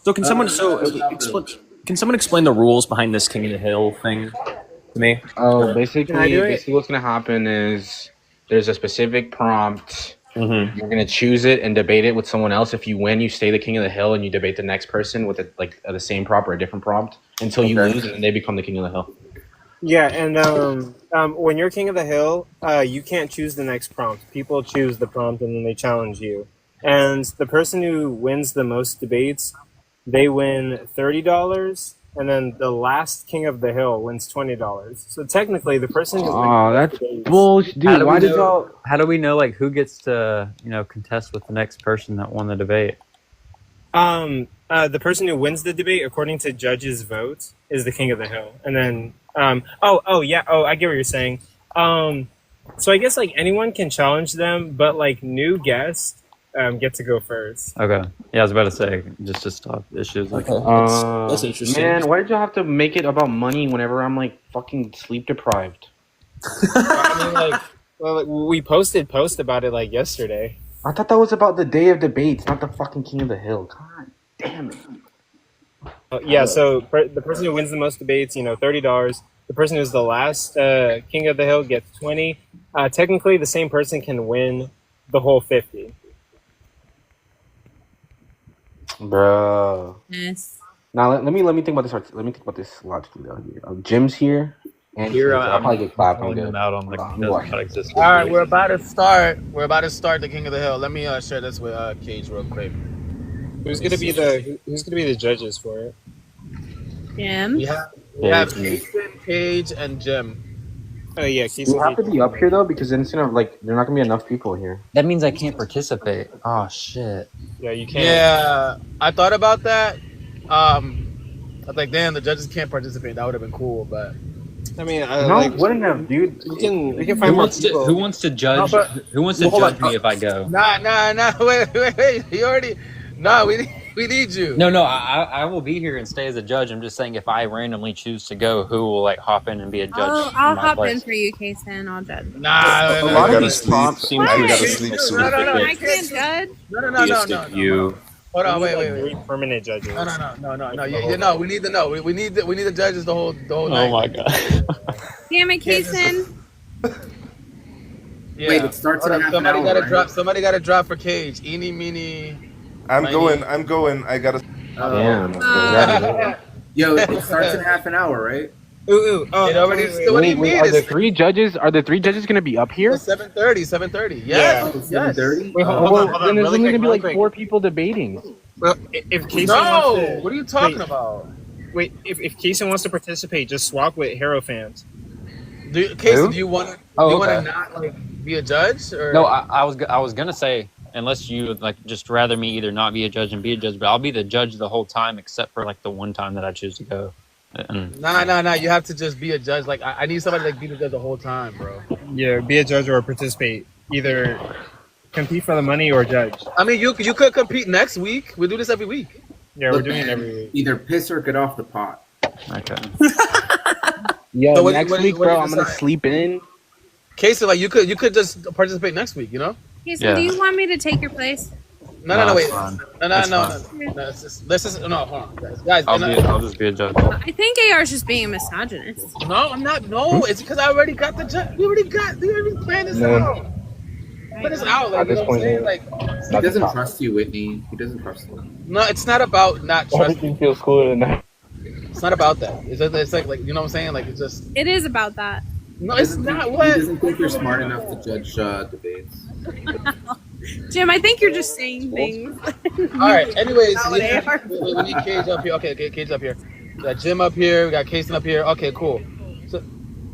So can someone can someone explain the rules behind this King of the Hill thing to me? Oh, basically what's gonna happen is there's a specific prompt. Mm-hmm. You're gonna choose it and debate it with someone else. If you win, you stay the King of the Hill, and you debate the next person with the same prompt or a different prompt until you lose, and then they become the King of the Hill. Yeah, and when you're King of the Hill, you can't choose the next prompt. People choose the prompt, and then they challenge you. And the person who wins the most debates, they win $30, and then the last King of the Hill wins $20. So technically, the person who wins that's debates, bullshit, dude. Why did y'all? How do we know like who gets to contest with the next person that won the debate? the person who wins the debate, according to judges' votes, is the King of the Hill. And then, I get what you're saying. So I guess like anyone can challenge them, but like new guests get to go first. Okay. Yeah, I was about to say just to stop issues like That's interesting. Man, why did y'all have to make it about money whenever I'm like fucking sleep deprived? I mean, we posted post about it like yesterday. I thought that was about the day of debates, not the fucking King of the Hill. God damn it. So the person who wins the most debates, $30. The person who's the last King of the Hill gets $20. Technically, the same person can win the whole $50. Bro. Yes. Now let me think about this. Let me think about this logically though. Jim's here, and Here, I'll probably get clapped. I'm calling good. them out on the Hold on, does not exist. All right, we're about to start. We're about to start the King of the Hill. Let me share this with Cage real quick. Who's gonna be the judges for it? Jim. We have Ethan, Cage, and Jim. Oh yeah, You have to be up here though, because then it's gonna there are not gonna be enough people here. That means I can't participate. Oh shit. Yeah, you can't. Yeah, I thought about that. I was like, damn, the judges can't participate. That would have been cool, but I mean, wouldn't have, dude. We can find more people. Who wants to judge? Who wants to judge me if I go? Nah. Wait. You already. Nah, we need you. No. I will be here and stay as a judge. I'm just saying, if I randomly choose to go, who will hop in and be a judge? I'll hop in for you, Kason. I'll judge. Nah. A lot of these prompts seem to to gotta sleep soon. No. I can't judge. No. You. Hold on, wait. 3 permanent judges. No. No. We need the judges the whole night. Oh my god. Damn it, Kason. Yeah. Wait, it starts in half an hour, right? Somebody got to drop for Cage. Eeny, meeny. I'm going. I gotta. Damn. Yo, it starts in half an hour, right? Ooh. What do you mean? Are the three judges gonna be up here? 7:30. Yes. 7:30. Wait, hold on. Then there's Really only quick, gonna be really like 4 quick. people debating. Well, if Kason No. wants to, What are you talking about? Wait, if Kason wants to participate, just swap with Hero fans. Casey, do you want to okay. not be a judge? Or? No, I was gonna say, unless you would just rather me either not be a judge and be a judge, but I'll be the judge the whole time except for the one time that I choose to go. Nah. You have to just be a judge. I need somebody to be the judge the whole time, bro. Yeah, be a judge or participate. Either compete for the money or judge. I mean, you could compete next week. We do this every week. Yeah, we're doing it every week. Either piss or get off the pot. Okay. Yo, So next week, bro, I'm gonna sleep in. Casey, you could just participate next week. Kason, Yeah. do you want me to take your place? No, wait. No. Let's just hold on, guys. I'll just be a judge. I think AR's just being a misogynist. No, I'm not. No, it's because I already got the judge. We already planned this out. Put this out, At this you know what I'm point, saying? He doesn't trust you, Whitney. He doesn't trust you. No, it's not about not trusting. Everything feels cooler tonight. It's not about that. It's like you know what I'm saying? It's just It is about that. no. It's not He what. doesn't think you're smart enough to judge debates. Jim, I think you're just saying things. All right. Anyways, Not we what AR. need Cage up here. Okay, Cage up here. We got Jim up here. We got Kason up here. Okay, cool. So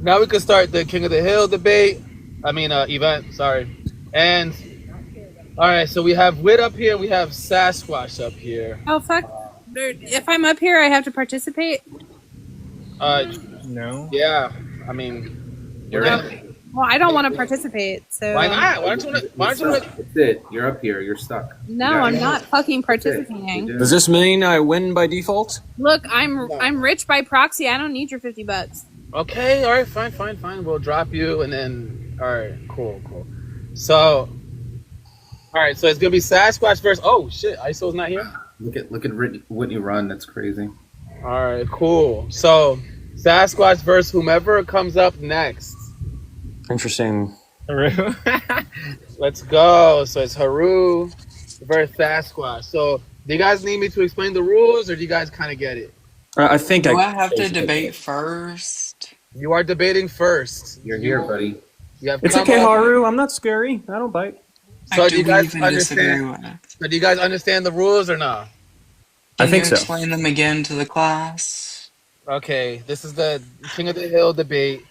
now we can start the King of the Hill debate. Event. Sorry. And all right. So we have Wit up here. We have Sasquatch up here. Oh, fuck. If I'm up here, I have to participate? No. Yeah. I mean, You're in. Well, I don't want to participate, so Why not? Why don't you want to? That's it. You're up here. You're stuck. no, You got I'm it. not fucking That's it. participating. You're Does doing this mean I win by default? Look, I'm rich by proxy. I don't need your $50. Okay, all right, fine. We'll drop you, and then all right, cool. So, all right, so it's gonna be Sasquatch versus. Oh shit, ISO's not here. it. Look at Whitney run. That's crazy. All right, cool. So Sasquatch versus whomever comes up next. Interesting. Let's go. So it's Haru versus Sasquatch. So do you guys need me to explain the rules, or do you guys kind of get it? I think Do I have to debate first? You are debating first. You're here, buddy. You have It's come okay, up. Haru. I'm not scary. I don't bite. So I do you guys believe and disagree understand? with. So do you guys understand the rules or not? I Can think you so. explain them again to the class? Okay, this is the King of the Hill debate.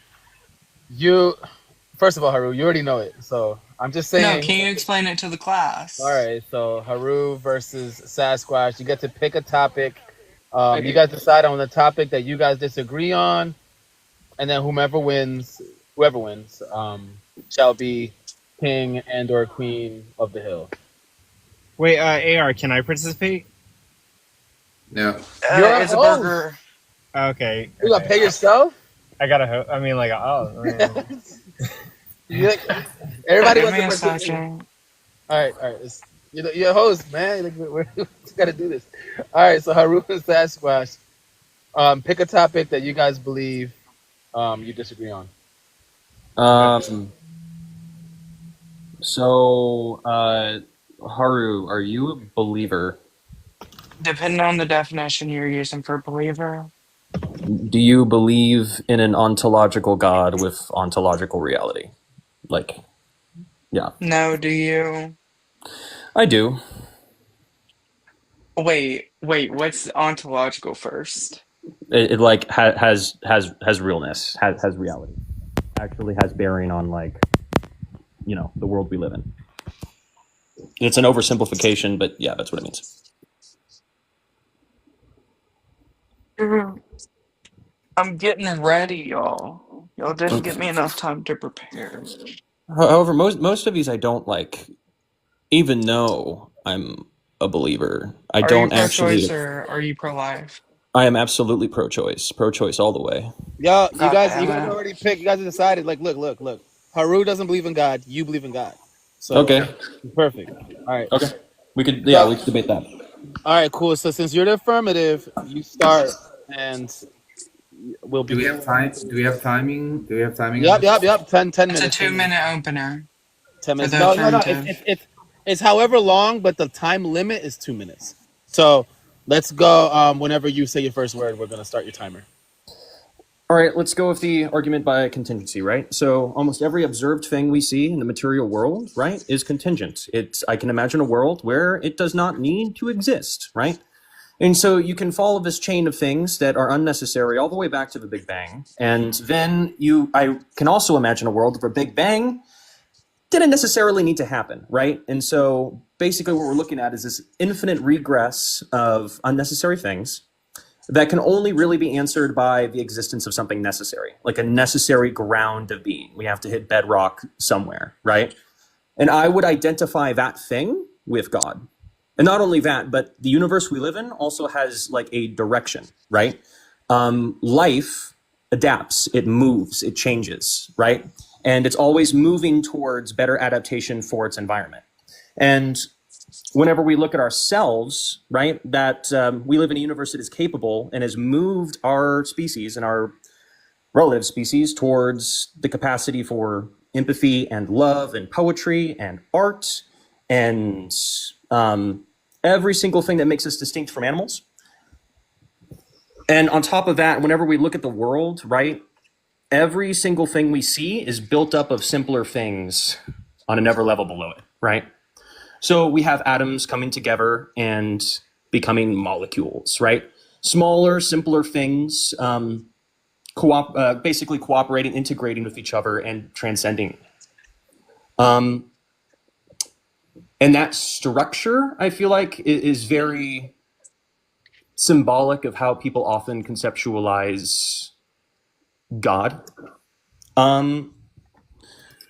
First of all, Haru, you already know it. So I'm just saying. No, can you explain it to the class? All right, so Haru versus Sasquatch. You get to pick a topic. You guys decide on the topic that you guys disagree on, and then whoever wins, shall be king and/or queen of the hill. Wait, AR, can I participate? No. You're a It's a host. burger. Okay. You gotta pay yourself. I gotta. I mean, like, Everybody Give wants me to a participate. second. All right. You're a host, man. Like, we gotta do this. All right. So Haru and Sasquatch, pick a topic that you guys believe you disagree on. So, Haru, are you a believer? Depending on the definition you're using for believer. Do you believe in an ontological God with ontological reality? Like, yeah, No, do you? I do. Wait, what's ontological first? It like has realness, has reality. Actually has bearing on like, the world we live in. It's an oversimplification, but yeah, that's what it means. I'm getting ready, y'all. Y'all didn't give me enough time to prepare. However, most of these I don't like, even though I'm a believer. I Are you don't actually. pro-choice or are you pro-life? I am absolutely pro-choice all the way. Yo, you God guys damn it. already picked. You guys decided. Like, look. Haru doesn't believe in God. You believe in God. So Okay. perfect. All right. Okay. We could debate that. All right. Cool. So since you're the affirmative, you start, and we'll Do we begin. have time? Do we have timing? Do we have timing? Yep. 10 It's a minutes. 2-minute opener. 10 minutes. the No. affirmative. It's however long, but the time limit is 2 minutes. So let's go. Whenever you say your first word, we're gonna start your timer. All right, let's go with the argument by contingency, right? So almost every observed thing we see in the material world, right, is contingent. I can imagine a world where it does not need to exist, right? And so you can follow this chain of things that are unnecessary all the way back to the Big Bang. And then I can also imagine a world where Big Bang didn't necessarily need to happen, right? And so basically what we're looking at is this infinite regress of unnecessary things that can only really be answered by the existence of something necessary, like a necessary ground of being. We have to hit bedrock somewhere, right? And I would identify that thing with God. And not only that, but the universe we live in also has like a direction, right? Life adapts, it moves, it changes, right? And it's always moving towards better adaptation for its environment. And whenever we look at ourselves, right, that we live in a universe that is capable and has moved our species and our relative species towards the capacity for empathy and love and poetry and art and every single thing that makes us distinct from animals. And on top of that, whenever we look at the world, right, every single thing we see is built up of simpler things on another level below it, right? So we have atoms coming together and becoming molecules, right? Smaller, simpler things, basically cooperating, integrating with each other and transcending. And that structure, I feel like, is very symbolic of how people often conceptualize God.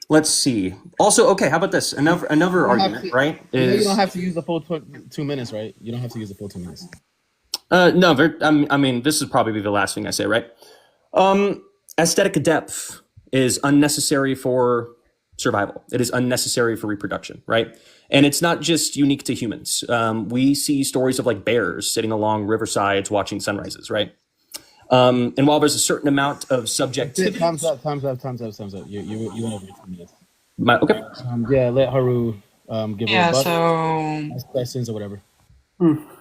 Let's see. Also, okay, how about this? Another You don't have argument, to. right? You know, you Is don't have to use the full 2 minutes, right? You don't have to use the full 2 minutes. no, I mean, this is probably the last thing I say, right? Aesthetic depth is unnecessary for survival. It is unnecessary for reproduction, right? And it's not just unique to humans. We see stories of like bears sitting along riversides watching sunrises, right? And while there's a certain amount of subjectivity, Time's up. Time's up. Time's up. Time's up. You went over your 2 minutes. okay. Yeah, let Haru give a Yeah, rebuttal, so ask questions or whatever.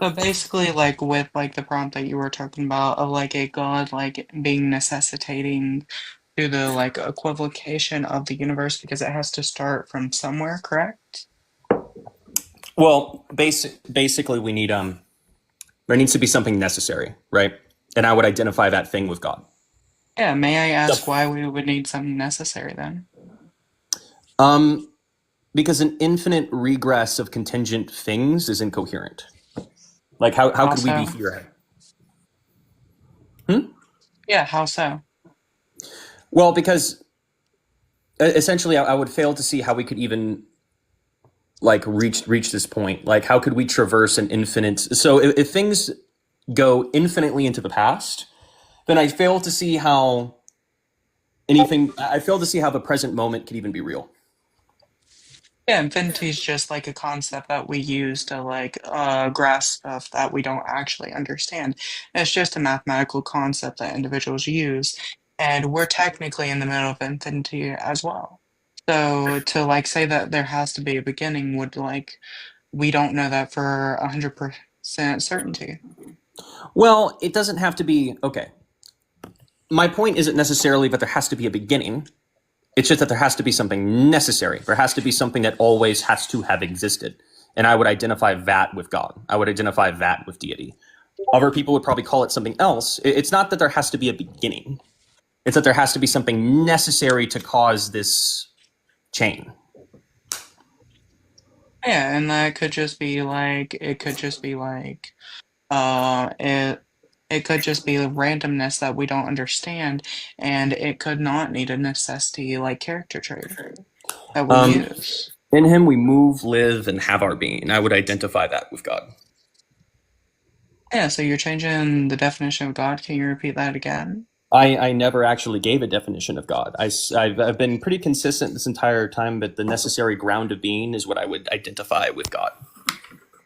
so basically like with like the prompt that you were talking about of like a god like being necessitating to the like equivocation of the universe because it has to start from somewhere, correct? Well, basically, we need there needs to be something necessary, right? And I would identify that thing with God. Yeah, may I ask why we would need something necessary then? Because an infinite regress of contingent things is incoherent. Like how could we be So? here? Yeah, how so? Well, because essentially, I would fail to see how we could even like reach this point. Like, how could we traverse an infinite? So, if things go infinitely into the past, then I fail to see how anything. I fail to see how the present moment could even be real. Yeah, infinity is just like a concept that we use to like grasp stuff that we don't actually understand. It's just a mathematical concept that individuals use, and we're technically in the middle of infinity as well. So to like say that there has to be a beginning would like we don't know that for 100% certainty. Well, it doesn't have to be okay. My point isn't necessarily that there has to be a beginning. It's just that there has to be something necessary. There has to be something that always has to have existed. And I would identify that with God. I would identify that with deity. Other people would probably call it something else. It's not that there has to be a beginning. It's that there has to be something necessary to cause this chain. Yeah, and that could just be like it could just be like it could just be the randomness that we don't understand, and it could not need a necessity like character trait that we Um, use. in him we move, live, and have our being. I would identify that with God. Yeah, so you're changing the definition of God. Can you repeat that again? I never actually gave a definition of God. I've been pretty consistent this entire time, but the necessary ground of being is what I would identify with God.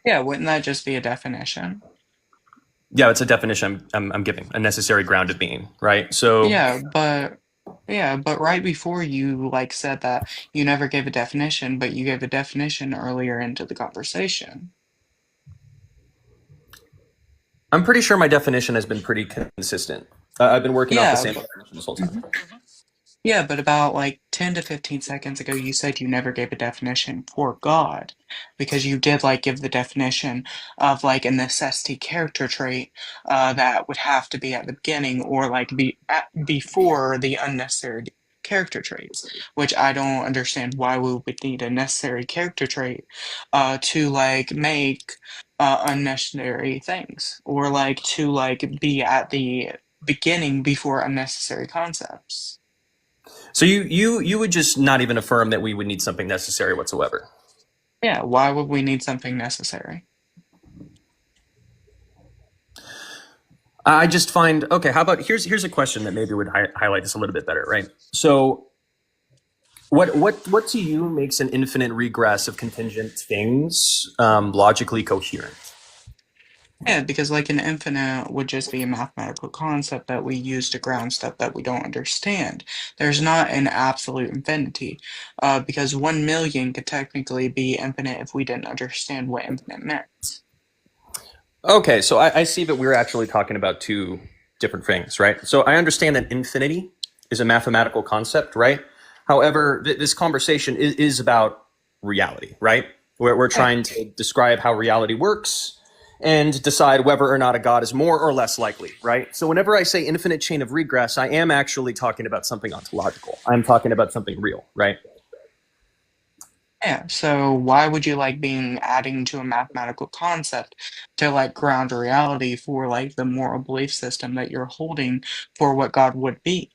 Yeah, wouldn't that just be a definition? Yeah, it's a definition I'm giving, a necessary ground of being, right? So, Yeah, but right before you like said that you never gave a definition, but you gave a definition earlier into the conversation. I'm pretty sure my definition has been pretty consistent. I've been working off the Yeah, same definition this whole time. Yeah, but about like 10 to 15 seconds ago, you said you never gave a definition for God because you did like give the definition of like a necessity character trait that would have to be at the beginning or like before the unnecessary character traits, which I don't understand why we would need a necessary character trait to like make unnecessary things or like to like be at the beginning before unnecessary concepts. So you would just not even affirm that we would need something necessary whatsoever. Yeah, why would we need something necessary? I just find okay. How about here's a question that maybe would highlight this a little bit better, right? So what to you makes an infinite regress of contingent things logically coherent? Yeah, because like an infinite would just be a mathematical concept that we use to ground stuff that we don't understand. There's not an absolute infinity, because 1 million could technically be infinite if we didn't understand what infinite meant. Okay, so I see that we're actually talking about two different things, right? So I understand that infinity is a mathematical concept, right? However, this conversation is about reality, right? We're trying to describe how reality works and decide whether or not a god is more or less likely, right? So whenever I say infinite chain of regress, I am actually talking about something ontological. I'm talking about something real, right? Yeah, so why would you like being adding to a mathematical concept to like ground reality for like the moral belief system that you're holding for what God would be?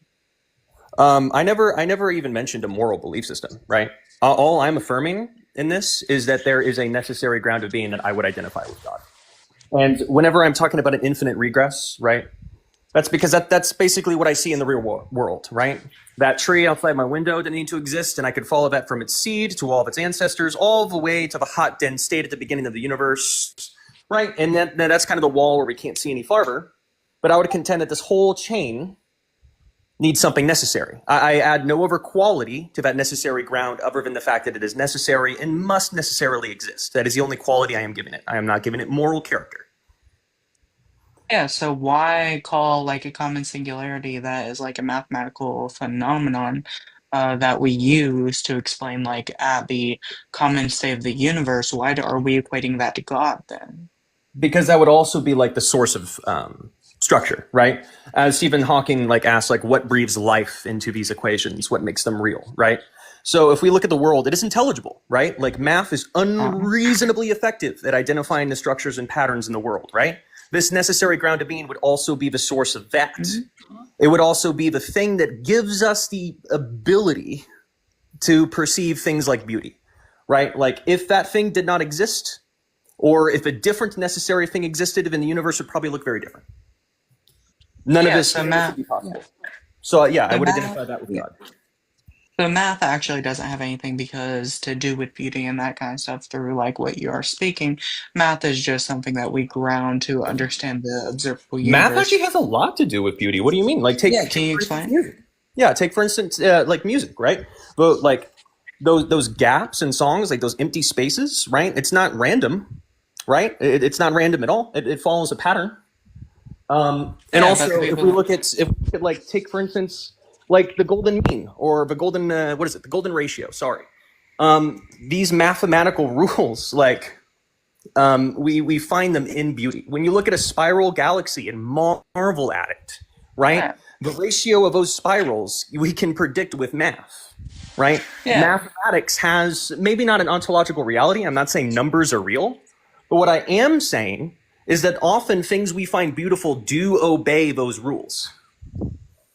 I never even mentioned a moral belief system, right? All I'm affirming in this is that there is a necessary ground of being that I would identify with God. And whenever I'm talking about an infinite regress, right, that's because that's basically what I see in the real world, right? That tree outside my window didn't need to exist, and I could follow that from its seed to all of its ancestors, all the way to the hot, dense state at the beginning of the universe, right? And that's kind of the wall where we can't see any farther. But I would contend that this whole chain needs something necessary. I add no other quality to that necessary ground other than the fact that it is necessary and must necessarily exist. That is the only quality I am giving it. I am not giving it moral character. Yeah, so why call like a common singularity that is like a mathematical phenomenon that we use to explain like at the common state of the universe? Are we equating that to God then? Because that would also be like the source of structure, right? As Stephen Hawking like asked, like what breathes life into these equations? What makes them real, right? So if we look at the world, it is intelligible, right? Like math is unreasonably effective at identifying the structures and patterns in the world, right? This necessary ground of being would also be the source of that. Mm-hmm. It would also be the thing that gives us the ability to perceive things like beauty, right? Like if that thing did not exist, or if a different necessary thing existed, then the universe would probably look very different. None of this would be possible. So yeah, I would identify that with God. So math actually doesn't have anything to do with beauty and that kind of stuff through like what you are speaking. Math is just something that we ground to understand the observable universe. Math actually has a lot to do with beauty. What do you mean? Like can you explain? Music. Yeah, take for instance like music, right? But like those gaps in songs, like those empty spaces, right? It's not random, right? It's not random at all. It follows a pattern. And also, if we look at like take for instance like the golden mean or the golden the golden ratio. Sorry, these mathematical rules like we find them in beauty. When you look at a spiral galaxy and marvel at it, right? Yeah. The ratio of those spirals we can predict with math, right? Yeah. Mathematics has maybe not an ontological reality. I'm not saying numbers are real, but what I am saying is that often things we find beautiful do obey those rules.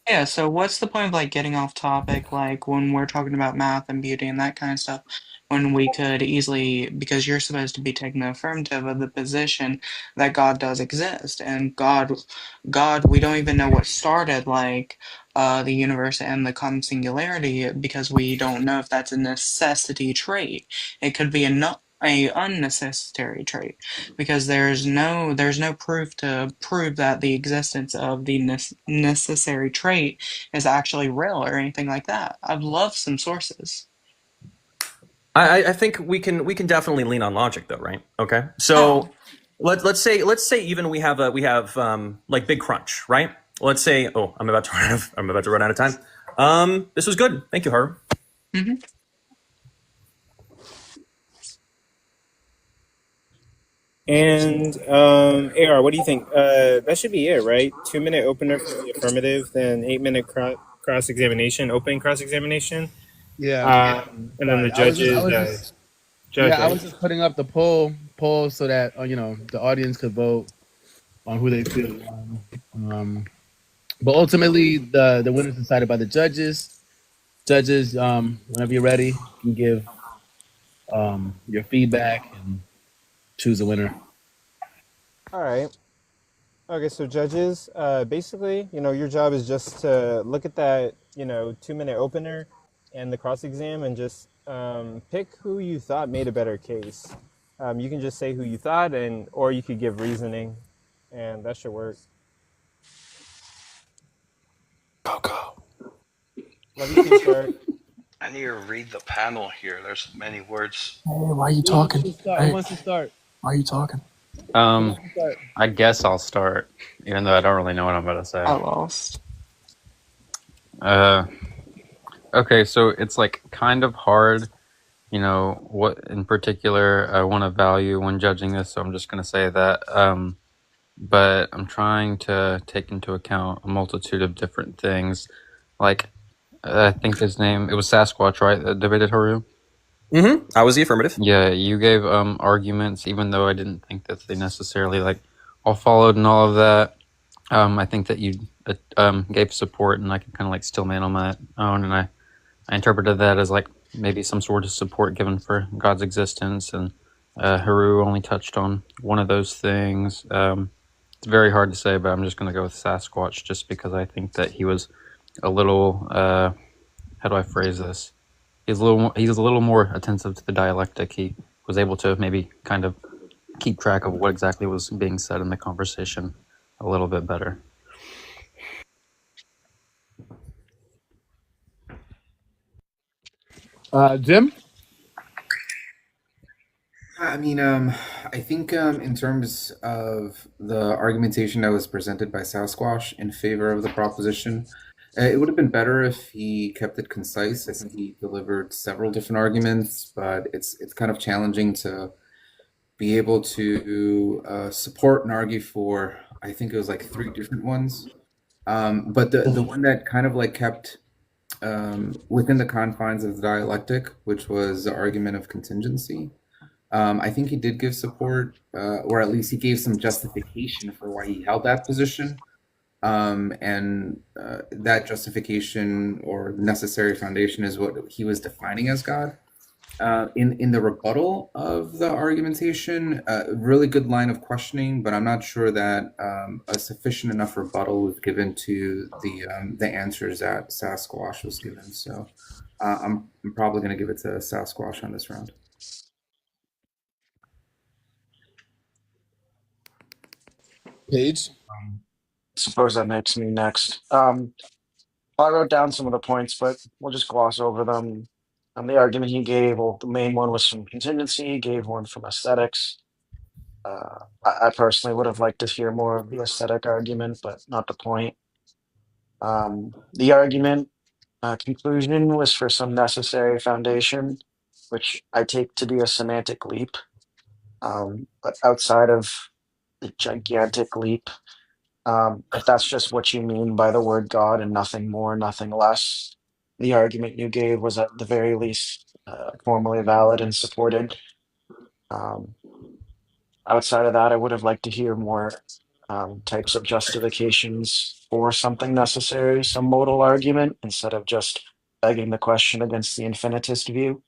Yeah, so what's the point of like getting off topic, like when we're talking about math and beauty and that kind of stuff, when we could easily, because you're supposed to be taking the affirmative of the position that God does exist, and God, we don't even know what started like the universe and the common singularity because we don't know if that's a necessity trait. It could be a unnecessary trait because there's no proof to prove that the existence of the necessary trait is actually real or anything like that. I'd love some sources. I think we can definitely lean on logic though, right? Okay, so let's say even we have like Big Crunch, right? Let's say I'm about to run out of time. This was good. Thank you, Harv. Mm-hmm. And AR, what do you think? That should be it, right? 2-minute opener for the affirmative, then 8-minute cross-examination, open cross-examination. Yeah. And then the judges. I was just putting up the poll so that the audience could vote on who they feel. But ultimately, the winner is decided by the judges. Judges, whenever you're ready, you can give your feedback and choose a winner. All right. Okay, so judges, basically, your job is just to look at that, 2-minute opener and the cross-exam and just pick who you thought made a better case. You can just say who you thought, or you could give reasoning, and that should work. Go. Love you too, Shark. I need to read the panel here. There's many words. Hey, why are you talking? Who wants to start? Why are you talking? I guess I'll start, even though I don't really know what I'm about to say. I lost. Okay, so it's like kind of hard, what in particular I want to value when judging this, so I'm just going to say that. But I'm trying to take into account a multitude of different things. Like, I think his name, it was Sasquatch, right, that debated Haru? Mm-hmm. I was the affirmative. Yeah, you gave arguments, even though I didn't think that they necessarily, all followed and all of that. I think that you gave support, and I can kind of like still man on my own, and I interpreted that as like maybe some sort of support given for God's existence, and Haru only touched on one of those things. It's very hard to say, but I'm just going to go with Sasquatch just because I think that he was a little, how do I phrase this? He's a little more attentive to the dialectic. He was able to maybe kind of keep track of what exactly was being said in the conversation a little bit better. Jim? I mean, I think in terms of the argumentation that was presented by Sasquatch in favor of the proposition, it would have been better if he kept it concise. I think he delivered several different arguments, but it's kind of challenging to be able to support and argue for. I think it was like three different ones, but the one that kind of like kept within the confines of the dialectic, which was the argument of contingency. I think he did give support, or at least he gave some justification for why he held that position. And that justification or necessary foundation is what he was defining as God. In the rebuttal of the argumentation, really good line of questioning, but I'm not sure that a sufficient enough rebuttal was given to the answers that Sasquatch was given. So I'm probably going to give it to Sasquatch on this round. Page? Suppose that makes me next. I wrote down some of the points, but we'll just gloss over them. The argument he gave, well, the main one was from contingency. He gave one from aesthetics. I personally would have liked to hear more of the aesthetic argument, but not the point. The argument conclusion was for some necessary foundation, which I take to be a semantic leap. But outside of the gigantic leap, if that's just what you mean by the word God and nothing more, nothing less, the argument you gave was at the very least formally valid and supported. Outside of that, I would have liked to hear more types of justifications for something necessary, some modal argument, instead of just begging the question against the infinitist view.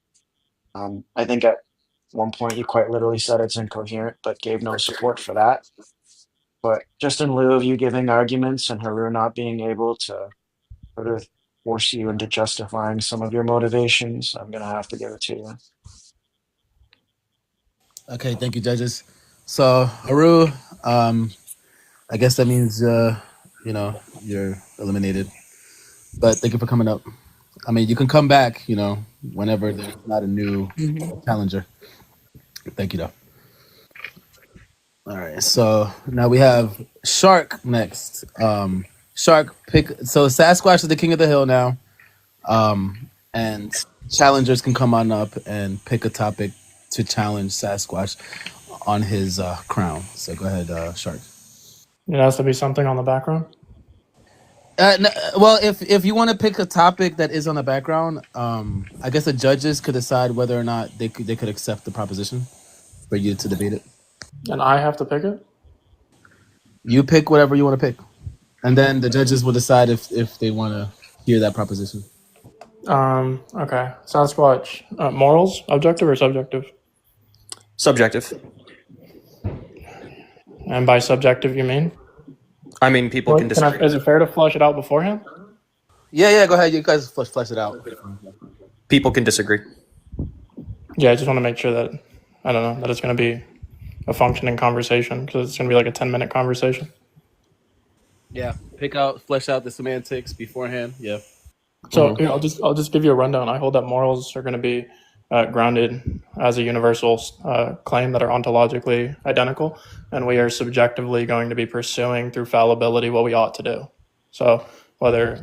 I think at one point you quite literally said it's incoherent, but gave no support for that. But just in lieu of you giving arguments and Haru not being able to sort of force you into justifying some of your motivations, I'm going to have to give it to you. Okay, thank you, judges. So, Haru, I guess that means, you're eliminated. But thank you for coming up. I mean, you can come back, whenever there's not a new challenger. Thank you, though. All right, so now we have Shark next. Shark, pick. So Sasquatch is the king of the hill now, and challengers can come on up and pick a topic to challenge Sasquatch on his crown. So go ahead, Shark. It has to be something on the background. Well, if you want to pick a topic that is on the background, I guess the judges could decide whether or not they could accept the proposition for you to debate it. And I have to pick it? You pick whatever you want to pick. And then the judges will decide if they want to hear that proposition. Okay. Sasquatch. Morals, objective or subjective? Subjective. And by subjective, you mean? I mean, people can disagree. Is it fair to flush it out beforehand? Yeah, go ahead. You guys flesh it out. People can disagree. Yeah, I just want to make sure that, I don't know, that it's going to be a functioning conversation, because it's going to be like a 10-minute conversation. Yeah, flesh out the semantics beforehand. Yeah. So I'll just give you a rundown. I hold that morals are going to be grounded as a universal claim that are ontologically identical, and we are subjectively going to be pursuing through fallibility what we ought to do. So whether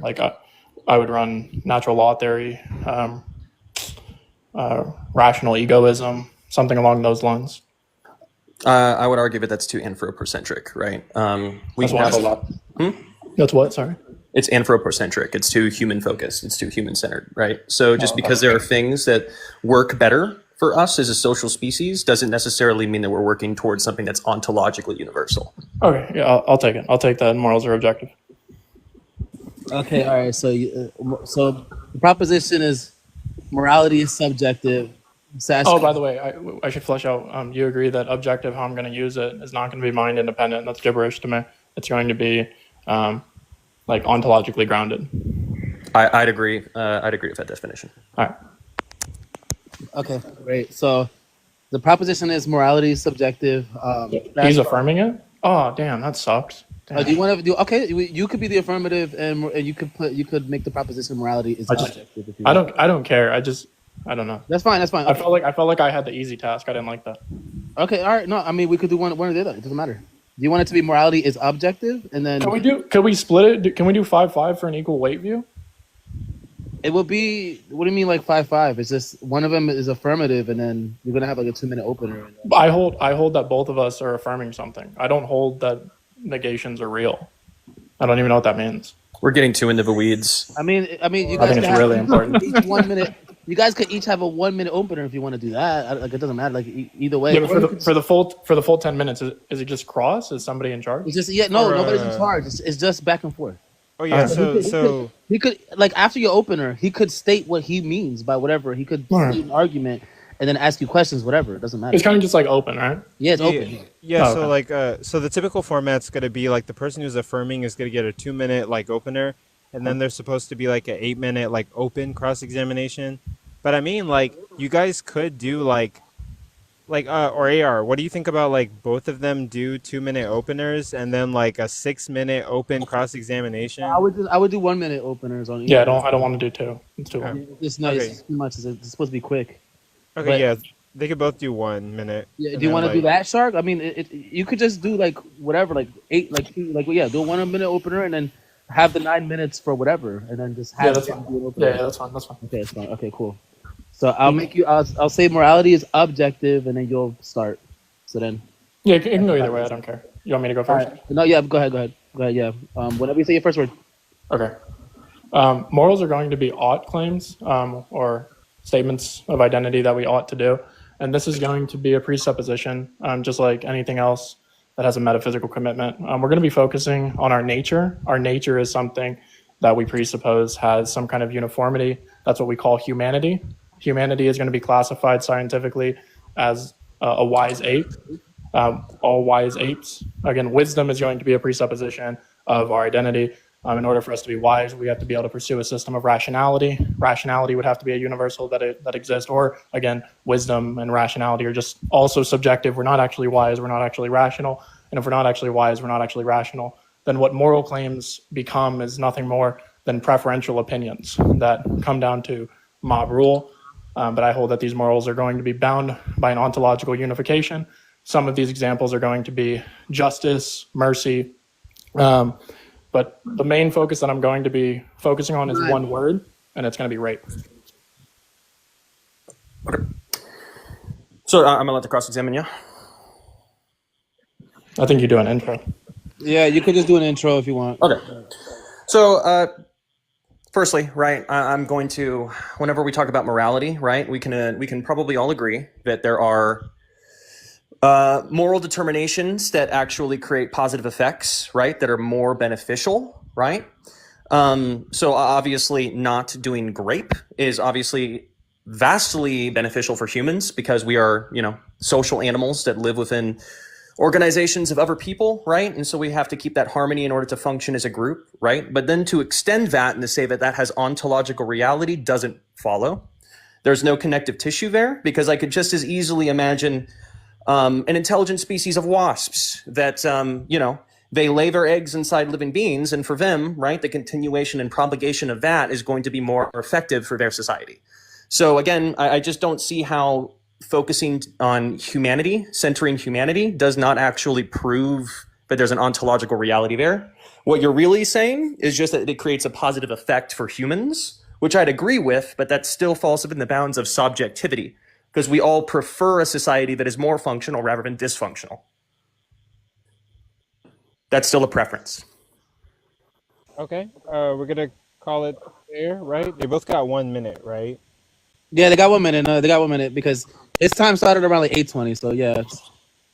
I would run natural law theory, rational egoism, something along those lines. I would argue that that's too anthropocentric, right? We have a lot. That's what? Sorry. It's anthropocentric. It's too human focused. It's too human centered, right? So just because there are things that work better for us as a social species doesn't necessarily mean that we're working towards something that's ontologically universal. Okay, yeah, I'll take it. I'll take that. Morals are objective. Okay, all right. So, so the proposition is morality is subjective. Oh, by the way, I should flesh out. You agree that objective, how I'm going to use it, is not going to be mind independent. That's gibberish to me. It's going to be like ontologically grounded. I'd agree. I'd agree with that definition. All right. Okay, great. So the proposition is morality is subjective. He's affirming it. Oh, damn, that sucks. Damn. Do you want to do? Okay, you could be the affirmative, and you could make the proposition morality is objective. If you want. I don't care. I don't know. That's fine. That's fine. Okay. I felt like I had the easy task. I didn't like that. Okay, all right. No, I mean we could do one or the other. It doesn't matter. Do you want it to be morality is objective, and then Can we split it? Can we do 5-5 for an equal weight view? it will be? What do you mean like 5-5? It's just one of them is affirmative, and then you're gonna have like a 2-minute opener. I hold that both of us are affirming something. I don't hold that negations are real. I don't even know what that means. We're getting too into the weeds. I mean, you I guys think can it's really important. each 1 minute. You guys could each have a 1-minute opener if you want to do that. Like it doesn't matter. Like either way. Yeah, but for the full 10 minutes, is it just cross? Is somebody in charge? It's just nobody's in charge. It's just back and forth. Oh yeah, so he could like after your opener, he could state what he means by whatever. He could state an argument and then ask you questions, whatever. It doesn't matter. It's kind of just like open, right? Yeah, it's open. Yeah, Oh, so okay. like so the typical format's gonna be like the person who's affirming is gonna get a 2-minute like opener, and then there's supposed to be like an 8-minute like open cross examination. But I mean, like you guys could do like or AR. What do you think about like both of them do 2-minute openers and then like a 6-minute open cross examination? I would do 1-minute openers on. Yeah, I don't want to do two. It's too long. It's nice. It's too much. It's supposed to be quick. Okay, But- yeah, they could both do 1 minute. Yeah, and do you then, want to do like- that, Shark? I mean, you could just do like whatever, like 8, like 2, like yeah, do a 1-minute opener and then have the 9 minutes for whatever, and then just have Yeah, that's them fine. do an opener. Yeah, that's fine. That's fine. Okay, that's fine. Okay, cool. So I'll say morality is objective, and then you'll start. So then. Yeah, it can go either way. I don't care. You want me to go first? Right. No, yeah, go ahead. Yeah. Whenever you say your first word. Okay. Morals are going to be ought claims or statements of identity that we ought to do. And this is going to be a presupposition, just like anything else that has a metaphysical commitment. We're going to be focusing on our nature. Our nature is something that we presuppose has some kind of uniformity. That's what we call humanity. Humanity is going to be classified scientifically as a wise ape. All wise apes. Again, wisdom is going to be a presupposition of our identity. In order for us to be wise, we have to be able to pursue a system of rationality. Rationality would have to be a universal that exists. Or again, wisdom and rationality are just also subjective. We're not actually wise. We're not actually rational. And if we're not actually wise, we're not actually rational. Then what moral claims become is nothing more than preferential opinions that come down to mob rule. But I hold that these morals are going to be bound by an ontological unification. Some of these examples are going to be justice, mercy. But the main focus that I'm going to be focusing on is one word, and it's going to be rape. Okay. So I'm gonna let the cross-examine you. I think you do an intro. Yeah, you could just do an intro if you want. Okay. So firstly, right, I'm going to, whenever we talk about morality, right, we can probably all agree that there are moral determinations that actually create positive effects, right, that are more beneficial, right? So obviously not doing grape is obviously vastly beneficial for humans because we are, social animals that live within organizations of other people, right? And so we have to keep that harmony in order to function as a group, right? But then to extend that and to say that that has ontological reality doesn't follow. There's no connective tissue there because I could just as easily imagine an intelligent species of wasps that, they lay their eggs inside living beings. And for them, right, the continuation and propagation of that is going to be more effective for their society. So again, I just don't see how focusing on humanity, centering humanity, does not actually prove that there's an ontological reality there. What you're really saying is just that it creates a positive effect for humans, which I'd agree with, but that still falls within the bounds of subjectivity, because we all prefer a society that is more functional rather than dysfunctional. That's still a preference. Okay, we're gonna call it there, right? They both got 1 minute, right? Yeah, they got 1 minute. No, they got 1 minute because its time started around like 8:20. So yeah,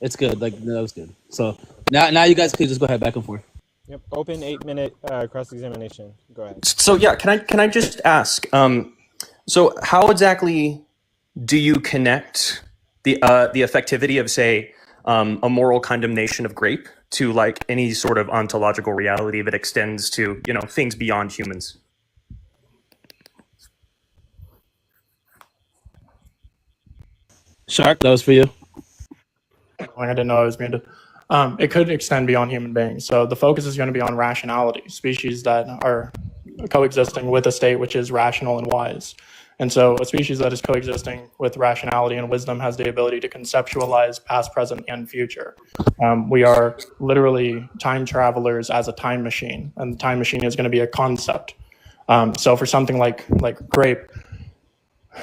it's good. Like that was good. So Now you guys can just go ahead back and forth. Yep. Open 8-minute cross-examination. Go ahead. So yeah, can I just ask? So how exactly do you connect the effectivity of, say, a moral condemnation of grape to like any sort of ontological reality that extends to, you know, things beyond humans? Shark, that was for you. I didn't know I was muted. It could extend beyond human beings. So the focus is going to be on rationality, species that are coexisting with a state which is rational and wise. And so a species that is coexisting with rationality and wisdom has the ability to conceptualize past, present, and future. We are literally time travelers as a time machine, and the time machine is going to be a concept. So for something like grape,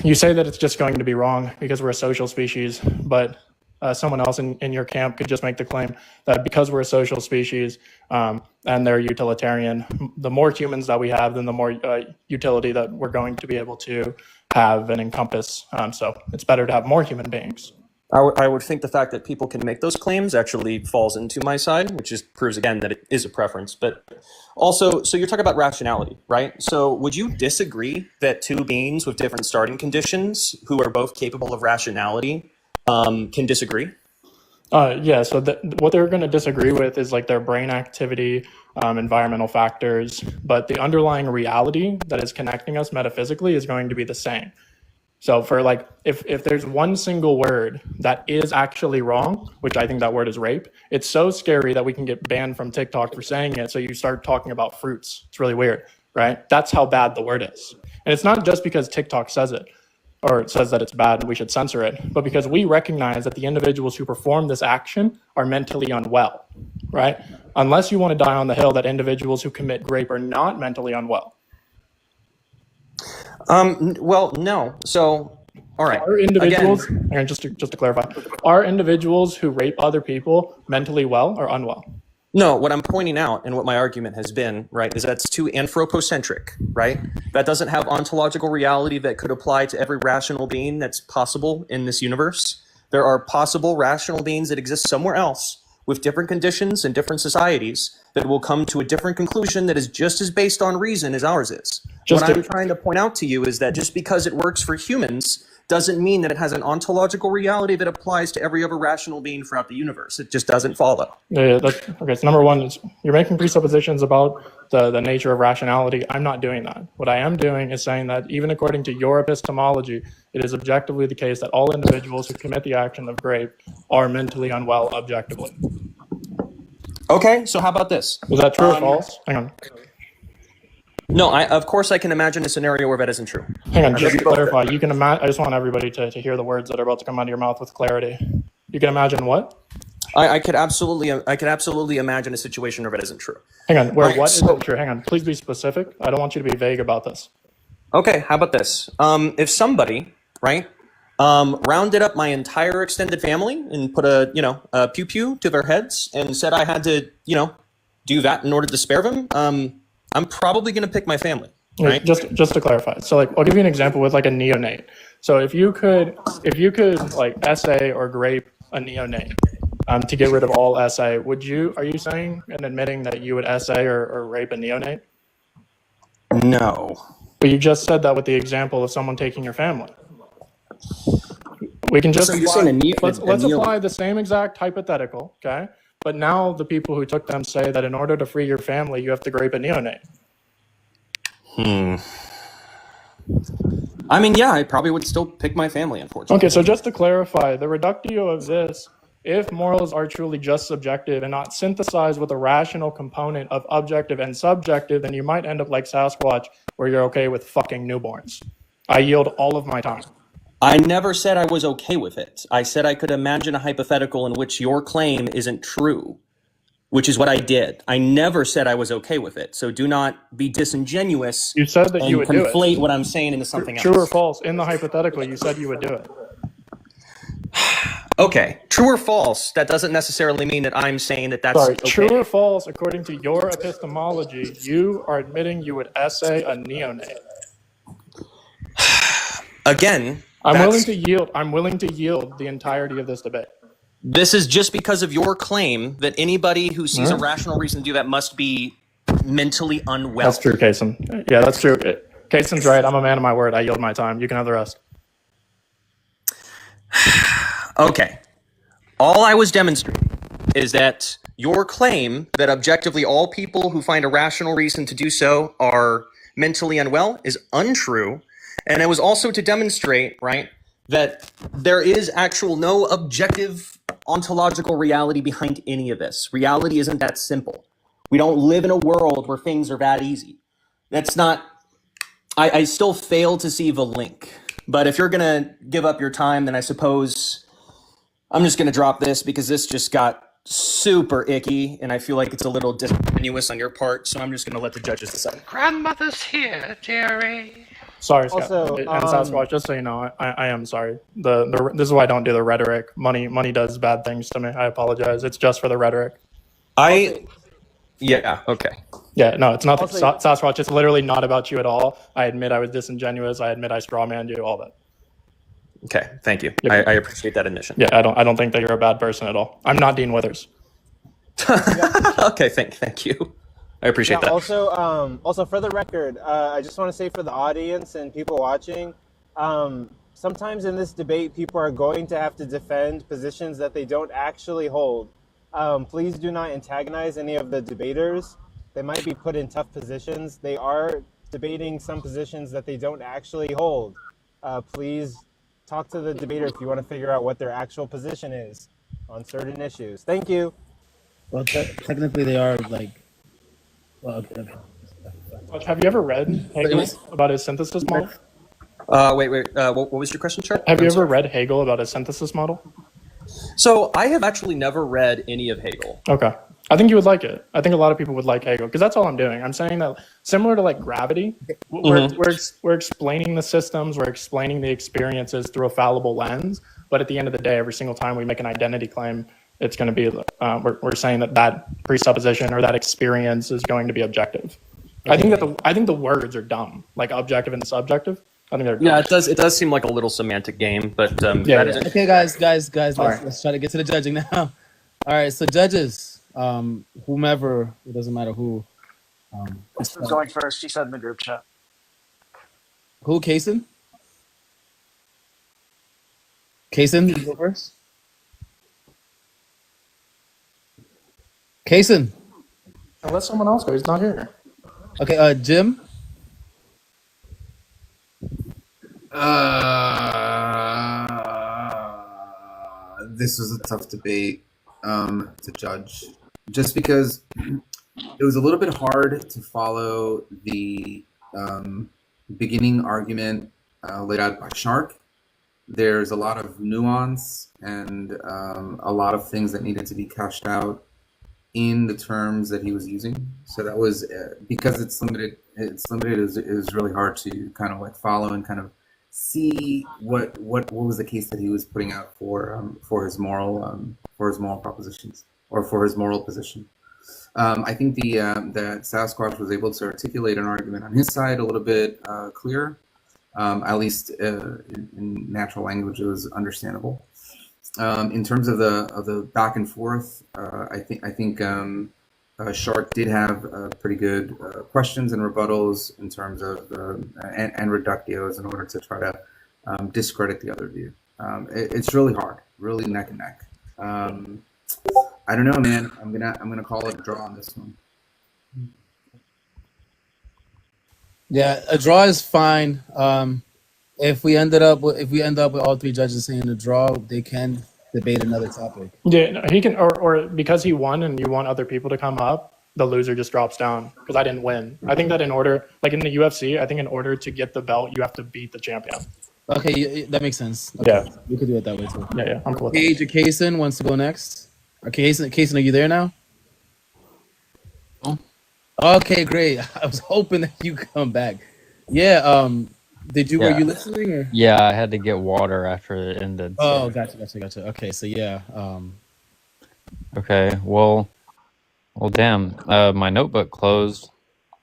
you say that it's just going to be wrong because we're a social species, but someone else in your camp could just make the claim that because we're a social species and they're utilitarian, the more humans that we have, then the more utility that we're going to be able to have and encompass. So it's better to have more human beings. I would think the fact that people can make those claims actually falls into my side, which just proves again that it is a preference. But also, so you're talking about rationality, right? So would you disagree that two beings with different starting conditions who are both capable of rationality can disagree? Yeah, so what they're going to disagree with is like their brain activity, environmental factors, but the underlying reality that is connecting us metaphysically is going to be the same. So for like, if there's one single word that is actually wrong, which I think that word is rape, it's so scary that we can get banned from TikTok for saying it. So you start talking about fruits. It's really weird, right? That's how bad the word is. And it's not just because TikTok says it or it says that it's bad and we should censor it, but because we recognize that the individuals who perform this action are mentally unwell, right? Unless you want to die on the hill that individuals who commit rape are not mentally unwell. Well, no. So, all right. Are individuals, again, just to clarify, are individuals who rape other people mentally well or unwell? No, what I'm pointing out and what my argument has been, right, is that's too anthropocentric, right? That doesn't have ontological reality that could apply to every rational being that's possible in this universe. There are possible rational beings that exist somewhere else with different conditions and different societies that will come to a different conclusion that is just as based on reason as ours is. What I'm trying to point out to you is that just because it works for humans doesn't mean that it has an ontological reality that applies to every other rational being throughout the universe. It just doesn't follow. Yeah, okay, so number one is you're making presuppositions about the nature of rationality. I'm not doing that. What I am doing is saying that even according to your epistemology, it is objectively the case that all individuals who commit the action of rape are mentally unwell objectively. Okay, so how about this? Is that true or false? Hang on. No, of course I can imagine a scenario where that isn't true. Hang on, just to clarify, you can imagine. I just want everybody to hear the words that are about to come out of your mouth with clarity. You can imagine what? I could absolutely imagine a situation where that isn't true. Hang on, where what isn't true? Hang on, please be specific. I don't want you to be vague about this. Okay, how about this? If somebody, right, rounded up my entire extended family and put a pew-pew to their heads and said I had to, do that in order to spare them, I'm probably going to pick my family, right? Just to clarify. So like, I'll give you an example with like a neonate. So if you could like essay or grape a neonate to get rid of all essay, are you saying and admitting that you would essay or rape a neonate? No. But you just said that with the example of someone taking your family. We can just let's apply the same exact hypothetical, okay? But now the people who took them say that in order to free your family, you have to grape a neonate. I mean, yeah, I probably would still pick my family, unfortunately. Okay, so just to clarify, the reductio of this, if morals are truly just subjective and not synthesized with a rational component of objective and subjective, then you might end up like Sasquatch, where you're okay with fucking newborns. I yield all of my time. I never said I was okay with it. I said I could imagine a hypothetical in which your claim isn't true, which is what I did. I never said I was okay with it. So do not be disingenuous. You said that you would do it. Conflate what I'm saying into something else. True or false? In the hypothetical, you said you would do it. Okay, true or false, that doesn't necessarily mean that I'm saying that that's okay. True or false, according to your epistemology, you are admitting you would essay a neonate. Again, I'm willing to yield the entirety of this debate. This is just because of your claim that anybody who sees a rational reason to do that must be mentally unwell. That's true, Kaysen. Yeah, that's true. Kaysen's right. I'm a man of my word. I yield my time. You can have the rest. Okay. All I was demonstrating is that your claim that objectively all people who find a rational reason to do so are mentally unwell is untrue. And it was also to demonstrate, right, that there is actual no objective ontological reality behind any of this. Reality isn't that simple. We don't live in a world where things are that easy. That's not... I still fail to see the link. But if you're going to give up your time, then I suppose I'm just going to drop this because this just got super icky, and I feel like it's a little disingenuous on your part, so I'm just going to let the judges decide. Grandmother's here, Jerry. Sorry, Scott. Also, And Sasquatch, just so you know, I am sorry. This is why I don't do the rhetoric. Money does bad things to me. I apologize. It's just for the rhetoric. Yeah, okay. Yeah, no, it's nothing. Sasquatch, it's literally not about you at all. I admit I was disingenuous. I admit I strawmanned you, all that. Okay, thank you. Yep. I appreciate that admission. Yeah, I don't think that you're a bad person at all. I'm not Dean Withers. Okay, thank you. I appreciate that. Also for the record, I just want to say for the audience and people watching, sometimes in this debate, people are going to have to defend positions that they don't actually hold. Please do not antagonize any of the debaters. They might be put in tough positions. They are debating some positions that they don't actually hold. Please talk to the debater if you want to figure out what their actual position is on certain issues. Thank you. Well, technically they are like... Well, okay. Have you ever read Hegel about his synthesis model? Wait. What was your question, Chuck? Have you ever read Hegel about his synthesis model? So I have actually never read any of Hegel. Okay. I think you would like it. I think a lot of people would like Hegel because that's all I'm doing. I'm saying that similar to like gravity, we're explaining the systems, we're explaining the experiences through a fallible lens. But at the end of the day, every single time we make an identity claim, it's going to be we're saying that presupposition or that experience is going to be objective. I think the words are dumb, like objective and subjective. I think they're dumb. Yeah, it does seem like a little semantic game, but Okay, guys, let's try to get to the judging now. All right, so judges, whomever, it doesn't matter who. Who's going first? She said in the group chat. Who, Kaysen? Kaysen, you go first. Kaysen. Let someone else go. He's not here. Okay, Jim. This was a tough debate to judge, just because it was a little bit hard to follow the beginning argument laid out by Shark. There's a lot of nuance and a lot of things that needed to be cashed out in the terms that he was using. So that was because it's limited. It was really hard to kind of like follow and kind of see what was the case that he was putting out for his moral propositions or for his moral position. I think that Sasquatch was able to articulate an argument on his side a little bit clearer. At least in natural language, it was understandable. In terms of the back and forth, I think Shark did have pretty good questions and rebuttals in terms of and reductios in order to try to discredit the other view. It's really hard, really neck and neck. I don't know, man. I'm gonna call it a draw on this one. Yeah, a draw is fine. If we end up with all three judges saying a draw, they can debate another topic. Yeah, no, he can, or because he won and you want other people to come up, the loser just drops down because I didn't win. I think that in order, like in the UFC, I think in order to get the belt, you have to beat the champion. Okay, that makes sense. Okay. Yeah, we could do it that way too. Yeah, I'm cool with Paige or Kaysen wants to go next. Okay, Kaysen, are you there now? Okay, great. I was hoping that you come back. Yeah. Were you listening? Or? Yeah, I had to get water after it ended. Oh, gotcha. Okay, so yeah. Okay, well, damn. My notebook closed.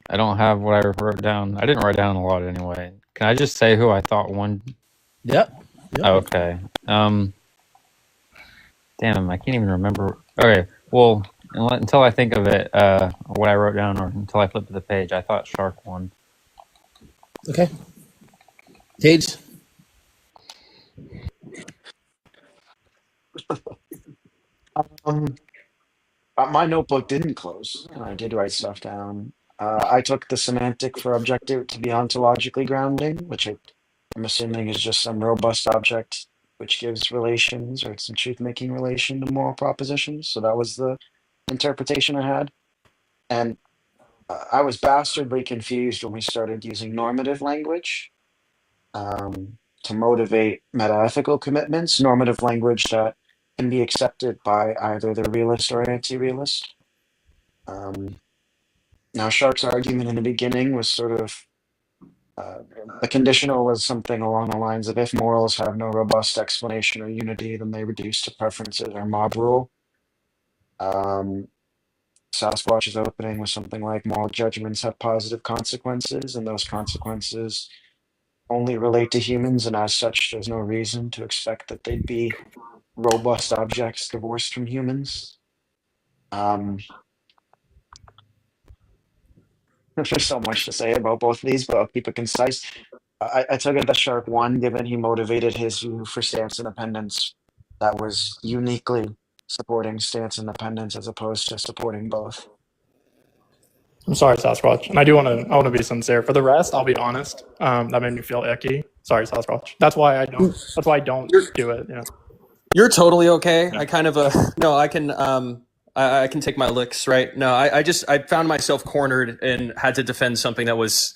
I don't have what I wrote down. I didn't write down a lot anyway. Can I just say who I thought won? Yep. Okay. Damn, I can't even remember. Okay, well, until I think of it, what I wrote down, or until I flip to the page, I thought shark won. Okay. Cage. My notebook didn't close, and I did write stuff down. I took the semantic for objective to be ontologically grounding, which I'm assuming is just some robust object which gives relations or some truth-making relation to moral propositions. So that was the interpretation I had. And I was bastardly confused when we started using normative language to motivate metaethical commitments, normative language that can be accepted by either the realist or anti-realist. Now, Shark's argument in the beginning was sort of the conditional was something along the lines of if morals have no robust explanation or unity, then they reduce to preferences or mob rule. Sasquatch's opening was something like moral judgments have positive consequences, and those consequences only relate to humans, and as such, there's no reason to expect that they'd be robust objects divorced from humans. There's so much to say about both of these, but I'll keep it concise. I took it that Shark won, given he motivated his view for stance independence that was uniquely supporting stance independence as opposed to supporting both. I'm sorry, Sasquatch, and I want to be sincere. For the rest, I'll be honest. That made me feel icky. Sorry, Sasquatch. That's why I don't. That's why I don't do it. Yeah. You're totally okay. I kind of no, I can I can take my licks, right? No, I found myself cornered and had to defend something that was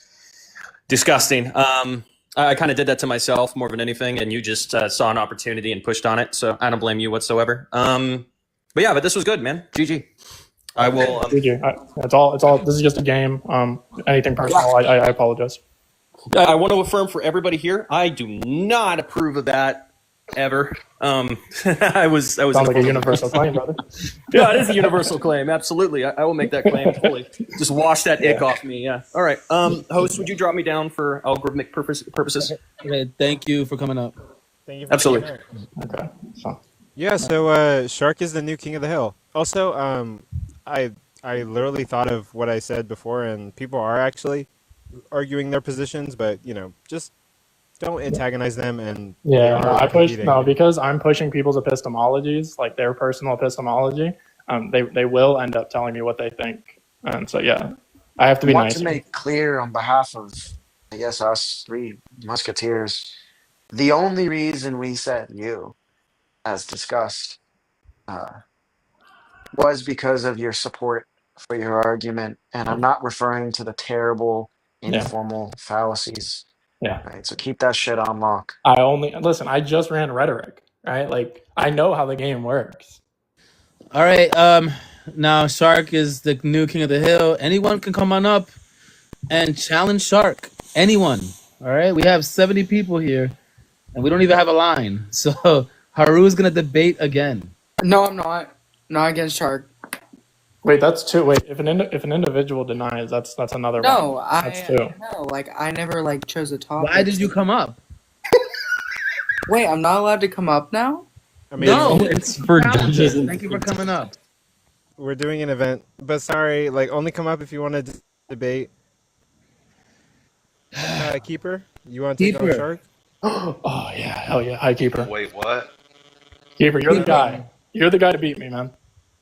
disgusting. I kind of did that to myself more than anything, and you just saw an opportunity and pushed on it. So I don't blame you whatsoever. But yeah, but this was good, man. GG. I will. It's all. This is just a game. Anything personal, I apologize. I want to affirm for everybody here, I do not approve of that ever. I was. Sounds like a universal claim, brother. Yeah, it is a universal claim. Absolutely, I will make that claim fully. Just wash that ick off me. Yeah. All right. Host, would you drop me down for algorithmic purposes? Okay. Thank you for coming up. Thank you for Absolutely. Okay. So. Yeah, so Shark is the new king of the hill. Also, I literally thought of what I said before, and people are actually arguing their positions, but just don't antagonize them. And Yeah, I push because I'm pushing people's epistemologies, like their personal epistemology. They will end up telling me what they think, and so yeah, I have to be I want nice. to make clear on behalf of, I guess, us three musketeers, the only reason we said you, as discussed, was because of your support for your argument, and I'm not referring to the terrible informal fallacies. Yeah. Right. So keep that shit on lock. I just ran rhetoric, right? Like I know how the game works. All right. Now Shark is the new king of the hill. Anyone can come on up and challenge Shark. Anyone. All right. We have 70 people here, and we don't even have a line. So Haru's gonna debate again. No, I'm not. Not against Shark. Wait, that's two. Wait, if an individual denies, that's another one. No, That's two. No, like I never chose a topic. Why did you come up? Wait, I'm not allowed to come up now? I mean, No, it's for judges. Thank you for coming up. we're doing an event, but sorry, only come up if you want to debate. Keeper, you want to take on Keeper. Shark? Oh yeah, hell yeah. Hi, Keeper. Wait, what? Keeper, you're the guy. You're the guy to beat me, man.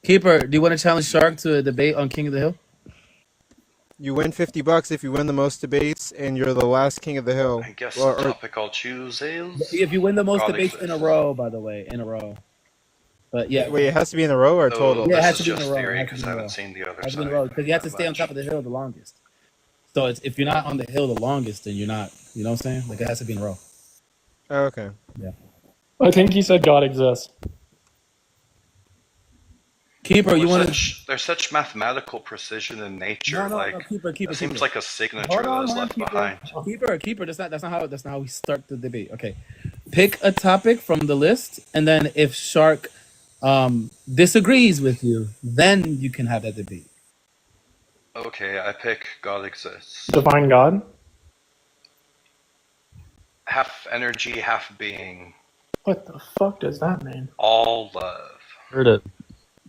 Keeper, do you want to challenge Shark to a debate on King of the Hill? You win $50 if you win the most debates, and you're the last king of the hill. I guess the topic I'll choose is... If you win the most God debates exists. in a row, by the way, in a row. But yeah, Wait, it has to be in a row or total? Yeah, it has This to is be in a just row. theory It has to because be I in a haven't row. seen the other It has to be side. in a row because you have to that stay on much. top of the hill the longest. So if you're not on the hill the longest, then you're not. You know what I'm saying? Like it has to be in a row. Oh, okay. Yeah. I think he said God exists. Keeper, you want to? There's such mathematical precision in nature. No, Keeper. It seems like a signature Hold that on, is left Keeper. behind. Keeper. That's not how we start the debate. Okay, pick a topic from the list, and then if Shark disagrees with you, then you can have that debate. Okay, I pick God exists. Define God. Half energy, half being. What the fuck does that mean? All love. Heard it.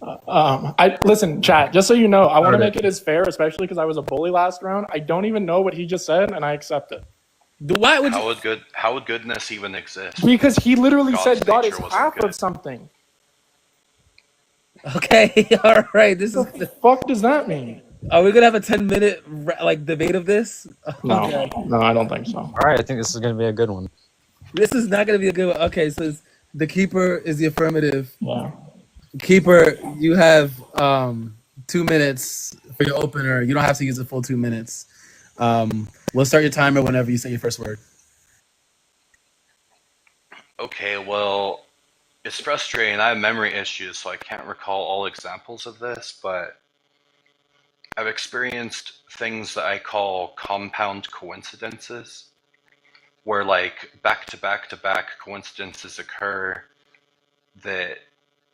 I listen, chat. Just so you know, I want to Heard make it as fair, especially because I was a bully last round. I don't even know what he just said, and I accept it Why would you? How would goodness even exist? because he literally God's said God is nature wasn't half good. of something. Okay, all right. This is. What the fuck does that mean? Are we gonna have a 10-minute like debate of this? No, Okay. no, I don't think so. All right, I think this is gonna be a good one. This is not gonna be a good one. Okay, so the keeper is the affirmative. Yeah. Keeper, you have 2 minutes for your opener. You don't have to use the full 2 minutes. We'll start your timer whenever you say your first word. Okay, well, it's frustrating. I have memory issues, so I can't recall all examples of this, but I've experienced things that I call compound coincidences, where like back to back to back coincidences occur that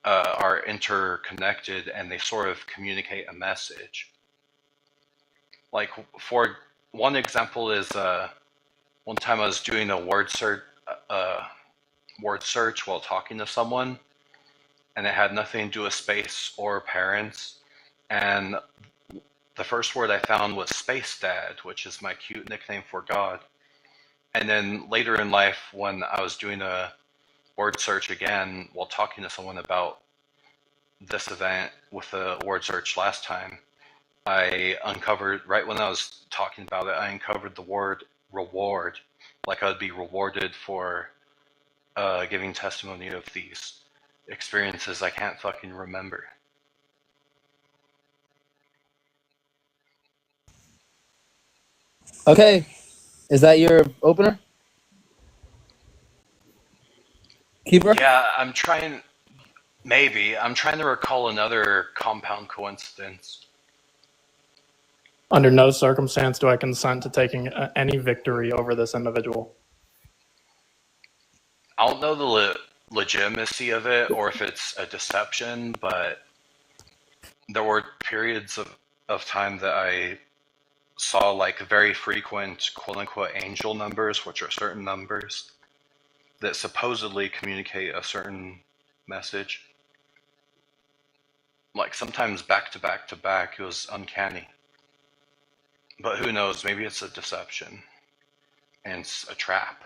are interconnected and they sort of communicate a message. Like for one example is one time I was doing a word search while talking to someone, and it had nothing to do with space or parents, and the first word I found was Space Dad, which is my cute nickname for God. And then later in life, when I was doing a word search again while talking to someone about this event with the word search last time, I uncovered, right when I was talking about it, I uncovered the word reward, like I would be rewarded for giving testimony of these experiences I can't fucking remember. Okay, is that your opener? Keeper? Yeah, I'm trying to recall another compound coincidence. Under no circumstance do I consent to taking any victory over this individual. I don't know the legitimacy of it or if it's a deception, but there were periods of time that I saw like very frequent quote unquote angel numbers, which are certain numbers that supposedly communicate a certain message. Like sometimes back to back to back, it was uncanny. But who knows, maybe it's a deception. And it's a trap.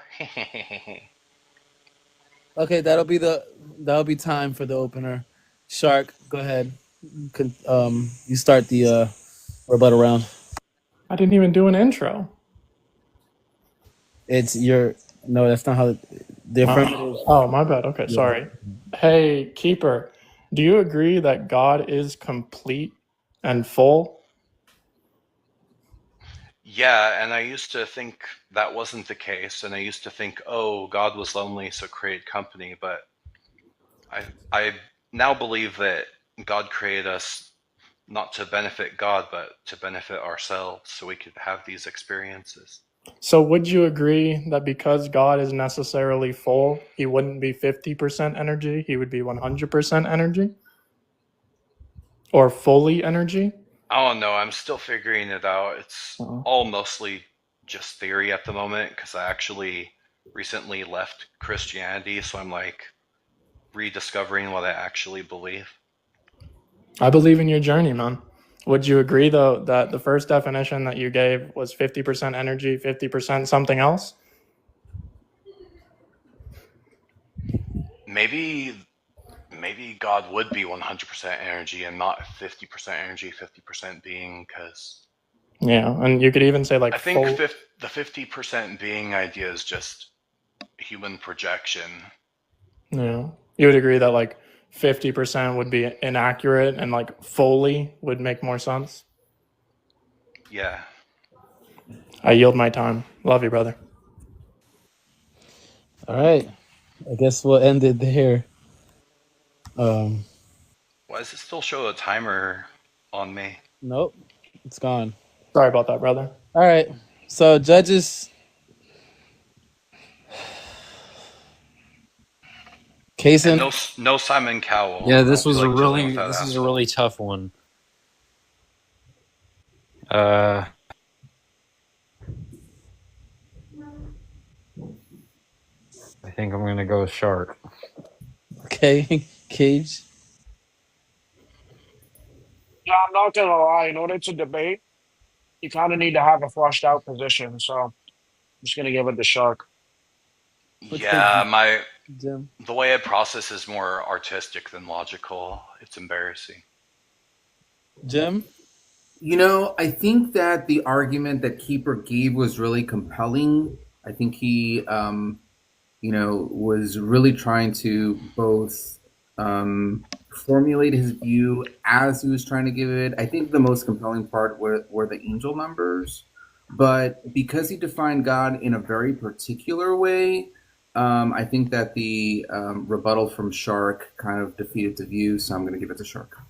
Okay, that'll be time for the opener. Shark, go ahead. You start the rebuttal round. I didn't even do an intro. It's your no. That's not how the affirmative. Oh, my bad. Okay, sorry. Hey, Keeper, do you agree that God is complete and full? Yeah, and I used to think that wasn't the case, and I used to think, oh, God was lonely, so create company, but I now believe that God created us not to benefit God, but to benefit ourselves, so we could have these experiences. So would you agree that because God is necessarily full, he wouldn't be 50% energy, he would be 100% energy? Or fully energy? I don't know, I'm still figuring it out. It's all mostly just theory at the moment, because I actually recently left Christianity, so I'm like rediscovering what I actually believe. I believe in your journey, man. Would you agree, though, that the first definition that you gave was 50% energy, 50% something else? Maybe God would be 100% energy and not 50% energy, 50% being, because... Yeah, and you could even say like... I think the 50% being idea is just human projection. Yeah. You would agree that like 50% would be inaccurate and like fully would make more sense? Yeah. I yield my time. Love you, brother. All right, I guess we'll end it there. Why does it still show a timer on me? Nope, it's gone. Sorry about that, brother. All right, so judges. Kaysen? And no Simon Cowell. Yeah, this was a really tough one. I think I'm gonna go with Shark. Okay, Cage. Yeah, I'm not gonna lie. In order to debate, you kind of need to have a flushed out position. So I'm just gonna give it the shark. What you think, Yeah, Jim? the way I process is more artistic than logical. It's embarrassing. Jim? I think that the argument that Keeper gave was really compelling. I think he, was really trying to both formulate his view as he was trying to give it. I think the most compelling part were the angel numbers. But because he defined God in a very particular way, I think that the rebuttal from Shark kind of defeated the view, so I'm going to give it to Shark.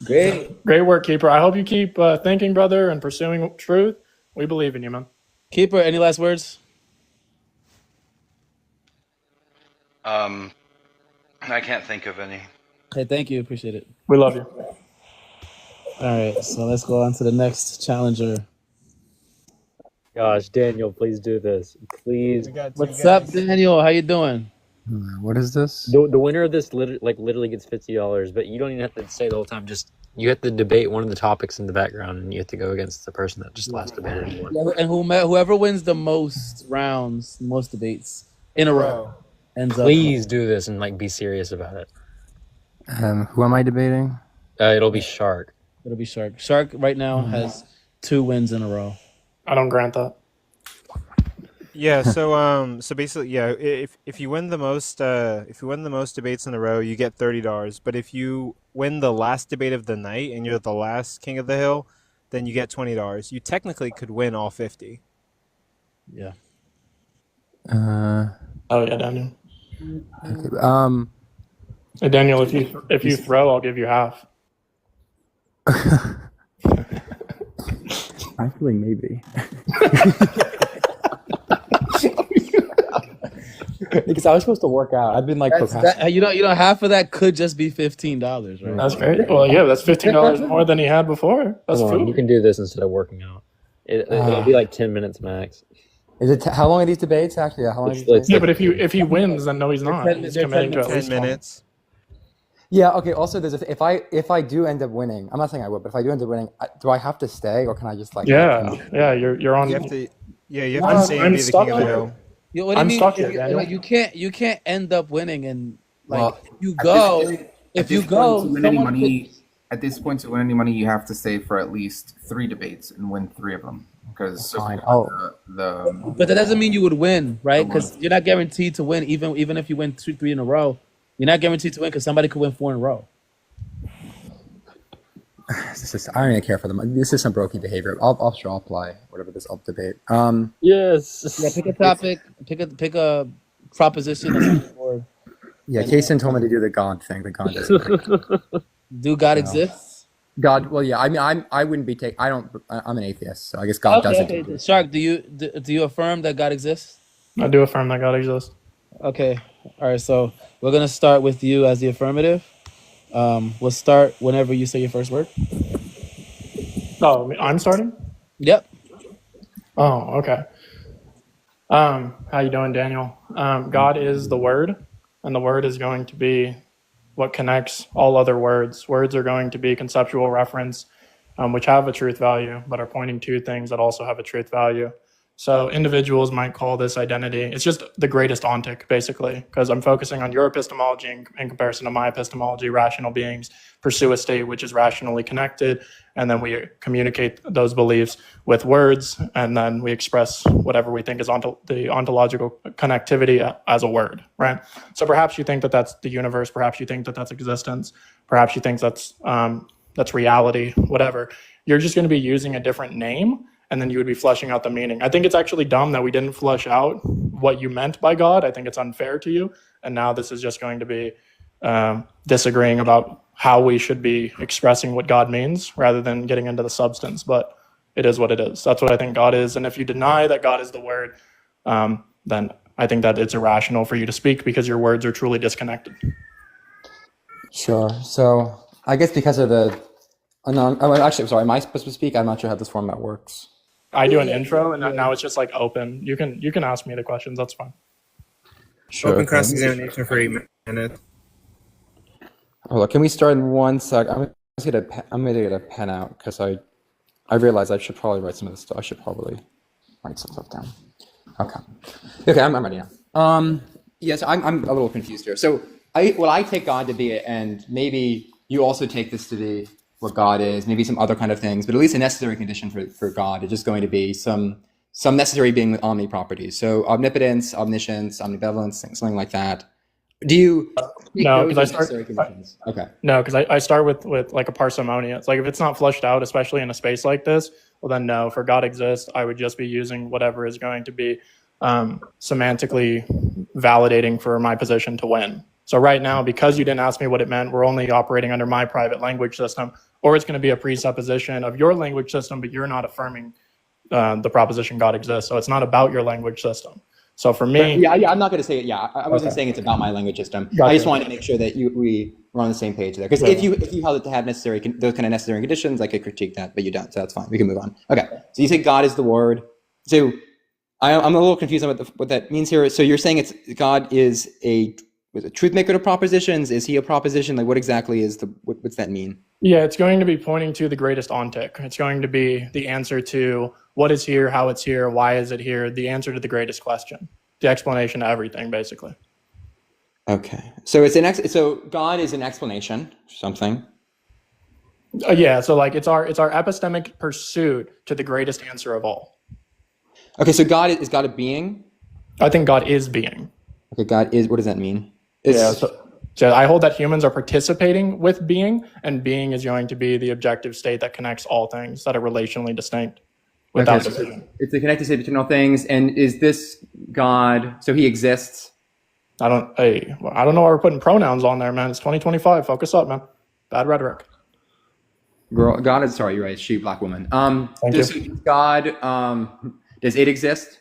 Great work, Keeper. I hope you keep thinking, brother, and pursuing truth. We believe in you, man. Keeper, any last words? I can't think of any. Hey, thank you. Appreciate it. We love you. All right, so let's go on to the next challenger. Gosh, Daniel, please do this. Please. What's up, Daniel? How you doing? What is this? The winner of this literally gets $50, but you don't even have to say the whole time. Just you have to debate one of the topics in the background, and you have to go against the person that just last debated. Yeah, and whoever wins the most rounds, most debates in a row, ends up. Please do this and be serious about it. Who am I debating? It'll be Shark. It'll be Shark. Shark right now has 2 wins in a row. I don't grant that. Yeah, so basically, yeah, if you win the most debates in a row, you get $30. But if you win the last debate of the night and you're the last King of the Hill, then you get $20. You technically could win all 50. Yeah. Oh yeah, Daniel. Okay, Hey, Daniel, if you throw, I'll give you half. Actually, maybe. Because I was supposed to work out. I've been procrastinating. Half of that could just be $15, right? That's great. Well, yeah, that's $15 more than he had before. That's Come on, food. you can do this instead of working out. It'll be like 10 minutes max. Is it? How long are these debates? Actually, how long? Are these debates? Yeah, but if he wins, then no, he's not. He's committing to at least 10 minutes. Yeah. Okay. Also, there's if I do end up winning, I'm not saying I would, but if I do end up winning, do I have to stay or can I just Yeah. You're on. You have to stay and be the King of the Hill. What do you mean? stuck here, Daniel. You can't end up winning and At this point, to win any money, you have to stay for at least 3 debates and win 3 of them. Because but that doesn't mean you would win, right? Because you're not guaranteed to win, even if you win 2-3 in a row. You're not guaranteed to win because somebody could win 4 in a row. I don't even care for them. This is some brokey behavior. I'll sure apply whatever this up debate. Yes. Yeah, pick a topic. Pick a proposition. Yeah, Kason told me to do the God thing. The God doesn't. Do God exist? God. Well, yeah. I mean, I wouldn't be take. I don't. I'm an atheist, so I guess God doesn't. Okay. Shark, do you affirm that God exists? I do affirm that God exists. Okay. All right. So we're gonna start with you as the affirmative. We'll start whenever you say your first word. Oh, I'm starting? Yep. Oh, okay. How you doing, Daniel? God is the Word, and the Word is going to be what connects all other words. Words are going to be conceptual reference, which have a truth value, but are pointing to things that also have a truth value. So individuals might call this identity. It's just the greatest ontic, basically, because I'm focusing on your epistemology in comparison to my epistemology. Rational beings pursue a state which is rationally connected, and then we communicate those beliefs with words, and then we express whatever we think is the ontological connectivity as a word, right? So perhaps you think that that's the universe, perhaps you think that that's existence, perhaps you think that's reality, whatever. You're just going to be using a different name, and then you would be fleshing out the meaning. I think it's actually dumb that we didn't flesh out what you meant by God. I think it's unfair to you. And now this is just going to be disagreeing about how we should be expressing what God means rather than getting into the substance. But it is what it is. That's what I think God is. And if you deny that God is the Word, then I think that it's irrational for you to speak because your words are truly disconnected. Sure. So I guess because of the... actually, sorry, am I supposed to speak? I'm not sure how this format works. I do an intro, and now it's just like open. You can ask me the questions. That's fine. Sure. Open cross-examination for 8 minutes. Hold on, can we start in 1 sec? I'm I'm gonna get a pen out because I realized I should probably write some of this stuff. I should probably write some stuff down. Okay, I'm ready now. Yes, I'm a little confused here. So I take God to be, and maybe you also take this to be what God is, maybe some other kind of things, but at least a necessary condition for God is just going to be some necessary being with omni properties. So omnipotence, omniscience, omnibenevolence, something like that. Do you take No, those because as necessary conditions? Okay. No, because I start with like a parsimonious. Like if it's not fleshed out, especially in a space like this, well then no. For God exists, I would just be using whatever is going to be semantically validating for my position to win. So right now, because you didn't ask me what it meant, we're only operating under my private language system, or it's going to be a presupposition of your language system, but you're not affirming the proposition God exists. So it's not about your language system. So for me, yeah, I'm not going to say it. Yeah, I wasn't saying it's about my language system. Gotcha. I just wanted to make sure that we were on the same page there. Because if you held it to have those kind of necessary conditions, I could critique that, but you don't, so that's fine. We can move on. Okay, so you say God is the Word. So I'm a little confused on what that means here. So you're saying God is a truth maker to propositions? Is he a proposition? Like what exactly is what's that mean? Yeah, it's going to be pointing to the greatest ontic. It's going to be the answer to what is here, how it's here, why is it here, the answer to the greatest question, the explanation to everything, basically. Okay, so so God is an explanation for something. Yeah, so like it's our epistemic pursuit to the greatest answer of all. Okay, so God is God a being? I think God is being. Okay, God is. What does that mean? So I hold that humans are participating with being, and being is going to be the objective state that connects all things that are relationally distinct without decision. It's the connected state between all things. And is this God? So he exists. I don't know why we're putting pronouns on there, man. It's 2025. Focus up, man. Bad rhetoric. Girl, God is sorry. You're right. She, black woman. Thank you. God. Does it exist?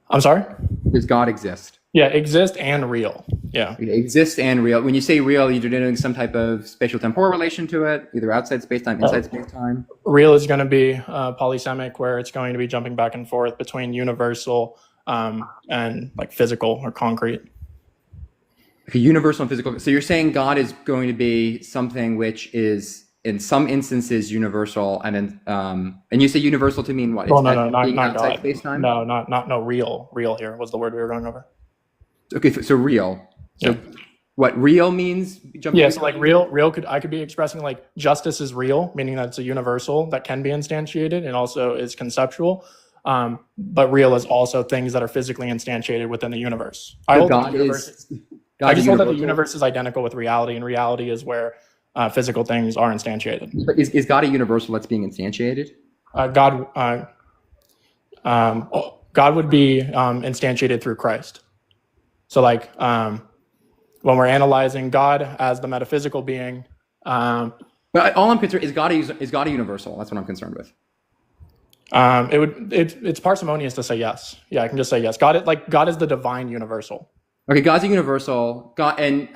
I'm sorry. Does God exist? Yeah, exist and real. Yeah. It exists and real. When you say real, you're doing some type of spatial temporal relation to it, either outside space-time, inside space-time. Real is going to be polysemic, where it's going to be jumping back and forth between universal and like physical or concrete. Okay, universal and physical. So you're saying God is going to be something which is in some instances universal, and you say universal to mean what? Well, not God. Space-time? No, real. Real here was the word we were going over. Okay, so real. So what real means? Yeah, so like real I could be expressing like justice is real, meaning that it's a universal that can be instantiated and also is conceptual. But real is also things that are physically instantiated within the universe. I just hold that the universe is identical with reality, and reality is where physical things are instantiated. But is God a universal that's being instantiated? God would be instantiated through Christ. So like when we're analyzing God as the metaphysical being, but all I'm concerned is God a universal? That's what I'm concerned with. It's parsimonious to say yes. Yeah, I can just say yes. God is the divine universal. Okay, God's a universal. God, and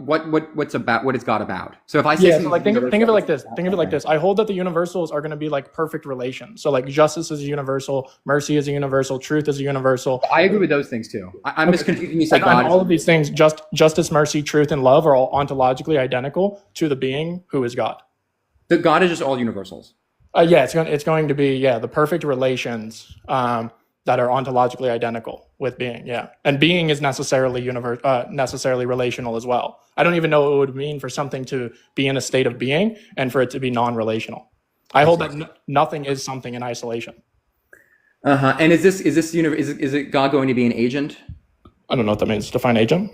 what is God about? So if I say think of it like this. I hold that the universals are going to be like perfect relations. So like justice is a universal, mercy is a universal, truth is a universal. I agree with those things too. I'm just confusing you. Say God. All of these things, justice, mercy, truth, and love are all ontologically identical to the being who is God. The God is just all universals. It's going to be the perfect relations that are ontologically identical with being, and being is necessarily relational as well. I don't even know what it would mean for something to be in a state of being and for it to be non-relational. I hold that nothing is something in isolation. And is it God going to be an agent? I don't know what that means. Define agent.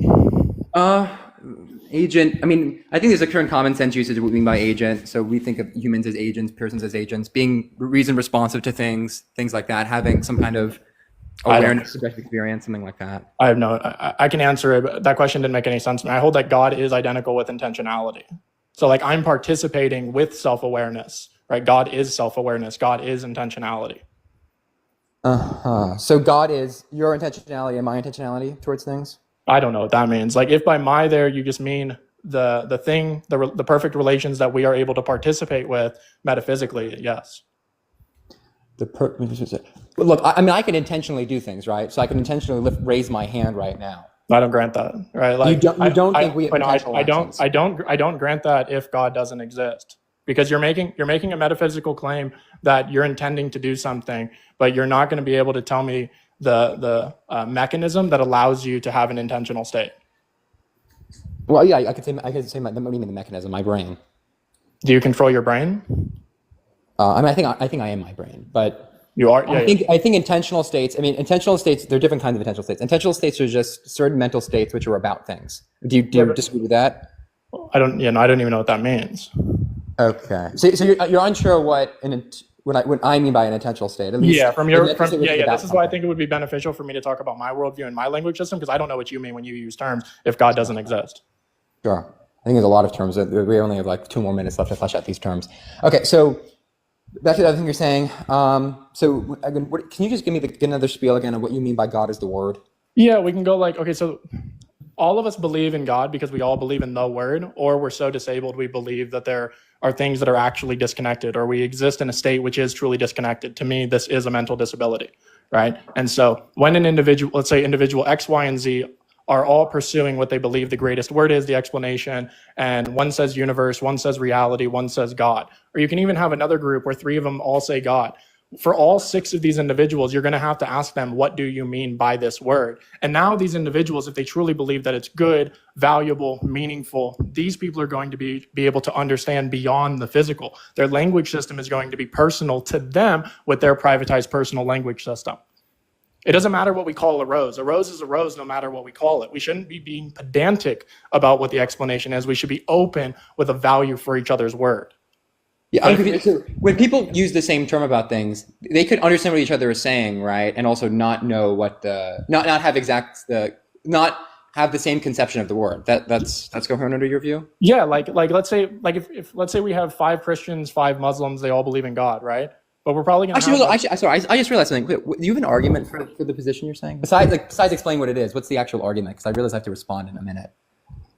Agent. I mean, I think there's a current common sense usage of what we mean by agent. So we think of humans as agents, persons as agents, being reason responsive to things like that, having some kind of awareness, subjective experience, something like that. I can answer it, but that question didn't make any sense to me. I hold that God is identical with intentionality. So like I'm participating with self-awareness, right? God is self-awareness. God is intentionality. So God is your intentionality and my intentionality towards things? I don't know what that means. Like if by my there you just mean the perfect relations that we are able to participate with metaphysically, yes. Look, I mean, I can intentionally do things, right? So I can intentionally raise my hand right now. I don't grant that, right? Like You don't think we have but no, potential actions? I don't grant that if God doesn't exist, because you're making a metaphysical claim that you're intending to do something, but you're not going to be able to tell me the mechanism that allows you to have an intentional state. Well, yeah, I could say what do you mean the mechanism? My brain. Do you control your brain? I mean, I think I am my brain, but you are. Yeah, I think intentional states. I mean, intentional states. There are different kinds of intentional states. Intentional states are just certain mental states which are about things. Do you disagree with that? I don't. Yeah, no, I don't even know what that means. Okay. So you're unsure what I mean by an intentional state. At least Yeah, This is why I something. think it would be beneficial for me to talk about my worldview and my language system, because I don't know what you mean when you use terms if God doesn't exist. Sure. I think there's a lot of terms. We only have like 2 more minutes left to flesh out these terms. Okay, so back to the other thing you're saying. So again, can you just give another spiel again of what you mean by God is the Word? Yeah, we can go like, okay, so all of us believe in God because we all believe in the Word, or we're so disabled we believe that there are things that are actually disconnected, or we exist in a state which is truly disconnected. To me, this is a mental disability, right? And so when an individual, let's say individual X, Y, and Z are all pursuing what they believe the greatest word is, the explanation, and one says universe, one says reality, one says God. Or you can even have another group where 3 of them all say God. For all 6 of these individuals, you're going to have to ask them, what do you mean by this word? And now these individuals, if they truly believe that it's good, valuable, meaningful, these people are going to be able to understand beyond the physical. Their language system is going to be personal to them with their privatized personal language system. It doesn't matter what we call a rose. A rose is a rose no matter what we call it. We shouldn't be being pedantic about what the explanation is. We should be open with a value for each other's word. Yeah, so when people use the same term about things, they could understand what each other is saying, right? And also not know what not have the same conception of the word. That's coherent under your view? Yeah, like let's say if let's say we have 5 Christians, 5 Muslims, they all believe in God, right? But we're probably going to sorry, I just realized something. Do you have an argument for the position you're saying? Besides explaining what it is, what's the actual argument? Because I realize I have to respond in a minute.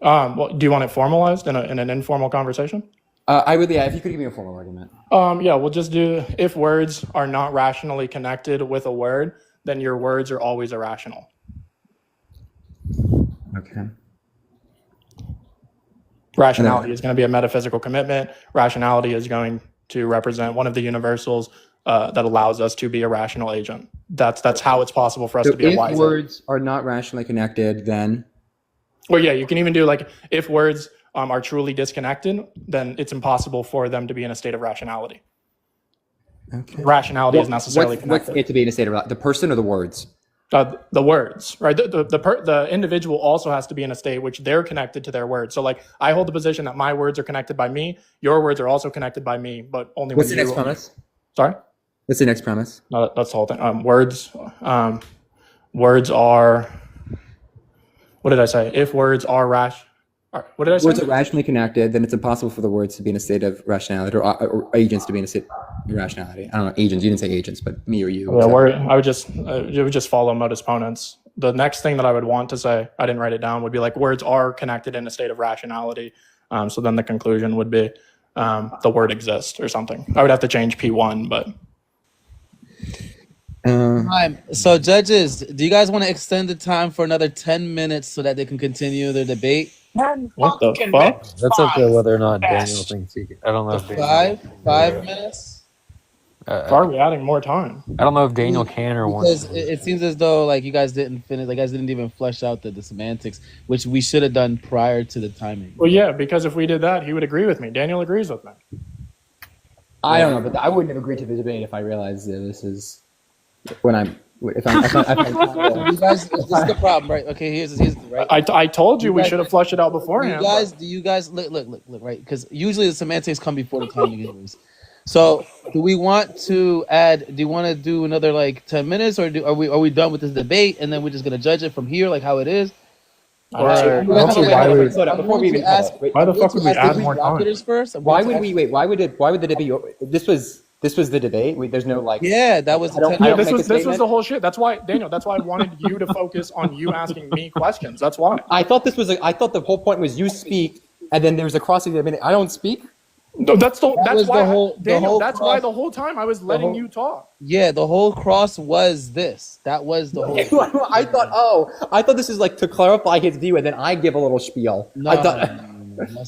Well, do you want it formalized in an informal conversation? I would, yeah, if you could give me a formal argument. Yeah, we'll just do, if words are not rationally connected with a word, then your words are always irrational. Okay. Rationality is going to be a metaphysical commitment. Rationality is going to represent one of the universals that allows us to be a rational agent. That's how it's possible for us to be a wise. If words are not rationally connected, then... Well, yeah, you can even do like, if words are truly disconnected, then it's impossible for them to be in a state of rationality. Okay. Rationality is necessarily connected. What's it to be in a state of the person or the words? The words, right? The individual also has to be in a state which they're connected to their words. So, like, I hold the position that my words are connected by me. Your words are also connected by me, but only. What's the next premise? Sorry. What's the next premise? No, that's the whole thing. Words are. What did I say? If words are what did I say? Words are rationally connected, then it's impossible for the words to be in a state of rationality, or agents to be in a state of irrationality. I don't know, agents. You didn't say agents, but me or you. Yeah, it would just follow modus ponens. The next thing that I would want to say, I didn't write it down, would be like words are connected in a state of rationality. So then the conclusion would be the word exists or something. I would have to change P1, but. So judges, do you guys want to extend the time for another 10 minutes so that they can continue their debate? What the fuck? That's up to whether or not Daniel thinks he can. I don't know if Daniel, 5 minutes. Why are we adding more time? I don't know if Daniel can or wants. Because it seems as though like you guys didn't finish. Like you guys didn't even flesh out the semantics, which we should have done prior to the timing. Well, yeah, because if we did that, he would agree with me. Daniel agrees with me. I don't know, but I wouldn't have agreed to the debate if I realized that this is when I'm. If I'm you guys, this is the problem, right? Okay, here's right. I told you we should have flushed it out beforehand. Do you guys look, right? Because usually the semantics come before the timing anyways. So do we want to add? Do you want to do another like 10 minutes, or are we done with this debate and then we're just gonna judge it from here, like how it is? Or why the fuck would we add more time? First? Why would we wait? Why would the debate? This was the debate. There's no like. Yeah, that was. This was the whole shit. That's why, Daniel. That's why I wanted you to focus on you asking me questions. That's why. I thought the whole point was you speak, and then there's a crossing. I mean, I don't speak. No, that's was why the whole Daniel. That's why cross. the whole time I was letting you talk. Yeah, the whole cross was this. That was the whole. I thought this is like to clarify his view, and then I give a little spiel. No, I thought.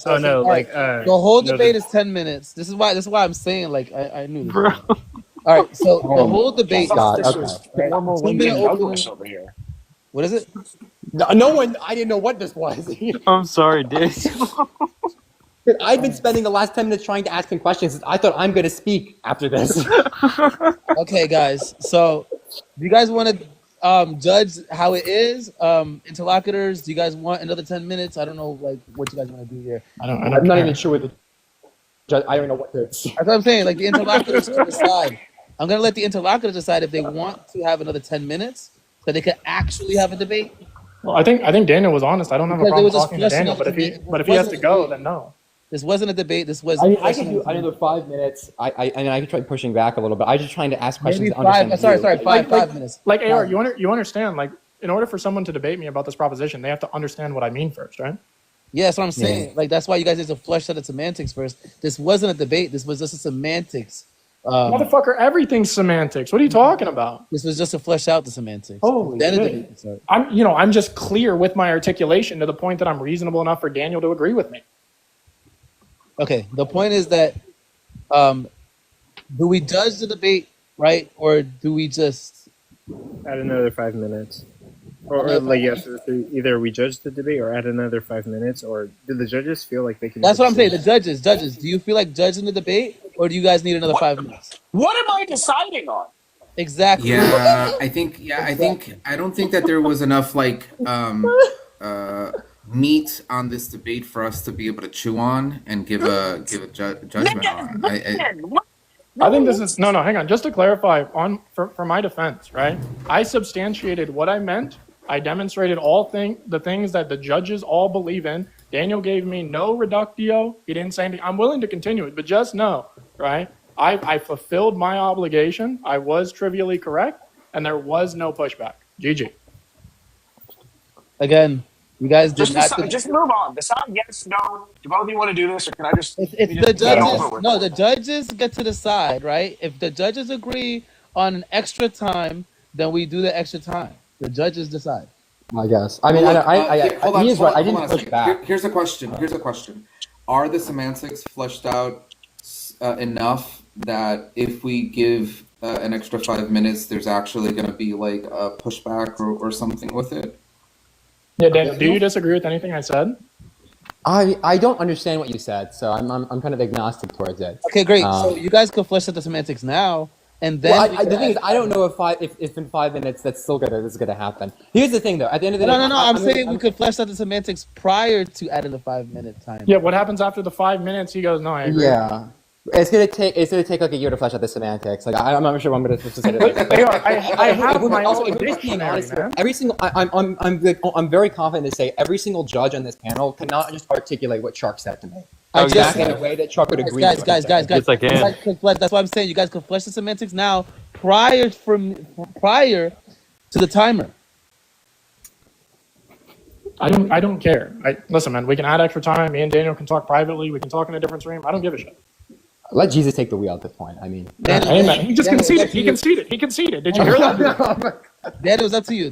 Oh no, All like right. The whole no, debate is 10 minutes. This is why I'm saying like I knew this. Bro. All right, so the whole debate. God, This okay. was Right. formal 2 minute Lincoln opening. Douglas over here. What is it? No one. I didn't know what this was. I'm sorry, dude. I've been spending the last 10 minutes trying to ask him questions. I thought I'm going to speak after this. Okay, guys. So, do you guys want to judge how it is? Interlocutors, do you guys want another 10 minutes? I don't know, like what you guys want to do here. I'm not even sure what the judge. I don't know what to. That's what I'm saying. Like the interlocutors can decide. I'm gonna let the interlocutors decide if they want to have another 10 minutes so they could actually have a debate. Well, I think Daniel was honest. I don't have a Because they problem were just talking to Daniel, fleshing but out if he has to go, then no. This wasn't a debate. This was. I can do another 5 minutes. I can try pushing back a little bit. I'm just trying to ask questions. Maybe to understand five. the view. Sorry, five minutes. Like AR, you understand? Like, in order for someone to debate me about this proposition, they have to understand what I mean first, right? Yeah, that's what I'm saying. Like that's why you guys need to flesh out the semantics first. This wasn't a debate. This was just a semantics. Motherfucker, everything's semantics. What are you talking about? This was just to flesh out the semantics. Holy Then a shit. debate can start. I'm just clear with my articulation to the point that I'm reasonable enough for Daniel to agree with me. Okay, the point is that do we judge the debate, right? Or do we just add another 5 minutes? Or like yes, either we judge the debate or add another 5 minutes, or do the judges feel like they can? That's what I'm saying. The judges, do you feel like judging the debate, or do you guys need another 5 minutes? What am I deciding on? Exactly. Yeah, I don't think that there was enough meat on this debate for us to be able to chew on and give a judgment on. I think this is no. Hang on. Just to clarify, for my defense, right? I substantiated what I meant. I demonstrated the things that the judges all believe in. Daniel gave me no reductio. He didn't say anything. I'm willing to continue it, but just know, right? I fulfilled my obligation. I was trivially correct, and there was no pushback. GG. Again, you guys did just move on. Decide yes, no. Do both of you want to do this, or can I just? It's the judges. No, the judges get to decide, right? If the judges agree on an extra time, then we do the extra time. The judges decide. I guess. I mean, he is right. I didn't push back. Here's a question. Are the semantics fleshed out enough that if we give an extra 5 minutes, there's actually going to be like a pushback or something with it? Yeah, Daniel, do you disagree with anything I said? I don't understand what you said, so I'm kind of agnostic towards it. Okay, great. So you guys can flesh out the semantics now, and then the thing is, I don't know if in 5 minutes this is gonna happen. Here's the thing, though. At the end of the day, no. I'm saying we could flesh out the semantics prior to adding the 5 minute time. Yeah. What happens after the 5 minutes? He goes, no, I agree. Yeah. It's gonna take like a year to flesh out the semantics. Like I'm not sure what I'm gonna say. I have my own dictionary, man. Every single I'm very confident to say every single judge on this panel cannot just articulate what Shark said to me. In a way that Shark would agree. Guys. Yes, I can. That's why I'm saying you guys can flesh the semantics now prior to the timer. I don't care. Listen, man. We can add extra time. Me and Daniel can talk privately. We can talk in a different stream. I don't give a shit. Let Jesus take the wheel at this point. I mean, amen. He just conceded. He conceded. Did you hear that? Daniel, it's up to you.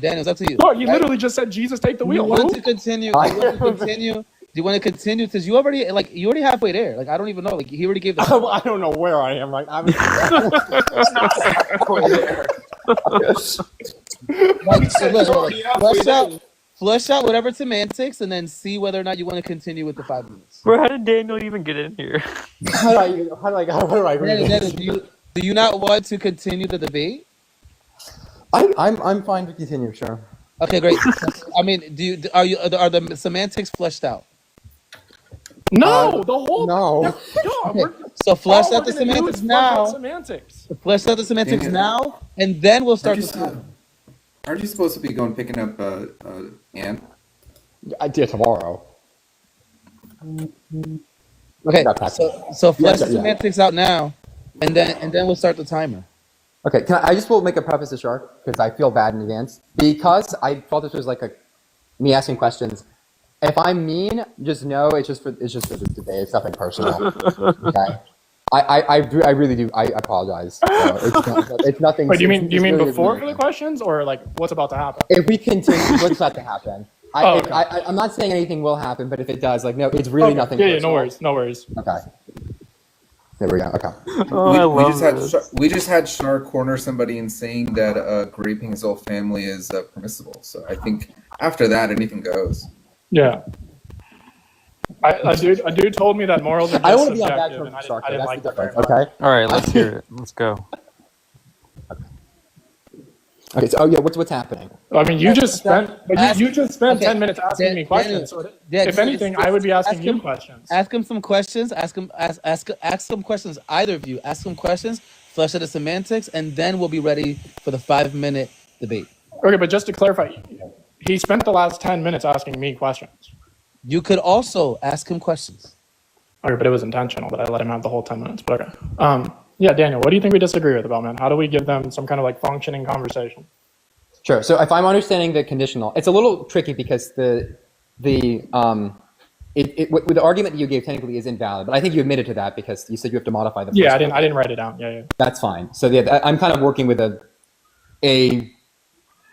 No, you literally just said Jesus take the wheel. Do you want to continue? Do you want to continue? Because you already halfway there. Like I don't even know. Like he already gave the. I don't know where I am right now. Flush out whatever semantics, and then see whether or not you want to continue with the 5 minutes. Bro, how did Daniel even get in here? How do I Daniel, do you not want to continue the debate? I'm fine to continue. Sure. Okay, great. I mean, are the semantics fleshed out? No, the whole no. Okay. So flesh out the semantics now. Flesh out the semantics now, and then we'll start the time. Aren't you supposed to be going picking up Anne? I did tomorrow. Okay, so flesh the semantics out now, and then we'll start the timer. Okay, I just will make a preface to Shark because I feel bad in advance because I thought this was like me asking questions. If I'm mean, just know it's just for the debate. It's nothing personal. Okay. I really do. I apologize. So it's nothing. Wait, do you it's mean really, before really for the questions, or like what's about to happen? If we continue, what's about to happen? Okay. I'm not saying anything will happen, but if it does, like, no, it's really nothing. Yeah, personal. no worries. Okay. There we go. Okay. We just had Shark corner somebody in saying that raping his whole family is permissible. So I think after that, anything goes. Yeah. A dude told me that morals are just I don't want to be on bad subjective, terms and with Shark. I didn't That's like the that very difference. much. Okay. All right, let's hear it. Let's go. Okay. So, what's happening? I mean, you just spent 10 minutes asking me Daniel, questions. So if anything, I would be asking you questions. Ask him some questions. Ask some questions. Either of you, ask some questions. Flesh out the semantics, and then we'll be ready for the 5-minute debate. Okay, but just to clarify, he spent the last 10 minutes asking me questions. You could also ask him questions. Okay, but it was intentional that I let him have the whole 10 minutes. But okay. Yeah, Daniel, what do you think we disagree with about, man? How do we give them some kind of like functioning conversation? Sure. So if I'm understanding the conditional, it's a little tricky because the argument that you gave technically is invalid, but I think you admitted to that because you said you have to modify the. Yeah, I didn't write it down. Yeah. That's fine. So yeah, I'm kind of working with a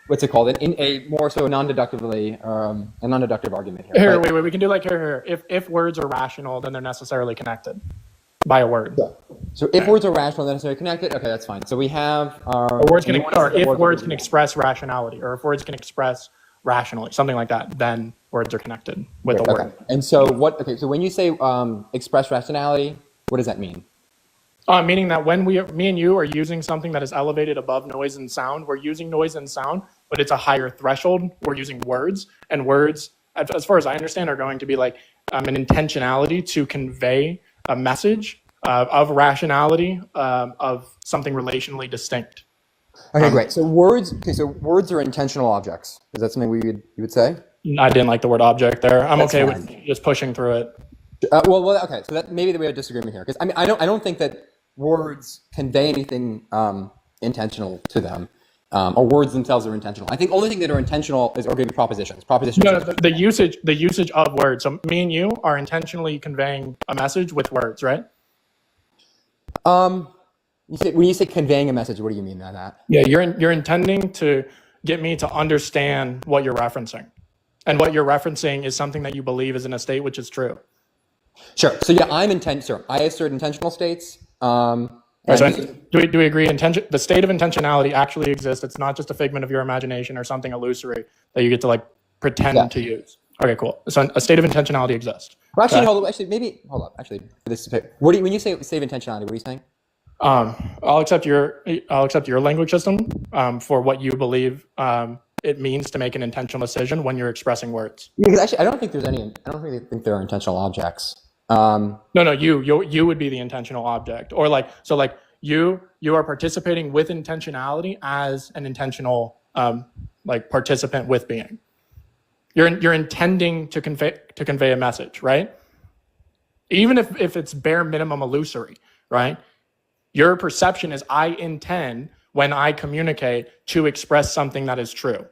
what's it called? A more so non-deductive argument here. Here, wait. We can do like here. If words are rational, then they're necessarily connected by a word. So if words are rational, they're necessarily connected. Okay, that's fine. So we have if words can express rationality, or if words can express rationally, something like that, then words are connected with the word. And so so when you say express rationality, what does that mean? Meaning that when me and you are using something that is elevated above noise and sound, we're using noise and sound, but it's a higher threshold. We're using words, and words, as far as I understand, are going to be like an intentionality to convey a message of rationality, of something relationally distinct. Okay, great. So words are intentional objects. Is that something you would say? I didn't like the word object there. That's okay fine. with just pushing through it. Okay. So that maybe we have a disagreement here, because I mean I don't think that words convey anything intentional to them, or words themselves are intentional. I think the only thing that are intentional is going to be propositions. No, the usage of words. So me and you are intentionally conveying a message with words, right? When you say conveying a message, what do you mean by that? Yeah, you're intending to get me to understand what you're referencing, and what you're referencing is something that you believe is in a state which is true. Sure. So yeah, I assert intentional states. Do we agree? The state of intentionality actually exists. It's not just a figment of your imagination or something illusory that you get to like pretend to use. Okay, cool. So a state of intentionality exists. Well, actually, hold up. Actually, when you say state of intentionality, what are you saying? I'll accept your language system for what you believe it means to make an intentional decision when you're expressing words. Because actually, I don't really think there are intentional objects. No, you would be the intentional object, or you are participating with intentionality as an intentional participant with being. You're intending to convey a message, right? Even if it's bare minimum illusory, right? Your perception is I intend when I communicate to express something that is true.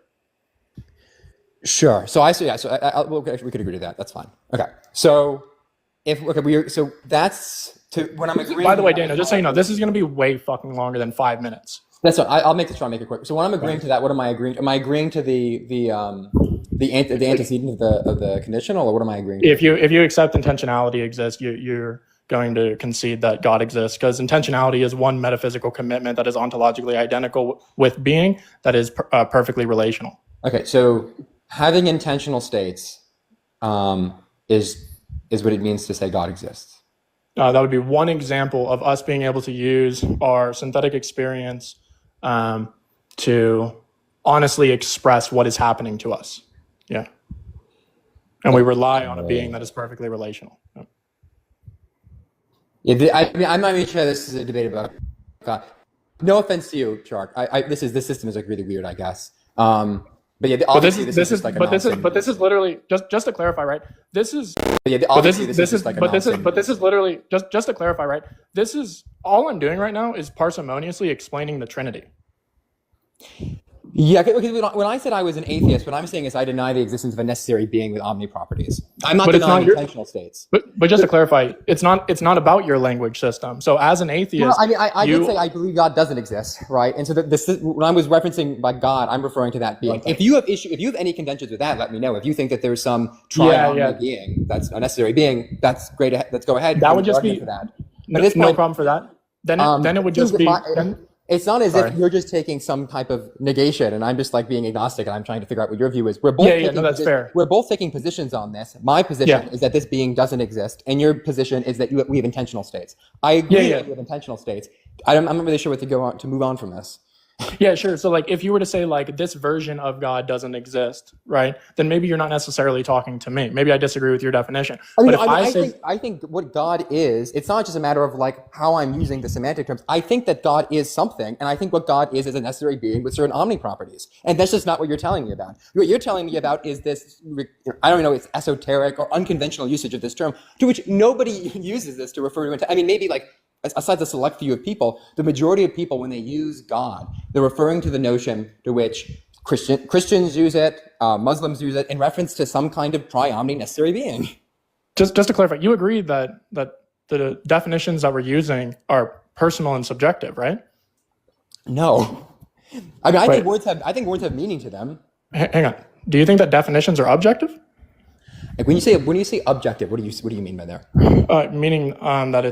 Sure. So we could agree to that. That's fine. Okay. So that's when I'm agreeing. By the way, Daniel, just so you know, this is going to be way fucking longer than 5 minutes. That's what I'll make it quick. So when I'm agreeing to that, what am I agreeing? Am I agreeing to the antecedent of the conditional, or what am I agreeing to? If you accept intentionality exists, you're going to concede that God exists, because intentionality is one metaphysical commitment that is ontologically identical with being, that is perfectly relational. Okay, so having intentional states is what it means to say God exists. That would be one example of us being able to use our synthetic experience to honestly express what is happening to us. Yeah. And we rely on a being that is perfectly relational. Yeah. Yeah, I'm not even sure this is a debate about God. No offense to you, Shark. This system is like really weird, I guess. But yeah, this is literally just to clarify, right? This is literally just to clarify, right? This is all I'm doing right now is parsimoniously explaining the Trinity. Yeah, because when I said I was an atheist, what I'm saying is I deny the existence of a necessary being with omni properties. I'm not But it's denying not your. intentional states. But just to clarify, it's not about your language system. So as an Well, atheist, I mean, I did you say I believe God doesn't exist, right? And so when I was referencing by God, I'm referring to that being. like that. If you have any contentions with that, let me know. If you think that there's some Yeah, triomni being that's a necessary being, that's great. Let's go ahead. That and would just argue be for that. no, But at this no point, problem for that. Then it would just be. it's not as Sorry. if you're just taking some type of negation and I'm just like being agnostic and I'm trying to figure out what your view is. We're both that's fair. We're both taking positions on this. My position is that this being doesn't exist, and your position is that we have intentional states. I agree that we have intentional states. I'm not really sure what to move on from this. Yeah, sure. So like if you were to say like this version of God doesn't exist, right? Then maybe you're not necessarily talking to me. Maybe I disagree with your definition. I think what God is, it's not just a matter of like how I'm using the semantic terms. I think that God is something, and I think what God is a necessary being with certain omni properties. And that's just not what you're telling me about. What you're telling me about is this, I don't know, it's esoteric or unconventional usage of this term, to which nobody uses this to refer to. I mean, maybe like, aside the select few of people, the majority of people, when they use God, they're referring to the notion to which Christians use it, Muslims use it, in reference to some kind of tri-omni necessary being. Just to clarify, you agree that the definitions that we're using are personal and subjective, right? No. I mean, I think words have meaning to them. Hang on. Do you think that definitions are objective? Like when you say objective, what do you mean by there? Meaning that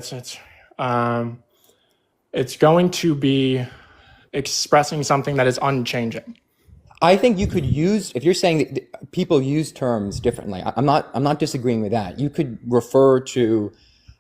it's going to be expressing something that is unchanging. I think you could use, if you're saying that people use terms differently, I'm not disagreeing with that. You could refer to,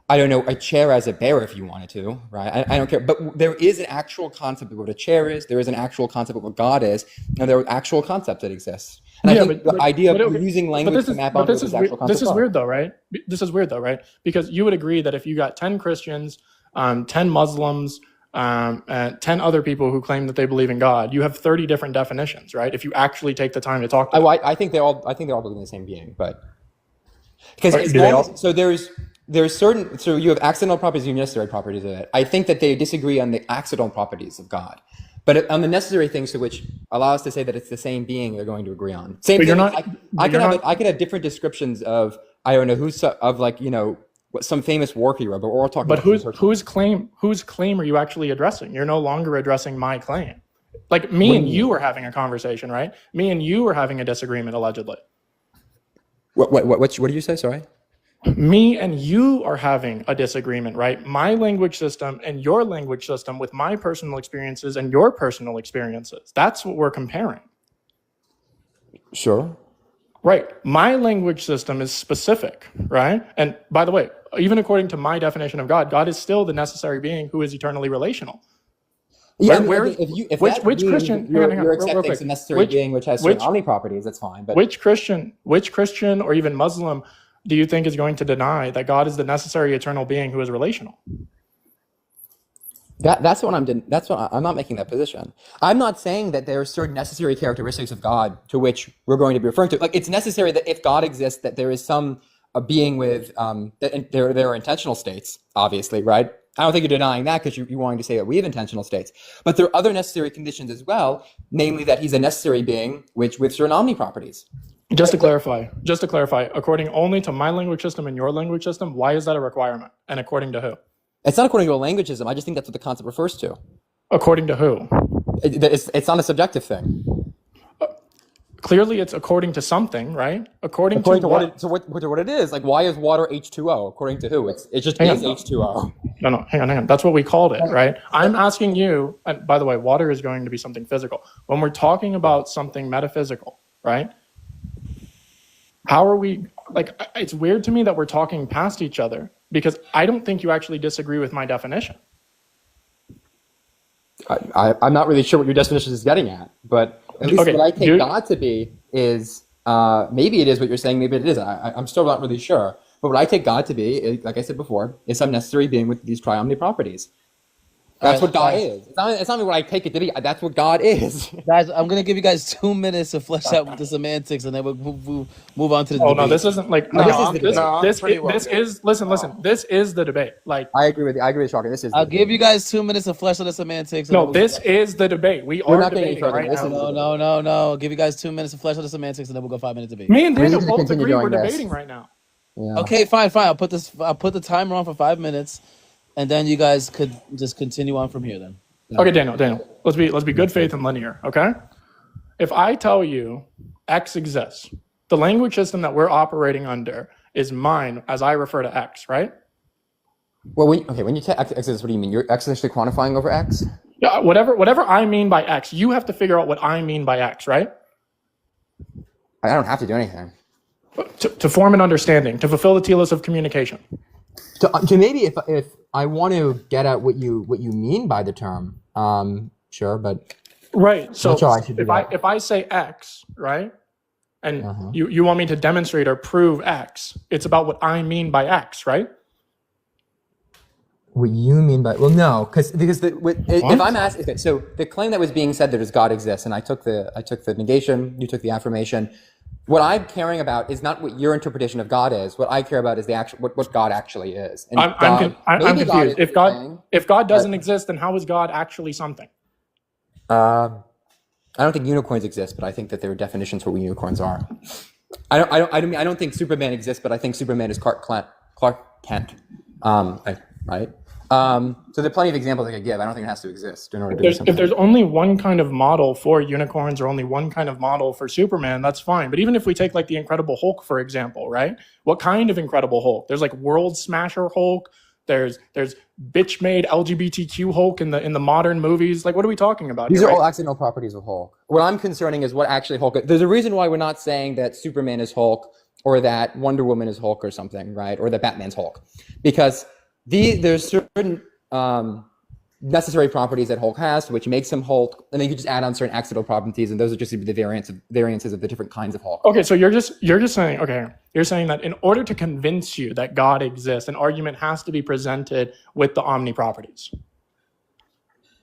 I don't know, a chair as a bear if you wanted to, right? I don't care. But there is an actual concept of what a chair is. There is an actual concept of what God is. And there are actual concepts that exist. And I think the idea of using language to map onto this actual concept. This is weird though, right? This is weird though, right? Because you would agree that if you got 10 Christians, 10 Muslims, and 10 other people who claim that they believe in God, you have 30 different definitions, right? If you actually take the time to talk to them. I think they all believe in the same being, but because so there's certain, so you have accidental properties and necessary properties of it. I think that they disagree on the accidental properties of God, but on the necessary things to which allow us to say that it's the same being, they're going to agree on. Same thing. I could have different descriptions of, I don't know, some famous war hero, but we're all talking. But whose claim are you actually addressing? You're no longer addressing my claim. Like me and you were having a conversation, right? Me and you were having a disagreement allegedly. What did you say? Sorry. Me and you are having a disagreement, right? My language system and your language system with my personal experiences and your personal experiences. That's what we're comparing. Sure. Right. My language system is specific, right? And by the way, even according to my definition of God, God is still the necessary being who is eternally relational. Yeah, right? Which Christian? You're accepting a necessary being which has certain omni properties. That's fine. But which Christian, or even Muslim, do you think is going to deny that God is the necessary eternal being who is relational? That's what I'm not making that position. I'm not saying that there are certain necessary characteristics of God to which we're going to be referring to. Like it's necessary that if God exists, that there is some being with that there are intentional states, obviously, right? I don't think you're denying that because you're wanting to say that we have intentional states. But there are other necessary conditions as well, namely that he's a necessary being with certain omni properties. Just to clarify, according only to my language system and your language system, why is that a requirement? And according to who? It's not according to a language system. I just think that's what the concept refers to. According to who? It's not a subjective thing. Clearly, it's according to something, right? According to what it is. Like, why is water H2O? According to who? It just is H2O. No, hang on. That's what we called it, right? I'm asking you, and by the way, water is going to be something physical. When we're talking about something metaphysical, right? How are we, like, it's weird to me that we're talking past each other because I don't think you actually disagree with my definition. I'm not really sure what your definition is getting at, but at least what I take God to be is, maybe it is what you're saying, maybe it isn't. I'm still not really sure. But what I take God to be, like I said before, is some necessary being with these tri-omni properties. That's All what God right, is. It's not what I take it to be. That's what God is. guys, I'm gonna give you guys 2 minutes to flesh out the semantics, and then we'll move on to the Oh debate. no, this isn't like No, no. this is the debate. I'm pretty well This good. is listen. This is the debate. Like I agree with Shocker. This is. I'll give you guys 2 minutes to flesh out the semantics. And no, then this is the debate. We We're are not getting any debating further. right This now. is- No. I'll give you guys 2 minutes to flesh out the semantics, and then we'll go 5 minute debate. Me and We need Daniel to both continue agree we're doing this. debating right now. Yeah. Okay, fine. I'll put the timer on for 5 minutes, and then you guys could just continue on from here. Then. Okay, Daniel. Let's be good faith and linear. Okay, if I tell you X exists, the language system that we're operating under is mine as I refer to X, right? Well, when you take X exists, what do you mean? You're X actually quantifying over X? Yeah, whatever I mean by X, you have to figure out what I mean by X, right? I don't have to do anything. To form an understanding, to fulfill the telos of communication. To maybe if I want to get at what you mean by the term, sure, but Right. So not sure I should do if I say X, right, and Uh-huh. you want me to demonstrate or prove X, it's about what I mean by X, right? What you mean by no, because if I'm asked, okay, so the claim that was being said that is God exists, and I took the negation, you took the affirmation. What I'm caring about is not what your interpretation of God is. What I care about is the actual what God actually is. And I'm maybe confused. is If God doesn't but- exist, then how is God actually something? I don't think unicorns exist, but I think that there are definitions for what unicorns are. I don't think Superman exists, but I think Superman is Clark Kent. Right? So there are plenty of examples I could give. I don't think it has to exist in order to do something. If there's only one kind of model for unicorns or only one kind of model for Superman, that's fine. But even if we take like the Incredible Hulk, for example, right? What kind of Incredible Hulk? There's like World Smasher Hulk. There's bitch made LGBTQ Hulk in the modern movies. Like, what are we talking about? These here, are right? all accidental properties of Hulk. What I'm concerning is what actually Hulk is. There's a reason why we're not saying that Superman is Hulk or that Wonder Woman is Hulk or something, right? Or that Batman's Hulk. Because there's certain necessary properties that Hulk has, which makes him Hulk, and then you can just add on certain accidental properties, and those are just the variances of the different kinds of Hulk. Okay, so you're just saying, okay, you're saying that in order to convince you that God exists, an argument has to be presented with the omni properties.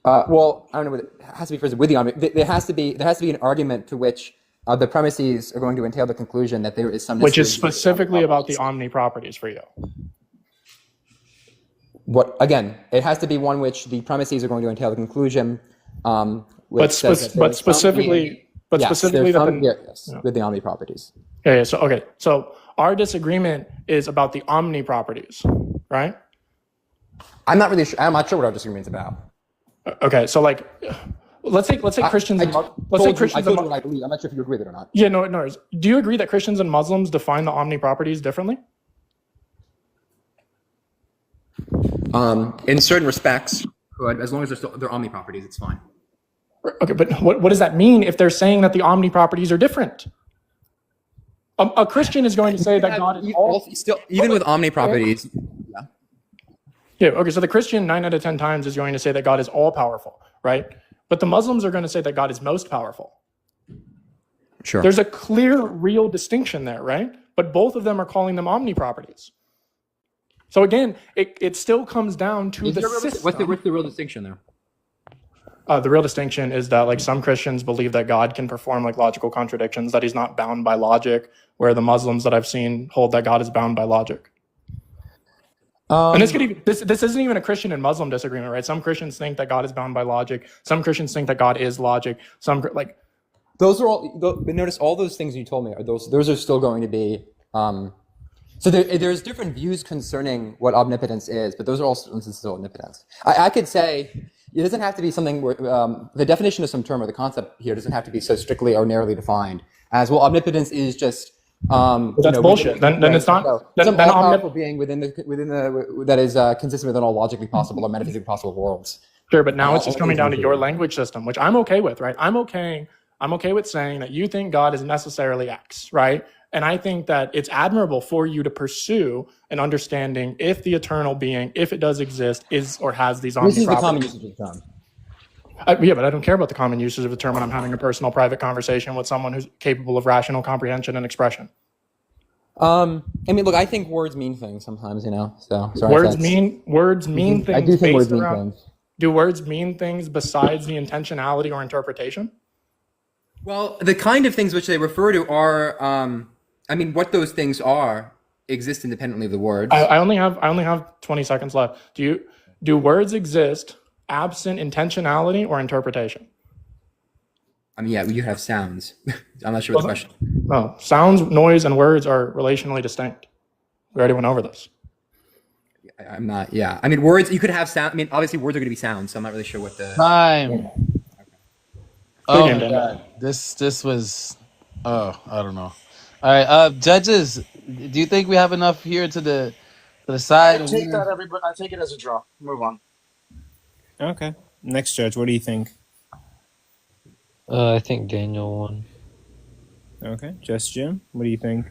Well, I don't know what it has to be presented with the omni. There has to be an argument to which the premises are going to entail the conclusion that there is some. Which is specifically about the omni properties for you. What again? It has to be one which the premises are going to entail the conclusion. With specifically with the omni properties. Yeah. So our disagreement is about the omni properties, right? I'm not really sure. I'm not sure what our disagreement's about. Okay, so like, let's say Christians. I and told you what I believe. I'm not sure if you agree with it or not. Yeah, no. Do you agree that Christians and Muslims define the omni properties differently? In certain respects, but as long as they're omni properties, it's fine. Okay, but what does that mean if they're saying that the omni properties are different? A Christian is going to say that God is even with omni properties. Yeah. Okay. So the Christian 9 out of 10 times is going to say that God is all powerful, right? But the Muslims are going to say that God is most powerful. Sure. There's a clear, real distinction there, right? But both of them are calling them omni properties. So again, it still comes down to the system. What's the real distinction there? The real distinction is that like some Christians believe that God can perform like logical contradictions, that he's not bound by logic, where the Muslims that I've seen hold that God is bound by logic. And this isn't even a Christian and Muslim disagreement, right? Some Christians think that God is bound by logic. Some Christians think that God is logic. Those are all. But notice all those things you told me are those are still going to be. So there's different views concerning what omnipotence is, but those are all instances of omnipotence. I could say it doesn't have to be something where the definition of some term or the concept here doesn't have to be so strictly or narrowly defined as well. Omnipotence is just. That's bullshit. Then it's not. Some all-powerful being within the that is consistent with all logically possible or metaphysically possible worlds. Sure, but now it's just coming down to your language system, which I'm okay with, right? I'm okay with saying that you think God is necessarily X, right? And I think that it's admirable for you to pursue an understanding if the eternal being, if it does exist, is or has these omni properties. This is the common usage of the term. Yeah, but I don't care about the common usage of the term when I'm having a personal, private conversation with someone who's capable of rational comprehension and expression. I mean, look, I think words mean things sometimes, you know. So words mean things. I do think words mean things. do words mean things besides the intentionality or interpretation? Well, the kind of things which they refer to are, I mean, what those things are exist independently of the words. I only have 20 seconds left. Do words exist absent intentionality or interpretation? I mean, yeah, you have sounds. I'm not sure what the question. No, sounds, noise, and words are relationally distinct. We already went over this. I'm not. Yeah, I mean, words. You could have sound. I mean, obviously, words are going to be sounds. So I'm not really sure what the Time. Good Oh game, my Daniel. god, this was. Oh, I don't know. All right, judges, do you think we have enough here to the side? I take that, everybody. I take it as a draw. Move on. Okay. Next judge, what do you think? I think Daniel won. Okay. Just Jim, what do you think?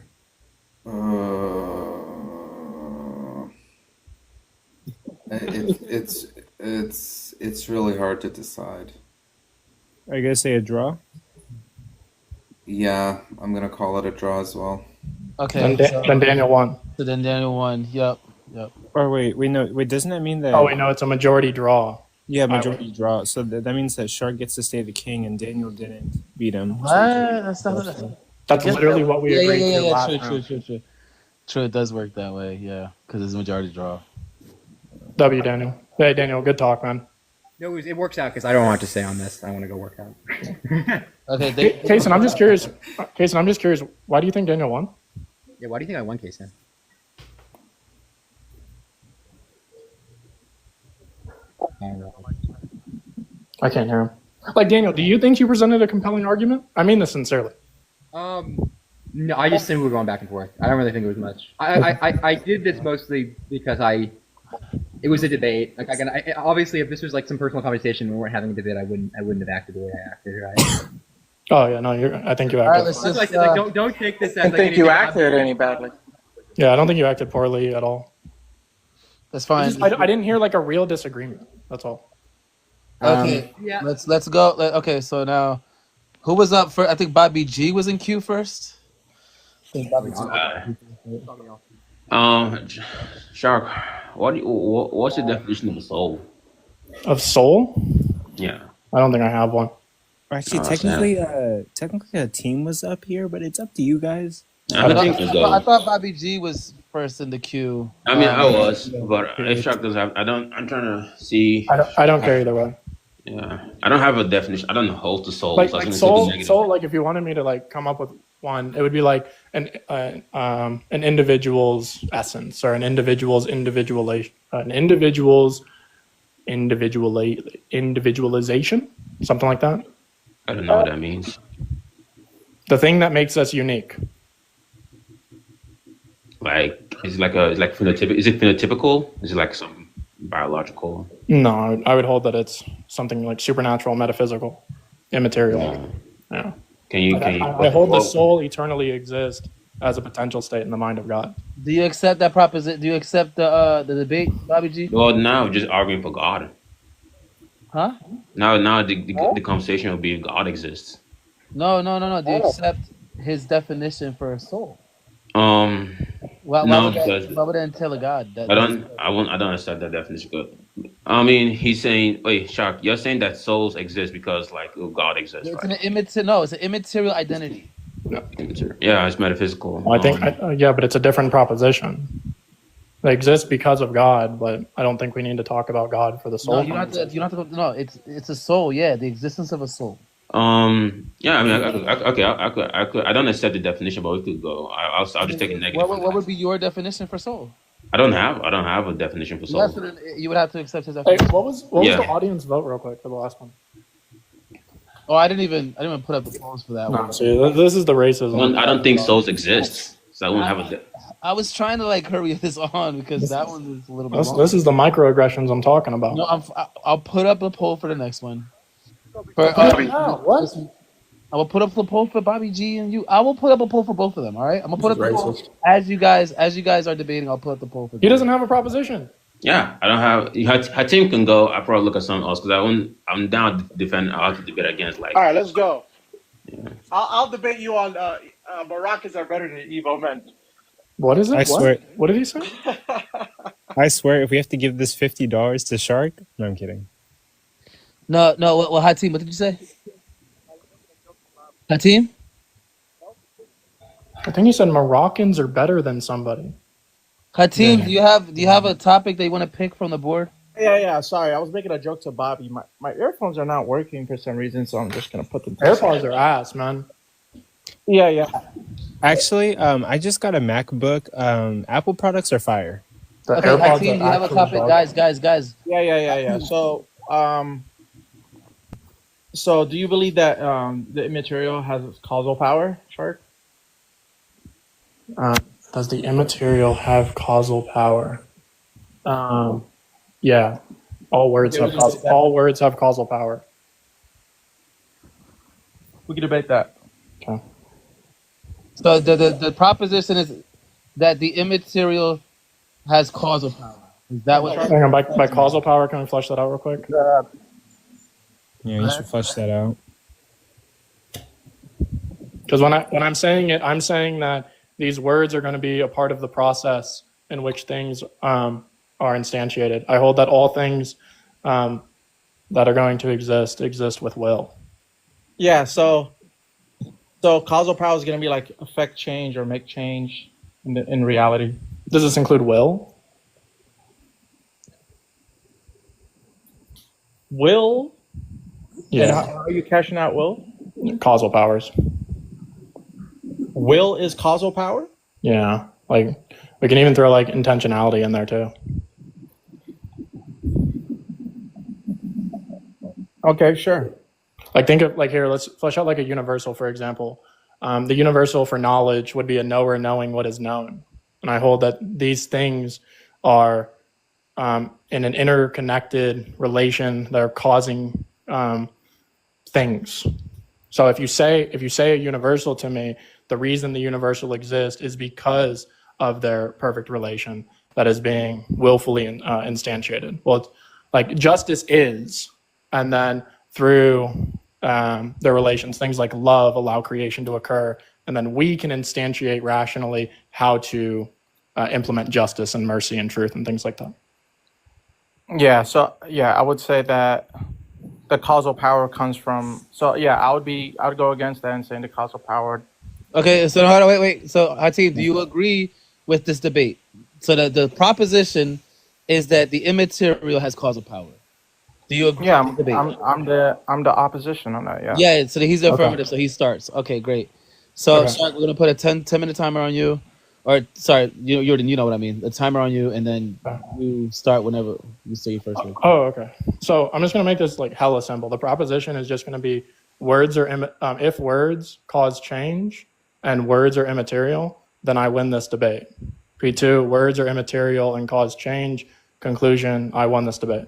It's really hard to decide. Are you gonna say a draw? Yeah, I'm gonna call it a draw as well. Okay. Then Daniel won. So then Daniel won. Yep. Or wait, doesn't that mean that? Oh, wait, no, it's a majority draw. Yeah, majority draw. So that means that Shark gets to stay the king, and Daniel didn't beat him. What? That's not. That's literally what we agreed to last round. True. True, it does work that way. Yeah, because it's a majority draw. W, Daniel. Hey, Daniel, good talk, man. No, it works out because I don't want to stay on this. I want to go work out. Okay, Kason, I'm just curious. Why do you think Daniel won? Yeah, why do you think I won, Kason? I can't hear him. Like, Daniel, do you think you presented a compelling argument? I mean this sincerely. No, I just think we were going back and forth. I don't really think it was much. I did this mostly because it was a debate. Like, obviously, if this was like some personal conversation and we weren't having a debate, I wouldn't have acted the way I acted, right? Oh yeah, no, I think you acted. All right, let's just, don't take this I as. think you acted any badly. Yeah, I don't think you acted poorly at all. That's fine. I didn't hear like a real disagreement. That's all. Okay, yeah. Let's go. Okay, so now, who was up for? I think Bobby G was in queue first. Shark, what's the definition of a soul? Of soul? Yeah. I don't think I have one. Actually, technically, a team was up here, but it's up to you guys. I thought Bobby G was first in the queue. I mean, I was, but if Shark doesn't have, I'm trying to see. I don't care either way. Yeah, I don't have a definition. I don't know hold to soul. Like, so I was soul, gonna say soul. Like, if you wanted me to like come up with one, it would be like an individual's essence or an individual's individualization, individualization, something like that. I don't know what that means. The thing that makes us unique. Like, is it like phenotypic? Is it phenotypical? Is it like some biological? No, I would hold that it's something like supernatural, metaphysical, immaterial. Yeah. I hold the soul eternally exists as a potential state in the mind of God. Do you accept that proposition? Do you accept the debate, Bobby G? Well, now we're just arguing for God. Huh? Now the conversation will be if God exists. No. Do you accept his definition for a soul? Why would that entail a God? I don't understand that definition. Good. I mean, he's saying, wait, Shark, you're saying that souls exist because like God exists, It's right? it's an immaterial identity. Yeah, it's metaphysical. Well, I think, but it's a different proposition. They exist because of God, but I don't think we need to talk about God for the soul. No, you don't have to. No, it's a soul. Yeah, the existence of a soul. Yeah, I mean, I could. I don't accept the definition, but we could go. I'll just take a negative. What would be your definition for soul? I don't have a definition for soul. You would have to accept his Hey, definition. what was the audience vote real quick for the last one? Oh, I didn't even put up the polls for that one. See, this is the racism. I don't think souls exist, so I won't have a. I was trying to like hurry this on because that one is a little bit long. This is the microaggressions I'm talking about. No, I'll put up a poll for the next one. What? I will put up the poll for Bobby G and you. I will put up a poll for both of them. All right, I'm gonna put up the poll as you guys are debating. I'll put up the poll for. He doesn't have a proposition. Yeah, I don't have. Her team can go. I probably look at something else because I'm down to defend. I'll have to debate against like. All right, let's go. Yeah. I'll debate you on Moroccans are better than Evo men. What is it? I swear. What did he say? I swear, if we have to give this $50 to Shark, no, I'm kidding. No, no. What Hatim? What did you say? Hatim? I think you said Moroccans are better than somebody. Hatim, do you have a topic that you want to pick from the board? Yeah. Sorry, I was making a joke to Bobby. My earphones are not working for some reason, so I'm just gonna put them to the side. AirPods are ass, man. Yeah. Actually, I just got a MacBook. Apple products are fire. The Okay, AirPods Hatim, are do you have a actually topic? dog. Guys. Yeah. So do you believe that the immaterial has causal power, Shark? Does the immaterial have causal power? Yeah. All words Okay, have causal power. we can debate that. Okay. So the proposition is that the immaterial has causal power. Is that what? Hang on, by causal power, can we flesh that out real quick? Yeah, you should flesh that out. Because when I'm saying it, I'm saying that these words are going to be a part of the process in which things are instantiated. I hold that all things that are going to exist with will. Yeah. So causal power is gonna be like affect change or make change in reality. Does this include will? Will? Yeah. And how are you cashing out will? Causal powers. Will is causal power? Yeah. Like we can even throw like intentionality in there too. Okay, sure. Like think of like here, let's flesh out like a universal, for example. The universal for knowledge would be a knower knowing what is known. And I hold that these things are in an interconnected relation that are causing things. So if you say a universal to me, the reason the universal exists is because of their perfect relation that is being willfully instantiated. Well, it's like justice is, and then through their relations, things like love allow creation to occur, and then we can instantiate rationally how to implement justice and mercy and truth and things like that. Yeah, so I would say that the causal power comes from. So yeah, I would go against that and saying the causal power. Okay, so hold on, wait. So Hatim, do you agree with this debate? So the proposition is that the immaterial has causal power. Do you agree Yeah, with the debate? I'm the opposition on that. Yeah. Yeah, so he's the Okay. affirmative, so he starts. Okay, great. So Okay. Shark, we're gonna put a 10-minute timer on you, or sorry, you know what I mean. A timer on you, and then you start whenever you say your first word. Oh, okay. So I'm just going to make this like hella simple. The proposition is just going to be words are if words cause change and words are immaterial, then I win this debate. P2, words are immaterial and cause change. Conclusion, I won this debate.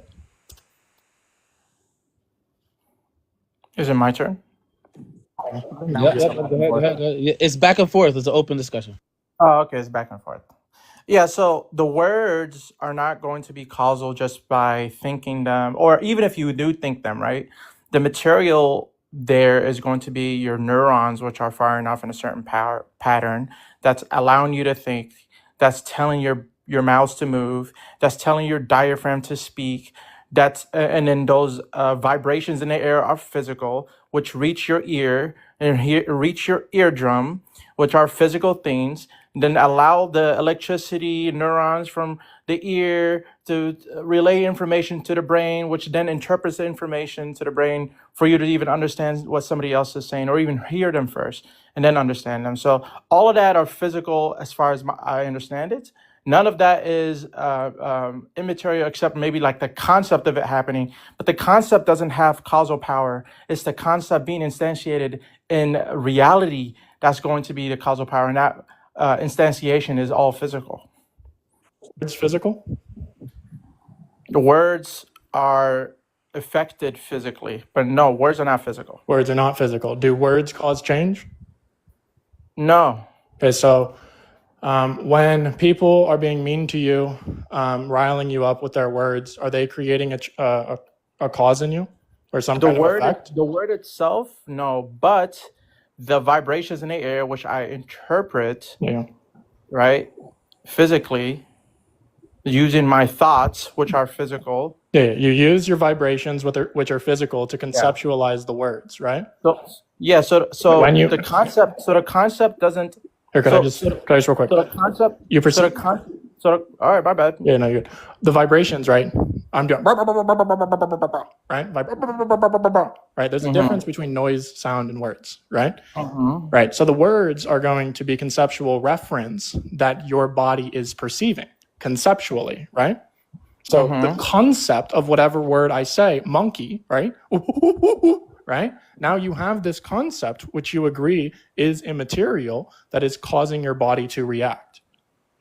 Is it my turn? Go ahead. Yeah, it's back and forth. It's an open discussion. Oh, okay. It's back and forth. Yeah, so the words are not going to be causal just by thinking them, or even if you do think them, right? The material there is going to be your neurons, which are firing off in a certain power pattern that's allowing you to think, that's telling your mouth to move, that's telling your diaphragm to speak. And then those vibrations in the air are physical, which reach your ear and reach your eardrum, which are physical things. Then allow the electricity neurons from the ear to relay information to the brain, which then interprets the information to the brain for you to even understand what somebody else is saying, or even hear them first and then understand them. So all of that are physical as far as I understand it. None of that is immaterial, except maybe like the concept of it happening. But the concept doesn't have causal power. It's the concept being instantiated in reality that's going to be the causal power. And that instantiation is all physical. It's physical? The words are affected physically, but no, words are not physical. Words are not physical. Do words cause change? No. Okay, so when people are being mean to you, riling you up with their words, are they creating a cause in you or some kind of effect? The word itself, no, but the vibrations in the air, which I interpret, right, physically, using my thoughts, which are physical. Yeah, you use your vibrations, which are physical, to Yeah. conceptualize the words, right? So yeah, When you the concept doesn't. here, can I just real quick? So the concept. You So perceive. all right, my bad. Yeah, no, you're good. The vibrations, right? I'm doing right, right. There's a difference between noise, sound, and words, right? Right. So the words are going to be conceptual reference that your body is perceiving conceptually, right? So the concept of whatever word I say, monkey, right? Right? Now you have this concept, which you agree is immaterial, that is causing your body to react.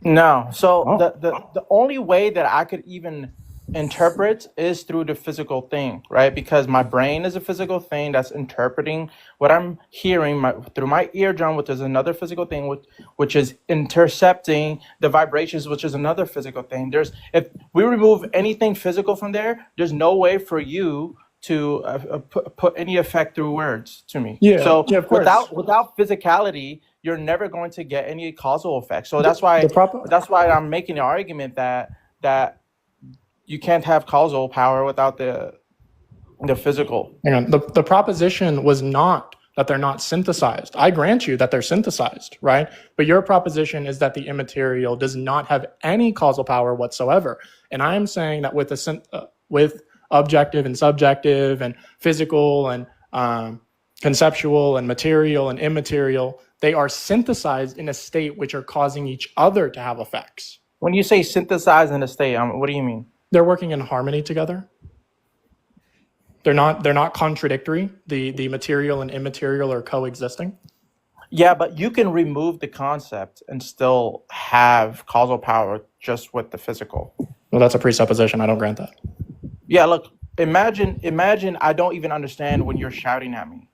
No. So the only way that I could even interpret is through the physical thing, right? Because my brain is a physical thing that's interpreting what I'm hearing through my eardrum, which is another physical thing, which is intercepting the vibrations, which is another physical thing. If we remove anything physical from there, there's no way for you to put any effect through words to me. Yeah, So yeah, of course. without physicality, you're never going to get any causal effect. So that's why I'm making the argument that you can't have causal power without the physical. Hang on. The proposition was not that they're not synthesized. I grant you that they're synthesized, right? But your proposition is that the immaterial does not have any causal power whatsoever. And I'm saying that with objective and subjective and physical and conceptual and material and immaterial, they are synthesized in a state which are causing each other to have effects. When you say synthesize in a state, what do you mean? They're working in harmony together. They're not contradictory. The material and immaterial are coexisting. Yeah, but you can remove the concept and still have causal power just with the physical. Well, that's a presupposition. I don't grant that. Yeah, look, imagine I don't even understand when you're shouting at me,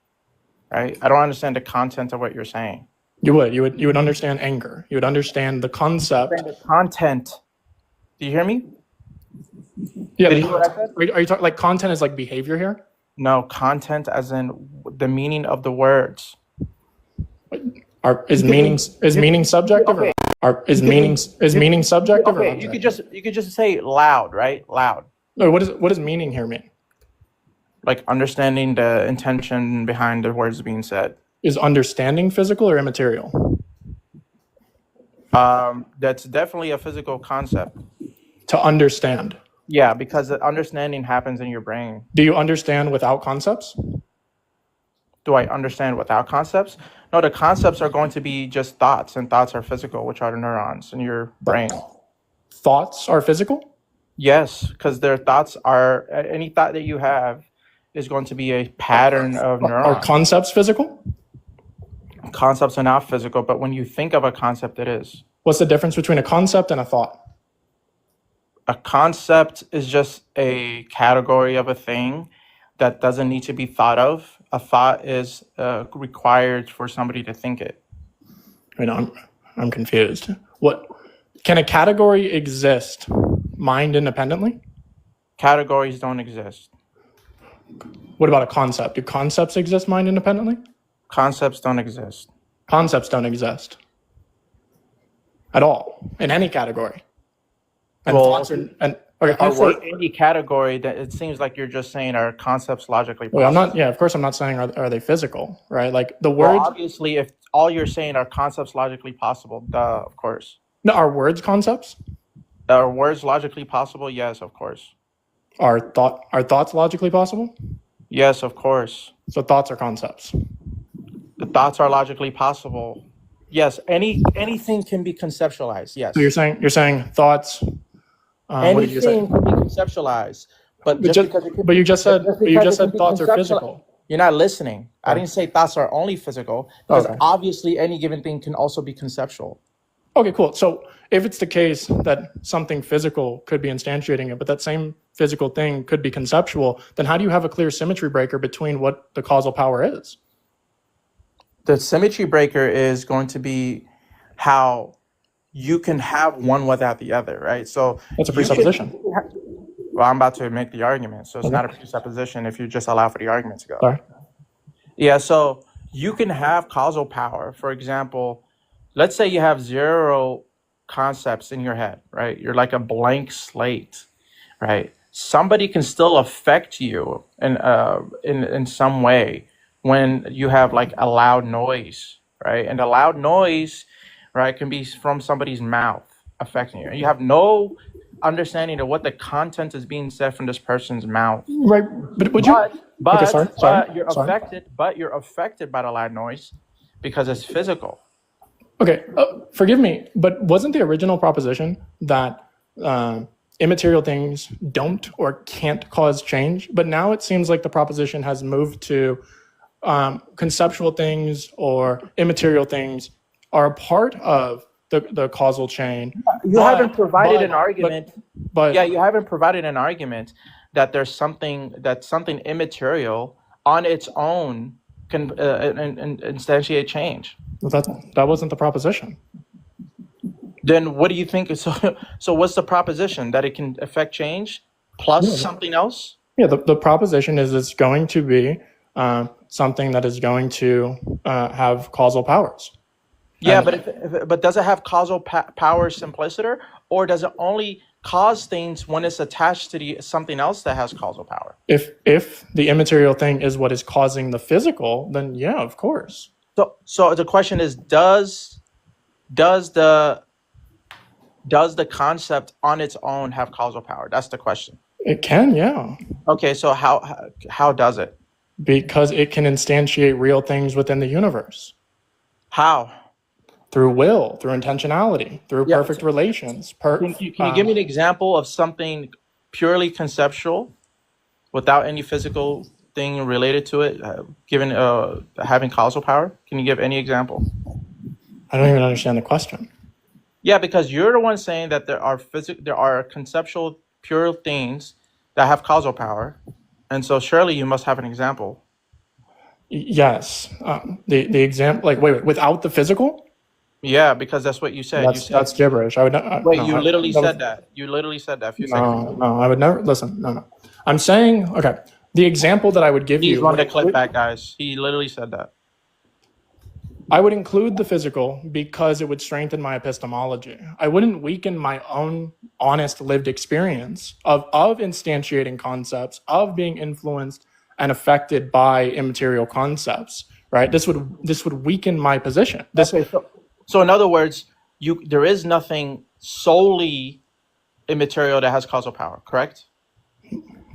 right? I don't understand the content of what you're saying. You would understand anger. You would understand the concept. The content. Do you hear me? Yeah. Did you hear what I said? Are you talking like content is like behavior here? No, content as in the meaning of the words. Is meaning subjective? Okay. Is meaning subjective? Okay, or you could just say loud, right? Loud. No, what does meaning here mean? Like understanding the intention behind the words being said. Is understanding physical or immaterial? That's definitely a physical concept. To understand. Yeah, because the understanding happens in your brain. Do you understand without concepts? Do I understand without concepts? No, the concepts are going to be just thoughts, and thoughts are physical, which are the neurons in your brain. Thoughts are physical? Yes, because their thoughts are, any thought that you have is going to be a pattern of neurons. Are concepts physical? Concepts are not physical, but when you think of a concept, it is. What's the difference between a concept and a thought? A concept is just a category of a thing that doesn't need to be thought of. A thought is required for somebody to think it. I'm confused. What can a category exist mind independently? Categories don't exist. What about a concept? Do concepts exist mind independently? Concepts don't exist. Concepts don't exist at all in any category. And thoughts are, and okay, if you say any category, that it seems like you're just saying are concepts logically possible. Well, I'm not. Yeah, of course, I'm not saying are they physical, right? Like the words. Well, obviously, if all you're saying are concepts logically possible, duh, of course. No, are words concepts? Are words logically possible? Yes, of course. Are thoughts logically possible? Yes, of course. So thoughts are concepts. The thoughts are logically possible. Yes, anything can be conceptualized. Yes. So you're saying thoughts. What did you say? Anything can be conceptualized, but you just said thoughts are physical. You're not listening. I didn't say thoughts are only physical, because obviously any given thing can also be conceptual. Okay, cool. So if it's the case that something physical could be instantiating it, but that same physical thing could be conceptual, then how do you have a clear symmetry breaker between what the causal power is? The symmetry breaker is going to be how you can have one without the other, right? So that's a presupposition. Well, I'm about to make the argument, so it's not a presupposition if you just allow for the argument to go. Sorry. Yeah, so you can have causal power. For example, let's say you have 0 concepts in your head, right? You're like a blank slate, right? Somebody can still affect you in some way when you have like a loud noise, right? And the loud noise, right, can be from somebody's mouth affecting you. And you have no understanding of what the content is being said from this person's mouth. Right, but would you? Okay, sorry. You're affected by the loud noise because it's physical. Okay, forgive me, but wasn't the original proposition that immaterial things don't or can't cause change? But now it seems like the proposition has moved to conceptual things or immaterial things are a part of the causal chain. You haven't provided an argument. But yeah, you haven't provided an argument that there's something immaterial on its own can instantiate change. That wasn't the proposition. Then what do you think? So what's the proposition? That it can affect change plus something else? Yeah, the proposition is it's going to be something that is going to have causal powers. Yeah, but does it have causal powers simpliciter, or does it only cause things when it's attached to something else that has causal power? If the immaterial thing is what is causing the physical, then yeah, of course. So the question is, does the concept on its own have causal power? That's the question. It can, yeah. Okay, so how does it? Because it can instantiate real things within the universe. How? Through will, through intentionality, through perfect relations. Can you give me an example of something purely conceptual without any physical thing related to it, given having causal power? Can you give any example? I don't even understand the question. Yeah, because you're the one saying that there are conceptual pure things that have causal power, and so surely you must have an example. Yes, the example, like wait, without the physical. Yeah, because that's what you said. That's gibberish. I would not. Wait, you literally said that. You literally said that a few seconds ago. No, I would never listen. No. I'm saying, okay. The example that I would give you. Please run the clip back, guys. He literally said that. I would include the physical because it would strengthen my epistemology. I wouldn't weaken my own honest lived experience of instantiating concepts, of being influenced and affected by immaterial concepts. Right? This would weaken my position. So in other words, there is nothing solely immaterial that has causal power, correct?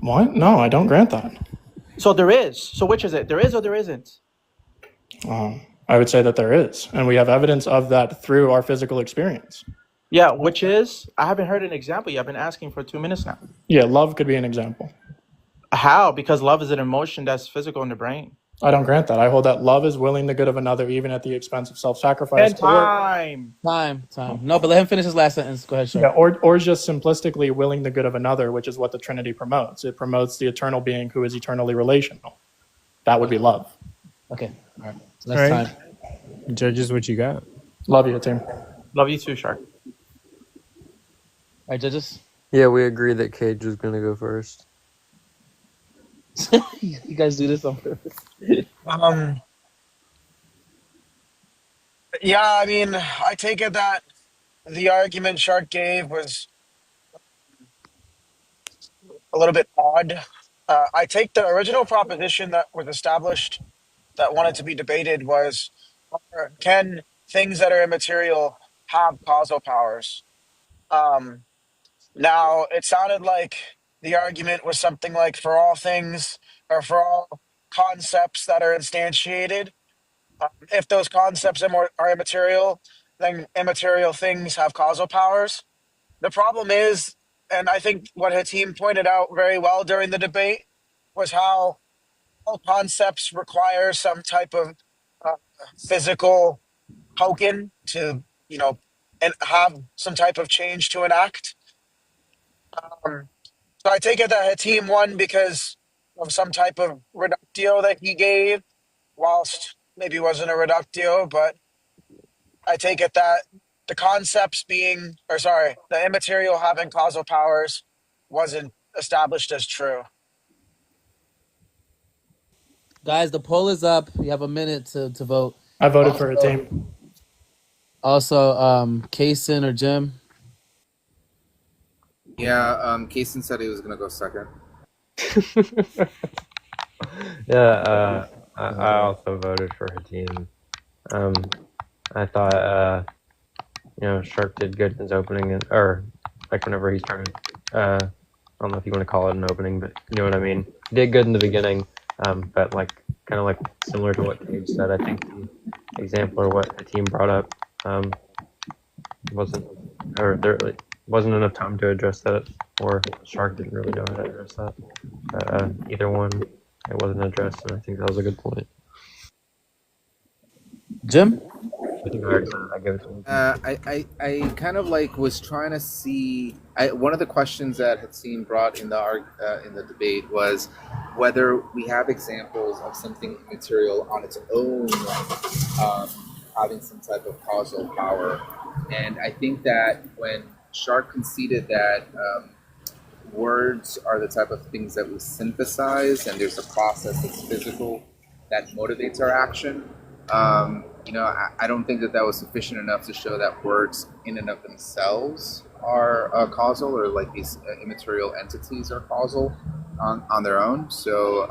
What? No, I don't grant that. So there is. So which is it? There is or there isn't? I would say that there is, and we have evidence of that through our physical experience. Yeah, which is? I haven't heard an example yet. I've been asking for 2 minutes now. Yeah, love could be an example. How? Because love is an emotion that's physical in the brain. I don't grant that. I hold that love is willing the good of another, even at the expense of self-sacrifice. And time. No, but let him finish his last sentence. Go ahead, Sean. Yeah, or just simplistically willing the good of another, which is what the Trinity promotes. It promotes the eternal being who is eternally relational. That would be love. Okay, all right. So that's time. Judges, what you got? Love you, team. Love you too, Shark. All right, judges. Yeah, we agree that Cage was gonna go first. You guys do this on purpose. Yeah, I mean, I take it that the argument Shark gave was a little bit odd. I take the original proposition that was established that wanted to be debated was, can things that are immaterial have causal powers? Now, it sounded like the argument was something like for all things or for all concepts that are instantiated, if those concepts are immaterial, then immaterial things have causal powers. The problem is, and I think what Hatim pointed out very well during the debate, was how all concepts require some type of physical token to, and have some type of change to enact. So I take it that Hatim won because of some type of reductio that he gave, whilst maybe it wasn't a reductio, but I take it that the concepts the immaterial having causal powers wasn't established as true. Guys, the poll is up. You have a minute to vote. I voted for a team. Also, Kaysen or Jim. Yeah, Kaysen said he was gonna go second. Yeah, I also voted for Hatim. I thought Shark did good in his opening, or like whenever he started. I don't know if you want to call it an opening, but you know what I mean. He did good in the beginning, but like kind of like similar to what Cage said. I think the example or what the team brought up wasn't, or there wasn't enough time to address that, or Shark didn't really know how to address that. Either one, it wasn't addressed, and I think that was a good point. Jim? I think I give it to him. I kind of like was trying to see. One of the questions that Hatim brought in the debate was whether we have examples of something immaterial on its own, like having some type of causal power. And I think that when Shark conceded that words are the type of things that we synthesize, and there's a process that's physical that motivates our action. I don't think that was sufficient enough to show that words in and of themselves are causal, or like these immaterial entities are causal on their own. So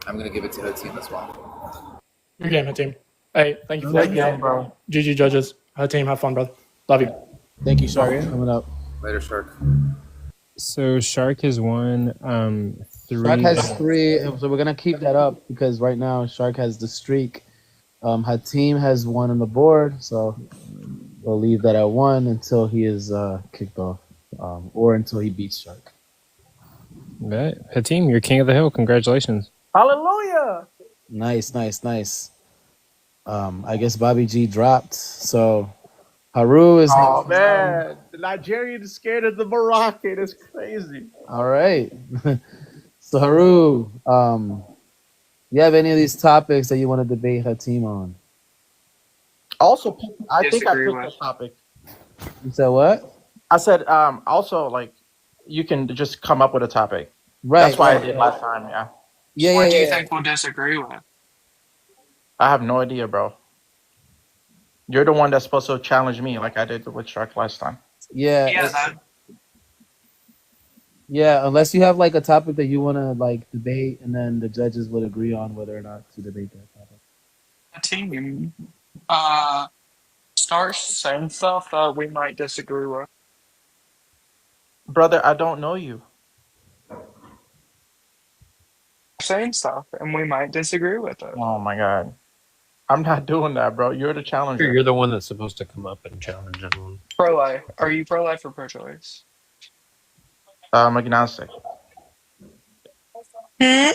I'm going to give it to Hatim as well. Good game, Hatim. Hey, thank you for Good letting me game, out. bro. GG judges. Hatim, have fun, brother. Love you. Thank you, Shark, for coming up. Later, Shark. So Shark has won 3. Shark has 3, so we're gonna keep that up because right now Shark has the streak. Hatim has 1 on the board, so we'll leave that at 1 until he is kicked off, or until he beats Shark. Bet. Hatim, you're king of the hill. Congratulations. Hallelujah. Nice. I guess Bobby G dropped, so Haru is. Oh man, the Nigerian is scared of the Moroccan. It's crazy. All right. So Haru, you have any of these topics that you want to debate Hatim on? Also, I think I Disagree picked with. a topic. You said what? I said also like you can just come up with a topic. Right. That's why I did last time. Yeah. What do you think we'll disagree with? I have no idea, bro. You're the one that's supposed to challenge me, like I did with Shark last time. Yeah. Yeah, unless you have like a topic that you want to like debate, and then the judges would agree on whether or not to debate that topic. A team. Start saying stuff that we might disagree with. Brother, I don't know you. Saying stuff, and we might disagree with it. Oh my god. I'm not doing that, bro. You're the challenger. You're the one that's supposed to come up and challenge everyone. Pro-life. Are you pro-life or pro-choice? I'm agnostic. Hmm?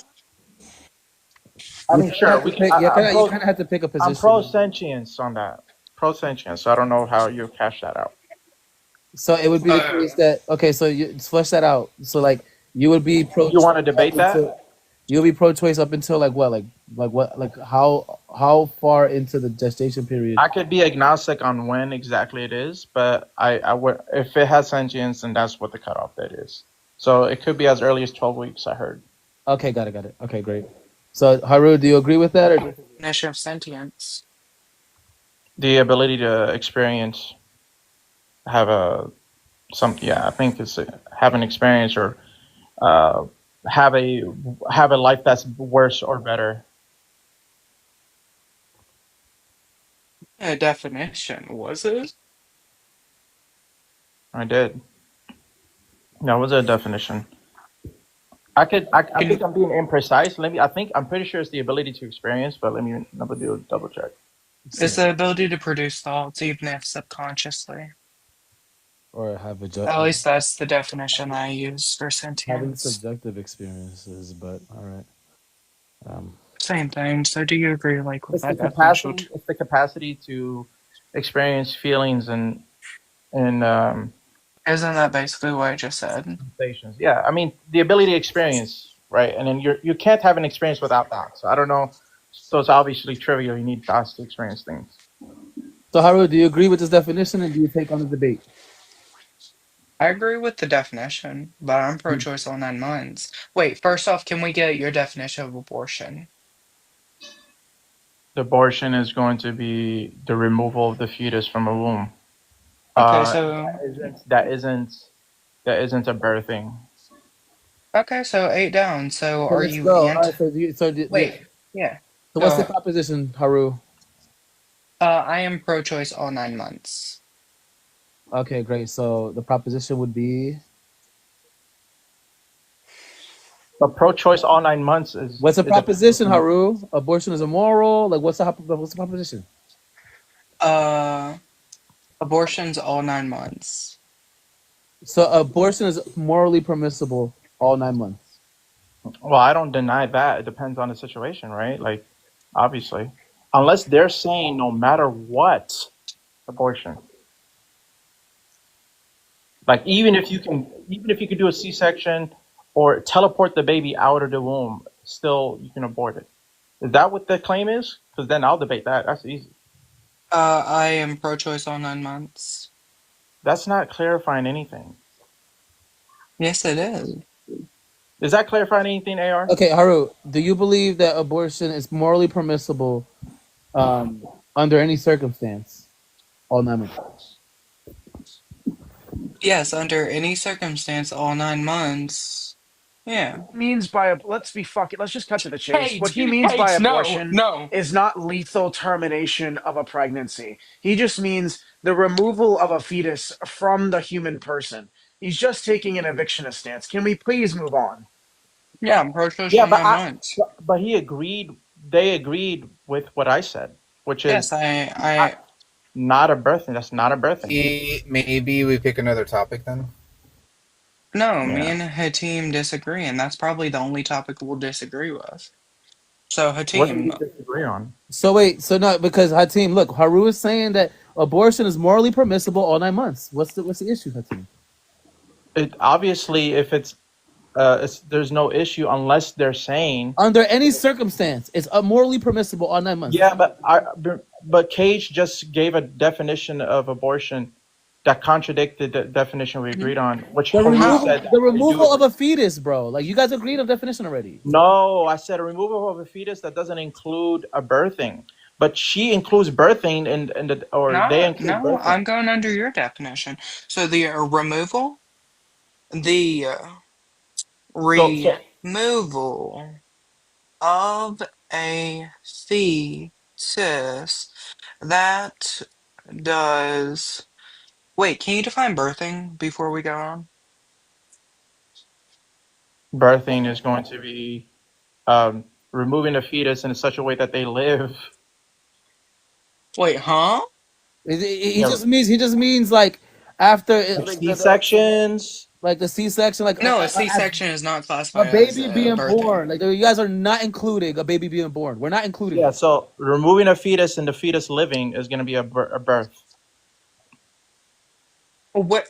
I mean, sure. You kind of have to pick a position. I'm pro-sentience on that. Pro-sentience. So I don't know how you cash that out. So it would be the case that so you flesh that out. So like you would be pro. You want to debate that? You'll be pro-choice up until like what? Like how far into the gestation period? I could be agnostic on when exactly it is, but I would, if it has sentience, then that's what the cutoff date is. So it could be as early as 12 weeks. I heard. Okay, got it. Okay, great. So Haru, do you agree with that? Or Definition of sentience. The ability to experience, have a I think it's have an experience or have a life that's worse or better. A definition, was it? I did. That was a definition. I think I'm being imprecise. I'm pretty sure it's the ability to experience, but let me do a double check. It's the ability to produce thoughts, even if subconsciously. Or have a At least that's the definition I use for having sentience. subjective experiences, but all right. Same thing. So do you agree with It's that the definition? capacity. It's the capacity to experience feelings and Isn't that basically what I just said? sensations. Yeah, I mean the ability to experience, right? And then you can't have an experience without thoughts. So I don't know. So it's obviously trivial. You need thoughts to experience things. So Haru, do you agree with this definition, and do you take on the debate? I agree with the definition, but I'm pro-choice on 9 months. Wait, first off, can we get your definition of abortion? the abortion is going to be the removal of the fetus from a womb. Okay, so That isn't a birthing. okay, so 8 down. So Okay, are let's you go. All anti? right. Wait, yeah. So what's the So proposition, Haru? I am pro-choice all 9 months. Okay, great. So the proposition would be But pro-choice all 9 months is. what's the it depends proposition, on- Haru? Abortion is immoral. Like what's the proposition? Abortions all 9 months. So abortion is morally permissible all 9 months. Well, I don't deny that. It depends on the situation, right? Like, obviously, unless they're saying no matter what, abortion. Like even if you can do a C-section or teleport the baby out of the womb, still you can abort it. Is that what the claim is? Because then I'll debate that. That's easy. I am pro-choice all 9 months. That's not clarifying anything. Yes, it is. Is that clarifying anything, AR? Okay, Haru, do you believe that abortion is morally permissible under any circumstance all 9 months? Yes, under any circumstance, all 9 months. Yeah. Means by let's just cut to the chase. What he Paige, means by no, abortion no. is not lethal termination of a pregnancy. He just means the removal of a fetus from the human person. He's just taking an evictionist stance. Can we please move on? Yeah, I'm pro-choice Yeah, all 9 months. but he agreed. They agreed with what I said, which is Yes, I not a birthing. That's not a birthing. Maybe we pick another topic then. No, me Yeah. and Hatim disagree, and that's probably the only topic we'll disagree with. So What do we Hatim, disagree on? So wait, so no, because Hatim, look, Haru is saying that abortion is morally permissible all 9 months. What's the issue, Hatim? It obviously, if there's no issue unless they're saying Under any circumstance, it's morally permissible all 9 months. yeah, but Cage just gave a definition of abortion that contradicted the definition we agreed on, which The removal, said the removal of a fetus, bro. Like you guys agreed on definition already. no. I said a removal of a fetus that doesn't include a birthing, but she includes birthing in the or they include no, birthing. I'm going under your definition. So the removal, the removal of a fetus that does. Wait, can you define birthing before we go on? Birthing is going to be removing a fetus in such a way that they live. Wait, huh? He just means like after like C-sections. Like the C-section, like no, a C-section is not a classified baby as being birthing. born. Like you guys are not including a baby being born. We're not including. Yeah, it. so removing a fetus and the fetus living is going to be a birth. What?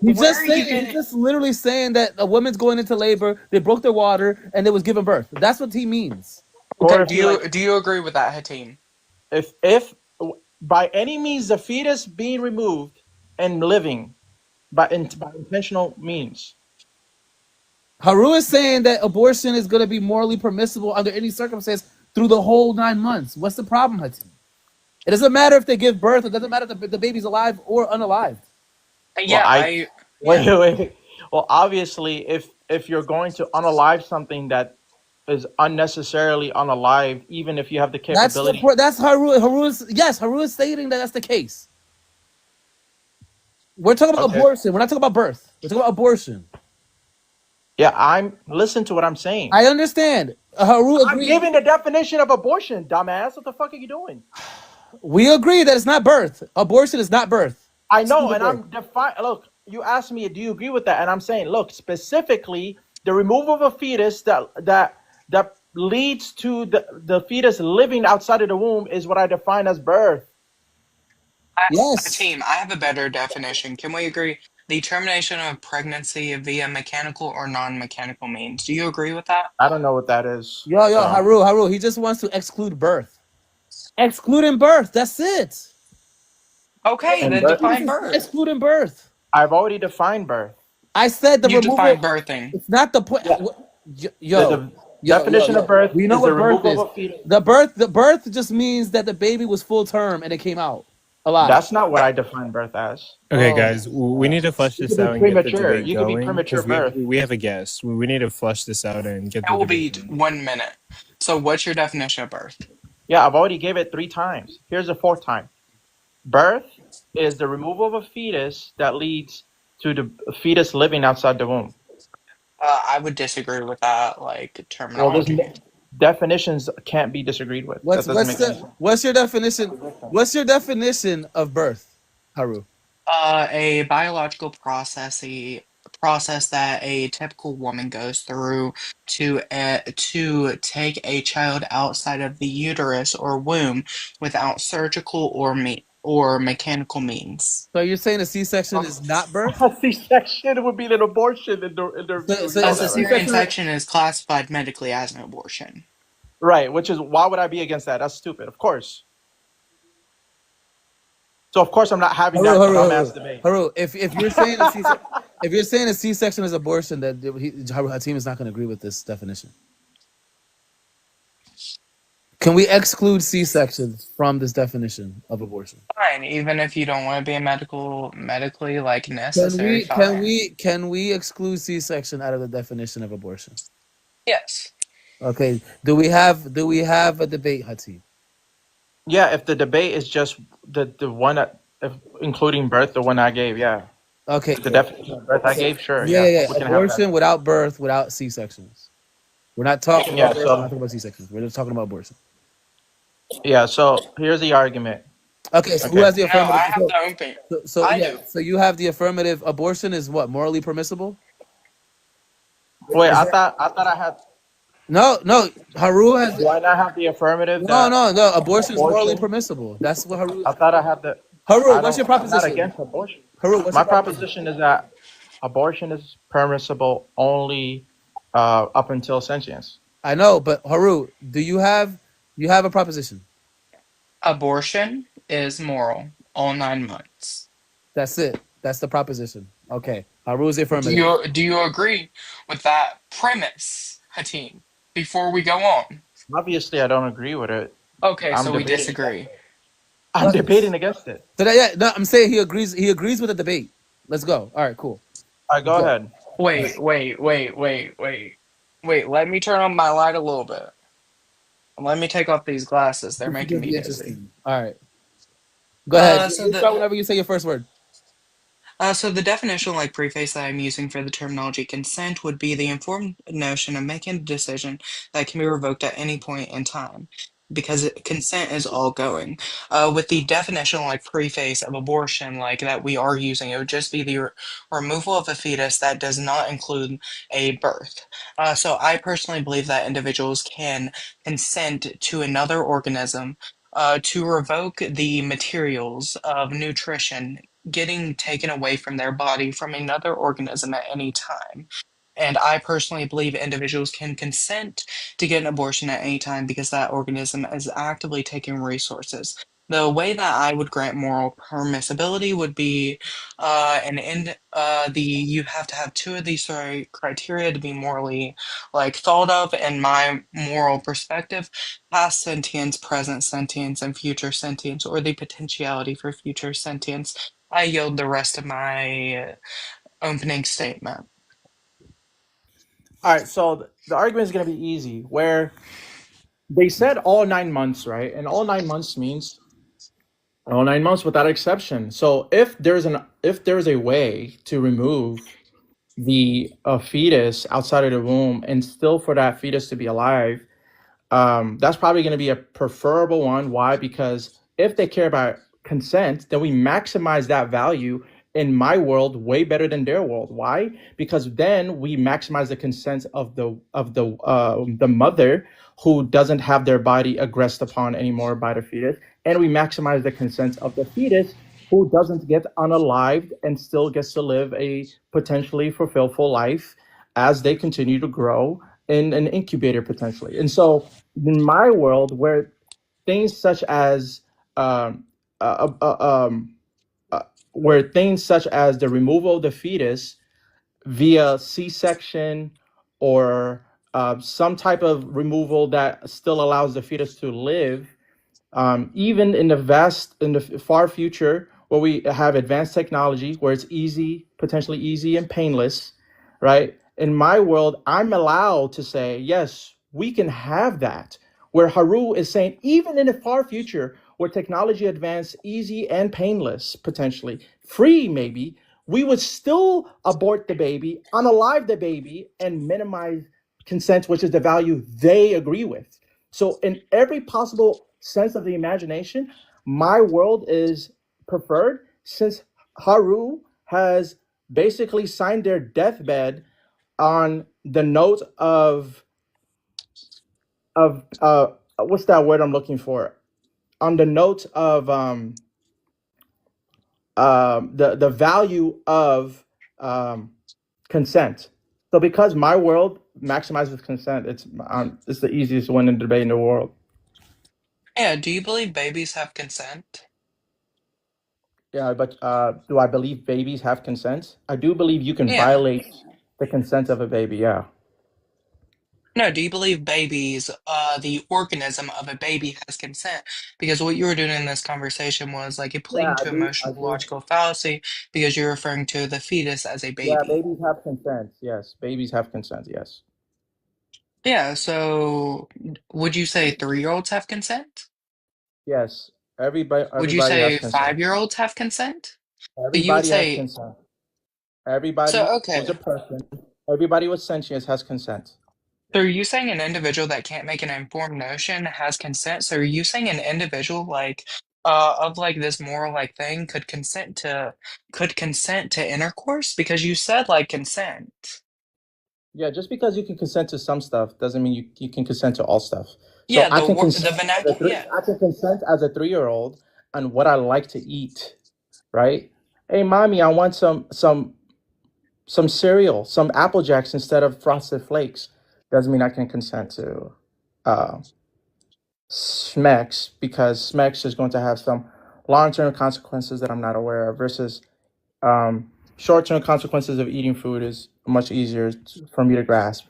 He's just literally saying that a woman's going into labor, they broke their water, and they was giving birth. That's what he means. Okay, do you agree with that, Hatim? If by any means the fetus being removed and living by intentional means. Haru is saying that abortion is going to be morally permissible under any circumstance through the whole 9 months. What's the problem, Hatim? It doesn't matter if they give birth. It doesn't matter if the baby's alive or unalived. Yeah, wait. Well, obviously, if you're going to unalive something that is unnecessarily unalive, even if you have the capability. That's Haru is stating that that's the case. We're talking about abortion. We're not talking about birth. We're talking about abortion. Yeah, listen to what I'm saying. I understand. Haru agreed. I'm giving the definition of abortion, dumbass. What the fuck are you doing? We agree that it's not birth. Abortion is not birth. I know, and I'm look, you asked me, do you agree with that? And I'm saying, look, specifically, the removal of a fetus that leads to the fetus living outside of the womb is what I define as birth. Yes. Team, I have a better definition. Can we agree? The termination of pregnancy via mechanical or non-mechanical means. Do you agree with that? I don't know what that is. Yo, Haru, he just wants to exclude birth. Excluding birth, that's it. Okay, then define birth. Excluding birth. I've already defined birth. I said the you removal. Define birthing. It's not the point. Yo, Definition of birth We know is the what birth removal is. of a fetus. The birth just means that the baby was full term and it came out alive. That's not what I define birth as. Okay, Oh, guys, we need to flush You this could be out and get the premature. debate You could be going premature because birth. we have a guest. We need to flush this out and get It the will debate be going. 1 minute. So, what's your definition of birth? Yeah, I've already gave it 3 times. Here's the 4th time. Birth is the removal of a fetus that leads to the fetus living outside the womb. I would disagree with that, like, Well, there's terminology. definitions can't be disagreed with. That doesn't make sense. What's your definition? What's your definition of birth, Haru? A biological process that a typical woman goes through to take a child outside of the uterus or womb without surgical or mechanical means. So you're saying a C-section is not birth? A C-section would be an abortion in their view. So You know A that, right? cesarean section is classified medically as an abortion. Right, which is why would I be against that? That's stupid. Of course. So of course I'm not having that dumbass debate. Haru, if you're saying if you're saying a C-section is abortion, that Hatim is not going to agree with this definition. Can we exclude C-sections from this definition of abortion? Fine, even if you don't want to be a medically like necessary. Can we exclude C-section out of the definition of abortion? Yes. Okay. Do we have a debate, Hatim? Yeah, if the debate is just the one that, if including birth, the one I gave, yeah. Okay. The definition of birth I gave, sure. Yeah. We can have Abortion that. without birth, without C-sections. We're not talking Yeah, about birth, so- we're not talking about C-sections. We're just talking about abortion. Yeah, so here's the argument. Okay, so who has the No, affirmative? I have the open. I do. So you have the affirmative. Abortion is what, morally permissible? Wait, I thought I had. No. Haru has. Do I not have the affirmative? No. Abortion is morally permissible. That's what Haru. I thought I had the. Haru, what's your I'm not proposition? against abortion. Haru, what's My your proposition is that abortion is permissible only up until sentience. I know, but Haru, do you have a proposition? Abortion is moral all 9 months. That's it. That's the proposition. Okay. Haru is the Do affirmative. you agree with that premise, Hatim? Before we go on. Obviously, I don't agree with it. Okay, I'm so we debating disagree. I'm debating against it. So that, no, I'm saying he agrees. He agrees with the debate. Let's go. All right, cool. All right, go ahead. Wait. Let me turn on my light a little bit. Let me take off these glasses. They're This is making gonna me be dizzy. interesting. All right. Go ahead. So You the- start whenever you say your first word. So the definition, like preface that I'm using for the terminology consent, would be the informed notion of making a decision that can be revoked at any point in time, because consent is all going. With the definition, like preface of abortion, like that we are using, it would just be the removal of a fetus that does not include a birth. So I personally believe that individuals can consent to another organism to revoke the materials of nutrition getting taken away from their body from another organism at any time. And I personally believe individuals can consent to get an abortion at any time because that organism is actively taking resources. The way that I would grant moral permissibility would be you have to have 2 of these criteria to be morally like thought of in my moral perspective: past sentience, present sentience, and future sentience, or the potentiality for future sentience. I yield the rest of my opening statement. All right, so the argument is going to be easy. Where they said all 9 months, right? And all 9 months means all 9 months without exception. So if there's a way to remove the fetus outside of the womb and still for that fetus to be alive, that's probably going to be a preferable one. Why? Because if they care about consent, then we maximize that value in my world way better than their world. Why? Because then we maximize the consent of the mother who doesn't have their body aggressed upon anymore by the fetus, and we maximize the consent of the fetus who doesn't get unalived and still gets to live a potentially fulfillful life as they continue to grow in an incubator potentially. And so in my world, where things such as the removal of the fetus via C-section or some type of removal that still allows the fetus to live, even in the far future, where we have advanced technology, where it's easy, potentially easy and painless, right? In my world, I'm allowed to say, yes, we can have that. Where Haru is saying, even in the far future, where technology advanced, easy and painless, potentially free, maybe, we would still abort the baby, unalive the baby, and minimize consent, which is the value they agree with. So, in every possible sense of the imagination, my world is preferred, since Haru has basically signed their deathbed on the note of what's that word I'm looking for? On the note of the value of consent. So because my world maximizes consent, it's the easiest one in debate in the world. Yeah, do you believe babies have consent? Yeah, but do I believe babies have consent? I do believe you can Yeah. violate the consent of a baby. Yeah. No, do you believe babies, the organism of a baby has consent? Because what you were doing in this conversation was like you're Yeah, pleading I to do. I emotional do. logical fallacy because you're referring to the fetus as a Yeah, baby. babies have consent. Yes, babies have consent. Yes. Yeah, so would you say 3-year-olds have consent? Yes. Everybody. Would you Everybody has say consent. 5-year-olds have consent? So you would Everybody has say, consent. so Everybody who's okay. a person. Everybody with sentience has consent. So are you saying an individual that can't make an informed notion has consent? So are you saying an individual like of like this moral like thing could consent to intercourse? Because you said like consent. Yeah, just because you can consent to some stuff doesn't mean you can consent to all stuff. So Yeah, the vernacular. Yeah. I can consent as a 3-year-old on what I like to eat, right? Hey, mommy, I want some cereal, some Apple Jacks instead of Frosted Flakes. Doesn't mean I can consent to uh, Smex, because Smex is going to have some long-term consequences that I'm not aware of, versus short-term consequences of eating food is much easier for me to grasp.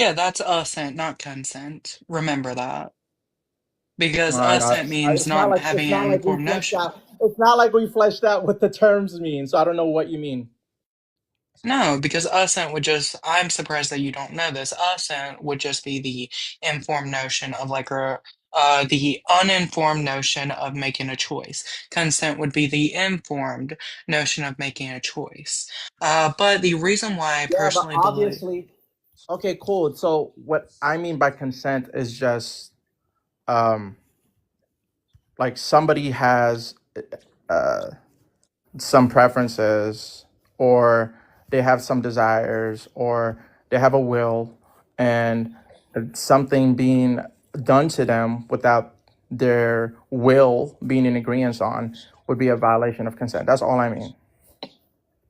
Yeah, that's assent, not consent. Remember that. Because All right, assent means it's not not like having an informed notion. it's not like we fleshed out what the terms mean, so I don't know what you mean. No, because assent would just, I'm surprised that you don't know this. Assent would just be the informed notion of like the uninformed notion of making a choice. Consent would be the informed notion of making a choice. But the reason why I Yeah, but personally believe, obviously, okay, cool. So what I mean by consent is just um like somebody has uh some preferences, or they have some desires, or they have a will, and something being done to them without their will being in agreement on would be a violation of consent. That's all I mean.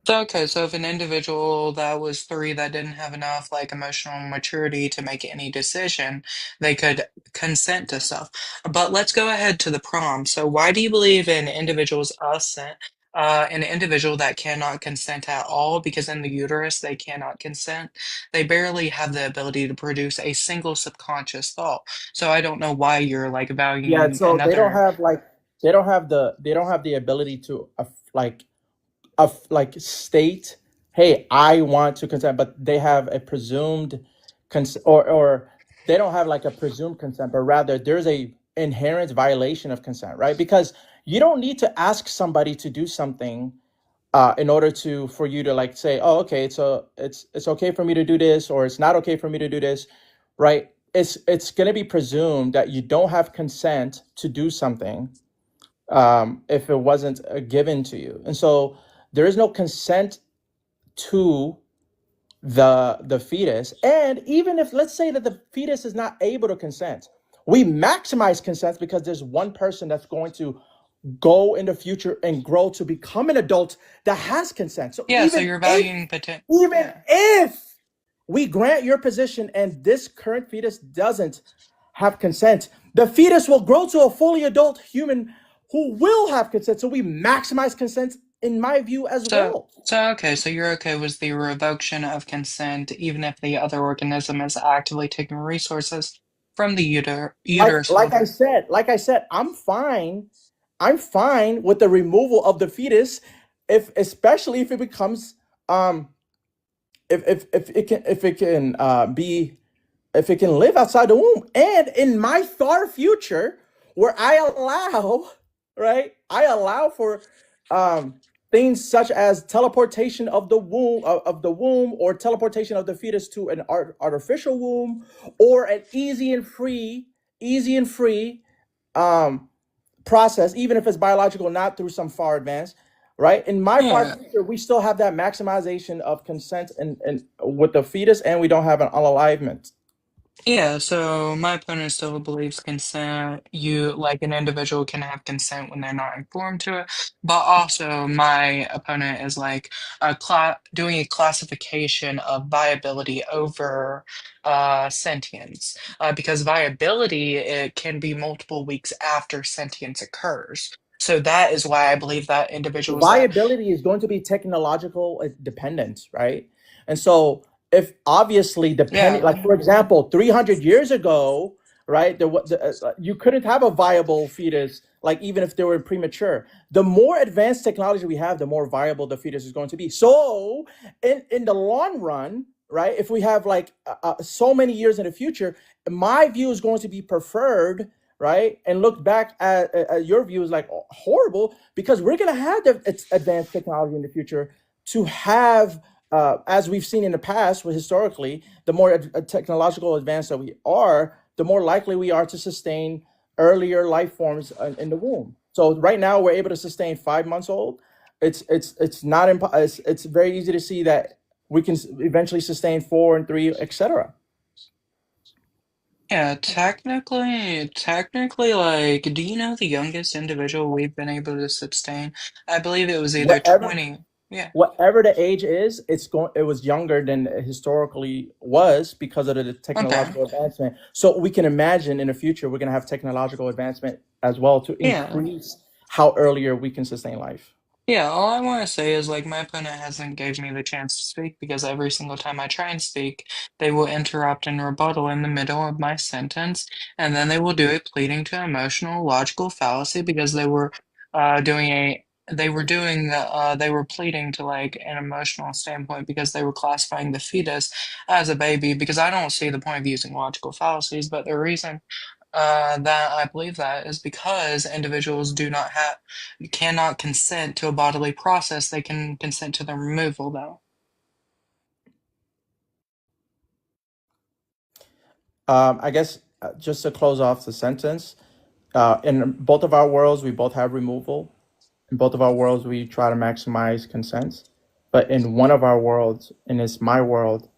so, okay, so if an individual that was 3 that didn't have enough like emotional maturity to make any decision, they could consent to stuff. But let's go ahead to the prompt. So why do you believe in individuals assent, an individual that cannot consent at all? Because in the uterus they cannot consent. They barely have the ability to produce a single subconscious thought. So I don't know why you're like Yeah, valuing so another. they don't have the ability to like state, hey, I want to consent, but they have a presumed consent, or they don't have like a presumed consent, but rather there's a inherent violation of consent, right? Because you don't need to ask somebody to do something in order to for you to like say, oh, okay, so it's okay for me to do this, or it's not okay for me to do this, right? It's going to be presumed that you don't have consent to do something if it wasn't given to you. And so there is no consent to the fetus. And even if, let's say that the fetus is not able to consent, we maximize consent because there's one person that's going to go in the future and grow to become an adult that has consent. So Yeah, so you're valuing potential. even Yeah. if we grant your position and this current fetus doesn't have consent, the fetus will grow to a fully adult human who will have consent. So we maximize consent in my view as So, well. so you're okay with the revocation of consent, even if the other organism is actively taking resources from the uterus holder. Like I said, I'm fine. I'm fine with the removal of the fetus, if especially if it becomes if it can be if it can live outside the womb, and in my far future where I allow, right, I allow for things such as teleportation of the womb of the womb, or teleportation of the fetus to an artificial womb, or an easy and free um process, even if it's biological, not through some far advance, right? In my far Yeah. future, we still have that maximization of consent and with the fetus, and we don't have an unalivement. Yeah, so my opponent still believes consent, like an individual can have consent when they're not informed to it, but also my opponent is like doing a classification of viability over sentience, because viability, it can be multiple weeks after sentience occurs. So that is why I believe that individuals that Viability is going to be technological dependent, right? And so, if obviously depending, yeah. like for example, 300 years ago, right, you couldn't have a viable fetus, like even if they were premature. The more advanced technology we have, the more viable the fetus is going to be. So, in the long run, right, if we have like so many years in the future, my view is going to be preferred, right, and look back at your view is like horrible, because we're going to have the advanced technology in the future to have as we've seen in the past, historically, the more technological advanced that we are, the more likely we are to sustain earlier life forms in the womb. So right now we're able to sustain 5 months old. It's not it's very easy to see that we can eventually sustain 4 and 3, etc. Yeah, technically, like, do you know the youngest individual we've been able to sustain? I believe it was either Whatever 20. Yeah. whatever the age is, it was younger than it historically was because of the Okay. technological advancement. So we can imagine in the future we're going to have technological advancement as well to Yeah. increase how earlier we can sustain life. Yeah, all I want to say is like my opponent hasn't gave me the chance to speak because every single time I try and speak, they will interrupt and rebuttal in the middle of my sentence, and then they will do a pleading to emotional logical fallacy because doing a they were pleading to like an emotional standpoint because they were classifying the fetus as a baby, because I don't see the point of using logical fallacies, but the reason that I believe that is because individuals do not have cannot consent to a bodily process. They can consent to the removal, though. I guess just to close off the sentence, in both of our worlds, we both have removal. In both of our worlds, we try to maximize consent. But in one of our worlds, and it's my world,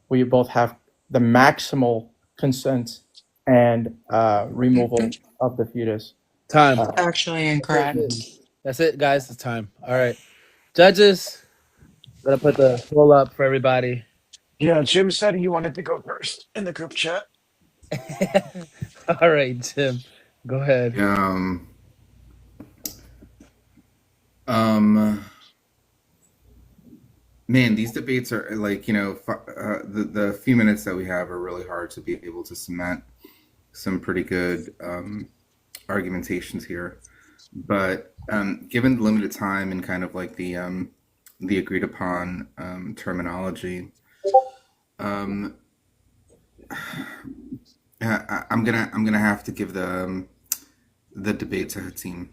we both have the maximal consent and removal of the fetus. Time. Actually incorrect. That's it, guys. It's time. All right. Judges, gonna put the poll up for everybody. Yeah, Jim said he wanted to go first in the group chat. All right, Jim. Go ahead. Man, these debates are like, the few minutes that we have are really hard to be able to cement some pretty good argumentations here. But given the limited time and kind of like the agreed upon terminology, I'm gonna have to give the debate to Hatim.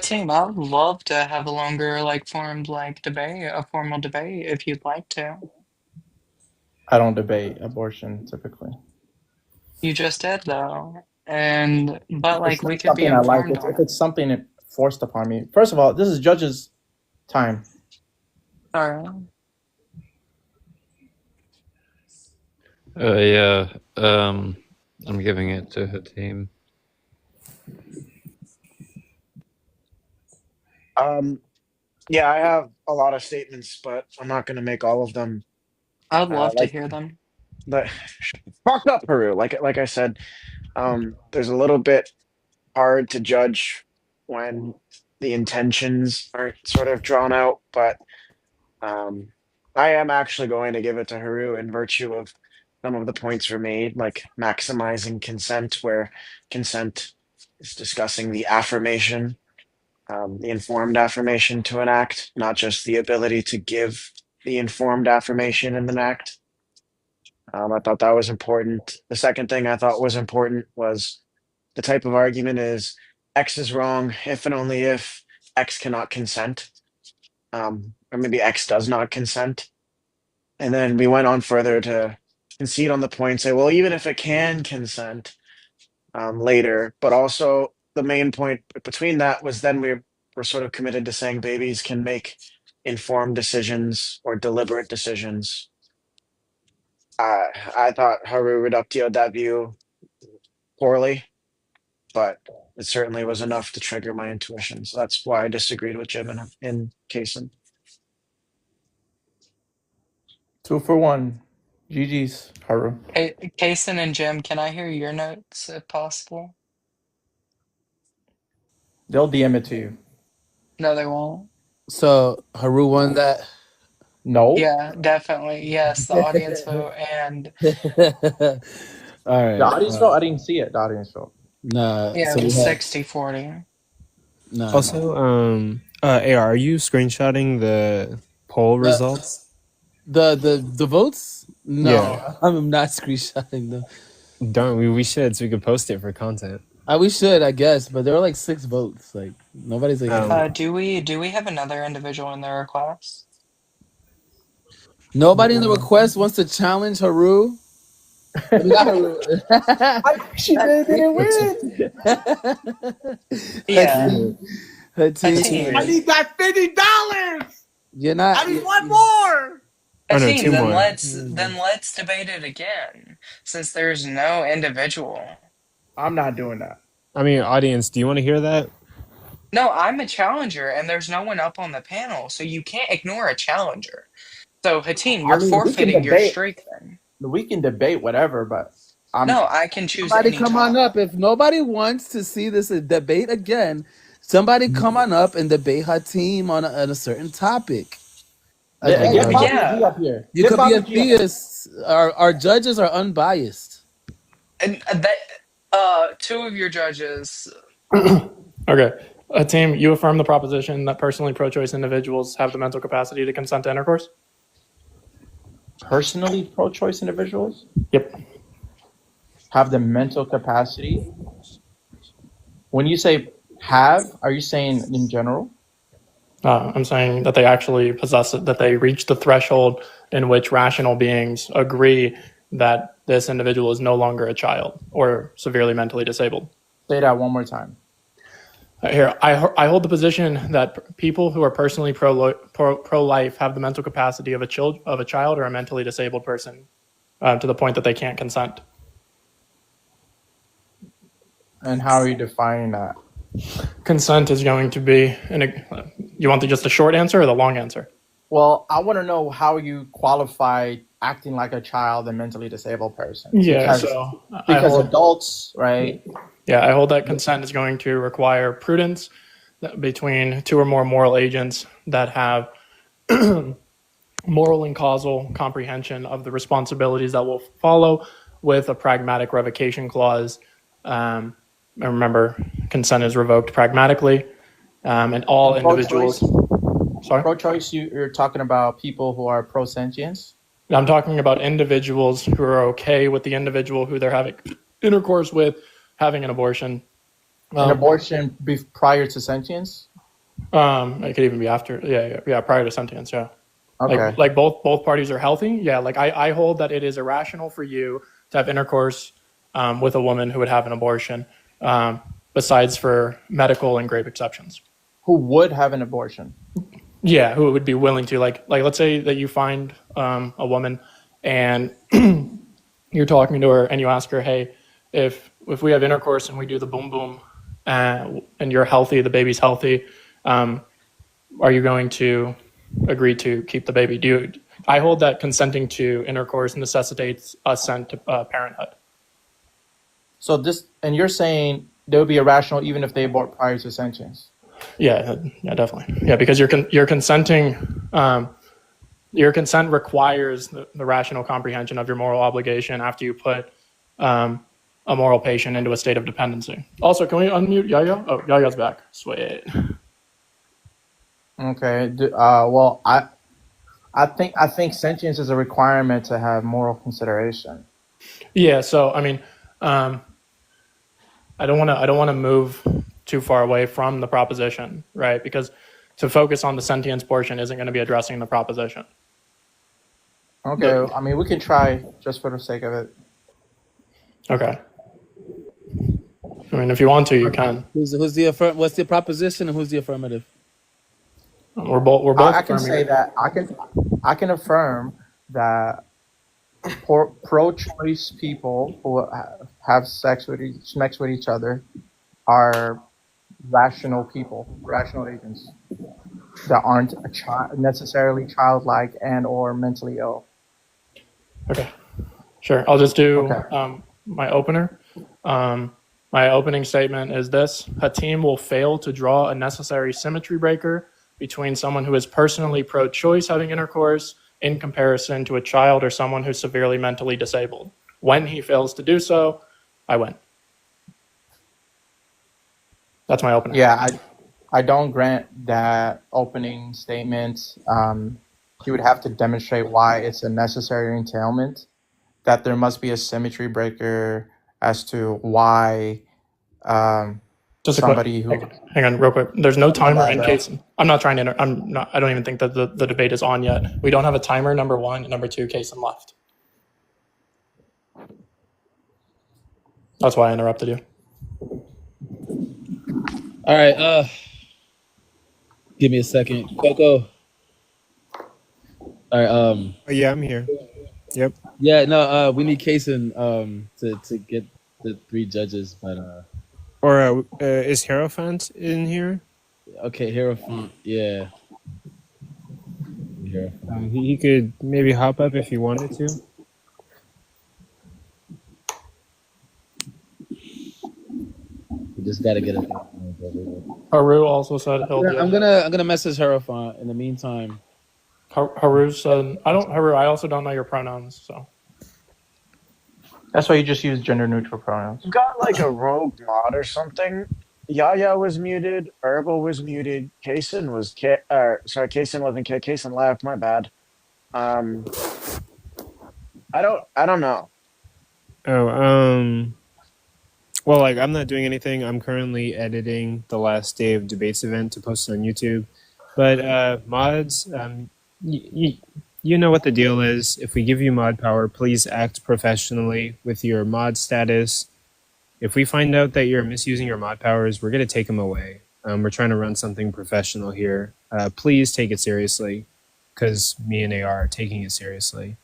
Team, I would love to have a longer, like, formed, like, debate, a formal debate, if you'd like to. I don't debate abortion typically. You just did, though. But, like, It's we not could be something I like. informed on If it. it's something forced upon me. First of all, this is judge's time. Sorry. Yeah. I'm giving it to Hatim. Yeah, I have a lot of statements, but I'm not going to make all of them. I'd love to Like, hear them. but fuck up, Peru. Like I said, there's a little bit hard to judge when the intentions aren't sort of drawn out. But I am actually going to give it to Haru in virtue of some of the points were made, like maximizing consent, where consent is discussing the affirmation, the informed affirmation to an act, not just the ability to give the informed affirmation in an act. I thought that was important. The second thing I thought was important was the type of argument is X is wrong if and only if X cannot consent, or maybe X does not consent. And then we went on further to concede on the point, say, well, even if it can consent later, but also the main point between that was then we were sort of committed to saying babies can make informed decisions or deliberate decisions. I thought Haru reductioed that view poorly, but it certainly was enough to trigger my intuition. So that's why I disagreed with Jim in Kaysen. 2 for 1. GG's, Haru. Hey, Kason and Jim, can I hear your notes if possible? They'll DM it to you. No, they won't. So Haru won that. No. Yeah, definitely. Yes, the audience vote and All right. The audience vote, I didn't see it. The audience vote. Nah. yeah, So it we was have 60-40. nah. Also, AR, are you screenshotting the poll results? The votes? No, Yeah. I'm not screenshotting them. Don't we should, so we could post it for content. We should, I guess, but there were like 6 votes. Like nobody's like. Do we have another individual in the request? Nobody in the request wants to challenge Haru. Not Haru. She didn't win. Yeah. Her team. I need that $50. You're not. I need one more. Oh, no, Team, 2 then more. let's debate it again, since there's no individual. I'm not doing that. I mean, audience, do you want to hear that? No, I'm a challenger, and there's no one up on the panel, so you can't ignore a challenger. So, Hatim, you're forfeiting your streak then. We can debate whatever, but no, I can choose. Somebody come on up. If nobody wants to see this debate again, somebody come on up and debate Hatim on a certain topic. Up here. You could be a theist. Our judges are unbiased. And that 2 of your judges. Okay. Team, you affirm the proposition that personally pro-choice individuals have the mental capacity to consent to intercourse? Personally pro-choice individuals? Yep. Have the mental capacity? When you say have, are you saying in general? I'm saying that they actually possess it, that they reach the threshold in which rational beings agree that this individual is no longer a child or severely mentally disabled. Say that one more time. Here, I hold the position that people who are personally pro-life have the mental capacity of a child or a mentally disabled person to the point that they can't consent. And how are you defining that? Consent is going to be, you want just a short answer or the long answer? Well, I want to know how you qualify acting like a child and mentally disabled person. Yeah, because adults, right? Yeah, I hold that consent is going to require prudence between 2 or more moral agents that have moral and causal comprehension of the responsibilities that will follow with a pragmatic revocation clause. And remember, consent is revoked pragmatically, and all individuals. Sorry? Pro-choice, you're talking about people who are pro-sentience? I'm talking about individuals who are okay with the individual who they're having intercourse with having an abortion. An abortion prior to sentience? It could even be after. Yeah, prior to sentience, yeah. Okay. Like both parties are healthy. Yeah, like I hold that it is irrational for you to have intercourse with a woman who would have an abortion, besides for medical and grave exceptions. Who would have an abortion? Yeah, who would be willing to. Like let's say that you find a woman and you're talking to her and you ask her, hey, if we have intercourse and we do the boom boom and you're healthy, the baby's healthy, are you going to agree to keep the baby? I hold that consenting to intercourse necessitates assent to parenthood. So and you're saying they would be irrational even if they abort prior to sentience. Yeah, definitely. Yeah, because you're consenting. Your consent requires the rational comprehension of your moral obligation after you put a moral patient into a state of dependency. Also, can we unmute Yaya? Oh, Yaya's back. Sweet. Okay. Well, I think sentience is a requirement to have moral consideration. Yeah. So I mean, I don't want to move too far away from the proposition, right? Because to focus on the sentience portion isn't going to be addressing the proposition. Okay. I mean, we can try just for the sake of it. Okay. I mean, if you want to, you can. What's the proposition and who's the affirmative? We're both. I can say that I can affirm that pro-choice people who have sex with each other are rational people, rational agents that aren't necessarily childlike and or mentally ill. Okay, sure. I'll just do my opener. My opening statement is this: Hatim will fail to draw a necessary symmetry breaker between someone who is personally pro-choice having intercourse in comparison to a child or someone who's severely mentally disabled. When he fails to do so, I win. That's my opening. Yeah, I don't grant that opening statement. You would have to demonstrate why it's a necessary entailment, that there must be a symmetry breaker as to why Just somebody hang on real quick. There's no timer in case I'm not trying to. I don't even think that the debate is on yet. We don't have a timer. Number one, and number two, case and left. That's why I interrupted you. All right. Give me a second, Coco. All right. Oh, yeah, I'm here. Yep. Yeah. No. We need Kason to get the 3 judges, but Or is Hierophant in here? Okay, Hierophant. Yeah. He could maybe hop up if he wanted to. We just gotta get it. Haru also said he'll do. I'm gonna message Hierophant in the meantime. Haru said Haru. I also don't know your pronouns, so. That's why you just use gender neutral pronouns. You got like a rogue mod or something. Yaya was muted. Herbal was muted. Kason was Kason wasn't. Kason left. My bad. I don't know. Oh, well, like, I'm not doing anything. I'm currently editing the last day of debates event to post on YouTube. But mods, you know what the deal is. If we give you mod power, please act professionally with your mod status. If we find out that you're misusing your mod powers, we're going to take them away. We're trying to run something professional here. Please take it seriously, because me and AR are taking it seriously.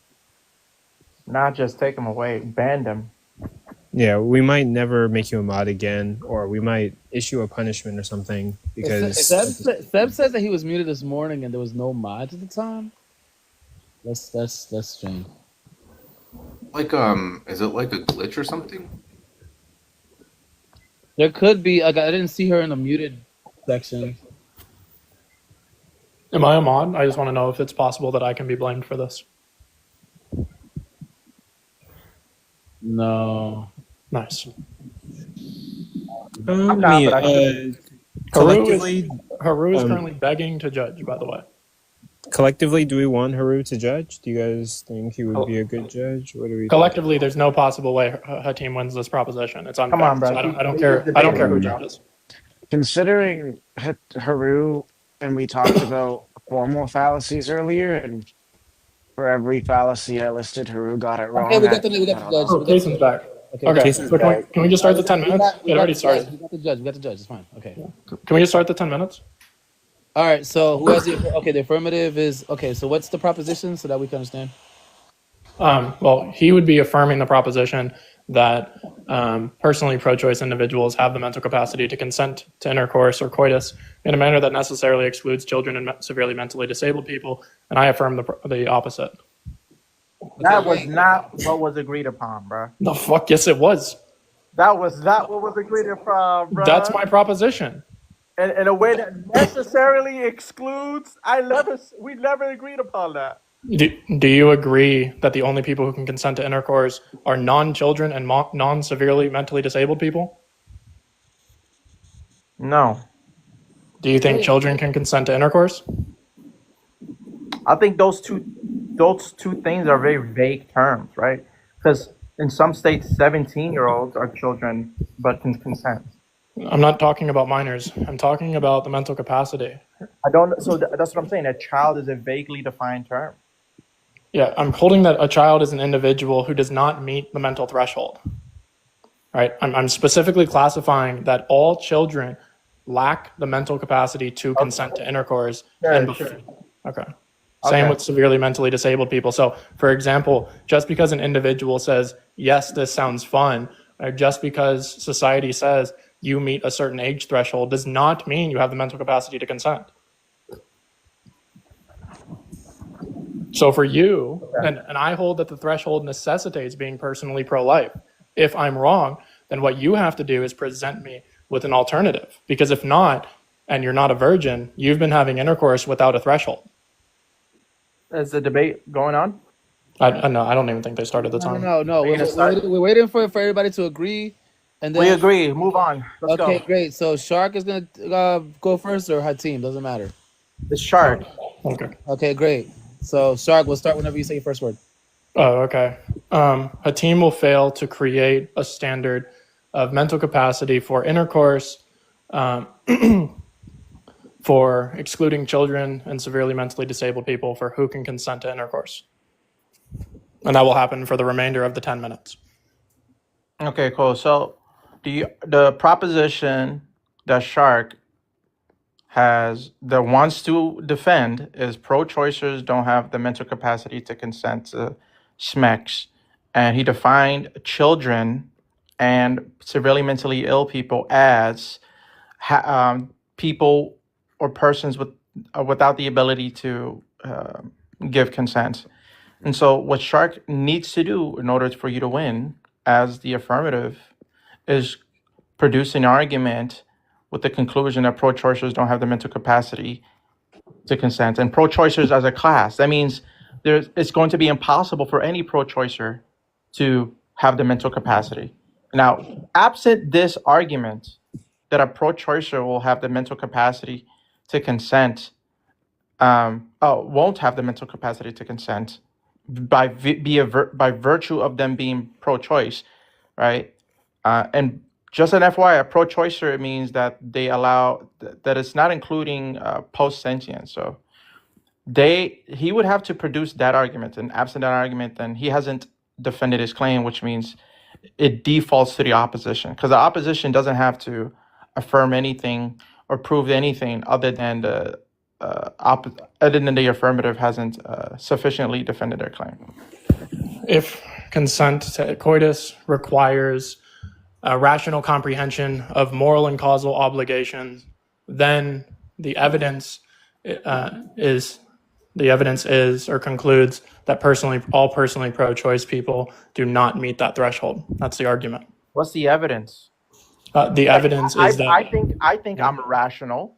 Not just take them away, ban them. Yeah, we might never make you a mod again, or we might issue a punishment or something, because... Seb said that he was muted this morning and there was no mods at the time. That's strange. Like, is it like a glitch or something? There could be. I didn't see her in the muted section. Am I a mod? I just want to know if it's possible that I can be blamed for this. No. Nice. Collectively, Haru is currently begging to judge, by the way. Collectively, do we want Haru to judge? Do you guys think he would be a good judge? What do we Collectively, there's no possible way Hatim wins this proposition. It's unfair. Come on, bro. So I don't care. I don't care who judges. Considering Haru, and we talked about formal fallacies earlier, and for every fallacy I listed, Haru got it wrong. Okay, we got the judge. Oh, Jason's back. Okay, so can we just start the 10 minutes? It already started. We got the judge. It's fine. Okay. Can we just start the 10 minutes? All right. So who has the affirmative is okay. So what's the proposition so that we can understand? Well, he would be affirming the proposition that personally pro-choice individuals have the mental capacity to consent to intercourse or coitus in a manner that necessarily excludes children and severely mentally disabled people, and I affirm the opposite. That was not what was agreed upon, bro. The fuck? Yes, it was. That was not what was agreed upon, That's bruh. my proposition. In a way that necessarily excludes. We never agreed upon that. Do you agree that the only people who can consent to intercourse are non-children and non-severely mentally disabled people? No. Do you think children can consent to intercourse? I think those two things are very vague terms, right? Because in some states, 17-year-olds are children but can consent. I'm not talking about minors. I'm talking about the mental capacity. That's what I'm saying. A child is a vaguely defined term. Yeah, I'm holding that a child is an individual who does not meet the mental threshold. Right? I'm specifically classifying that all children lack the mental capacity to consent to intercourse. Sure. Okay. Same Okay. with severely mentally disabled people. So, for example, just because an individual says, yes, this sounds fun, or just because society says you meet a certain age threshold does not mean you have the mental capacity to consent. So for you, and I hold that the threshold necessitates being personally pro-life. If I'm wrong, then what you have to do is present me with an alternative. Because if not, and you're not a virgin, you've been having intercourse without a threshold. Is the debate going on? No, I don't even think they started the time. No. We're waiting for everybody to agree, and then We agree. Move on. Let's okay, go. great. So Shark is gonna go first, or Hatim, doesn't matter. It's Shark. Okay. Okay, great. So Shark, we'll start whenever you say your first word. Oh, okay. A team will fail to create a standard of mental capacity for intercourse, for excluding children and severely mentally disabled people for who can consent to intercourse. And that will happen for the remainder of the 10 minutes. Okay, cool. So the proposition that Shark wants to defend is pro-choicers don't have the mental capacity to consent to SMECs. And he defined children and severely mentally ill people as people or persons without the ability to give consent. And so what Shark needs to do in order for you to win as the affirmative is produce an argument with the conclusion that pro-choicers don't have the mental capacity to consent. And pro-choicers as a class, that means it's going to be impossible for any pro-choicer to have the mental capacity. Now, absent this argument that a pro-choicer will have the mental capacity to consent, won't have the mental capacity to consent by virtue of them being pro-choice, right? And just an FYI, a pro-choicer, it means that they allow that it's not including post-sentience. So he would have to produce that argument, and absent that argument, then he hasn't defended his claim, which means it defaults to the opposition, because the opposition doesn't have to affirm anything or prove anything other than the affirmative hasn't sufficiently defended their claim. If consent to coitus requires a rational comprehension of moral and causal obligations, then the evidence is or concludes that all personally pro-choice people do not meet that threshold. That's the argument. What's the evidence? The evidence is that I think I'm rational,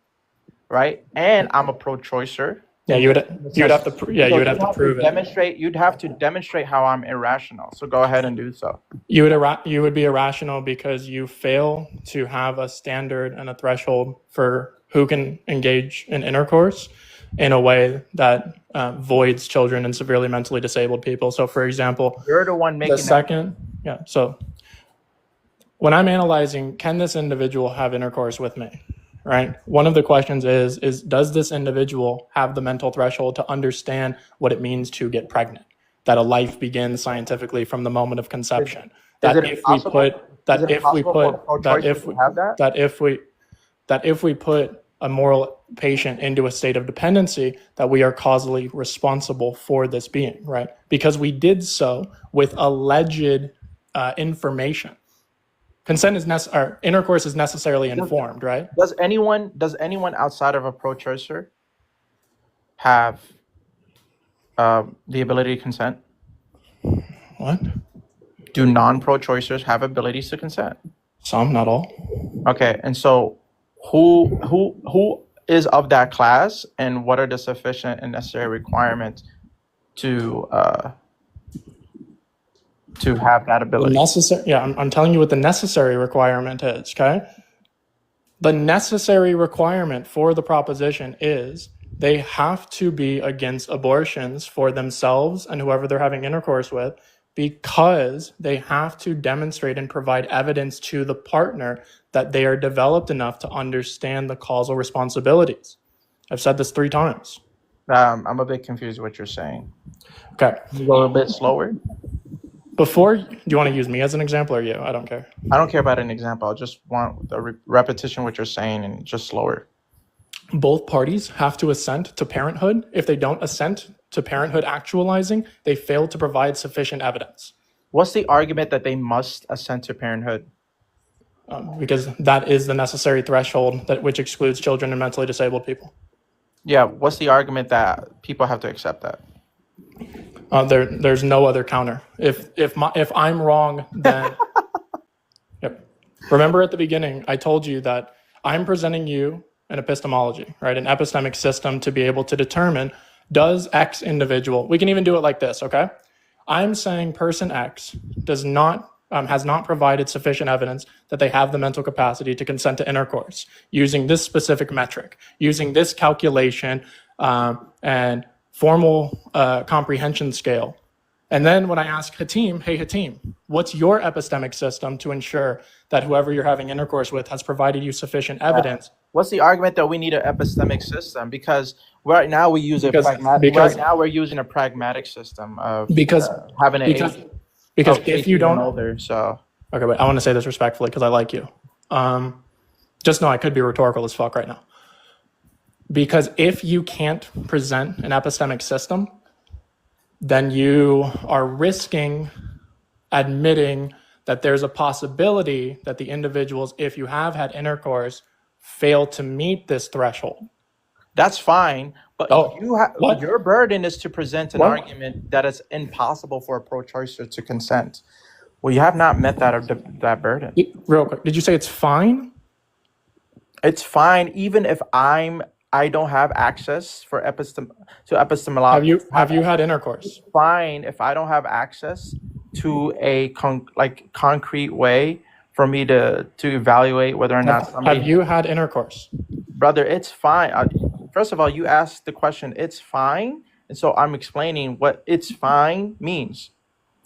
right? And I'm a pro-choicer. Yeah, you would have to prove it. You'd have to demonstrate how I'm irrational. So go ahead and do so. You would be irrational because you fail to have a standard and a threshold for who can engage in intercourse in a way that voids children and severely mentally disabled people. So, for example, you're the one making So when I'm analyzing, can this individual have intercourse with me? Right. One of the questions is does this individual have the mental threshold to understand what it means to get pregnant? That a life begins scientifically from the moment of conception. That if we put a moral patient into a state of dependency, that we are causally responsible for this being, right? Because we did so with alleged information. Consent is necessary. Intercourse is necessarily informed, right? Does anyone outside of a pro-choicer have the ability to consent? What? do non-pro-choicers have abilities to consent? Some, not all. Okay, and so who is of that class, and what are the sufficient and necessary requirements to have that The ability? necessary, yeah, I'm telling you what the necessary requirement is, okay? The necessary requirement for the proposition is they have to be against abortions for themselves and whoever they're having intercourse with, because they have to demonstrate and provide evidence to the partner that they are developed enough to understand the causal responsibilities. I've said this 3 times. I'm a bit confused what you're saying. Okay. Can you go a bit slower? Before, do you want to use me as an example or you? I don't care. I don't care about an example. I just want the repetition of what you're saying and just slower. Both parties have to assent to parenthood. If they don't assent to parenthood actualizing, they fail to provide sufficient evidence. What's the argument that they must assent to parenthood? Because that is the necessary threshold which excludes children and mentally disabled people. Yeah, what's the argument that people have to accept that? There's no other counter. If I'm wrong, then yep. Remember at the beginning, I told you that I'm presenting you an epistemology, right? An epistemic system to be able to determine, does X individual, we can even do it like this, okay? I'm saying person X does not has not provided sufficient evidence that they have the mental capacity to consent to intercourse using this specific metric, using this calculation and formal comprehension scale. And then when I ask Hatim, hey Hatim, what's your epistemic system to ensure that whoever you're having intercourse with has provided you sufficient evidence? What's the argument that we need an epistemic system? Because right now we use right now we're using a pragmatic system of having an because if you don't older, so okay, wait, I want to say this respectfully because I like you. Just know I could be rhetorical as fuck right now. Because if you can't present an epistemic system, then you are risking admitting that there's a possibility that the individuals, if you have had intercourse, fail to meet this threshold. That's fine, but your burden is to present an argument that it's impossible for a pro-choicer to consent. Well, you have not met that burden. Real quick, did you say it's fine? It's fine, even if I don't have access to epistemology. Have you had intercourse? It's fine if I don't have access to a concrete way for me to evaluate whether or not somebody. Have you had intercourse? Brother, it's fine. First of all, you asked the question, it's fine. And so I'm explaining what it's fine means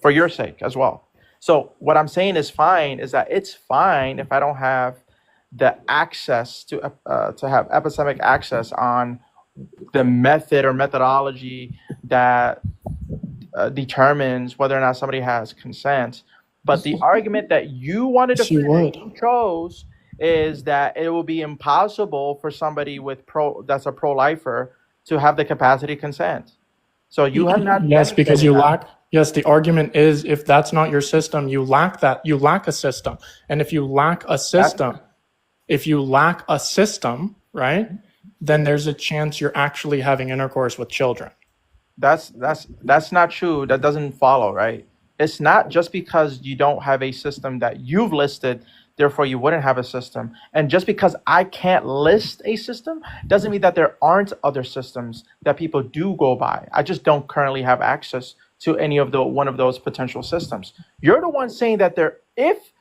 for your sake as well. So what I'm saying is fine is that it's fine if I don't have the access to have epistemic access on the method or methodology that determines whether or not somebody has consent. But the argument that you wanted to you chose is that it will be impossible for somebody that's a pro-lifer to have the capacity to consent. So you have not. Yes, because you lack. Yes, the argument is if that's not your system, you lack that. You lack a system, and if you lack a system, right, then there's a chance you're actually having intercourse with children. That's not true. That doesn't follow, right? It's not just because you don't have a system that you've listed, therefore you wouldn't have a system. And just because I can't list a system doesn't mean that there aren't other systems that people do go by. I just don't currently have access to any of one of those potential systems. You're the one saying that if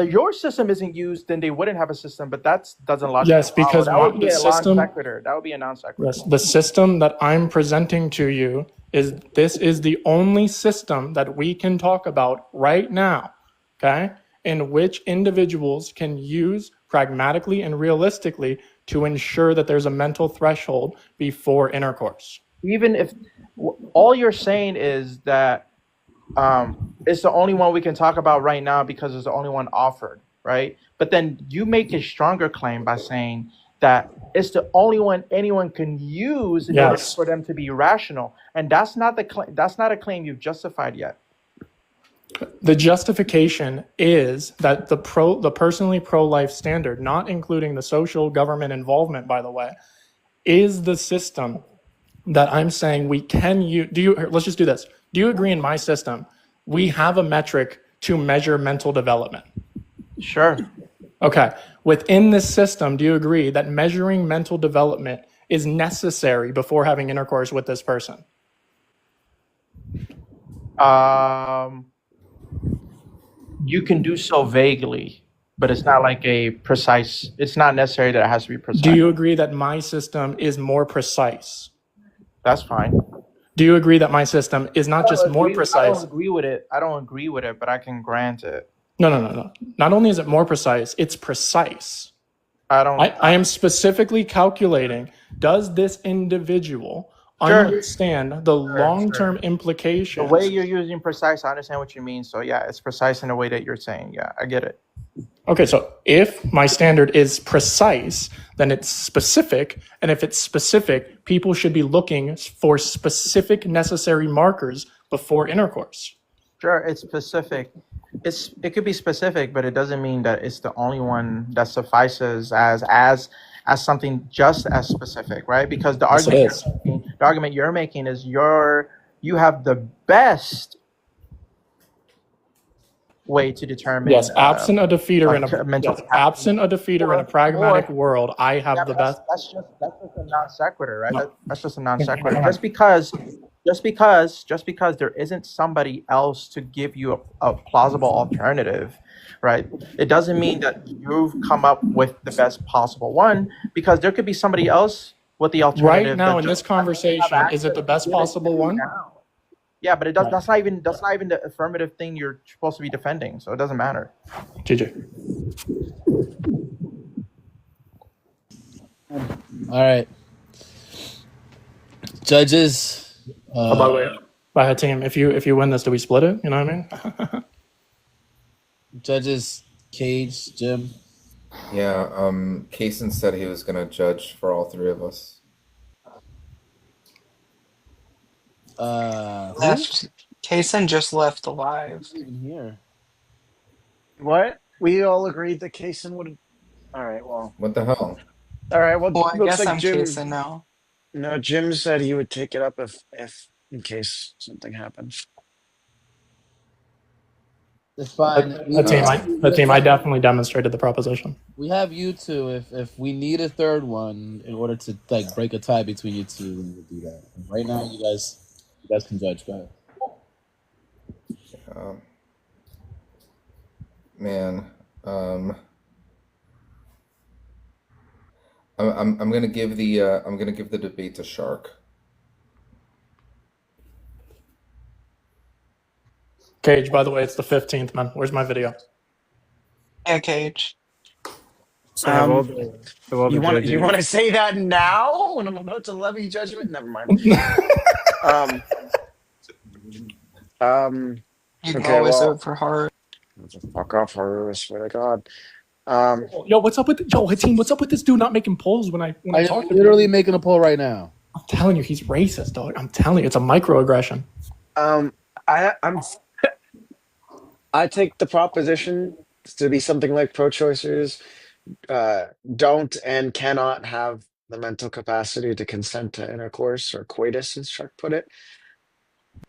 your system isn't used, then they wouldn't have a system, but that doesn't logically Yes, because that would be the a system, non sequitur. That would be a non sequitur. Yes, the system that I'm presenting to you is the only system that we can talk about right now, okay, in which individuals can use pragmatically and realistically to ensure that there's a mental threshold before intercourse. Even if all you're saying is that it's the only one we can talk about right now because it's the only one offered, right? But then you make a stronger claim by saying that it's the only one anyone can use in order for them to be rational, and that's not a claim you've justified yet. The justification is that the personally pro-life standard, not including the social government involvement, by the way, is the system that I'm saying we can use. Let's just do this. Do you agree in my system, we have a metric to measure mental development? Sure. Okay. Within this system, do you agree that measuring mental development is necessary before having intercourse with this person? You can do so vaguely, but it's not like a precise. It's not necessary that it has to be precise. Do you agree that my system is more precise? That's fine. Do you agree that my system is not just more I precise? don't agree with it. I don't agree with it, but I can grant it. No. Not only is it more precise, it's precise. I am specifically calculating, does this individual understand the long-term implications? The way you're using precise, I understand what you mean. So yeah, it's precise in the way that you're saying. Yeah, I get it. Okay, so if my standard is precise, then it's specific. And if it's specific, people should be looking for specific necessary markers before intercourse. Sure, it's specific. It could be specific, but it doesn't mean that it's the only one that suffices as something just as specific, right? Because the argument you're making is you have the best way to determine. Yes, absent a defeater in a pragmatic world, I have the best. That's just a non sequitur, right? No. That's just a non sequitur. Just because there isn't somebody else to give you a plausible alternative, right? It doesn't mean that you've come up with the best possible one, because there could be somebody else with the alternative. Right now in this conversation, is it the best possible one? Yeah, but it does. That's not even the affirmative thing you're supposed to be defending. So it doesn't matter. GG. All right, judges. By the way, by a team, if you win this, do we split it? You know what I mean? Judges, Cage, Jim. Yeah. Kaysen said he was gonna judge for all three of us. Kaysen just left alive. Here. What? We all agreed that Kaysen would. All right. Well. What the hell? All right. Well, Well, I looks guess like I'm Jim. Kaysen now. No, Jim said he would take it up if in case something happened. It's fine. The team, I definitely demonstrated the proposition. We have you two. If we need a third one in order to like break a tie between you two, we will do that. And right now, you guys can judge. Go ahead. Man, I'm gonna give the debate to Shark. Cage, by the way, it's the 15th, man. Where's my video? Yeah, Cage. You want to say that now when I'm about to levy judgment? Never mind. You can always vote for Hart. Fuck off, Haru! I swear to God. Yo, what's up with Hatim? What's up with this dude not making polls when I talk to him? Literally making a poll right now. I'm telling you, he's racist, dog. I'm telling you, it's a microaggression. I take the proposition to be something like pro-choicers don't and cannot have the mental capacity to consent to intercourse or coitus, as Chuck put it.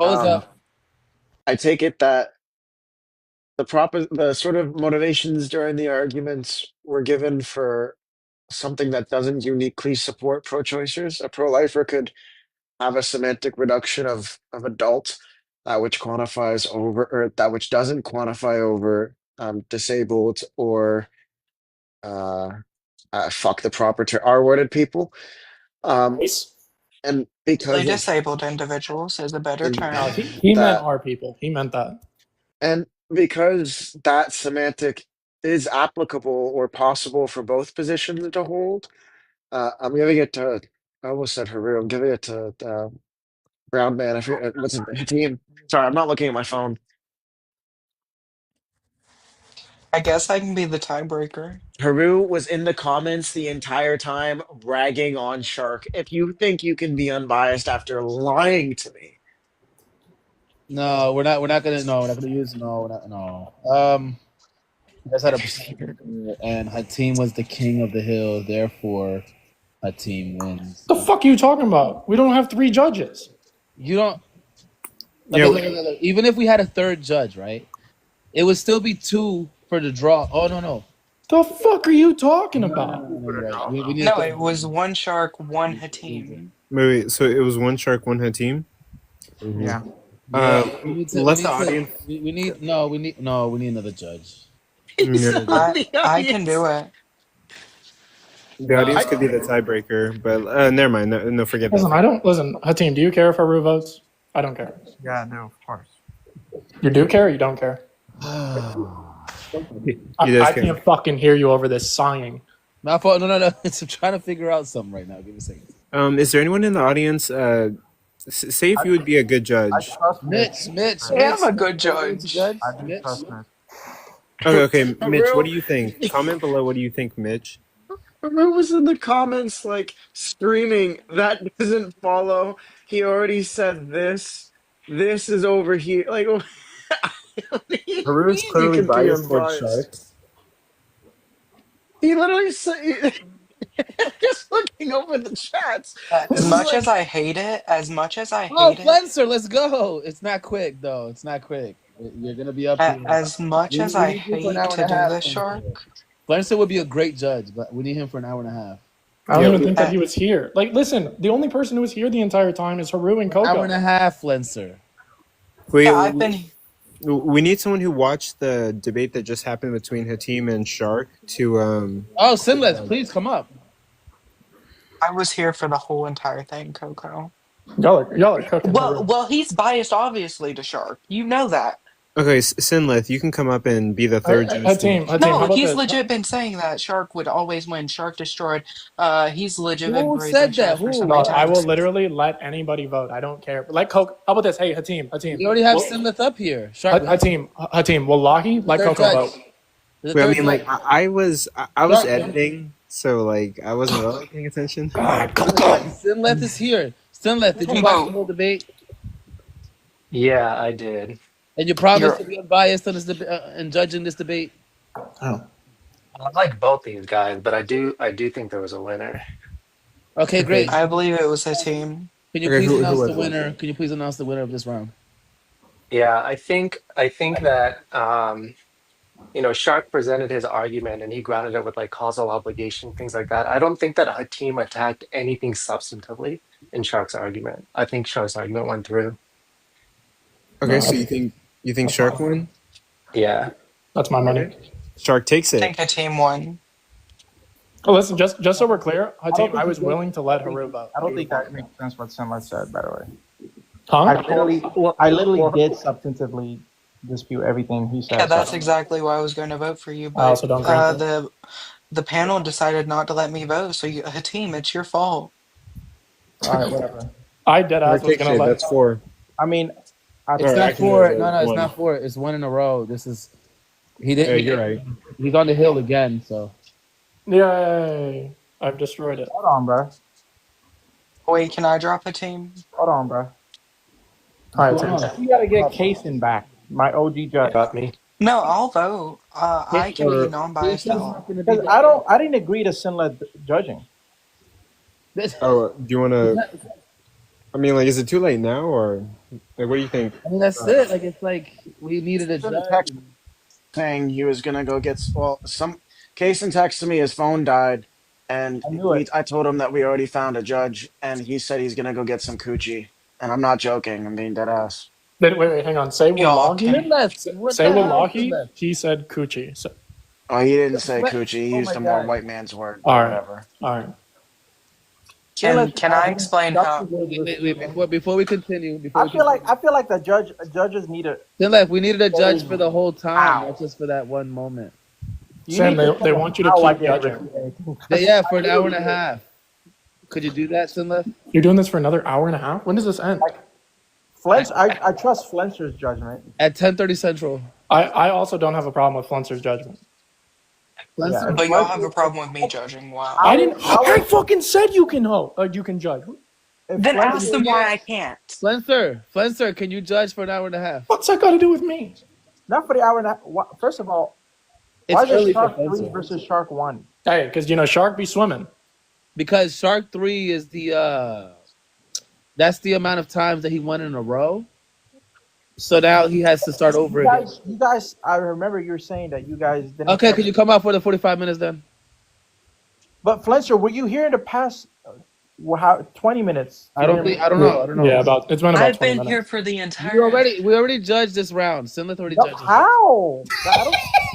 I take it that the sort of motivations during the arguments were given for something that doesn't uniquely support pro-choicers. A pro-lifer could have a semantic reduction of adult, that which quantifies over, or that which doesn't quantify over disabled or fuck the proper term, R-worded people. And because disabled individuals is a better term. He meant our people. He meant that. And because that semantic is applicable or possible for both positions to hold, I'm giving it to, I almost said Haru, I'm giving it to Brown Man. What's his team? Sorry, I'm not looking at my phone. I guess I can be the tiebreaker. Haru was in the comments the entire time ragging on Shark. If you think you can be unbiased after lying to me. No, we're not gonna use no. You guys had a procedure, and Hatim was the king of the hill, therefore Hatim wins. The fuck are you talking about? We don't have 3 judges. You don't. Look, even if we had a third judge, right? It would still be 2 for the draw. Oh no. The fuck are you talking about? No, you're right. We need No, a it was 1 shark, 1 Hatim. Wait. So it was 1 shark, 1 Hatim. Yeah. Yeah, we need to. Let the audience. We need another judge. He's No, not the I can audience. do it. the audience could be the tiebreaker, but never mind. No, forget Listen, that. listen, Hatim, do you care if Haru votes? I don't care. Yeah, no, of course. You do care or you don't care? I can't fucking hear you over this sighing. My fault. No. I'm trying to figure out something right now. Give me a second. Is there anyone in the audience? Say if you would be a good judge. Mitch. I am a good judge. Mitch. Okay, Mitch. What do you think? Comment below. What do you think, Mitch? Haru was in the comments like screaming, "That doesn't follow. He already said this. This is over here." Like, Haru is clearly can be biased towards unbiased. sharks. He literally said, just looking over the chats. As much as I hate it, Flenser, let's go. It's not quick though. It's not quick. You're gonna be up here. as much as I hate to do this, Shark. Flenser would be a great judge, but we need him for an hour and a half. I don't even think that he was here. Like, listen, the only person who was here the entire time is Haru and Coco. Hour and a half, Flenser. We need someone who watched the debate that just happened between Hatim and Shark to Oh, Sinless, please come up. I was here for the whole entire thing, Coco. Y'all are cooking. Well, he's biased obviously to Shark. You know that. Okay, Sinleth, you can come up and be the third judge. No, he's legit been saying that Shark would always win. Shark destroyed. He's legit been Who praising said Shark that? for so Who? many I will times. literally let anybody vote. I don't care. Let Coco. How about this? Hey, Hatim. We already have Sinleth up here. Shark. Hatim. Wallahi, let Third Coco judge. vote. Wait, I mean, like I was editing, so like I wasn't really paying attention. Sinleth is here. Sinleth, did you watch the whole debate? Yeah, I did. And you promised to be unbiased on this in judging this debate? I like both these guys, but I do think there was a winner. Okay, great. I believe it was a team. Can you please announce the winner? Can you please announce the winner of this round? Yeah, I think that Shark presented his argument and he grounded it with like causal obligation, things like that. I don't think that a team attacked anything substantively in Shark's argument. I think Shark's argument went through. Okay, so you think Shark won? Yeah, that's my money. Shark takes it. I think a team won. Oh, listen, just so we're clear, Hatim, I was willing to let Haru vote. I don't think that makes sense what Sinleth said, by the way. Huh? I literally did substantively dispute everything he said. Yeah, that's exactly why I was going to vote for you. I But also don't grant the panel decided not to let me vote. So, Hatim, it's your fault. All right, whatever. I dead ass was gonna let. That's 4. I mean, It's not 4. No, it's not 4. It's 1 in a row. This is he didn't. You're right. He's on the hill again. So Yay! I've destroyed it. Hold on, bro. Wait, can I drop a team? Hold on, bro. All right, You gotta get Kaysen back. My OG judge. got me. No, I'll vote. I can be non-biased now. Because I didn't agree to Sinleth judging. Oh, do you want to? I mean, like, is it too late now, or like, what do you think? I mean, that's it. Like, it's like we needed a judge. Saying he was gonna go get some. Kaysen texted me his phone died, and I told him that we already found a judge, and he said he's gonna go get some coochie. And I'm not joking. I'm being dead ass. Wait, hang on. Say Wallahi. Say Wallahi. He said coochie. So. Oh, he didn't say coochie. He used a more white man's word. All right. Whatever. All right. Can I explain how? Wait, before we continue, I feel like the judges need a. We needed a judge for the whole time, not just for that one moment. Sam, they want you to keep judging. Yeah, for an hour and a half. Could you do that, Sinleth? You're doing this for another hour and a half? When does this end? I trust Flenser's judgment. At 10:30 Central. I also don't have a problem with Flenser's judgment. Yeah. But y'all have a problem with me judging. Wow. I fucking said you can you can judge. Then ask them why I can't. Flenser, can you judge for an hour and a half? What's that got to do with me? Not for the hour and a half. First of all, why is it Shark 3 versus Shark 1? Hey, because Shark be swimming. Because Shark 3 is that's the amount of times that he won in a row. So now he has to start over again. You guys, I remember you were saying that you guys didn't. Okay, could you come out for the 45 minutes then? But Fletcher, were you here in the past? How 20 minutes? I don't know. Yeah, it's been about I've 20 been minutes. here for the entire. We already judged this round. Sindleth already judged. How?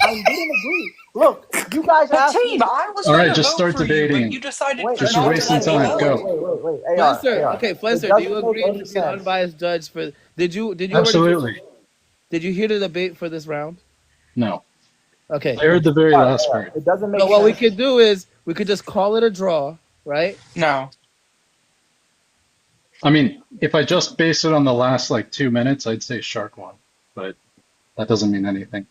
I didn't agree. Look, you guys asked me. I was All going right, to just vote start for you, debating. but you decided Just not you're to wasting let me time. vote. Go. Wait. Fletcher, AR. okay, It Fletcher, do doesn't you make agree any to be an sense. unbiased judge for? Did you Absolutely. Did you hear the debate for this round? No. Okay. I heard the very last part. It doesn't make So sense. what we could do is we could just call it a draw, right? No. I mean, if I just base it on the last like 2 minutes, I'd say Shark won, but that doesn't mean anything.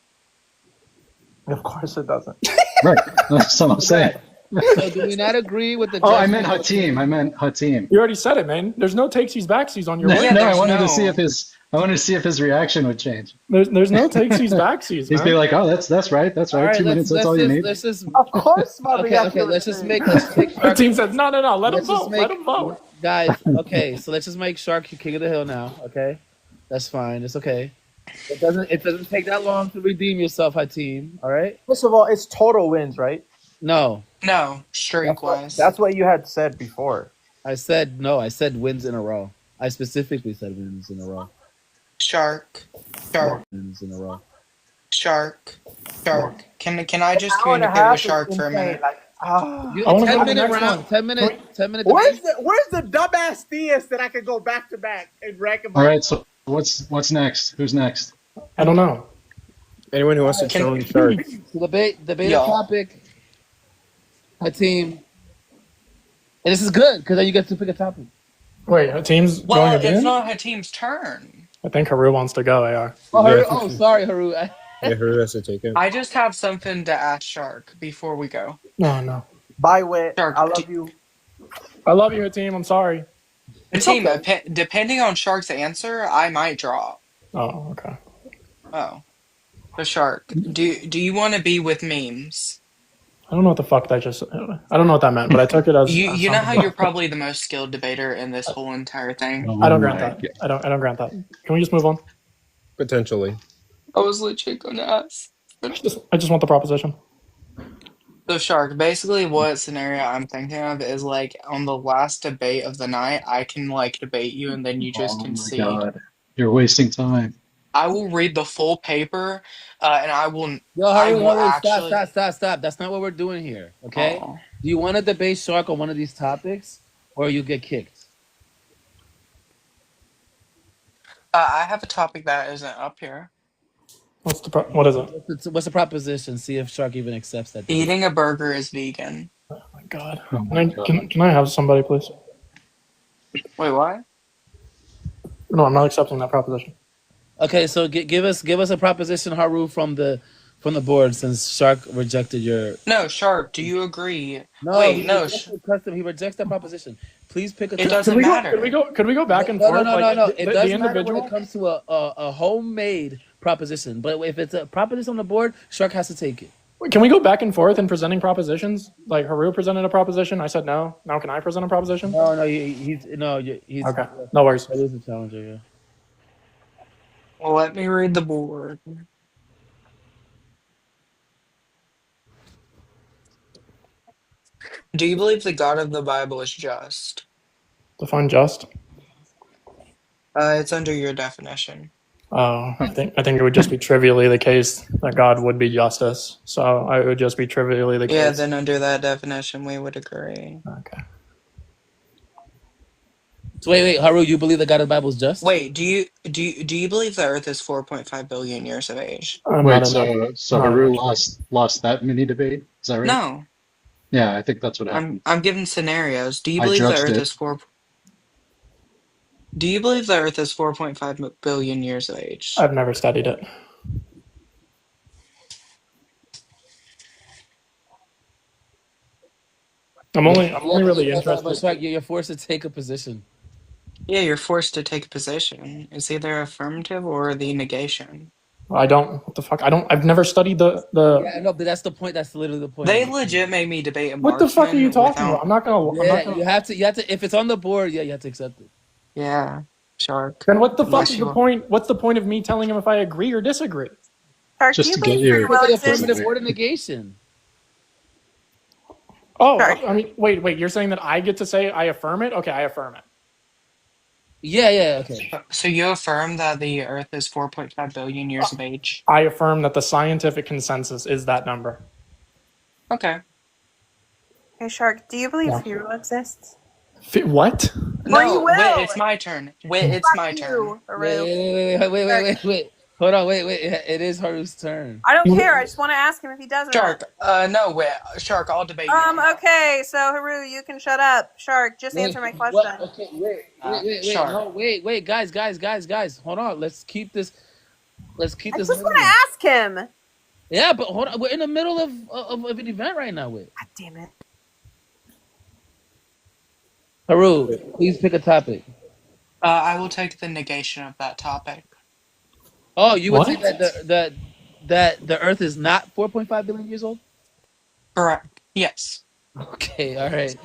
Of course it doesn't. Right. That's what I'm saying. So do we not agree with the? Oh, I meant Hatim. You already said it, man. There's no takesies backsies on your No, win. I wanted to see if his reaction would change. There's no takesies backsies, He'd man. be like, oh, that's right. That's right. All right, 2 minutes. That's all you need. Let's just. Of course, my Okay. Let's take. The team says no. Let him Let's just vote. Let him vote. Guys, okay. So let's just make Shark king of the hill now. Okay, that's fine. It's okay. It doesn't take that long to redeem yourself, Hatim. All right. First of all, it's total wins, right? No. No, streak wise. That's what you had said before. I said no. I said wins in a row. I specifically said wins in a row. Shark. Wins in a row. Shark. Can I just communicate with Shark for a minute? You, I wanna go to 10 the minute next round. one. 10 minute. Where's the dumbass theist that I could go back to back and wreck him? All right. So what's next? Who's next? I don't know. Anyone who wants to challenge Shark. Debate a topic. Hatim. And this is good because then you get to pick a topic. Wait, her team's Well, going it's again? not her team's turn. I think Haru wants to go, AR. Sorry, Haru. Yeah, Haru has to take it. I just have something to ask Shark before we go. No. Bye, Wit. Shark, I love you. I love you, team. I'm sorry. Team, depending on Shark's answer, I might draw. Oh, okay. Oh. So Shark, do you want to be with memes? I don't know what the fuck that just. I don't know what that meant, but I took it as. You know how you're probably the most skilled debater in this whole entire thing? I don't grant that. I don't grant that. Can we just move on? Potentially. I was legit gonna ask. I just want the proposition. So Shark, basically what scenario I'm thinking of is like on the last debate of the night, I can like debate you and then you just concede. God. You're wasting time. I will read the full paper, and I will. Yo, I Haru, will stop. That's not what we're doing here. Okay. Oh. Do you want to debate Shark on one of these topics, or you get kicked? I have a topic that isn't up here. What is it? What's the proposition? See if Shark even accepts that. Eating a burger is vegan. Oh my god. Can I have somebody, please? Wait, what? No, I'm not accepting that proposition. Okay, so give us a proposition, Haru, from the board, since Shark rejected your. No, Shark. Do you agree? No, Wait, no. He rejects that proposition. Please pick a. It doesn't matter. Could we go back and forth? No. It The doesn't matter individual. when it comes to a homemade proposition. But if it's a proposition on the board, Shark has to take it. Can we go back and forth in presenting propositions? Like Haru presented a proposition, I said no. Now can I present a proposition? No, he's okay. No worries. That is a challenger. Yeah. Well, let me read the board. Do you believe the God of the Bible is just? Define just. It's under your definition. I think it would just be trivially the case that God would be justice. So it would just be trivially the case. Yeah, then under that definition, we would agree. Okay. So wait, Haru, you believe the God of the Bible is just? Wait, do you believe the Earth is 4.5 billion years of age? Wait, so Haru lost that mini debate? Is that right? No. Yeah, I think that's what happened. I'm giving scenarios. Do you believe the Earth is Do you believe the Earth is 4.5 billion years of age? I've never studied it. I'm only really interested. Like you're forced to take a position. Yeah, you're forced to take a position. It's either affirmative or the negation. I don't. What the fuck? I've never studied the. Yeah, I know, but that's the point. That's literally the point. They legit made me debate a What the fuck are you talking about? I'm not gonna. Yeah, you have to. If it's on the board, yeah, you have to accept it. Yeah. Shark. Then what the fuck Unless is the you. point? What's the point of me telling him if I agree or disagree? Shark, do Just you to get believe free your will Like exists? affirmative or negation. Oh, Shark. I mean, wait. You're saying that I get to say I affirm it? Okay, I affirm it. Yeah, okay. So you affirm that the Earth is 4.5 billion years of age? I affirm that the scientific consensus is that number. Okay. Hey, Shark, do you believe Yeah. free will exists? What? Free No, wait, will! it's my turn. Wait, it's my Fuck turn. you, Haru. Wait. Hold on, wait. It is Haru's turn. I don't care. I just want to ask him if he does or not. Shark, no, wait. Shark, I'll debate you. Okay, so Haru, you can shut up. Shark, just answer my What? question. Okay, wait. Shark. No, wait, guys. Hold on. Let's keep this. I just want to ask him. Yeah, but hold on. We're in the middle of an event right now. Wait. God damn it. Haru, please pick a topic. I will take the negation of that topic. Oh, you would say What? that the Earth is not 4.5 billion years old? Correct. Yes. Okay, all right.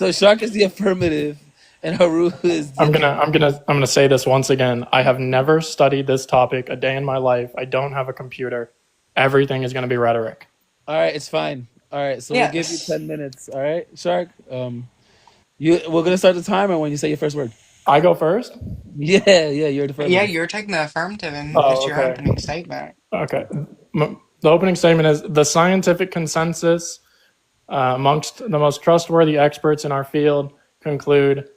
So Shark is the affirmative, and Haru is the. I'm gonna say this once again. I have never studied this topic a day in my life. I don't have a computer. Everything is gonna be rhetoric. All right, it's fine. All right, so Yes. we'll give you 10 minutes. All right, Shark. We're gonna start the timer when you say your first word. I go first? Yeah, you're the first. Yeah, you're taking the affirmative, and Oh, it's your okay. opening statement. Okay. The opening statement is the scientific consensus amongst the most trustworthy experts in our field conclude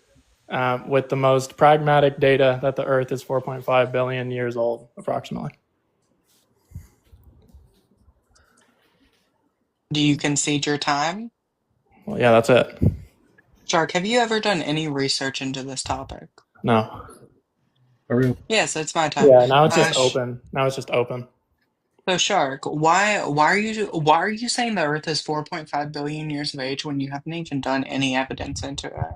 with the most pragmatic data that the Earth is 4.5 billion years old, approximately. Do you concede your time? Well, yeah, that's it. Shark, have you ever done any research into this topic? No. Yes, it's my time. Yeah, now it's just open. Now it's just open. So Shark, why are you saying the Earth is 4.5 billion years of age when you haven't even done any evidence into it?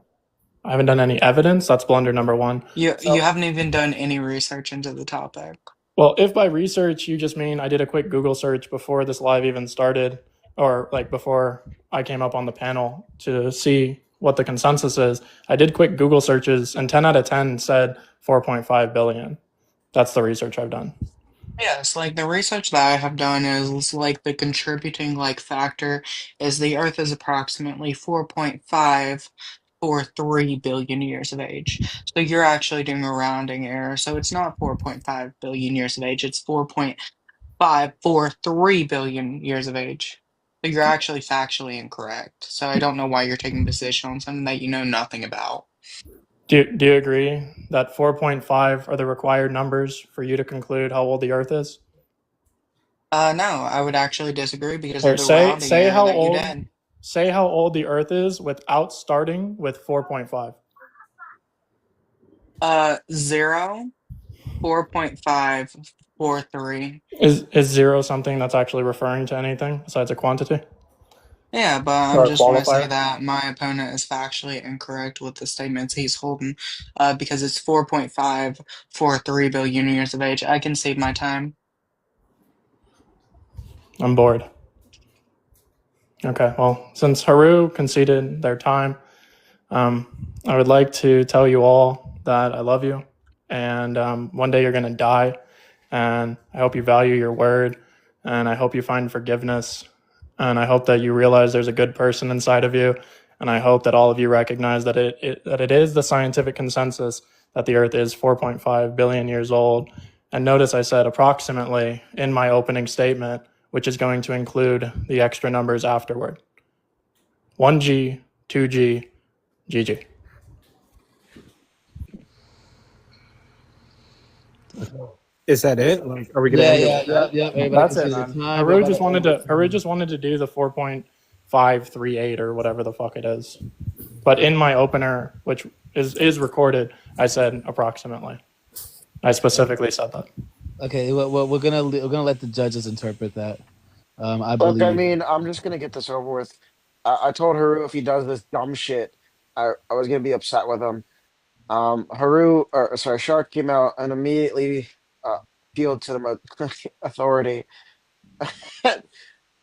I haven't done any evidence. That's blunder number one. You haven't even done any research into the topic. Well, if by research you just mean I did a quick Google search before this live even started, or like before I came up on the panel to see what the consensus is, I did quick Google searches and 10 out of 10 said 4.5 billion. That's the research I've done. Yes, like the research that I have done is like the contributing like factor is the Earth is approximately 4.543 billion years of age. So you're actually doing a rounding error. So it's not 4.5 billion years of age, it's 4.543 billion years of age. So you're actually factually incorrect. So I don't know why you're taking a position on something that you know nothing about. Do you agree that 4.5 are the required numbers for you to conclude how old the Earth is? No, I would actually disagree because Or of the rounding say error how that you old did. say how old the Earth is without starting with 4.5. 0, 4.543. Is zero something that's actually referring to anything besides a quantity? Yeah, but I'm Or a just want to say qualifier? that my opponent is factually incorrect with the statements he's holding, because it's 4.543 billion years of age. I can save my time. I'm bored. Okay, well, since Haru conceded their time, I would like to tell you all that I love you, and one day you're going to die, and I hope you value your word, and I hope you find forgiveness, and I hope that you realize there's a good person inside of you, and I hope that all of you recognize that it is the scientific consensus that the Earth is 4.5 billion years old. And notice I said approximately in my opening statement, which is going to include the extra numbers afterward. 1G, 2G, GG. Is that it? Like, are we gonna end it? Yeah. Everybody That's can it, see the man. time. Haru just wanted to do the 4.538 or whatever the fuck it is. But in my opener, which is recorded, I said approximately. I specifically said that. Okay, well, we're gonna let the judges interpret that. I Look, I believe. mean, I'm just gonna get this over with. I told Haru if he does this dumb shit, I was gonna be upset with him. Shark came out and immediately appealed to the authority,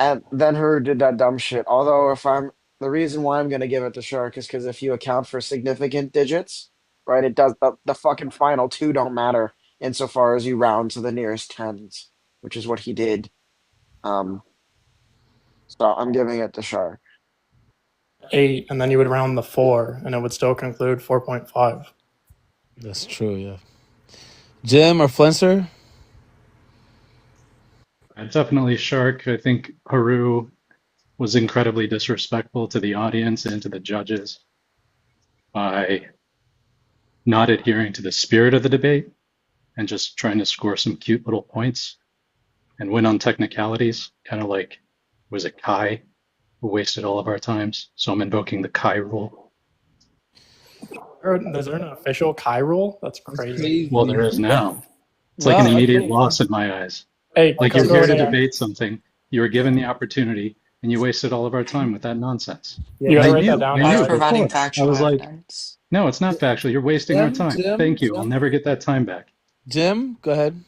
and then Haru did that dumb shit. Although, if I'm the reason why I'm gonna give it to Shark is because if you account for significant digits, right? It does the fucking final two don't matter insofar as you round to the nearest tens, which is what he did. So I'm giving it to Shark. 8, and then you would round the 4, and it would still conclude 4.5. That's true, yeah. Jim or Flenser? Definitely Shark. I think Haru was incredibly disrespectful to the audience and to the judges by not adhering to the spirit of the debate and just trying to score some cute little points and win on technicalities, kind of like, was it Kai who wasted all of our times? So I'm invoking the Kai rule. Is there an official Kai rule? That's crazy. Well, there is now. It's like an immediate loss in my eyes. Hey, like you're here to debate something, you were given the opportunity, and you wasted all of our time with that nonsense. You gotta write that down. I knew. Providing I factual was like, evidence. no, it's not factual. You're wasting our time. Jim, Thank you. I'll never get that time back. Jim, go ahead.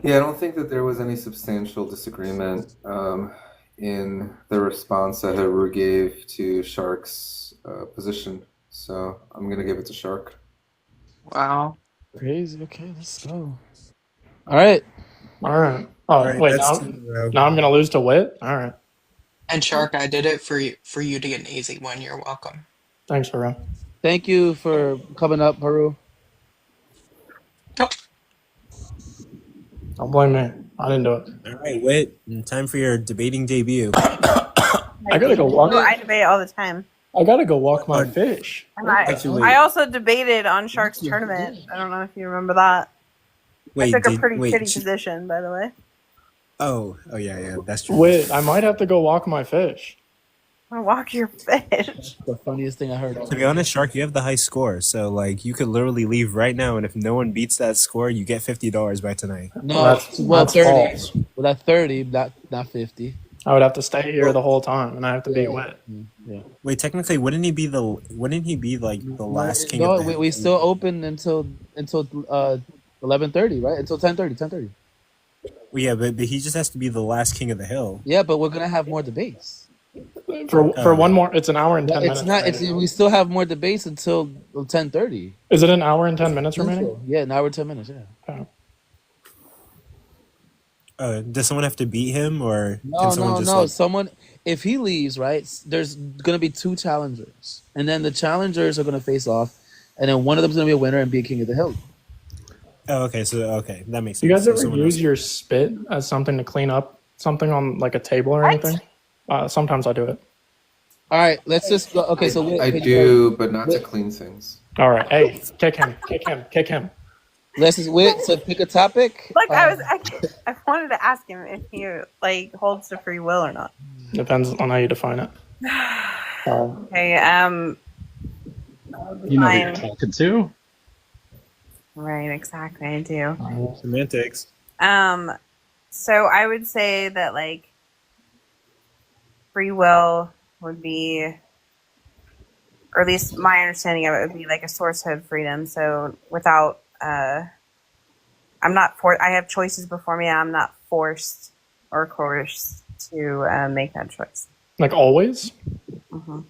Yeah, I don't think that there was any substantial disagreement in the response that Haru gave to Shark's position. So I'm going to give it to Shark. Wow. Crazy. Okay, let's go. All right. Oh, Alright, wait, that's now I'm gonna lose to Wit? Alright. And Shark, I did it for you to get an easy one. You're welcome. Thanks, Haru. Thank you for coming up, Haru. Don't blame me. I didn't do it. Alright, Wit, time for your debating debut. I gotta go walk. I debate all the time. I gotta go walk my fish. And I also debated on Shark's tournament. I don't know if you remember that. Wait, I took a pretty shitty position, by the way. Oh yeah, that's true. Wait, I might have to go walk my fish. Walk your fish. The funniest thing I heard. To be honest, Shark, you have the high score, so like you could literally leave right now, and if no one beats that score, you get $50 by tonight. No, that's 30. false. Well, that's 30, not 50. I would have to stay here the whole time, and I have to beat Wit. Yeah. Wait, technically, wouldn't he be like the last king? No, of the we still open until 11:30, right? Until 10:30. Well, yeah, but he just has to be the last king of the hill. Yeah, but we're gonna have more debates. For one more, it's an hour and 10 minutes. It's not. It's we still have more debates until 10:30. Is it an hour and 10 minutes remaining? Yeah, an hour and 10 minutes. Yeah. Does someone have to beat him, or No. Someone, if he leaves, right? There's gonna be 2 challengers, and then the challengers are gonna face off, and then one of them's gonna be a winner and be a king of the hill. Oh, okay. So that makes sense. You guys So ever someone use else- your spit as something to clean up something on like a table or anything? Sometimes I do it. All right, let's just go. Okay, so I do, but not to clean things. All right, hey, kick him. Let's just wait. So pick a topic. Look, I wanted to ask him if he like holds to free will or not. Depends on how you define it. Okay, You know who you're talking to. right, exactly, I do. Semantics. So I would say that like free will would be, or at least my understanding of it would be like a source of freedom. So without, I'm not I have choices before me. I'm not forced or coerced to make that choice. Like always? Mm-hmm.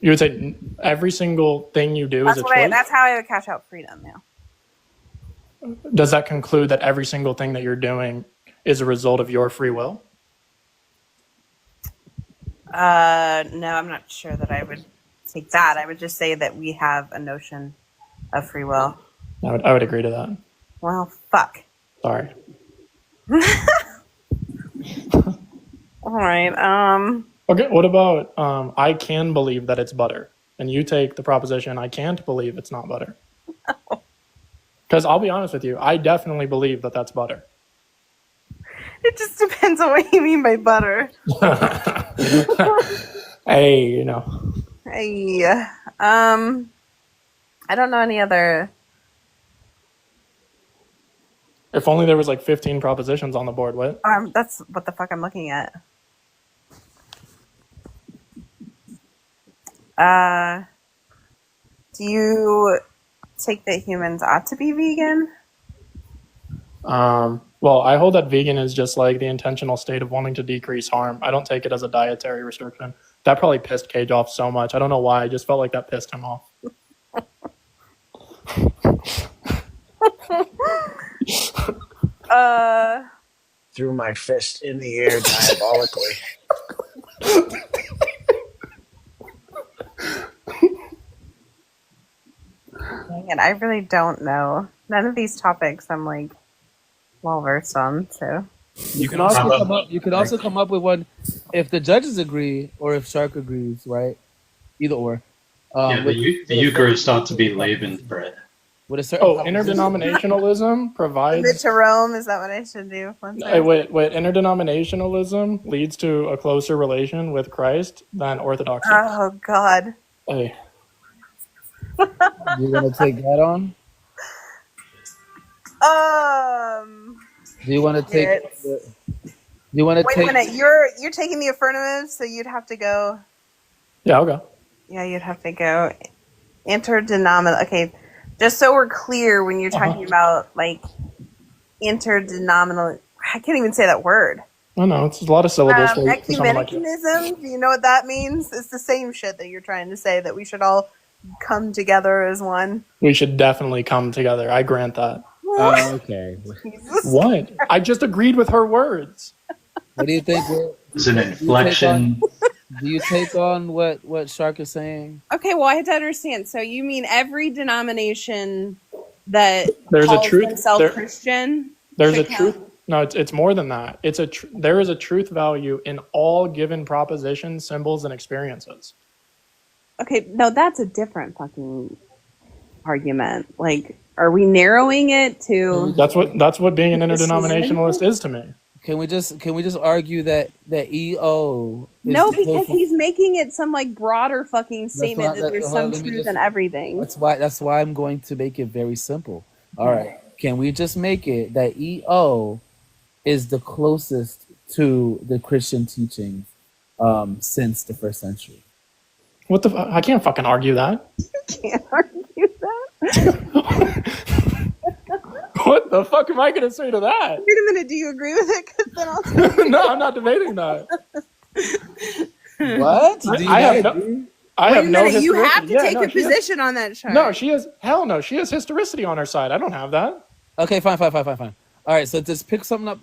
You would say every single thing you do is a choice? That's how I would cash out freedom, yeah. Does that conclude that every single thing that you're doing is a result of your free will? No, I'm not sure that I would take that. I would just say that we have a notion of free will. I would agree to that. Well, fuck. Sorry. All right. Okay, what about I can believe that it's butter, and you take the proposition I can't believe it's not butter? Because I'll be honest with you, I definitely believe that that's butter. It just depends on what you mean by butter. Hey, you know. Hey, I don't know any other. If only there was like 15 propositions on the board, what? That's what the fuck I'm looking at. Do you take that humans ought to be vegan? Well, I hold that vegan is just like the intentional state of wanting to decrease harm. I don't take it as a dietary restriction. That probably pissed Cage off so much. I don't know why. I just felt like that pissed him off. Threw my fist in the air diabolically. Dang it, I really don't know. None of these topics I'm like well versed on. So You can also come up. You can also come up with one if the judges agree or if Shark agrees, right? Either or. Yeah, the Eucharist ought to be Laban's bread. With a certain interdenominationalism provides. Submit to Rome. Is that what I should do? Wait, interdenominationalism leads to a closer relation with Christ than orthodoxy. Oh God. Hey. You gonna take that on? Do you want to take? Do you want to Wait take? a minute. You're taking the affirmative, so you'd have to go. Yeah, I'll go. Yeah, you'd have to go interdenominational. Okay, just so we're clear, when you're talking about like interdenominational, I can't even say that word. I know it's a lot of syllables. For someone like you. Ecumenicism. Do you know what that means? It's the same shit that you're trying to say, that we should all come together as one. We should definitely come together. I grant that. Okay. What? I just agreed with her words. What do you think? It's an inflection. Do you take on what Shark is saying? Okay, well, I have to understand. So you mean every denomination that there's calls a truth themselves Christian? There's a truth. No, it's more than that. It's there is a truth value in all given propositions, symbols, and experiences. Okay, no, that's a different fucking argument. Like, are we narrowing it to? That's what being an interdenominationalist is to me. Can we just argue that EO? No, because he's making it some like broader fucking statement that there's some truth in everything. That's why I'm going to make it very simple. All right, can we just make it that EO is the closest to the Christian teachings since the first century? What the? I can't fucking argue that. You can't argue that. What the fuck am I going to say to that? Wait a minute, do you agree with it? 'Cause then I'll No, I'm not debating that. What? I have no historicity. You have to take a position on that chart. No, she has. Hell no, she has historicity on her side. I don't have that. Okay, fine. All right, so just pick something up.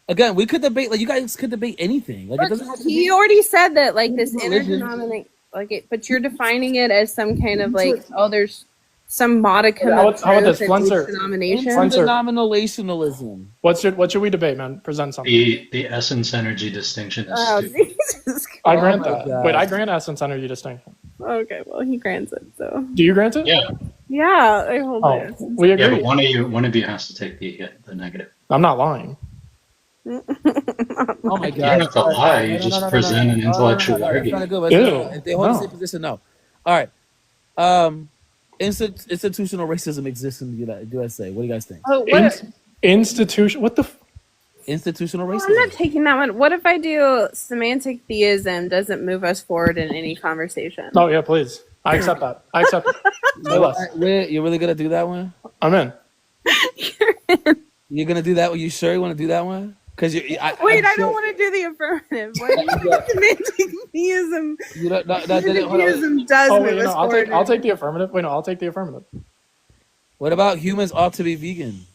Again, we could debate. Like you guys could debate anything. Like it doesn't have to He already said that, like this interdenominational, like it, but you're defining it as some kind of like, oh, there's some modicum of how about this, truth in each denomination. Interdenominationalism. What should we debate, man? Present something. The essence energy distinction is Oh, stupid. Jesus I grant my that. God. Wait, I grant essence energy distinction. Okay, well, he grants it, so. Do you grant it? Yeah. Yeah, I hold it. We agree. Yeah, but one of you has to take the negative. I'm not lying. Oh my You God! don't have to lie. You just present an intellectual argument. If they hold the same position, no. All right. Institutional racism exists in the USA. What do you guys think? Oh, what? Institution? What the? Institutional racism. I'm not taking that one. What if I do semantic theism doesn't move us forward in any conversation? Oh yeah, please. I accept that. I accept it. Say less. You're really gonna do that one? I'm in. You're gonna do that one? You sure you want to do that one? Because I don't want to do the affirmative. What do you think semantic theism? Theism does move us forward. I'll take the affirmative. Wait, no, I'll take the affirmative. What about humans ought to be vegan?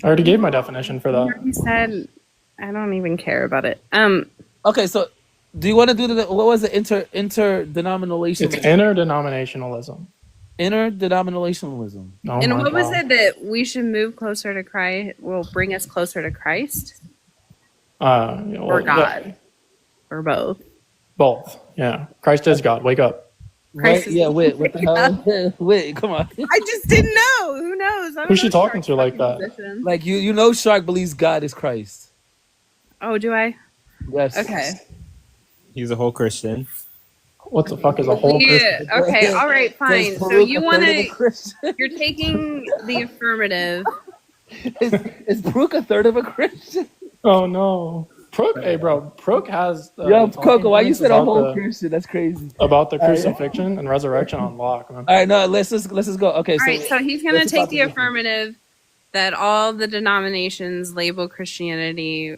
I already gave my definition for that. You said I don't even care about it. Okay, so do you want to do what was it? Interdenominationalism. It's interdenominationalism. Interdenominationalism. Oh and my what was God. it that we should move closer to Christ? Will bring us closer to Christ or God or both? Both. Yeah. Christ is God. Wake up. Right? Yeah. Wait. What the hell? Wait. Come on. I just didn't know. Who knows? I don't Who's she know talking Shark's to like fucking that? position. Like you know, Shark believes God is Christ. Oh, do I? Yes. Okay. He's a whole Christian. What the fuck is a whole Christian? Yeah. Okay. All right. Fine. Does So Farouk you a want third of a to? Christian? You're taking the affirmative. Is Brooke a third of a Christian? Oh no. Prook, hey bro, Prook has Yo, Coco, why you said a about whole the- Christian? That's crazy. about the All right. crucifixion and resurrection on lock, man. All right, no, let's just go. Okay, All right. So he's going to let's take talk the about affirmative that all the denominations label Christianity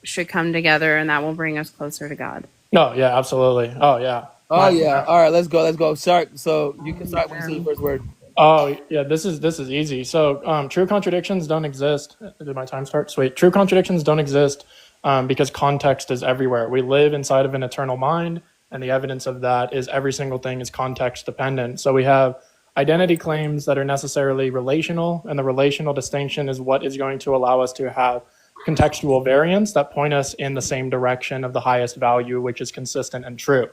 should come together, and that will bring us closer to God. No, yeah, absolutely. Oh yeah. Oh yeah. All right, let's go. Let's go. Start. So you can start when you say your first word. Oh yeah, this is easy. So true contradictions don't exist. Did my time start? Sweet. True contradictions don't exist because context is everywhere. We live inside of an eternal mind, and the evidence of that is every single thing is context dependent. So we have identity claims that are necessarily relational, and the relational distinction is what is going to allow us to have contextual variants that point us in the same direction of the highest value, which is consistent and true.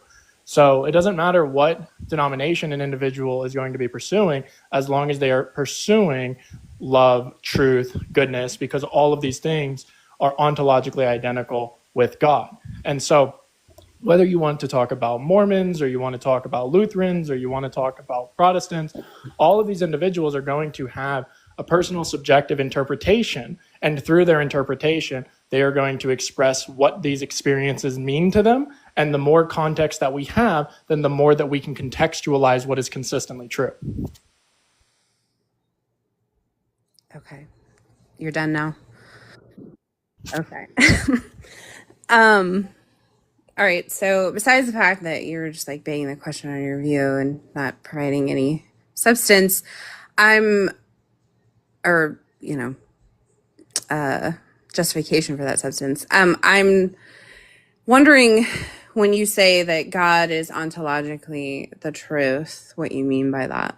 So it doesn't matter what denomination an individual is going to be pursuing, as long as they are pursuing love, truth, goodness, because all of these things are ontologically identical with God. And so whether you want to talk about Mormons or you want to talk about Lutherans or you want to talk about Protestants, all of these individuals are going to have a personal subjective interpretation. And through their interpretation, they are going to express what these experiences mean to them. And the more context that we have, then the more that we can contextualize what is consistently true. Okay. You're done now? Okay. All right. So besides the fact that you're just like begging the question on your view and not providing any substance, justification for that substance. I'm wondering, when you say that God is ontologically the truth, what you mean by that.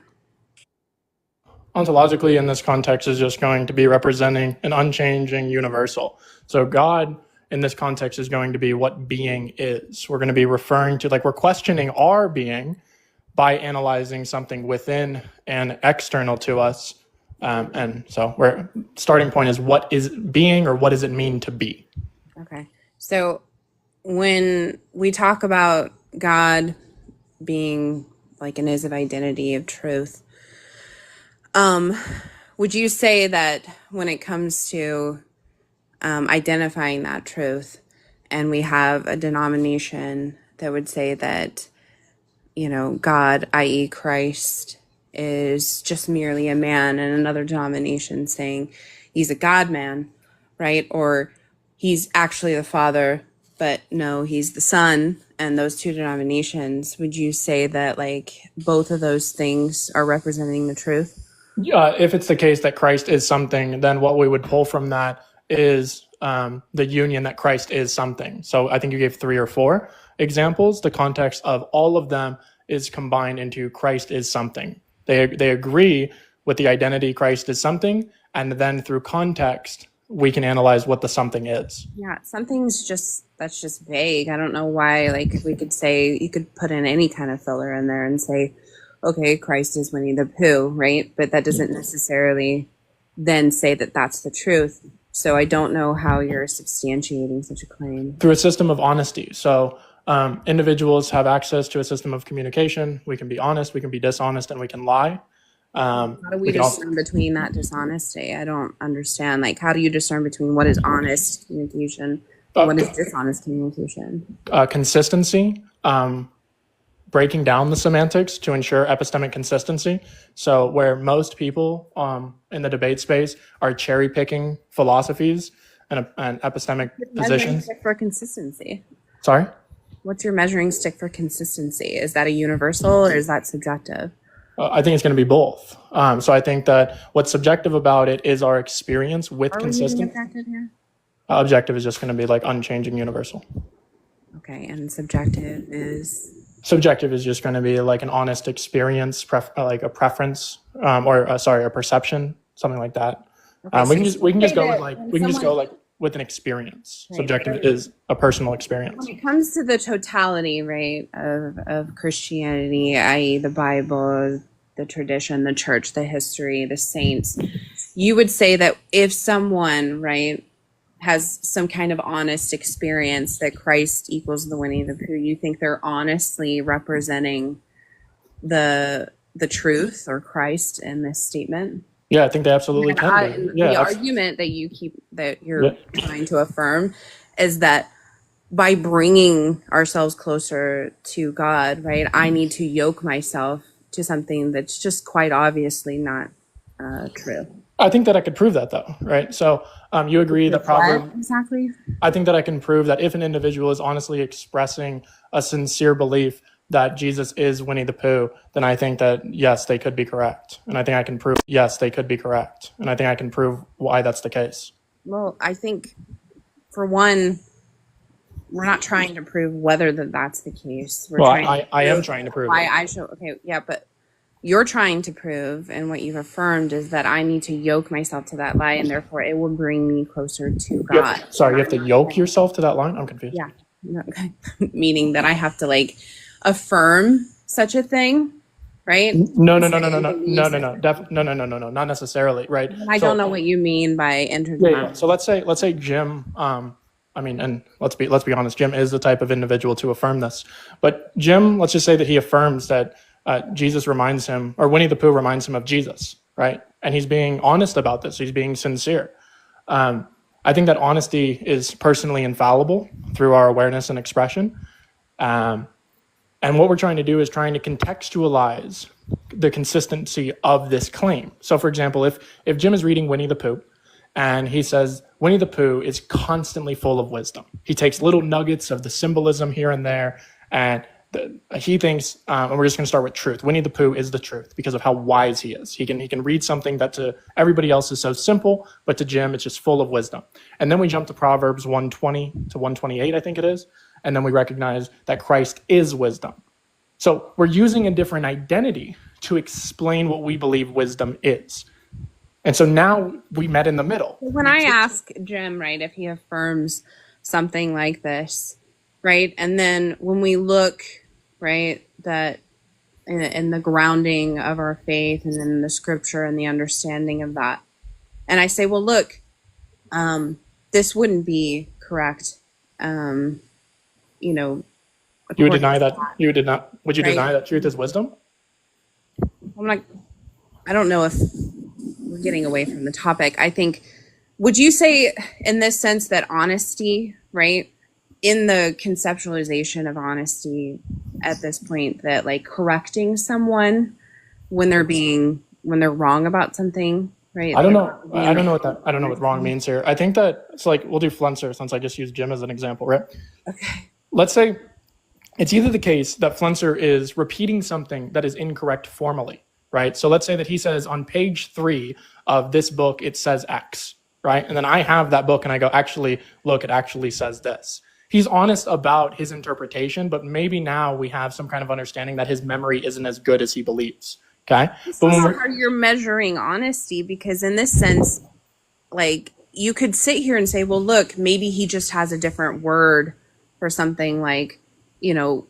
Ontologically, in this context, is just going to be representing an unchanging universal. So God, in this context, is going to be what being is. We're going to be referring to, like, we're questioning our being by analyzing something within and external to us. And so our starting point is, what is being, or what does it mean to be? Okay. So when we talk about God being like an is of identity of truth, would you say that when it comes to identifying that truth, and we have a denomination that would say that, God, i.e. Christ, is just merely a man, and another denomination saying he's a God-man, right? Or he's actually the Father, but no, he's the Son, and those two denominations, would you say that like both of those things are representing the truth? If it's the case that Christ is something, then what we would pull from that is the union that Christ is something. So I think you gave 3 or 4 examples. The context of all of them is combined into Christ is something. They agree with the identity Christ is something, and then through context, we can analyze what the something is. Yeah, something's that's just vague. I don't know why, like, we could say, you could put in any kind of filler in there and say, okay, Christ is Winnie the Pooh, right? But that doesn't necessarily then say that that's the truth. So I don't know how you're substantiating such a claim. Through a system of honesty. So individuals have access to a system of communication. We can be honest, we can be dishonest, and we can lie. How do we discern between that dishonesty? I don't understand. Like, how do you discern between what is honest communication and what is dishonest communication? Consistency. Breaking down the semantics to ensure epistemic consistency. So where most people in the debate space are cherry picking philosophies and epistemic positions. Stick for consistency. Sorry? What's your measuring stick for consistency? Is that a universal or is that subjective? I think it's going to be both. So I think that what's subjective about it is our experience with consistency. Objective here? Objective is just going to be like unchanging universal. Okay, and subjective is? Subjective is just going to be like an honest experience, like a preference, a perception, something like that. Okay, we can just go with an experience. Right. Subjective is a personal experience. When it comes to the totality, right, of Christianity, i.e. the Bible, the tradition, the church, the history, the saints, you would say that if someone, right, has some kind of honest experience that Christ equals the Winnie the Pooh, you think they're honestly representing the truth or Christ in this statement? Yeah, I think they absolutely can. The argument that you're trying to affirm is that by bringing ourselves closer to God, right, I need to yoke myself to something that's just quite obviously not true. I think that I could prove that, though, right? So you agree that probably exactly. I think that I can prove that if an individual is honestly expressing a sincere belief that Jesus is Winnie the Pooh, then I think that, yes, they could be correct. And I think I can prove, yes, they could be correct. And I think I can prove why that's the case. Well, I think, for one, we're not trying to prove whether that's the case. We're Well, trying I am trying to prove why it. I show. Okay, yeah, but you're trying to prove, and what you've affirmed is that I need to yoke myself to that lie, and therefore it will bring me closer to God. You have to yoke yourself to that line? I'm confused. Yeah. No, meaning that I have to like affirm such a thing, right? No, not necessarily, right? I don't know what you mean by interdenominational. So let's say Jim, and let's be honest, Jim is the type of individual to affirm this. But Jim, let's just say that he affirms that Jesus reminds him, or Winnie the Pooh reminds him of Jesus, right? And he's being honest about this. He's being sincere. I think that honesty is personally infallible through our awareness and expression. And what we're trying to do is trying to contextualize the consistency of this claim. So, for example, if Jim is reading Winnie the Pooh and he says, Winnie the Pooh is constantly full of wisdom. He takes little nuggets of the symbolism here and there, and he thinks, and we're just going to start with truth. Winnie the Pooh is the truth because of how wise he is. He can read something that to everybody else is so simple, but to Jim, it's just full of wisdom. And then we jump to Proverbs 120 to 128, I think it is. And then we recognize that Christ is wisdom. So we're using a different identity to explain what we believe wisdom is. And so now we met in the middle. When I ask Jim, right, if he affirms something like this, right, and then when we look, right, that in the grounding of our faith and in the scripture and the understanding of that, and I say, well, look, this wouldn't be correct, You would deny that. Would you deny that truth is wisdom? I don't know if we're getting away from the topic. I think, would you say in this sense that honesty, right, in the conceptualization of honesty at this point, that like correcting someone when they're wrong about something, right? I don't know what wrong means here. I think that it's like, we'll do Flunser since I just used Jim as an example, right? Okay. Let's say it's either the case that Flunser is repeating something that is incorrect formally, right? So let's say that he says on page 3 of this book, it says X, right? And then I have that book and I go, actually, look, it actually says this. He's honest about his interpretation, but maybe now we have some kind of understanding that his memory isn't as good as he believes, okay? This is how you're measuring honesty, because in this sense, like, you could sit here and say, well, look, maybe he just has a different word for something like,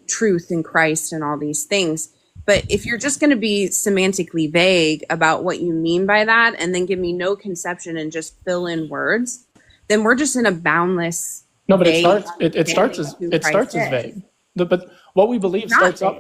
truth in Christ and all these things. But if you're just going to be semantically vague about what you mean by that and then give me no conception and just fill in words, then we're just in a boundless. No, but it starts as vague. But what we believe starts off.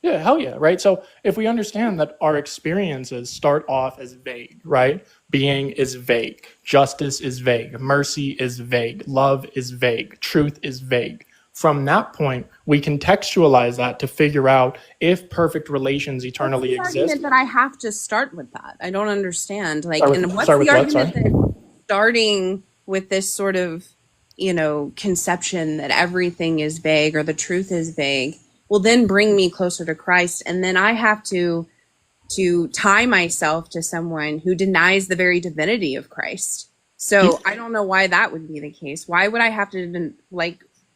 Yeah, hell yeah, right? So if we understand that our experiences start off as vague, right? Being is vague. Justice is vague. Mercy is vague. Love is vague. Truth is vague. From that point, we contextualize that to figure out if perfect relations eternally exist. Argument that I have to start with that. I don't understand. Like, what's the argument that starting with this sort of, conception that everything is vague or the truth is vague will then bring me closer to Christ, and then I have to tie myself to someone who denies the very divinity of Christ. So I don't know why that would be the case. Why would I have to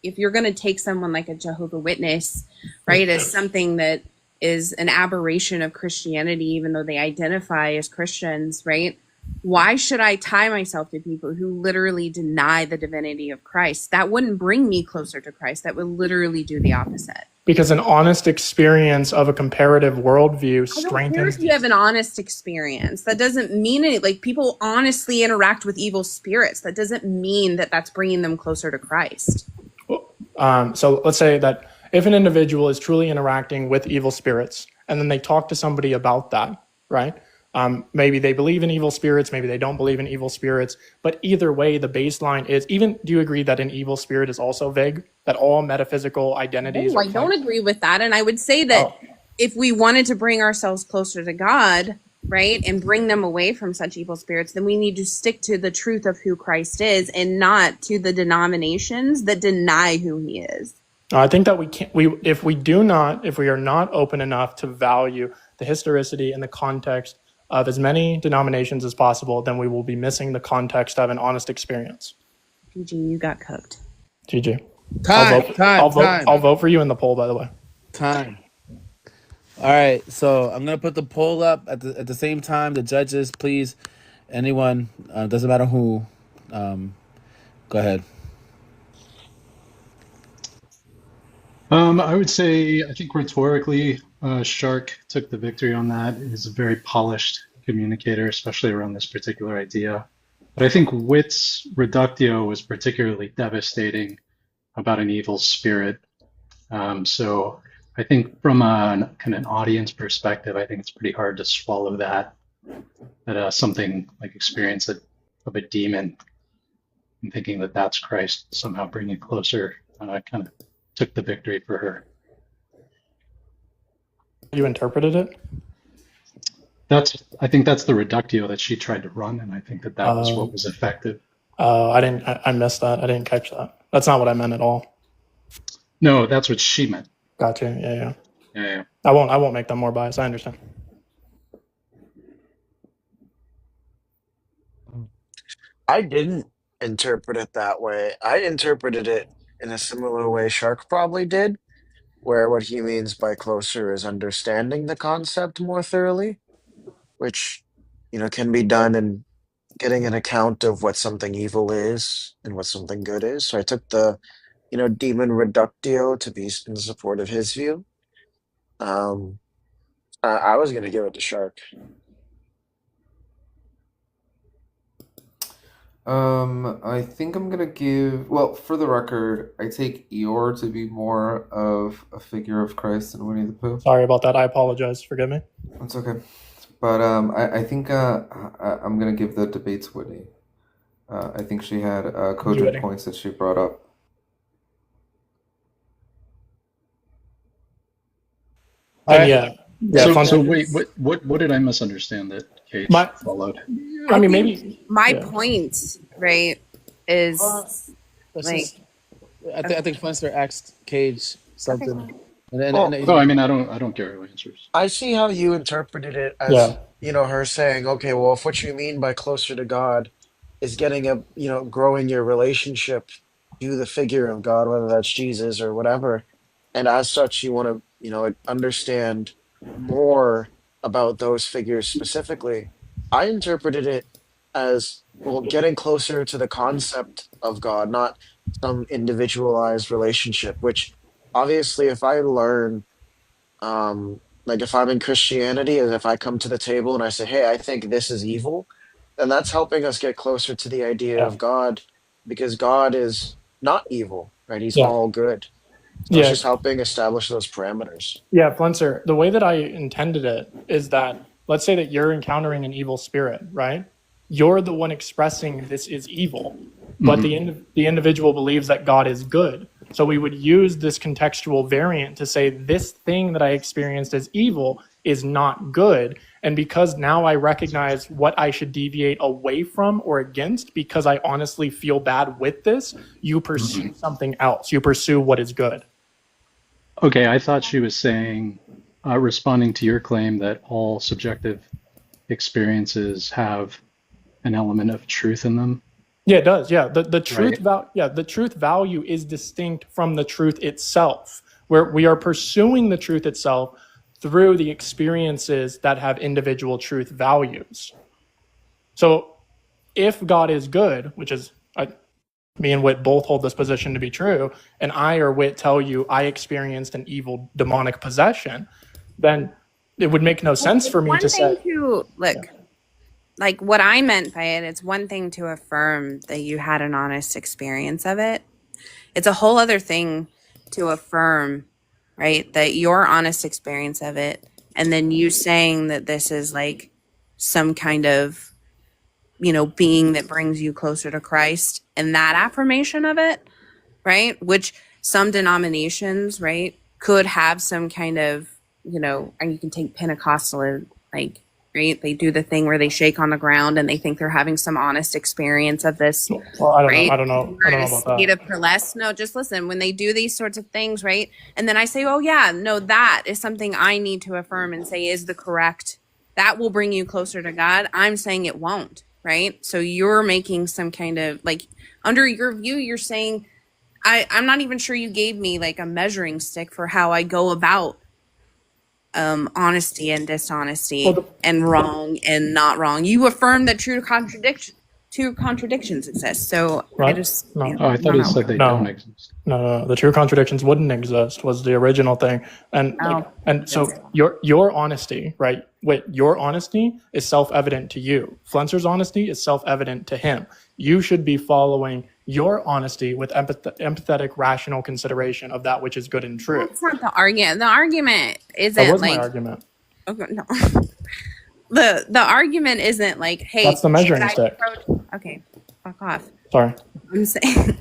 if you're going to take someone like a Jehovah's Witness, right, as something that is an aberration of Christianity, even though they identify as Christians, right? Why should I tie myself to people who literally deny the divinity of Christ? That wouldn't bring me closer to Christ. That would literally do the opposite. Because an honest experience of a comparative worldview strengthens. I don't care if you have an honest experience. That doesn't mean it. Like, people honestly interact with evil spirits. That doesn't mean that that's bringing them closer to Christ. So let's say that if an individual is truly interacting with evil spirits and then they talk to somebody about that, right? Maybe they believe in evil spirits, maybe they don't believe in evil spirits, but either way, the baseline is, do you agree that an evil spirit is also vague? That all metaphysical identities I don't agree with that. And I would say that if we wanted to bring ourselves closer to God, right, and bring them away from such evil spirits, then we need to stick to the truth of who Christ is and not to the denominations that deny who he is. I think that we can't. If we are not open enough to value the historicity and the context of as many denominations as possible, then we will be missing the context of an honest experience. GG, you got cooked. GG. Time. I'll vote for you in the poll, by the way. Time. All right, so I'm gonna put the poll up at the same time. The judges, please, anyone, doesn't matter who, go ahead. I would say, I think rhetorically, Shark took the victory on that. He's a very polished communicator, especially around this particular idea. But I think Witt's reductio was particularly devastating about an evil spirit. So I think from a kind of an audience perspective, I think it's pretty hard to swallow that something like experience of a demon and thinking that that's Christ somehow bringing it closer kind of took the victory for her. You interpreted it? I think that's the reductio that she tried to run, and I think that was what was effective. I missed that. I didn't catch that. That's not what I meant at all. No, that's what she meant. Gotcha. Yeah. Yeah. I won't make them more biased. I understand. I didn't interpret it that way. I interpreted it in a similar way Shark probably did, where what he means by closer is understanding the concept more thoroughly, which, can be done in getting an account of what something evil is and what something good is. So I took the, demon reductio to be in support of his view. I was going to give it to Shark. I think I'm gonna give. Well, for the record, I take Eeyore to be more of a figure of Christ than Winnie the Pooh. Sorry about that. I apologize. Forgive me. That's okay. But I think I'm gonna give the debate to Whitney. I think she had cogent points that she brought up. So wait, what did I misunderstand that Cage followed? My point, right, is I think Fenster asked Cage something. Okay. I don't care who answers. I see how you interpreted it as, her saying, okay, well, if what you mean by closer to God is getting growing your relationship to the figure of God, whether that's Jesus or whatever, and as such, you want to, understand more about those figures specifically. I interpreted it as, well, getting closer to the concept of God, not some individualized relationship, which obviously if I learn, like if I'm in Christianity and if I come to the table and I say, hey, I think this is evil, then that's helping us get closer to the idea of God, because God is not evil, right? He's all good. So it's just helping establish those parameters. Yeah, Flenser, the way that I intended it is that, let's say that you're encountering an evil spirit, right? You're the one expressing this is evil, but the individual believes that God is good. So we would use this contextual variant to say this thing that I experienced as evil is not good. And because now I recognize what I should deviate away from or against, because I honestly feel bad with this, you pursue something else. You pursue what is good. Okay, I thought she was saying, responding to your claim that all subjective experiences have an element of truth in them. Yeah, it does. Yeah, the truth the truth value is distinct from the truth itself, where we are pursuing the truth itself through the experiences that have individual truth values. So, if God is good, which is me and Whit both hold this position to be true, and I or Whit tell you I experienced an evil demonic possession, then it would make no sense for me to say. Like what I meant by it, it's one thing to affirm that you had an honest experience of it. It's a whole other thing to affirm, right, that your honest experience of it, and then you saying that this is like some kind of, being that brings you closer to Christ, and that affirmation of it, right, which some denominations, right, could have some kind of, and you can take Pentecostal, like, right? They do the thing where they shake on the ground and they think they're having some honest experience of this, Well, I don't right? know. I don't know. I don't know about State that. of burlesque. No, just listen. When they do these sorts of things, right? And then I say, oh yeah, no, that is something I need to affirm and say is the correct. That will bring you closer to God. I'm saying it won't, right? So you're making some kind of like under your view, you're saying I'm not even sure you gave me like a measuring stick for how I go about honesty and dishonesty and wrong and not wrong. You affirm that true contradictions exist. So Right? I just No. you know, Oh, I thought he no. said they No. don't exist. No, the true contradictions wouldn't exist was the original thing, and Oh. so your honesty, right? Wait, your honesty is self-evident to you. Flenser's honesty is self-evident to him. You should be following your honesty with empathetic, rational consideration of that which is good and true. That's not the argument. The argument That isn't was my like argument. okay, no. The argument isn't like, hey, That's the measuring should I stick. approach- okay, fuck off. Sorry. I'm saying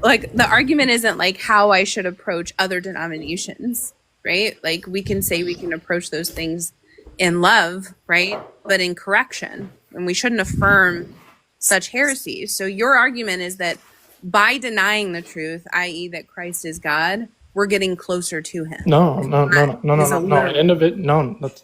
like the argument isn't like how I should approach other denominations, right? Like we can say we can approach those things in love, right? But in correction. And we shouldn't affirm such heresies. So your argument is that by denying the truth, i.e. that Christ is God, we're getting closer to him. No. No,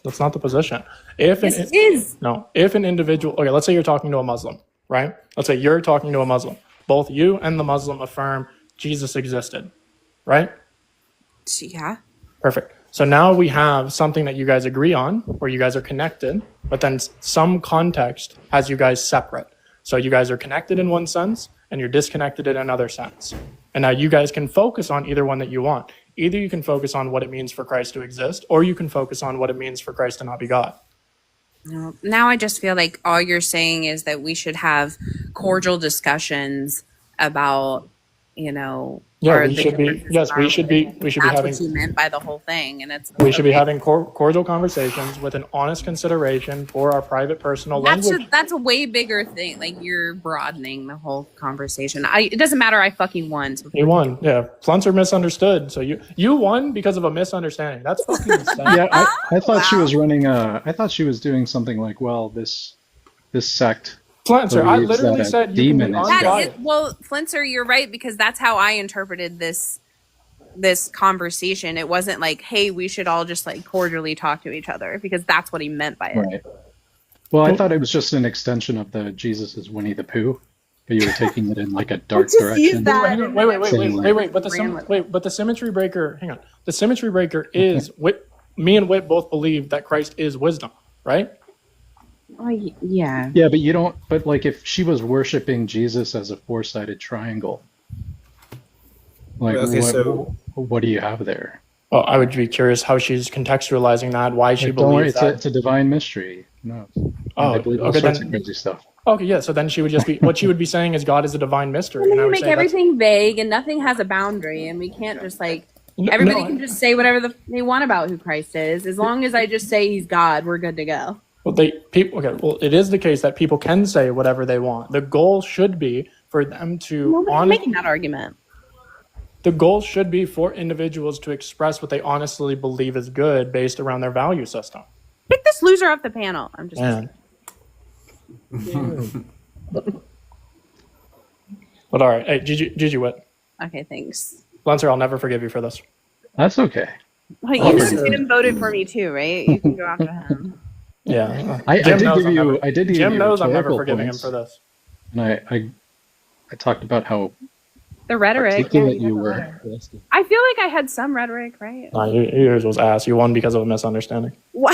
that's not the position. If Yes, it is. if an individual, okay, let's say you're talking to a Muslim, right? Let's say you're talking to a Muslim. Both you and the Muslim affirm Jesus existed, right? Yeah. Perfect. So now we have something that you guys agree on, where you guys are connected, but then some context has you guys separate. So you guys are connected in one sense, and you're disconnected in another sense. And now you guys can focus on either one that you want. Either you can focus on what it means for Christ to exist, or you can focus on what it means for Christ to not be God. No. Now I just feel like all you're saying is that we should have cordial discussions about, you know, Yeah, or we the should be. differences Yes, in we our should be. religion. We should be That's having. what you meant by the whole thing, and it's We should be okay. having cordial conversations with an honest consideration for our private, personal language. That's a way bigger thing. Like you're broadening the whole conversation. It doesn't matter. I fucking won. So You won. Yeah, Flenser misunderstood. So you won because of a misunderstanding. That's fucking insane. Yeah, I thought she was running I thought she was doing something like, well, this sect Flenser, I believes literally that a said you can be demon is that God. is, well, Flinser, you're right, because that's how I interpreted this conversation. It wasn't like, hey, we should all just like cordially talk to each other, because that's what he meant by it. Right. Well, I thought it was just an extension of the Jesus is Winnie the Pooh, but you were taking it in like a dark just use direction. that. Wait. But the symmetry breaker. Hang on. The symmetry breaker is me and Whit both believe that Christ is wisdom, right? Oh, yeah. Yeah, but you don't. But like, if she was worshiping Jesus as a four-sided triangle, like, Okay, so what do you have there? Well, I would be curious how she's contextualizing that. Why she Like, don't worry, believes that. it's a divine mystery. No, Oh, I believe all okay, sorts then- of crazy stuff. Okay, yeah. So then she would just be what she would be saying is God is a divine mystery. And then And I you would make say that's- everything vague, and nothing has a boundary, and we can't just like No, everybody no. can just say whatever they want about who Christ is. As long as I just say he's God, we're good to go. Well, it is the case that people can say whatever they want. The goal should be for them to Nobody's making that argument. The goal should be for individuals to express what they honestly believe is good based around their value system. Pick this loser off the panel. I'm just Man. But all right, hey, Gigi, what? okay. Thanks. Lancer, I'll never forgive you for this. That's okay. Well, you just didn't voted for me too, right? You can go after him. Yeah, I Jim did knows give I'm you. never- I did give Jim you knows I'm never rhetorical forgiving points, him for this. And I talked about how The rhetoric. articulate yeah, you you were. I feel like I had some rhetoric, right? Nah, yours was ass. You won because of a misunderstanding. Wow.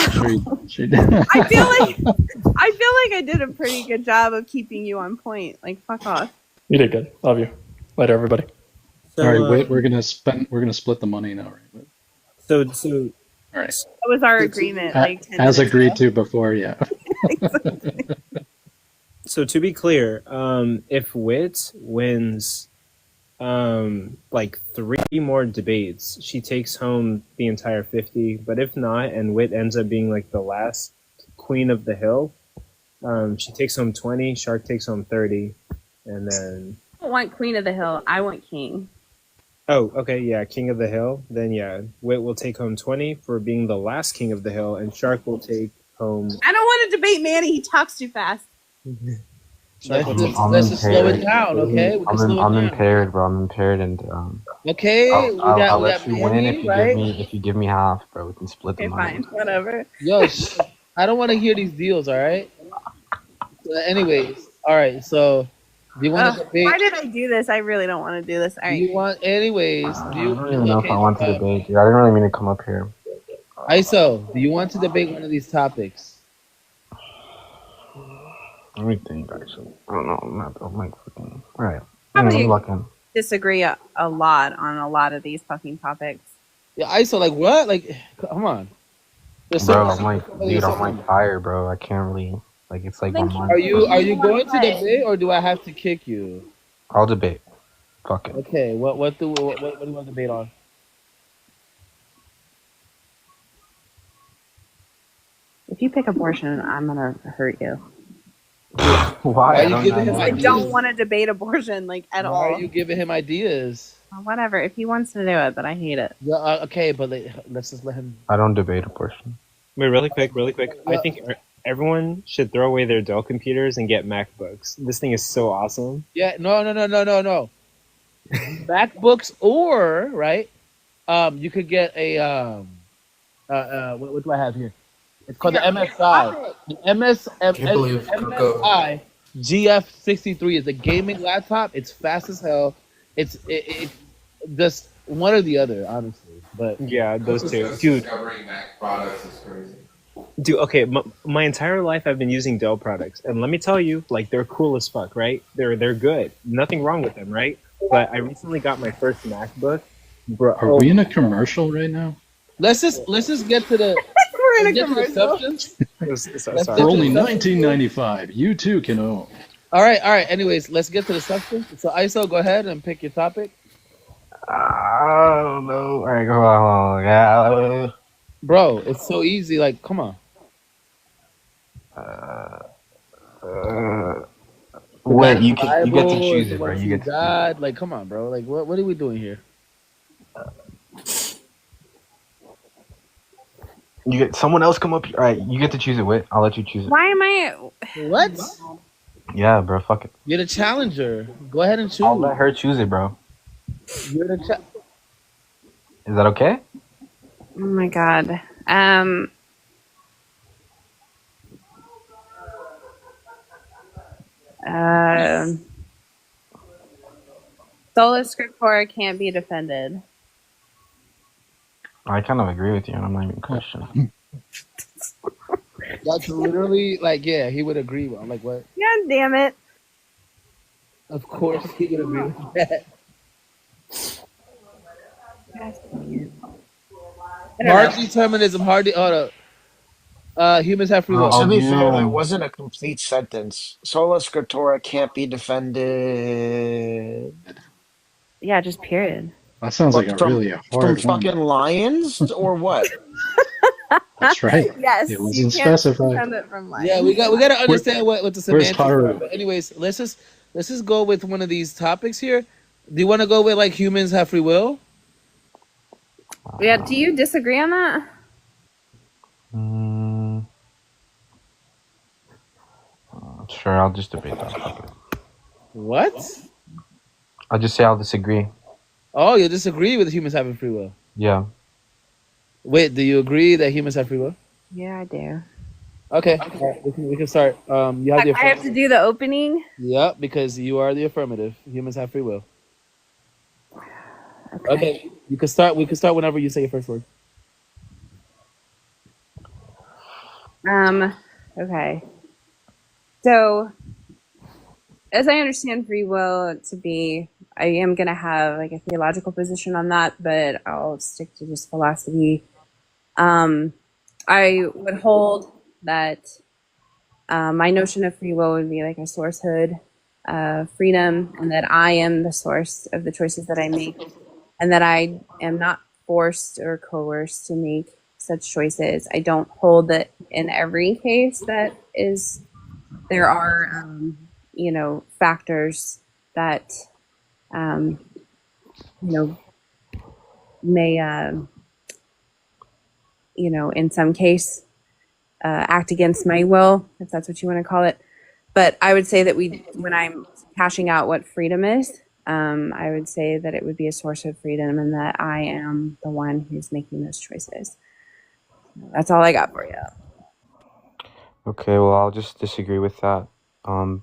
She did. I feel like I did a pretty good job of keeping you on point. Like fuck off. You did good. Love you. Later, everybody. So, All right, wait, we're gonna split the money now, right? So All right. That was our agreement. Like 10 As minutes agreed ago. to before, yeah. So to be clear, if Wit wins like 3 more debates, she takes home the entire 50. But if not, and Wit ends up being like the last queen of the hill, she takes home 20, Shark takes home 30, and then I don't want Queen of the Hill. I want King. oh, okay, yeah, king of the hill. Then yeah, Wit will take home 20 for being the last king of the hill, and Shark will take home. I don't want to debate Manny. He talks too fast. Let's I'm, just I'm let's just slow it impaired. down, okay? We can slow it I'm down. impaired, bro. I'm impaired, and Okay, I'll we let got you win Manny, right? if you give me half, bro. We can split the Okay, money. fine. Whatever. Yo, I don't want to hear these deals, all right? Anyways, all right. So, do you want to Why debate? did I do this? I really don't want to do this. All Do right. you want, anyways? Do I you? don't even know if I Okay. want to debate, dude. I didn't really mean to come up here. ISO, do you want to debate one of these topics? Let me think, actually. I don't know. I'm like fucking. All right. Probably I'm looking. disagree a lot on a lot of these fucking topics. Yeah, ISO, like what? Like, come on. There's Bro, so I'm like, dude, I'm like tired, bro. I can't really. Like, it's like my mind. Are you going to debate or do I have to kick you? I'll debate. Fuck it. Okay. What do you want to debate on? If you pick abortion, I'm gonna hurt you. Why? Are you giving him I ideas? don't want to debate abortion like at Why all. are you giving him ideas? Well, whatever. If he wants to do it, but I hate it. Yeah, okay, but let's just let him. I don't debate abortion. Wait, really quick. I think everyone should throw away their Dell computers and get MacBooks. This thing is so awesome. Yeah, no. MacBooks or right, you could get a what do I have here? It's called the MSI. The MSI GF63 is a gaming laptop. It's fast as hell. It's just one or the other, honestly. But yeah, those two, dude. Discovering Mac products is crazy. Dude, okay, my entire life I've been using Dell products, and let me tell you, like they're cool as fuck, right? They're good, nothing wrong with them, right? But I recently got my first MacBook, bro. Are we in a commercial right now? Let's just get to the. We're in a commercial. For only $19.95, you too can own. All right. Anyways, let's get to the substance. So, ISO, go ahead and pick your topic. I don't know. All right, go on. Yeah. Bro, it's so easy. Like, come on. Wait, you get to choose it, bro. You get to God, like, come on, bro. Like, what are we doing here? You get someone else come up here. All right, you get to choose it. Wait, I'll let you choose it. Why am I? What? Yeah, bro. Fuck it. You're the challenger. Go ahead and choose. I'll let her choose it, bro. You're the Is that okay? Oh my god. Sola Scriptura can't be defended. I kind of agree with you, and I'm not even questioning. That's literally like, yeah, he would agree. I'm like, what? God damn it. Of course, he would agree with that. Hard determinism, humans have free will. To be fair, that wasn't a complete sentence. Sola Scriptura can't be defended. Yeah, just period. That sounds like really a hard from one. fucking lions or what? That's right. Yes, It you wasn't can't specified. defend it from life. Yeah, we got to understand what the where's semantics are. Haru? But anyways, let's just go with one of these topics here. Do you want to go with like humans have free will? Yeah, do you disagree on that? Sure, I'll just debate that. What? I'll just say I'll disagree. Oh, you disagree with humans having free will? Yeah. Wait, do you agree that humans have free will? Yeah, I do. Okay, all right, we can start. You have the I have to do the opening? Yep, because you are the affirmative. Humans have free will. Okay, you can start. We can start whenever you say your first word. Okay. So, as I understand free will to be, I am going to have like a theological position on that, but I'll stick to just philosophy. I would hold that my notion of free will would be like a sourcehood, freedom, and that I am the source of the choices that I make, and that I am not forced or coerced to make such choices. I don't hold that in every case that is, there are, factors that, may, in some case, act against my will, if that's what you want to call it. But I would say that when I'm hashing out what freedom is, I would say that it would be a source of freedom and that I am the one who's making those choices. That's all I got for you. Okay, well, I'll just disagree with that,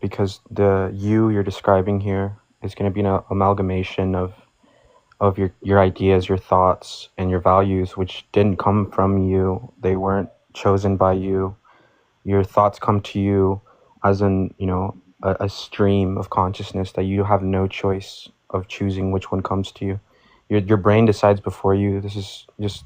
because the you're describing here is going to be an amalgamation of your ideas, your thoughts, and your values, which didn't come from you. They weren't chosen by you. Your thoughts come to you as a stream of consciousness that you have no choice of choosing which one comes to you. Your brain decides before you. This is just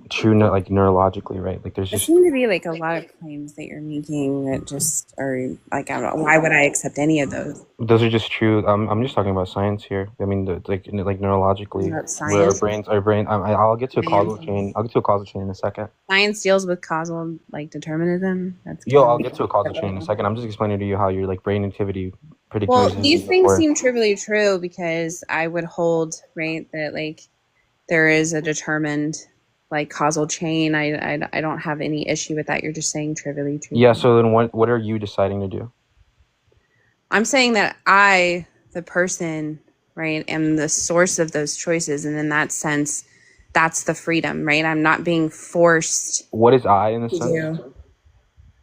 true, like neurologically, right? Like there's There just seem to be like a lot of claims that you're making that just are like, I don't know, why would I accept any of those? are just true. I'm just talking about science here. I mean, like neurologically, About where science. our brain. I'll get to a causal Science. chain. I'll get to a causal chain in a second. Science deals with causal like determinism. That's Yo, kind I'll of get to a causal chain in a second. I'm just explaining to you how your like brain activity predicts well, resistance these things before. seem trivially true because I would hold right that like there is a determined like causal chain. I don't have any issue with that. You're just saying trivially true. Yeah. So then, what are you deciding to do? I'm saying that I, the person, right, am the source of those choices, and in that sense, that's the freedom, right? I'm not being forced What is I in this to sense? do.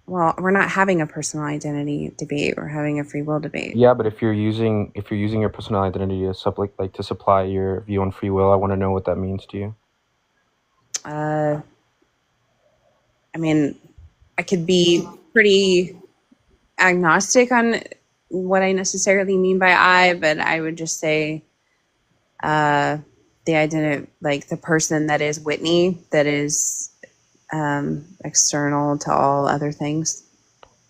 Well, we're not having a personal identity debate. We're having a free will debate. Yeah, but if you're using your personal identity to to supply your view on free will, I want to know what that means to you. I mean, I could be pretty agnostic on what I necessarily mean by I, but I would just say the identity, like the person that is Whitney, that is external to all other things.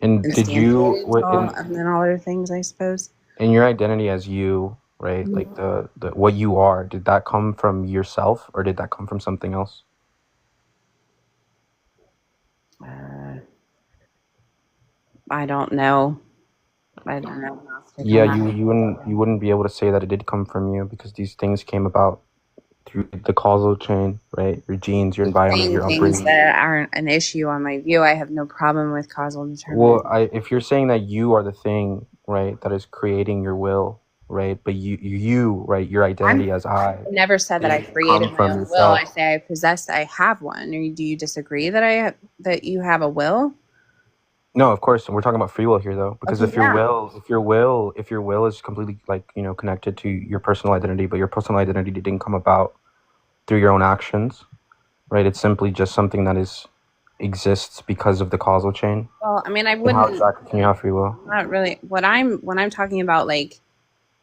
And did you and then all other things, I suppose. in your identity as you, right? Mhm. Like the what you are, did that come from yourself or did that come from something else? I don't know. I don't know. Yeah, you wouldn't be able to say that it did come from you because these things came about through the causal chain, right? Your genes, your environment, Saying your things upbringing. that aren't an issue on my view. I have no problem with causal determinism. Well, if you're saying that you are the thing, right, that is creating your will, right, but you, right, your identity as I never said that I didn't created come my from own will. yourself. I say I possess. I have one. Or do you disagree that that you have a will? No, of course, we're talking about free will here, though, because Okay, if your yeah. if your will is completely connected to your personal identity, but your personal identity didn't come about through your own actions, right? It's simply just something that exists because of the causal chain. Well, I mean, I Then how wouldn't. exactly can you have free will? Not really. When I'm talking about like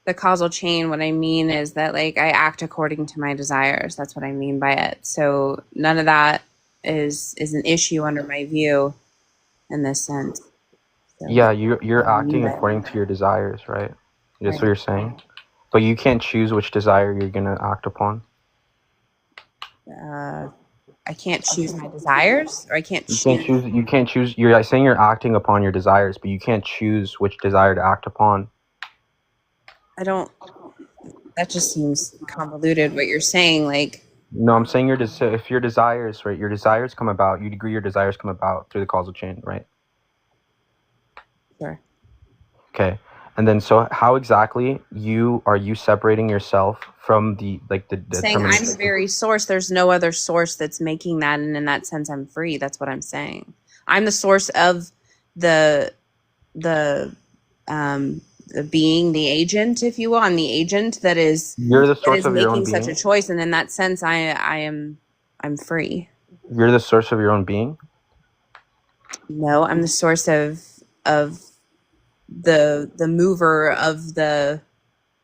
the causal chain, what I mean is that like I act according to my desires. That's what I mean by it. So none of that is an issue under my view in this sense. So, Yeah, you're acting according to your desires, right? That's what you're saying. But you can't choose which desire you're gonna act upon. I can't choose my desires, or I can't choose. You can't choose. You're saying you're acting upon your desires, but you can't choose which desire to act upon. I don't. That just seems convoluted. What you're saying, like. No, I'm saying if your desires, right, your desires come about. You'd agree your desires come about through the causal chain, right? Sure. Okay, and then so how exactly are you separating yourself from the Saying I'm the very source. There's no other source that's making that, and in that sense, I'm free. That's what I'm saying. I'm the source of the being, the agent, if you will. I'm the agent that is. You're the source of your own making such being? a choice, and in that sense, I'm free. You're the source of your own being? No, I'm the source of the mover of the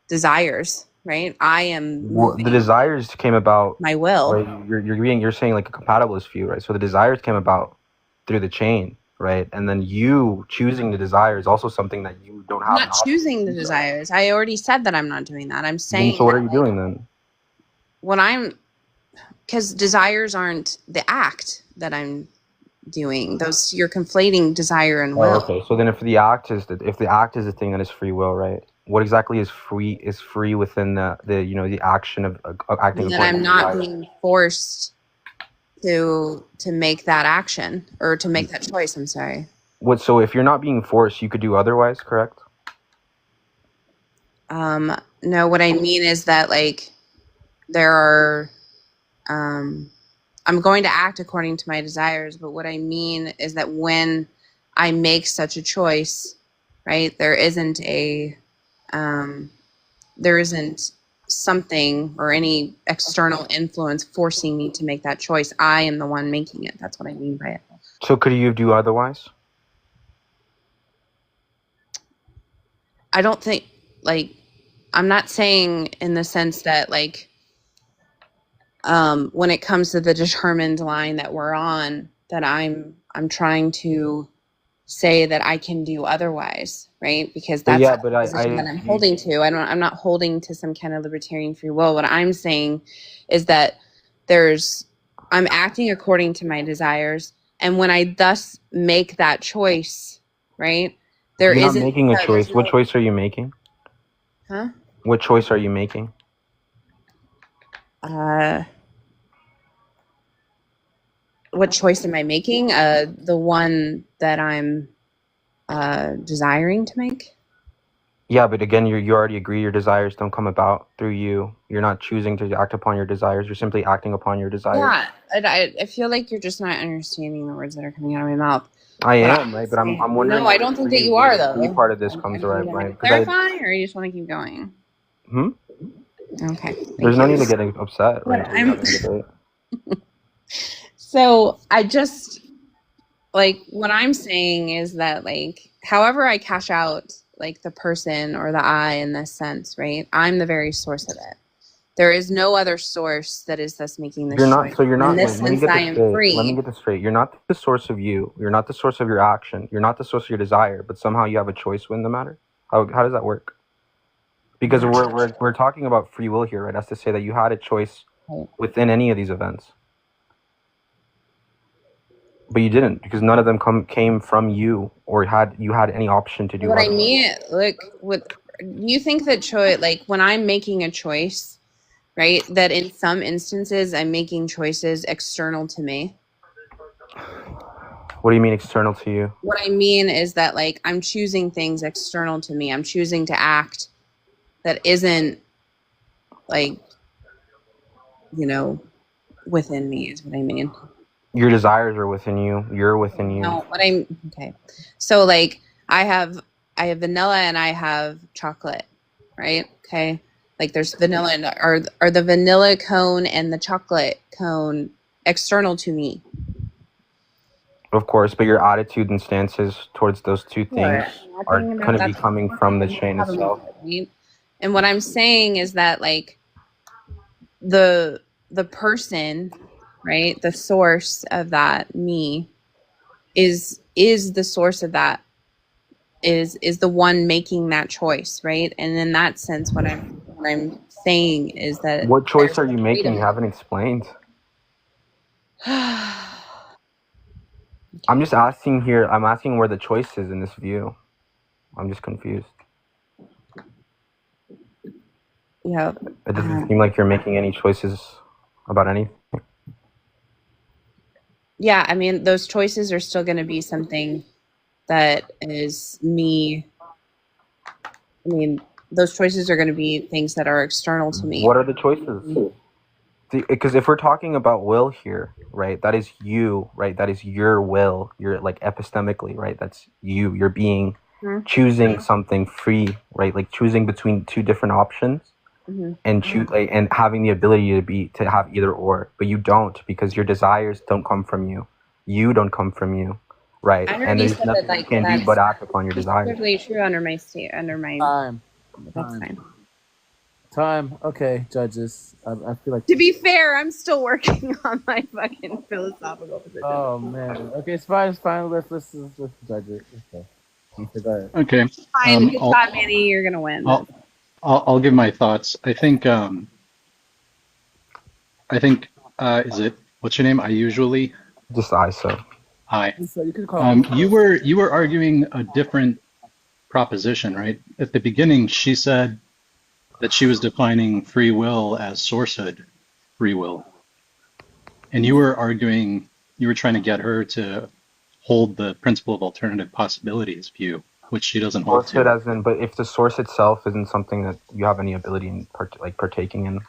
desires, right? I am The desires came about my will. Right? You're saying like a compatibilist view, right? So the desires came about through the chain, right? And then you choosing the desire is also something that you don't have. I'm not choosing the desires. I already said that I'm not doing that. I'm saying. So what are you doing then? Because desires aren't the act that I'm doing. Those you're conflating desire and will. Okay. So then, if the act is the thing that is free will, right? What exactly is free within the action of acting? That I'm not being forced to make that action or to make that choice. I'm sorry. What? So if you're not being forced, you could do otherwise, correct? No, what I mean is that like there are I'm going to act according to my desires, but what I mean is that when I make such a choice, right, there isn't something or any external influence forcing me to make that choice. I am the one making it. That's what I mean by it. So could you do otherwise? I don't think, like, I'm not saying in the sense that, like, when it comes to the determined line that we're on, that I'm trying to say that I can do otherwise, right? Because But that's yeah, the but position that I'm holding to. I'm not holding to some kind of libertarian free will. What I'm saying is that I'm acting according to my desires, and when I thus make that choice, right? You're not making a choice. What choice are you making? Huh? What choice are you making? What choice am I making? The one that I'm desiring to make. Yeah, but again, you already agree your desires don't come about through you. You're not choosing to act upon your desires. You're simply acting upon your desires. Yeah, I feel like you're just not understanding the words that are coming out of my mouth. I am, right? But I'm wondering. No, I don't think that you are, though. The part of this comes right? Clarify, or you just want to keep going? Okay. There's no need to get upset, right? So I just, like, what I'm saying is that, like, however I cash out, like, the person or the I in this sense, right? I'm the very source of it. There is no other source that is thus making this choice. So you're not. In this sense, I am free. Let me get this straight. You're not the source of you. You're not the source of your action. You're not the source of your desire. But somehow you have a choice within the matter. How does that work? Because we're talking about free will here, right? That's to say that you had a choice within any of these events, but you didn't, because none of them came from you, or you had any option to do. What I mean, look, you think that choice, like, when I'm making a choice, right, that in some instances I'm making choices external to me. What do you mean external to you? What I mean is that, like, I'm choosing things external to me. I'm choosing to act that isn't, like, within me, is what I mean. Your desires are within you. You're within you. No, okay. So, like, I have vanilla and I have chocolate, right? Okay. Like, there's vanilla and are the vanilla cone and the chocolate cone external to me? Of course, but your attitude and stances towards those two things are going to be coming from the chain itself. And what I'm saying is that, like, the person, right, the source of that me is the source of that, is the one making that choice, right? And in that sense, what I'm saying is that, what choice are you making? You haven't explained. I'm just asking here. I'm asking where the choice is in this view. I'm just confused. Yeah. It doesn't seem like you're making any choices about anything. Yeah, I mean, those choices are still going to be something that is me. I mean, those choices are going to be things that are external to me. What are the choices? Because if we're talking about will here, right, that is you, right? That is your will. You're, like, epistemically, right? That's you. You're being choosing something free, right? Like, choosing between two different options. And choose, like, and having the ability to have either or, but you don't, because your desires don't come from you. You don't come from you, right? And there's nothing you can do but act upon your desires. That's totally true under my state, under my time. That's fine. Time. Okay, judges. I feel like. To be fair, I'm still working on my fucking philosophical position. Oh man. Okay, it's fine. It's fine. Let's judge it. Okay. Okay. Fine. Good job, Manny. You're gonna win. I'll give my thoughts. I think is it, what's your name? I usually. Just so. Hi. So you can call you were arguing a different proposition, right? At the beginning, she said that she was defining free will as sourcehood free will, and you were arguing, you were trying to get her to hold the principle of alternative possibilities view, which she doesn't hold Source it to. as in, but if the source itself isn't something that you have any ability in partaking in,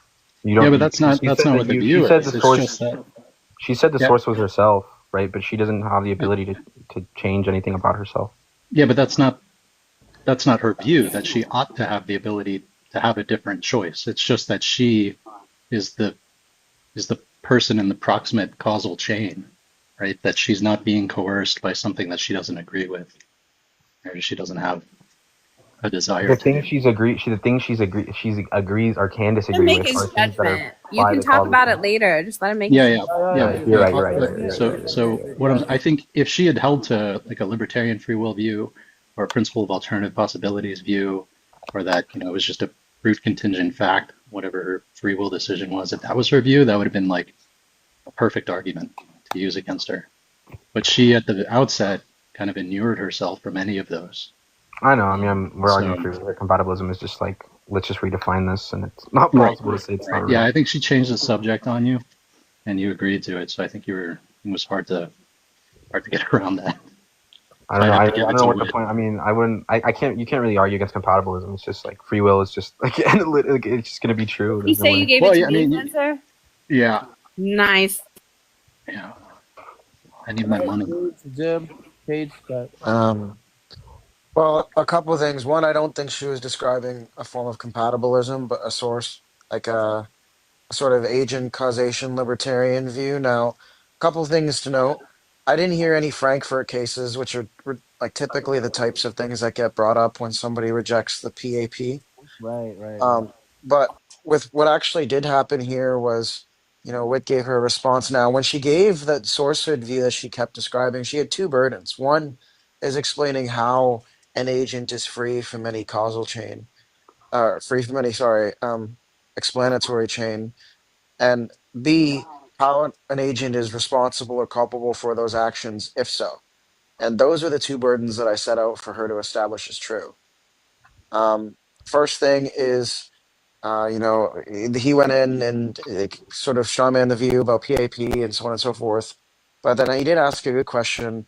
you Yeah, don't. but that's not She said what that the you. She view said the is. It's source. just that. She said the Yeah, source was herself, right? But she doesn't have the ability to change anything about herself. yeah, but that's not her view. That she ought to have the ability to have a different choice. It's just that she is the person in the proximate causal chain, right? That she's not being coerced by something that she doesn't agree with, or she doesn't have a desire The to thing do. she agrees or can Let him disagree make with his are things that are judgment. You by can the talk causal about it chain. later. Just let him make Yeah, his yeah, judgment. yeah. You're right. So I think if she had held to like a libertarian free will view or a principle of alternative possibilities view, or that, it was just a brute contingent fact, whatever her free will decision was, if that was her view, that would have been like a perfect argument to use against her. But she, at the outset, kind of inured herself from any of those. I know. I mean, we're arguing So, for compatibilism is just like, let's just redefine this, and it's not right, possible to say it's right. not Yeah, real. I think she changed the subject on you, and you agreed to it. So I think it was hard to get around that. I So don't I'd know. have I to give don't it know to what the Wit. point. I mean, I wouldn't. I can't. You can't really argue against compatibilism. It's just like free will is just like, it's just gonna be true. You There's no say you way. gave Well, it to yeah, I me, mean, Spencer? yeah, Nice. yeah. I need All my right, money. Jim, Page, got Well, a couple of things. One, I don't think she was describing a form of compatibilism, but a source, like a sort of agent causation libertarian view. Now, a couple of things to note. I didn't hear any Frankfurt cases, which are like typically the types of things that get brought up when somebody rejects the PAP. right. But with what actually did happen here was, Witt gave her a response. Now, when she gave that sourcehood view that she kept describing, she had two burdens. One is explaining how an agent is free from any causal chain, free from any, sorry, explanatory chain, and B, how an agent is responsible or culpable for those actions, if so. And those are the two burdens that I set out for her to establish as true. First thing is, he went in and sort of strawman the view about PAP and so on and so forth. But then he did ask a good question,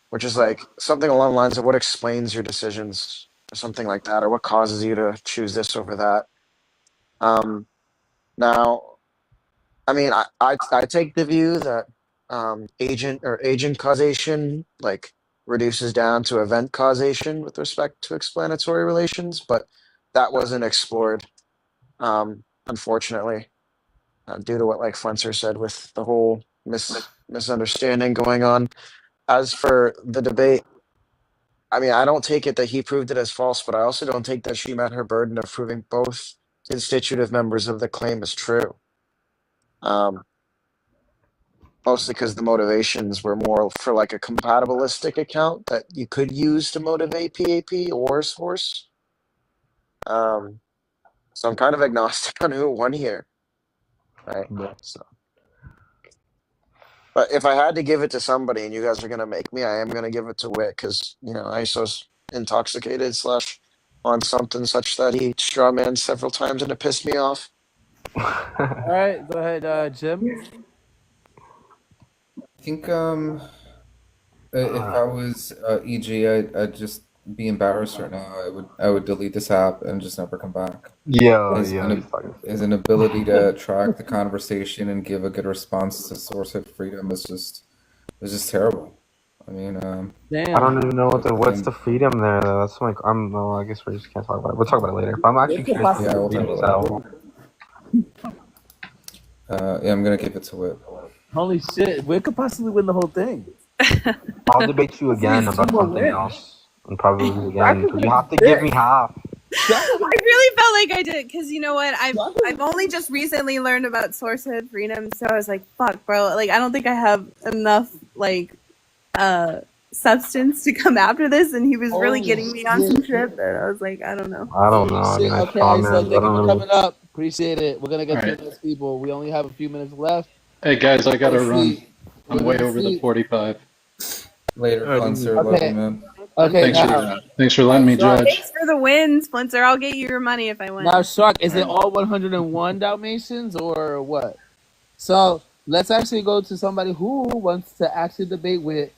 which is like something along the lines of what explains your decisions, or something like that, or what causes you to choose this over that. Now, I mean, I take the view that agent causation like reduces down to event causation with respect to explanatory relations, but that wasn't explored, unfortunately, due to what like Flenser said with the whole misunderstanding going on. As for the debate, I mean, I don't take it that he proved it as false, but I also don't take that she met her burden of proving both constitutive members of the claim as true. Mostly because the motivations were more for like a compatibilistic account that you could use to motivate PAP or source. So I'm kind of agnostic on who won here, right? Yeah. So, but if I had to give it to somebody, and you guys are gonna make me, I am gonna give it to Witt because ISO's intoxicated / on something such that he strawman several times and it pissed me off. All right, go ahead, Jim. I think if I was EG, I'd just be embarrassed right now. I would delete this app and just never come back. Yeah. His inability to track the conversation and give a good response to sourcehood freedom is just terrible. I mean, I don't even know what's the freedom there though. That's like well, I guess we just can't talk about it. We'll talk about it later. But I'm actually curious what we'll freedom talk is about out. Yeah, I'm gonna give it to Whit. Holy shit, we could possibly win the whole thing. I'll debate you again about something else and probably lose again. But you have to give me half. I really felt like I did because you know what? I've only just recently learned about sourcehood freedom, so I was like, "Fuck, bro! Like, I don't think I have enough like substance to come after this." And he was really getting me on some trip, and I was like, "I don't know." I don't know. I mean, Okay, so thank you for coming up. Appreciate it. We're gonna get to the next people. We only have a few minutes left. Hey guys, I gotta run. I'm way over the 45. Later, Flenser. Love you, man. Okay, Thanks for letting me judge. Thanks for the win, Splinter. I'll get you your money if I win. Now, Shark, is it all 101 Dalmatians or what? So let's actually go to somebody who wants to actually debate Wit.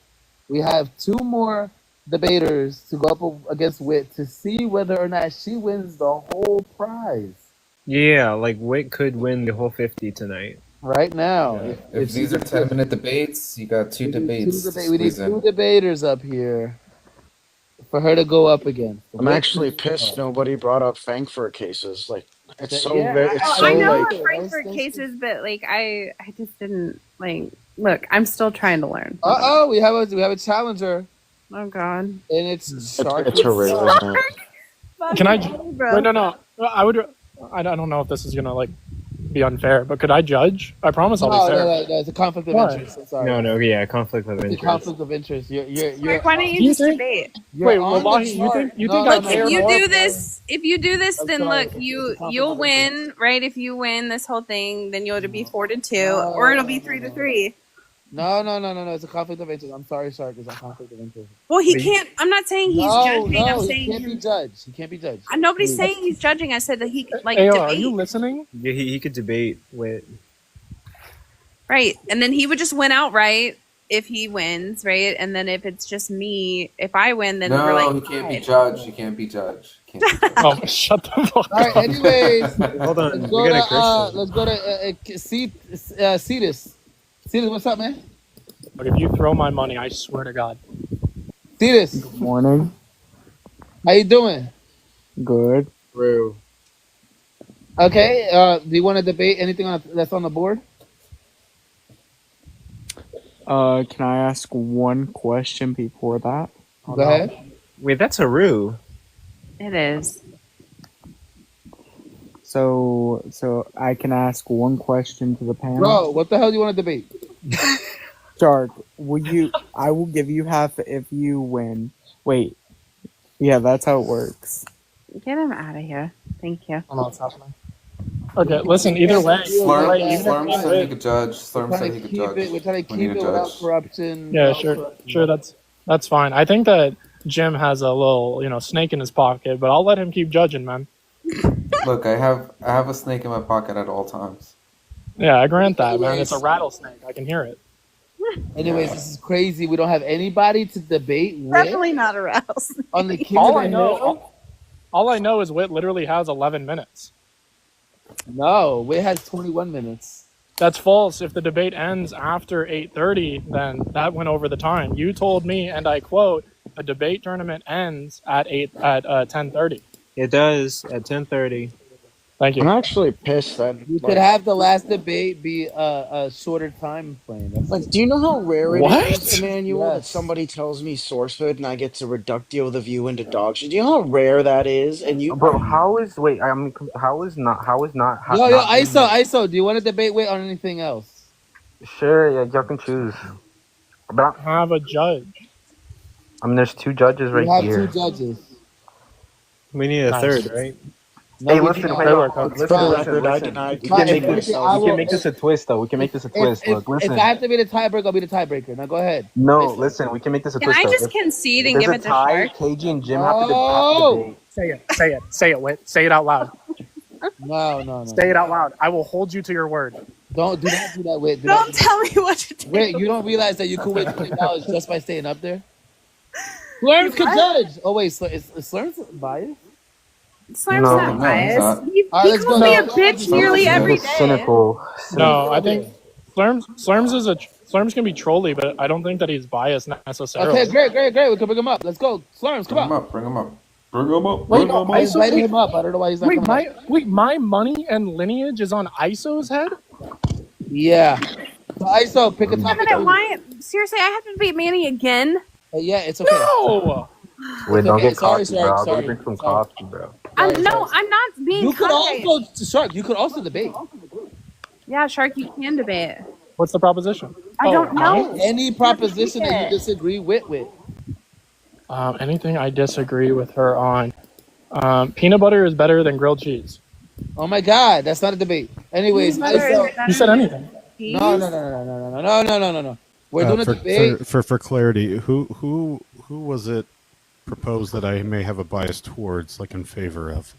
We have 2 more debaters to go up against Wit to see whether or not she wins the whole prize. Yeah, like Wick could win the whole 50 tonight. Right now, Yeah. if If she these are gets 10-minute debates, you got two we need debates to we need squeeze 2 in. debaters up here for her to go up against. I'm Wit actually pissed nobody brought up Frankfurt cases. Like, it's so yeah, very, it's I so know like, Frankfurt cases, but like I just didn't like. Look, I'm still trying to learn. we have a challenger, Oh God. and it's Shark. it's Haru, isn't it? Can I? Bro. Wait, no. I would. I don't know if this is gonna like be unfair, but could I judge? I promise I'll be fair. No, it's a conflict of Why? interest. I'm sorry. No, yeah, conflict of It's a interest. conflict of interest. You're Like, why don't Do you you just think- debate? Wait, on the Wallahi, you chart. think No, I Look, care if you more? do this, I'm then sorry. look, It's a conflict you'll of win, right? If you win this whole thing, then you'll be 4-2, No, or it'll be no, 3-3. No. It's a conflict of interest. I'm sorry, Shark. It's a conflict of interest. Well, he can't. I'm not saying he's judging. I'm he saying can't be judged. He can't be judged. nobody's saying he's judging. I said that he could like Ayo, debate, are you listening? Yeah, he could debate with. right? And then he would just win outright if he wins, right? And then if it's just me, if I win, then we're No, like, he can't be tied. judged. He can't be judged. Can't be judged. Oh, shut the fuck All right. up. Anyways, Hold on, let's we go got a to Christian. let's go to Cetus. Cetus, what's up, man? But if you throw my money, I swear to God. Cetus, Morning. how you doing? Good. True. Okay. Do you want to debate anything that's on the board? Can I ask one question before that? Go ahead. Wait, that's Haru. It is. So I can ask one question to the panel. Bro, what the hell do you want to debate? Shark, I will give you half if you win. Wait. Yeah, that's how it works. Get him out of here. Thank you. I don't know what's happening. Okay, listen, either way. Slurm said he could judge. Slurm said he could judge. We're trying to We keep need it a without judge. corruption. Yeah, without sure, that's fine. I think that Jim has a little, snake in his pocket, but I'll let him keep judging, man. Look, I have a snake in my pocket at all times. Yeah, I grant that, man. It's a rattlesnake. I can hear it. Anyways, this is crazy. We don't have anybody to debate with Definitely not a rouse. on the King All of I the Hill. know, all I know is Wit literally has 11 minutes. No, Wit has 21 minutes. That's false. If the debate ends after 8:30, then that went over the time. You told me, and I quote, "A debate tournament ends at 10:30." It does at 10:30. Thank you. I'm actually pissed that. You could have the last debate be a shorter time frame. Like, do you know how rare it What? is, Emmanuel, that Yes. somebody tells me sourcehood and I get to reductio the view into dog shit? Do you know how rare that is? And you, Bro, how is not? Yo, ISO, do you want to debate Wit on anything else? Sure, yeah, y'all can choose. But Have a judge. there's 2 judges We right have here. 2 judges. We need a Nice. third, right? No, Hey, we listen, do wait, not. Coach. listen, For the listen, record, I listen. denied We Fine, can make if this. anything, I We can will- make this a twist, though. We can make this a twist. Look, If listen. I have to be the tiebreaker, I'll be the tiebreaker. Now go ahead. No, ISO. listen. We can make this a Can twist. I though. just If concede and there's give a it to tie, Shark? KG and Jim have to No. debate. Say it, Wit. Say it out loud. No. Say it out loud. I will hold you to your word. Do not do that, Wit. Don't tell me what to do. Wait, you don't realize that you could win $20 just by staying up there? Slurms could judge. Oh wait, so is Slurms biased? Slurm's No, not no, biased. he's not. He All right, let's calls go. me a No, bitch nearly every day. Cynical. No, I think Slurms can be trolly, but I don't think that he's biased necessarily. Okay, great. We can bring him up. Let's go. Slurms, come on. Bring him up. Bring him up. Wait, Bring him I up. invited him up. I don't know why he's not coming up. my money and lineage is on ISO's head? Yeah. So ISO, pick a Yeah, topic. but why? Seriously, I have to beat Manny again. Yeah, it's okay. No! Wait, don't Okay, get sorry, cocky, bro. sorry. Don't drink some coffee, bro. I'm Sorry. not being You could cocky. also, Shark, you could also debate. Yeah, Shark, you can debate. What's the proposition? I don't know. Any proposition that you disagree with. Anything I disagree with her on. Peanut butter is better than grilled cheese. Oh my God, that's not a debate. Anyways, ISO. You said anything. No. We're doing a debate. For clarity, who was it proposed that I may have a bias towards, like in favor of?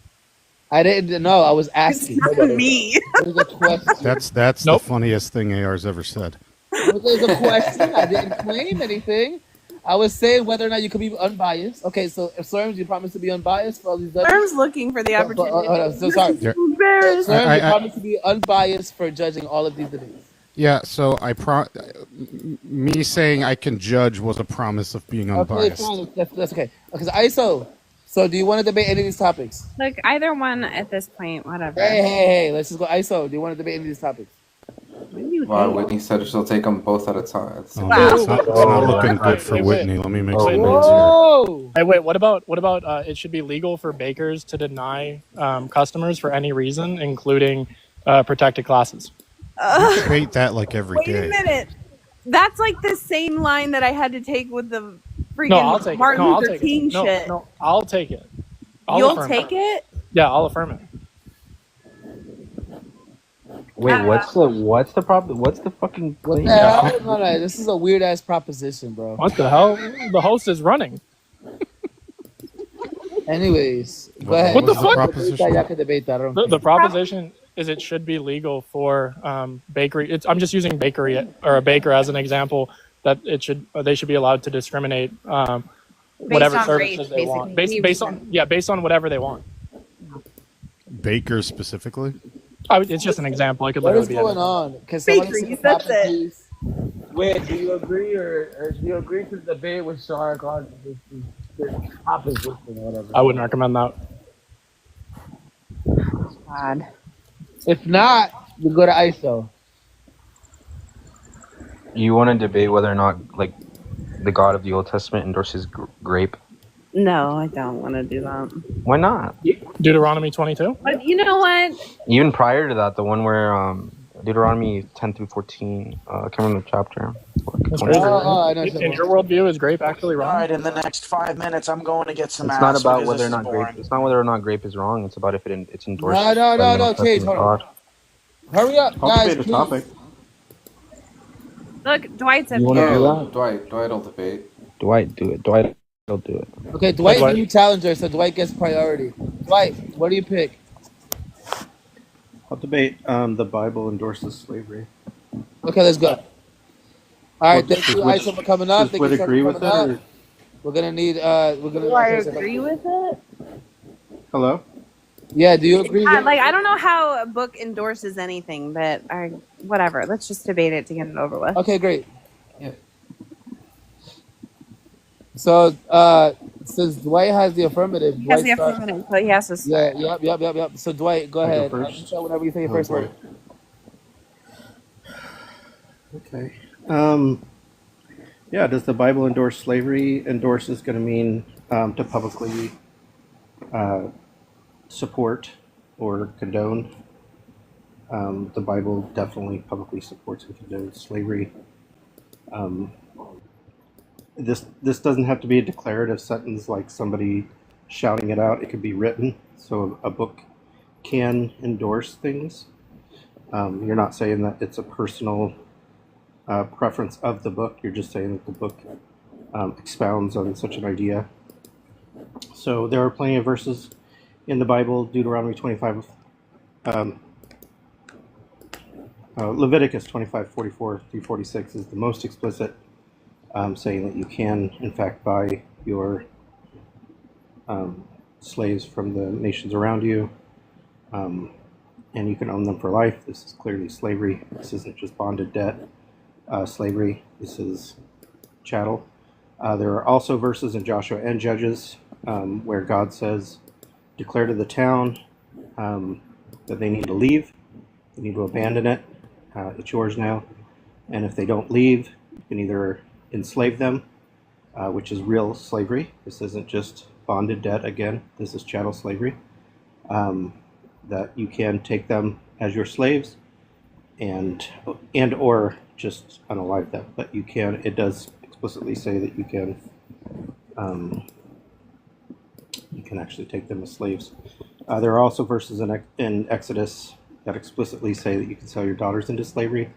I didn't know. I was It's asking. not me. It was a question. That's Nope. the funniest thing AR's ever said. It was a question. I didn't claim anything. I was saying whether or not you could be unbiased. Okay, so if Slurms, you promise to be unbiased for all these judges? Worm's looking for the opportunity. So sorry. Yeah. Embarrassed. Slurms, you promise to be unbiased for judging all of these debates. Yeah, so me saying I can judge was a promise of being Okay, unbiased. fine. That's okay. Because ISO. So do you want to debate any of these topics? Look, either one at this point, whatever. Hey. Let's just go ISO. Do you want to debate any of these topics? Wow, Whitney said she'll take them both at a time. Oh, no, it's not looking good for Whitney. Let me make some notes here. Whoa! Hey, wait. What about it should be legal for bakers to deny customers for any reason, including protected classes? We debate that like every Wait day. a minute. That's like the same line that I had to take with the freaking No, I'll take Martin it. No, I'll Luther take King it. No, shit. no, I'll take it. You'll take it? Yeah, I'll affirm it. Wait, what's the problem? What's the fucking claim? No, this is a weird ass proposition, bro. What the hell? The host is running. Anyways, go ahead. What the fuck? Y'all can debate that. I don't The proposition is it should be legal for bakery. I'm just using bakery or a baker as an example. That they should be allowed to discriminate whatever on services race, they want, basically. based on whatever they want. Bakers specifically? It's just an example. It could What is literally be going anything. on? Can somebody Bakery, say the that's topic, it. please? Wait, do you agree or do you agree to the debate with Shark on the opposition or whatever? I wouldn't recommend that. God. If not, we go to ISO. You want to debate whether or not, like, the God of the Old Testament endorses grape? No, I don't want to do that. Why not? Deuteronomy 22. But you know what? Even prior to that, the one where Deuteronomy 10 through 14, I can't remember the chapter. That's Twenty- crazy. In your worldview, is grape actually wrong? All right, in the next 5 minutes, I'm going to get some It's ass not about because whether this or is not grape. boring. It's not whether or not grape is wrong. It's about if it's endorsed. No, by the Old Chase, Testament hold on. God. Hurry up, I'll guys, debate a please. topic. Look, Dwight's up You want to here. do that? Dwight will debate. Dwight, do it. Dwight will do it. Okay, Dwight's the Dwight. new challenger, so Dwight gets priority. Dwight, what do you pick? I'll debate. The Bible endorses slavery. Okay, let's go. All right, Does thank you, Whit- Isa, for coming up. does Thank Whit you, Chuck, agree for with coming it, up. We're gonna need. We're gonna. Do I agree with it? Hello? Yeah, do you agree? Like, I don't know how a book endorses anything, but whatever. Let's just debate it to get it over with. Okay, great. So, since Dwight has the affirmative, He has Dwight the starts- affirmative, so he has to start. Yep. So, Dwight, go I go ahead. first? So whenever you say your first word. Okay. Yeah, does the Bible endorse slavery? Endorse is going to mean to publicly support or condone. The Bible definitely publicly supports and condones slavery. This doesn't have to be a declarative sentence like somebody shouting it out. It could be written. So a book can endorse things. You're not saying that it's a personal preference of the book. You're just saying that the book expounds on such an idea. So there are plenty of verses in the Bible. Deuteronomy 25, Leviticus 25:44 through 46 is the most explicit, saying that you can, in fact, buy your slaves from the nations around you, and you can own them for life. This is clearly slavery. This isn't just bonded debt. Slavery. This is chattel. There are also verses in Joshua and Judges where God says, declare to the town that they need to leave, they need to abandon it, it's yours now. And if they don't leave, you can either enslave them, which is real slavery. This isn't just bonded debt again, this is chattel slavery. That you can take them as your slaves and or just unalive them, but you can. It does explicitly say that you can actually take them as slaves. There are also verses in Exodus that explicitly say that you can sell your daughters into slavery.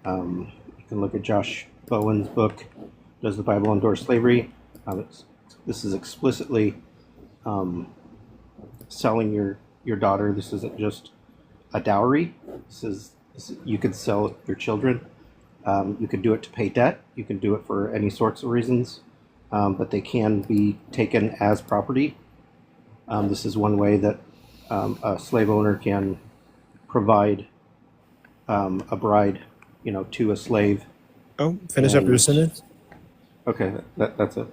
You can look at Josh Bowen's book, Does the Bible Endorse Slavery? This is explicitly selling your your daughter. This isn't just a dowry. You could sell your children. You could do it to pay debt. You can do it for any sorts of reasons, but they can be taken as property. This is one way that a slave owner can provide a bride, to a slave. Oh, finish up your sentence. Okay, that's it.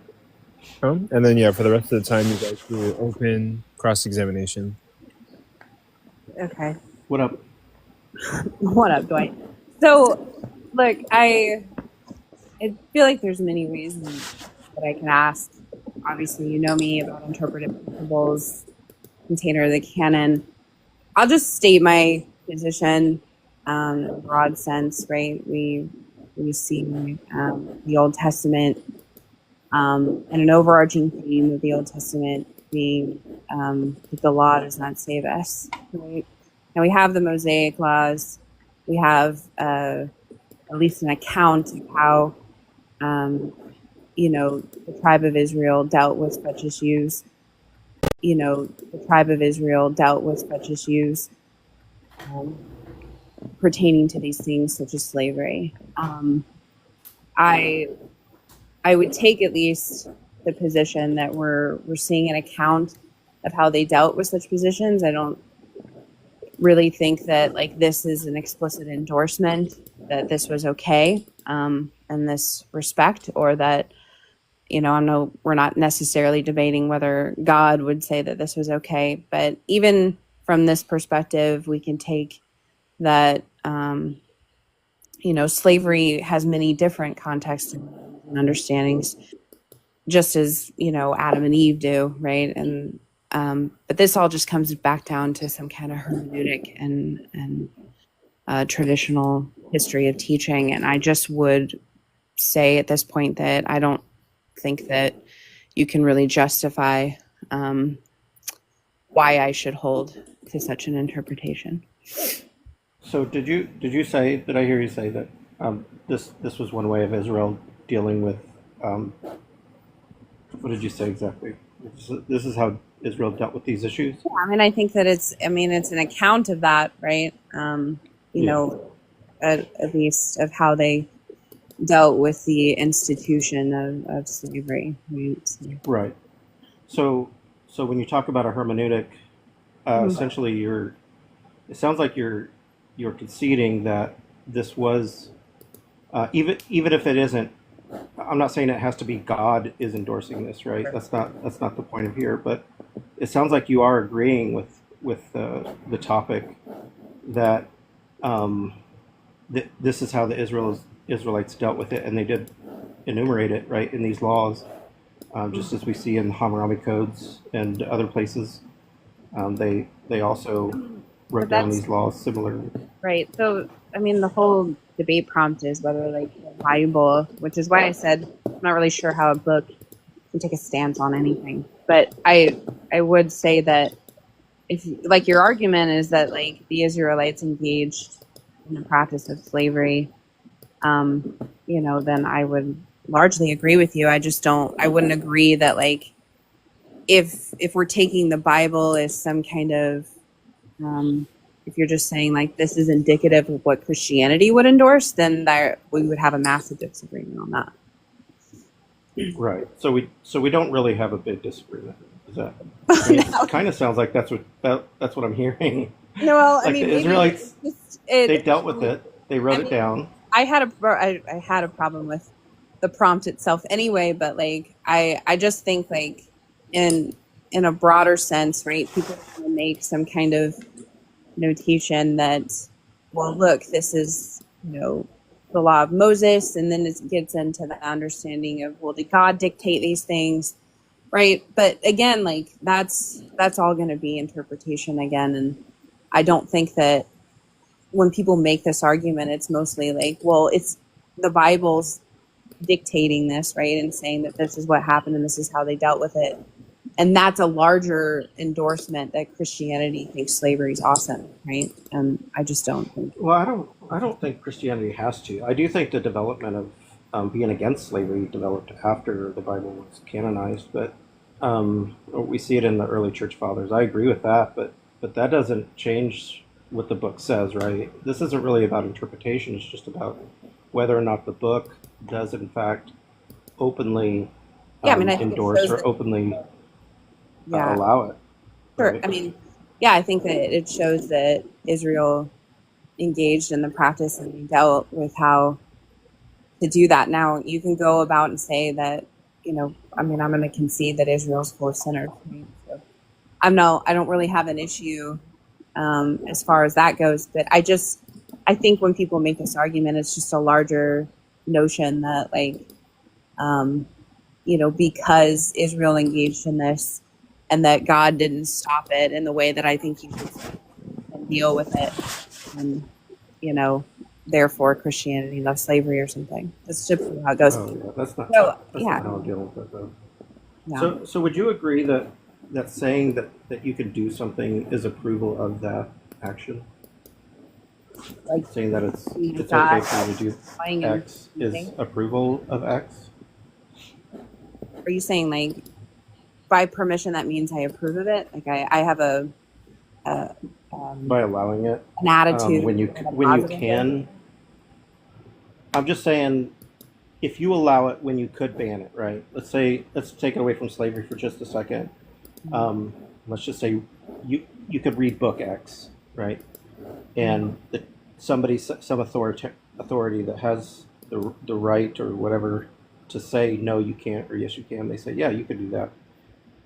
And then for the rest of the time, you guys do open cross-examination. Okay. What up? What up, Dwight? So, look, I feel like there's many reasons that I can ask. Obviously, you know me about interpretive principles, container of the canon. I'll just state my position in a broad sense, right? We see the Old Testament and an overarching theme of the Old Testament being that the law does not save us, right? And we have the Mosaic laws. We have at least an account of how the tribe of Israel dealt with such issues. The tribe of Israel dealt with such issues pertaining to these things such as slavery. I would take at least the position that we're seeing an account of how they dealt with such positions. I don't really think that this is an explicit endorsement that this was okay in this respect, or that I know we're not necessarily debating whether God would say that this was okay, but even from this perspective, we can take that slavery has many different contexts and understandings, just as Adam and Eve do, right? And but this all just comes back down to some kind of hermeneutic and traditional history of teaching. And I just would say at this point that I don't think that you can really justify why I should hold to such an interpretation. So did you I hear you say that this was one way of Israel dealing with what did you say exactly? This is how Israel dealt with these issues? Yeah, I think that it's an account of that, right? At least of how they dealt with the institution of slavery. Right. So when you talk about a hermeneutic, essentially it sounds like you're conceding that this was even if it isn't. I'm not saying it has to be God is endorsing this, right? That's not the point of here. But it sounds like you are agreeing with the topic that this is how the Israelites dealt with it, and they did enumerate it right in these laws, just as we see in the Hammurabi codes and other places. They also wrote down these laws similarly. Right. So the whole debate prompt is whether the Bible, which is why I said I'm not really sure how a book can take a stance on anything. But I would say that if your argument is that the Israelites engaged in the practice of slavery, then I would largely agree with you. I wouldn't agree that if we're taking the Bible as some kind of if you're just saying this is indicative of what Christianity would endorse, then we would have a massive disagreement on that. Right. So we don't really have a big disagreement. Is that? It kind of sounds like that's what I'm hearing. No, well, the Israelites they dealt with it. They wrote it down. I had a problem with the prompt itself anyway, but I just think in a broader sense, right? People can make some kind of notation that, well, look, this is the law of Moses, and then it gets into the understanding of, well, did God dictate these things, right? But again, that's all going to be interpretation again, and I don't think that when people make this argument, it's mostly well, it's the Bible's dictating this, right, and saying that this is what happened and this is how they dealt with it. And that's a larger endorsement that Christianity thinks slavery is awesome, right? And I just don't think. Well, I don't think Christianity has to. I do think the development of being against slavery developed after the Bible was canonized, but we see it in the early church fathers. I agree with that, but but that doesn't change what the book says, right? This isn't really about interpretation. It's just about whether or not the book does, in fact, openly Yeah, I mean, I think it endorse shows or that. openly Yeah, allow it. sure. Right? I mean, yeah, I think that it shows that Israel engaged in the practice and dealt with how to do that. Now, you can go about and say that, I mean, I'm going to concede that Israel's force-centered. Right? So I don't really have an issue as far as that goes, but I think when people make this argument, it's just a larger notion that, like, because Israel engaged in this and that God didn't stop it in the way that I think he should and deal with it, and therefore Christianity loves slavery or something. That's typically how it goes. Oh, yeah, that's not So that's yeah, not how I'm dealing with it, though. yeah. So would you agree that saying that you can do something is approval of that action? Like saying that it's okay God for you to do lying and X is cheating? approval of X? Are you saying, like, by permission that means I approve of it? Like I have By allowing it, an attitude when you in a when you positive way? can. I'm just saying, if you allow it when you could ban it, right? Let's take it away from slavery for just a second. Let's just say you could read book X, right? And some authority that has the right or whatever to say no, you can't, or yes, you can. They say, yeah, you can do that.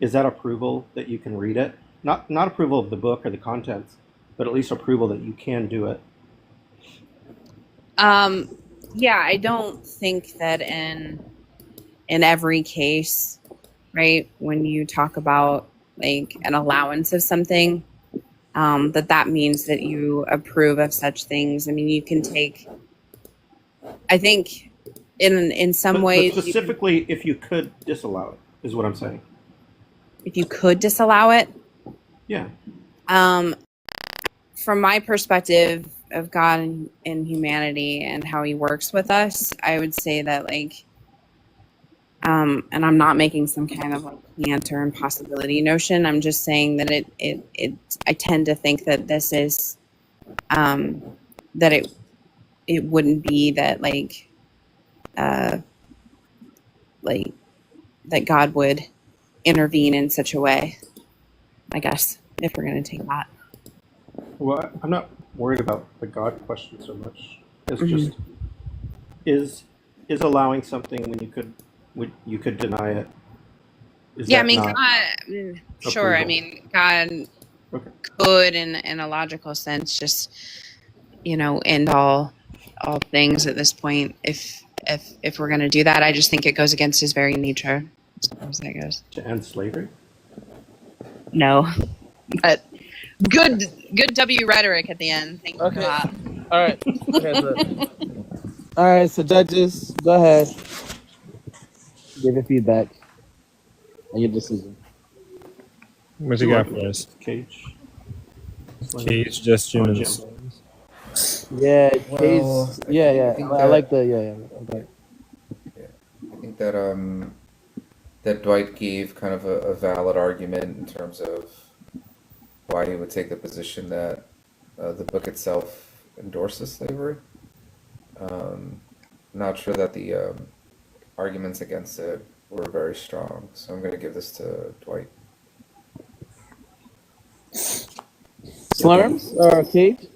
Is that approval that you can read it? Not approval of the book or the contents, but at least approval that you can do it. Yeah, I don't think that in every case, right, when you talk about like an allowance of something, that means that you approve of such things. I mean, you can take, I think in some ways, but specifically, if you could disallow it, is what I'm saying. If you could disallow it, yeah. From my perspective of God and humanity and how He works with us, I would say that, like, and I'm not making some kind of like chance or impossibility notion. I'm just saying that I tend to think that this is, that it wouldn't be that that God would intervene in such a way, I guess, if we're going to take that. Well, I'm not worried about the God question so much. It's just is allowing something when you could deny it. Yeah, I mean, God, sure. I mean, God could, in a logical sense, just end all things at this point. If we're going to do that, I just think it goes against His very nature, as far as that goes. To end slavery? No, but good W rhetoric at the end. Thank you for that. All right. All right. So judges, go ahead. Give your feedback on your decision. What you got for us? Cage, Justin, and Yeah, Cage. Well, Yeah. I like the Okay. I think that that Dwight gave kind of a valid argument in terms of why he would take the position that the book itself endorses slavery. Not sure that the arguments against it were very strong, so I'm going to give this to Dwight. Slurms or Cage?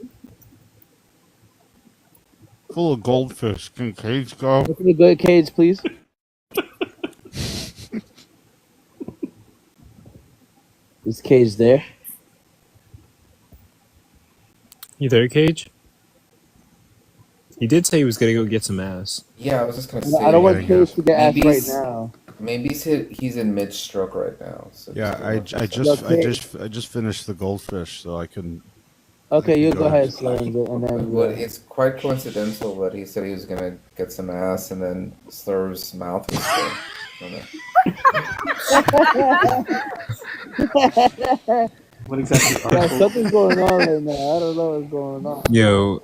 Full of goldfish. Can Cage go? Look at the good Cage, please. Is Cage there? You there, Cage? He did say he was gonna go get some ass. Yeah, I was just gonna say. I don't want Cage to get ass right now. Maybe he's in mid-stroke right now. So Yeah, I just finished the goldfish, so I can. Okay, you go ahead, Slurms, and then. Well, it's quite coincidental that he said he was gonna get some ass, and then Slur's mouth was still. What exactly? Yeah, something's going on right now. I don't know what's going on. Yo,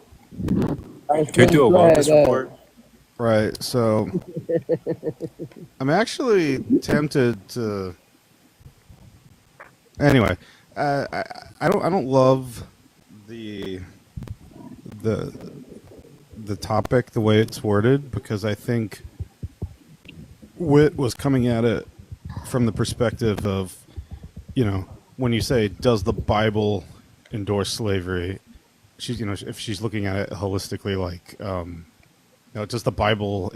could do a wellness report. Right, so I'm actually tempted to. Anyway, I don't love the the topic the way it's worded, because I think Wit was coming at it from the perspective of, when you say, does the Bible endorse slavery, she's, if she's looking at it holistically, like, does the Bible,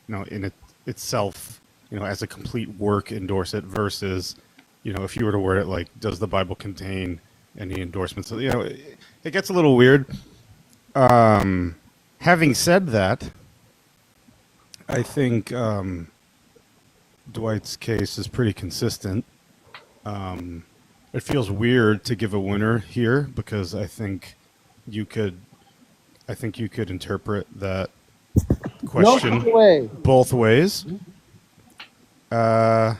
in itself, as a complete work, endorse it, versus, if you were to word it like, does the Bible contain any endorsements? So, it gets a little weird. Having said that, I think Dwight's case is pretty consistent. It feels weird to give a winner here, because I think you could interpret that question both ways. But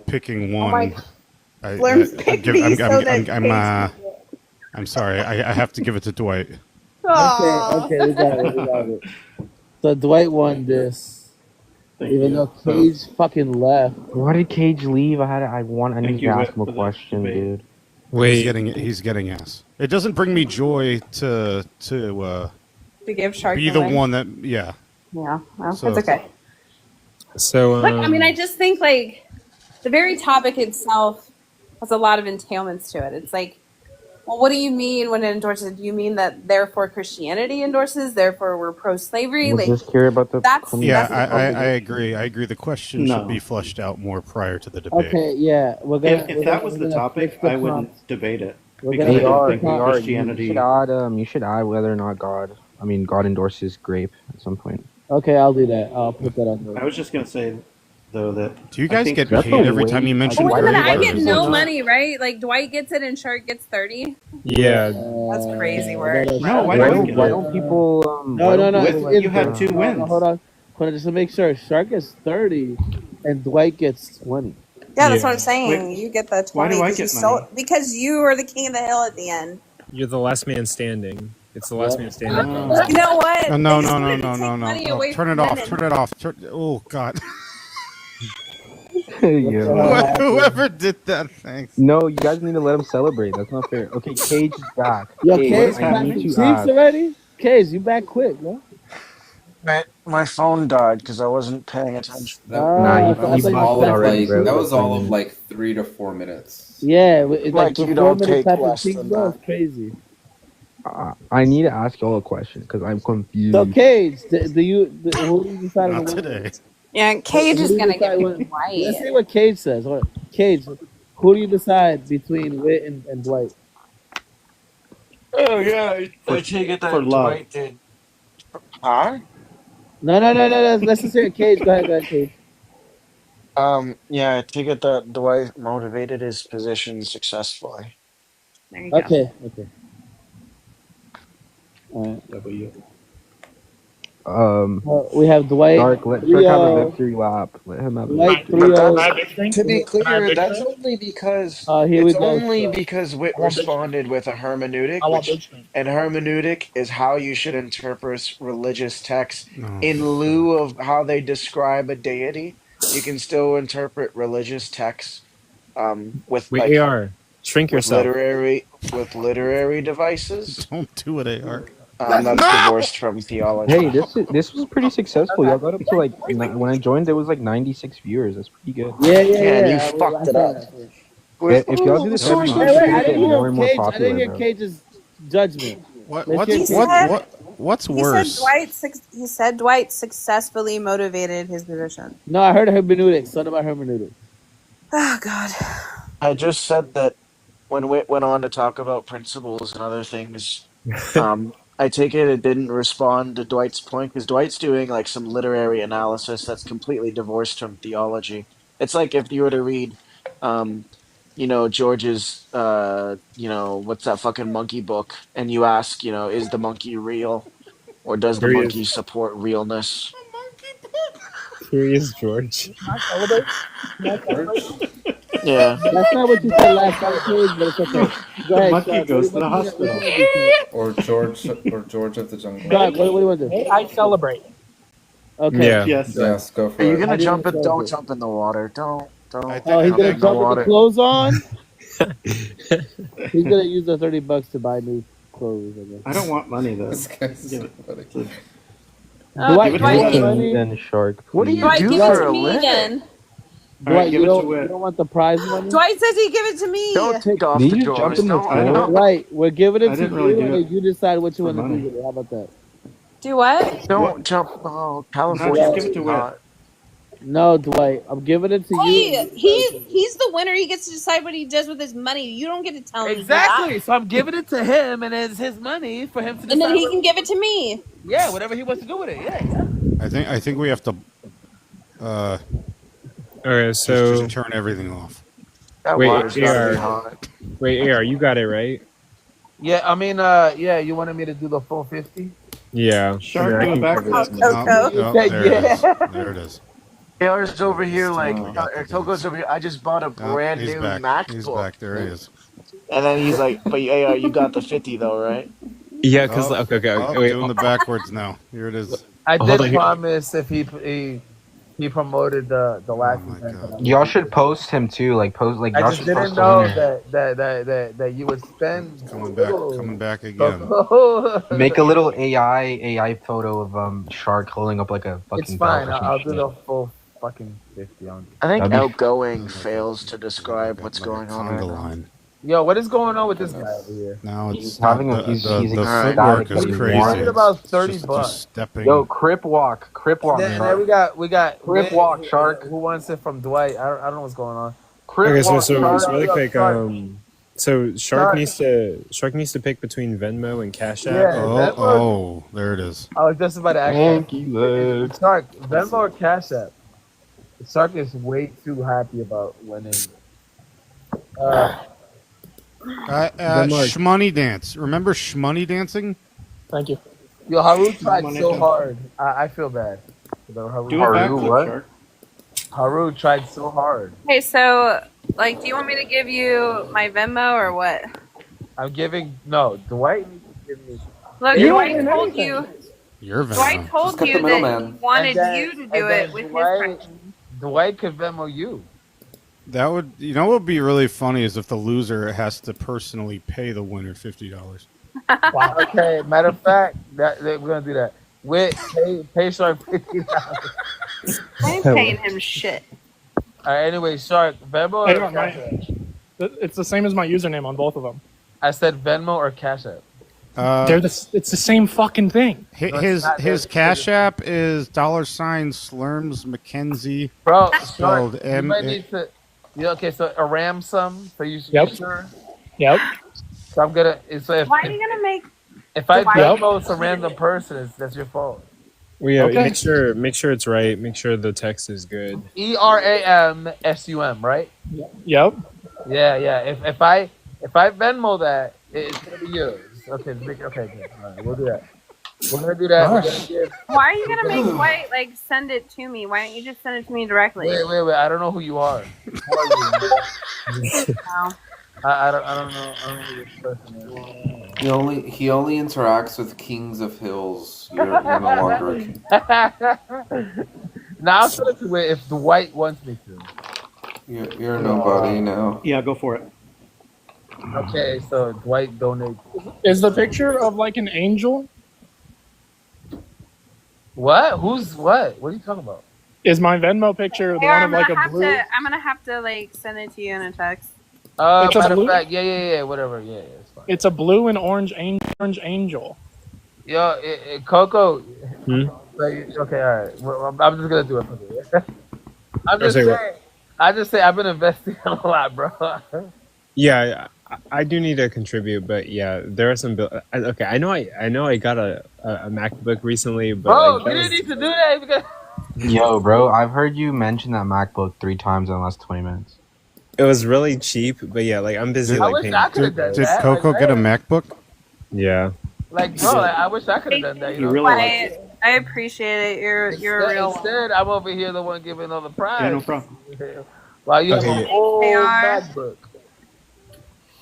picking one, I'm sorry, I have to give it to Dwight. Okay, we got it. So Dwight won this, even though Cage fucking left. Why did Cage leave? I need to ask him a question, dude. Wait, he's getting ass. It doesn't bring me joy to give Shark be the one that, yeah. Yeah, well, So- it's okay. So, Look, I mean, I just think like the very topic itself has a lot of entailments to it. It's like, well, what do you mean when it endorses? Do you mean that therefore Christianity endorses, therefore we're pro-slavery? Was Like, this curious about the? Yeah, I agree. I agree. The question No. should be fleshed out more prior to the debate. Okay, yeah, we're gonna. If that was the topic, I wouldn't debate it. We're Because gonna- I don't think You Christianity. should add whether or not God endorses grape at some point. Okay, I'll do that. I'll put that on there. I was just gonna say, though, that Do you I guys think get that's paid a every way- time you mention oh, wait a minute, I grape? get no money, right? Like Dwight gets it and Shark gets 30. yeah. That's crazy work. No, why Why don't don't people? No. You had two wins. Hold on. Just to make sure, Shark gets 30, and Dwight gets 20. Yeah, that's what I'm Yeah. saying. Wait, You get the 20 why do I because get you money? because you are the king of the hill at the end. You're the last man standing. It's the last man standing. You know what? No. They just wanted to take money away Turn from it off. women. Turn it off. Oh God. Yeah. Whoever did that, thanks. No, you guys need to let him celebrate. That's not fair. Okay, Cage is back. Yo, Cage, Cage, I back need in to Chiefs ask. already? Cage, you back quick, no? My phone died because I wasn't paying attention. Nah, I you thought balled you- already, bro. That was all of like 3 to 4 minutes. Yeah, it's Like, like you the 4 don't minute take type of less thing, than bro. that. It's crazy. I need to ask y'all a question because I'm confused. So, Cage, who do you decide Not to win? today. Yeah, Cage Who is do you going to decide get win? Dwight. Let's see what Cage says. Hold on. Cage, who do you decide between Wit and Dwight? Oh yeah, I take it that for love. Dwight did. Huh? No. Let's just hear it. Cage. Go ahead, Cage. Yeah, I take it that Dwight motivated his position successfully. There you go. Okay. All right. W. We have Dwight. Dark, let Shark have a victory lap. Let him have a Dwight victory. 3-0. To be clear, that's only because Here we it's go. only because Witt responded with a hermeneutic, and hermeneutic is how you should interpret religious texts in lieu of how they describe a deity. You can still interpret religious texts with Wait, like AR, shrink with yourself. literary devices. Don't do it, AR. That's divorced from theology. Hey, this was pretty successful. Y'all got up to like when I joined, there was like 96 viewers. That's pretty good. Yeah. And you fucked it up. If y'all do this every week, Wait, it's I gonna get didn't more and more hear Cage. I popular. didn't hear bro. Cage's judgment. What's He worse? said Dwight successfully motivated his position. No, I heard hermeneutics. What about hermeneutics? Oh, God. I just said that when Witt went on to talk about principles and other things, I take it didn't respond to Dwight's point because Dwight's doing like some literary analysis that's completely divorced from theology. It's like if you were to read, George's, what's that fucking monkey book, and you ask, is the monkey real, or does the Here he monkey is. support realness? Here he is, George. Yeah. That's not what you said last time, Cage, but it's okay. Go ahead, monkey Shark. goes What to the do you hospital. want to do? Or George of the Jungle. Shark, what do you want to do? I celebrate. Okay. Yeah. Yes. Yes, go for Are you it. gonna I jump didn't in? say Don't it. jump in the water. Don't Don't. I Oh, he's Don't gonna drink the jump with the water. clothes on. He's gonna use the $30 to buy new clothes. I guess. I don't want money though. This guy's Give so it. funny. Please. Dwight, Give it you to want Wit. money? Then Shark, What do please. you Dwight, do give it for to a me living? then. All right, Dwight, give you it to don't Wit. want the prize money? Dwight says he give it to me. Don't take off Did the you just jump drawers. in the Don't. I pool? don't. Right, we're giving it I to didn't really you, do and it then you decide what you for want to do money. with it. How about that? Do what? Don't jump. Oh, No, just California give is it to too Wit. hot. No, Dwight, I'm giving it to you. And Hey, you decide what he's the winner. He gets to decide what he does with his money. You don't get to tell him to do that. Exactly. So I'm giving it to him, and it's his money for him to And then decide. he can give it to me. Yeah, whatever he wants to do with it. Yeah, exactly. I think we have to Okay, so just turn everything off. That wait, water's gotta be AR, hot. wait, AR, you got it right? Yeah, I mean, yeah, you wanted me to do the full 50? Yeah. Shark, I do a can cover backflip. this. No, No, said there it is. yeah. There it is. AR's over here like we got the Togo's over here. I just bought a brand he's new back. MacBook. He's back. There he is. And then he's like, "But AR, you got the 50 though, right?" Yeah, because Oh, okay, oh, wait. doing the backwards now. Here it is. I Hold on did here. promise if he promoted the last event. Y'all should post him too. Like post, like I y'all just should didn't post the know winner. that you would spend Coming back again. Make a little AI photo of Shark holding up like a fucking. It's fine. belt or some I'll do shit. the full fucking 50 on. I think That'd be- outgoing fails to describe what's going on right Conga now. line. Yo, what is going on with this guy over here? Now it's He's having a- the, he's the ecstatic footwork that is he crazy. won. It's about It's 30 just bucks. stepping. Yo, crip walk, And then Shark. we got Crip walk, Shark. Who wants it from Dwight? I don't know what's going on. Crip Okay, walk, so Shark. really quick, so Shark. Shark needs to pick between Venmo and Cash App. Yeah, Oh, there it is. I was just about to ask Monkey you. leg. Shark, Venmo or Cash App? Shark is way too happy about winning. Shmoney dance. Remember Shmoney dancing? Thank you. Yo, Haru tried Money so dance. hard. I feel bad. But Haru, Do a backflip, what? Shark. Haru tried so hard. Okay, so like, do you want me to give you my Venmo or what? I'm giving Dwight needs to give me. Look, You Dwight don't told anything. you. Your Dwight Venmo. told Just cut you the that he middleman. wanted And then- you to and do then it with his Dwight- friend. Dwight could Venmo you. That would, what would be really funny is if the loser has to personally pay the winner $50. Okay, matter of fact, we're gonna do that. Pay Shark $50. I ain't paying him shit. All right, anyway, Shark, Venmo or Hang on, Cash App? It's the same as my username on both of them. I said Venmo or Cash App. It's the same fucking thing. His Cash App is $Slurms McKenzie. Bro, spelled Shark, you might M. need to. Yeah, okay, so a ransom. So you Yep. sure? Yep. So I'm gonna. So Why are you gonna make? if I Dwight- Venmo some random person, that's your fault. Well, yeah, Okay. make sure it's right. Make sure the text is good. ERAMSUM, right? Yep. Yeah. If I Venmo that, it's gonna be yours. Okay, good. All right, we'll do that. We're gonna do that. We're gonna give. Why are you gonna make Dwight like send it to me? Why don't you just send it to me directly? Wait. I don't know who you are. Who are you? No. I don't know. I don't know who this person is. He only interacts with kings of hills. You're no longer a king. Now I'll send it to it if Dwight wants me to. You're nobody now. Yeah, go for it. Okay, so Dwight donates. Is the picture of like an angel? What? Who's what? What are you talking about? Is my Venmo picture the Hey, one I'm of like gonna a have blue? to. I'm gonna have to like send it to you in a text. It's a Matter of blue- fact, yeah, whatever, yeah, it's fine. It's a blue and orange angel. Yo, Coco. Hmm? Okay, all right. Well, I'm just gonna do it for you. I'm just say saying. what? I just say I've been investing a lot, bro. Yeah, I do need to contribute, but yeah, there are some. Okay, I know I got a MacBook recently, but Bro, like, you didn't need to do that because Yo, bro, I've heard you mention that MacBook 3 times in the last 20 minutes. it was really cheap. But yeah, like I'm busy. I Like wish paying. I could have done Did that. Coco like, get a MacBook? Yeah. Like, bro, I wish I could have done that. You know? really like I appreciate it. You're a real one. Instead, I'm over here the one giving all the prize. Yeah, no problem. While you have Okay, a yeah. whole They are. MacBook.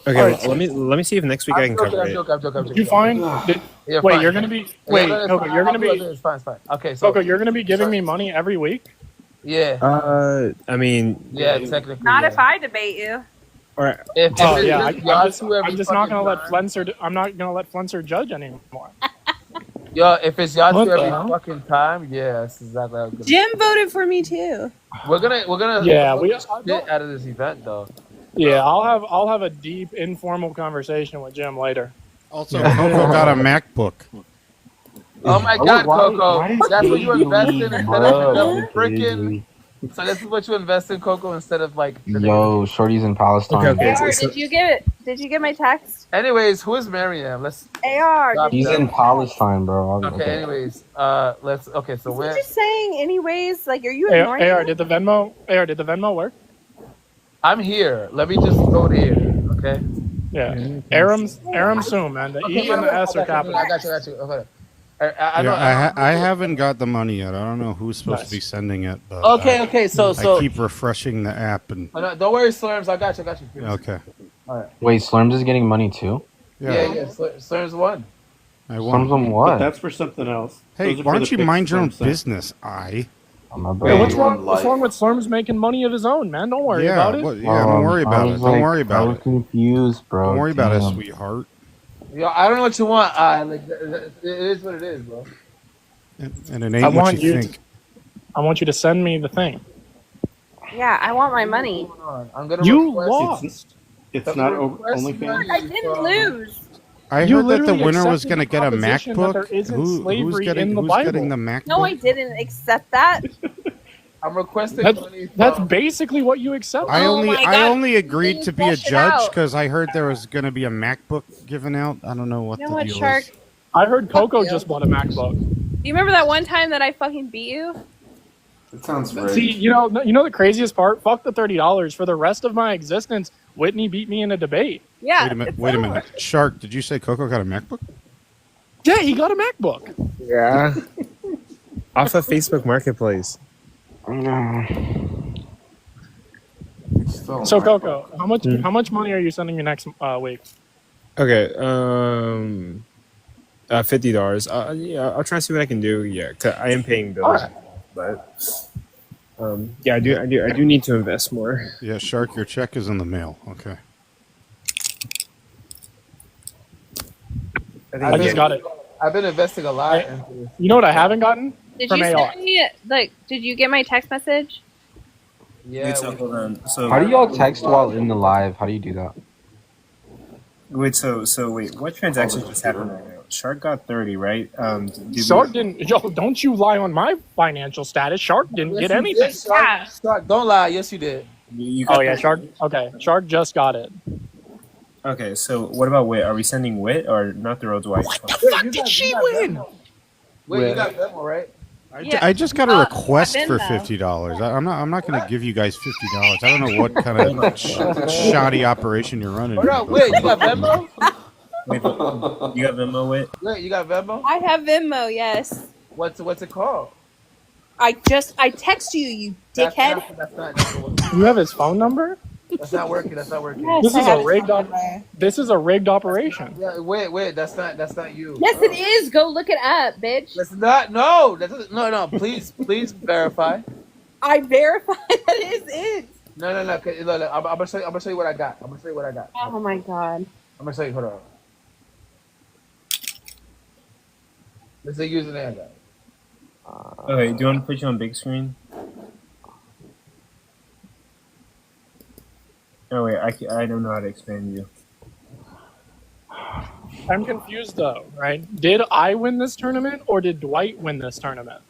Okay, All right, let me see if next week I can cover it. I'm joking. Did you find? Yeah, Wait, fine. you're gonna be. Yeah, Wait, no, it's okay, fine. you're gonna I'll do it. be. It's fine. Okay, so Coco, you're gonna be giving me money every week. Yeah. I mean, Yeah, technically. Not Yeah. if I debate you. or If Oh it's yeah, just y'all two I'm every just not fucking gonna let time. Flenser. I'm not gonna let Flenser judge anymore. Yo, if it's y'all What two the every hell? fucking time, yeah, that's exactly how it's gonna Jim voted for me too. We're gonna Yeah, vote we. the shit out of this event though. Yeah, I'll have a deep informal conversation with Jim later. Also, Coco got a MacBook. Oh my Oh, God, why Coco! does That's what you Gage invest leave, in instead of bro? the Why does Gage freaking. leave? So this is what you invest in, Coco, instead of like the niggas. Yo, Shorty's in Palestine. AR, did you get my text? Anyways, who is Mariam? Let's. AR, Stop did you He's get in my text? Palestine, bro. Okay. Anyways, let's. Okay, so Is he where? just saying anyways? Like, are you ignoring AR, me? did the Venmo work? I'm here. Let me just go to here. Okay. Yeah. Aram Sum, man. The Okay, E and the S are I capital. got you. Okay. I know. I haven't got the money yet. I don't know who's supposed to be sending it, but Okay. So I keep refreshing the app and. Oh, no, don't worry, Slurms. I got you. Okay. All right. Wait, Slurms is getting money too? Yeah. Slurms won. I won. Slurms on what? But that's for something else. Hey, Those are why for don't the you mind your own Pix Slurm business? Oh, my Yeah, bad. what's wrong with Slurms making money of his own, man? Don't worry about it. Don't worry about it. Don't worry about it. I was confused, bro. Don't worry about it, Damn. sweetheart. Yo, I don't know what you want. It is what it is, bro. And it ain't what you think. I want you to send me the thing. Yeah, I want my money. I'm gonna You request- lost. It's not request OnlyFans. I didn't lose. I You heard that the literally winner was accepted going to the get a proposition that there MacBook. isn't Who's slavery getting in the who's Bible. getting the MacBook? No, I didn't accept that. I'm requesting That's, money. that's basically what you accept. I only agreed Please to be a flesh it judge out. because I heard there was going to be a MacBook given out. I don't know what You know the what, deal Shark? is. I heard Coco just bought a MacBook. Do you remember that one time that I fucking beat you? It sounds See, rigged. you know the craziest part? Fuck the $30. For the rest of my existence, Whitney beat me in a debate. Yeah. Wait a minute. Shark, did you say Coco got a MacBook? Yeah, he got a MacBook. Yeah. Off of Facebook Marketplace. So Coco, how much money are you sending me next week? Okay. $50. Yeah, I'll try to see what I can do. Yeah, 'cause I am paying bills, but yeah, I do need to invest more. Yeah, Shark, your check is in the mail. Okay. I just got it. I've been investing a lot. into this. You know what I haven't gotten? Did From you AR. send me did you get my text message? Yeah. Wait, so hold on. So How do y'all text while in the live? How do you do that? wait, what transaction just happened right now? Shark got 30, right? Shark didn't. Yo, don't you lie on my financial status. Shark didn't get anything. Shark, don't lie. Yes, you did. You got Oh yeah, 30. Shark. Okay, Shark just got it. Okay, so what about Wit? Are we sending Wit or not the road to White? What the fuck did she win? Wait, you got Venmo, right? I just got a request I've for been $50. I'm not going to give you guys $50. I don't know what kind of shoddy operation you're running. Hold on, wait, you got Venmo? Wait, you got Venmo, Wit? Wait, you got Venmo? I have Venmo, yes. What's it called? I text you, you dickhead. That's not You have his phone number? That's not working. That's not working. Yes, This I is have a his rigged phone op- number. This is a rigged operation. Yeah, wait. That's not you. Yes, it is. Go look it up, bitch. That's not. No. No. Please verify. I verified that it is it. No. Look, I'm gonna show you what I got. Oh my god. I'm gonna show you. Hold on. This is a username I got. Okay, do you want to put you on big screen? Oh wait, I don't know how to expand you. I'm confused though, right? Did I win this tournament or did Dwight win this tournament?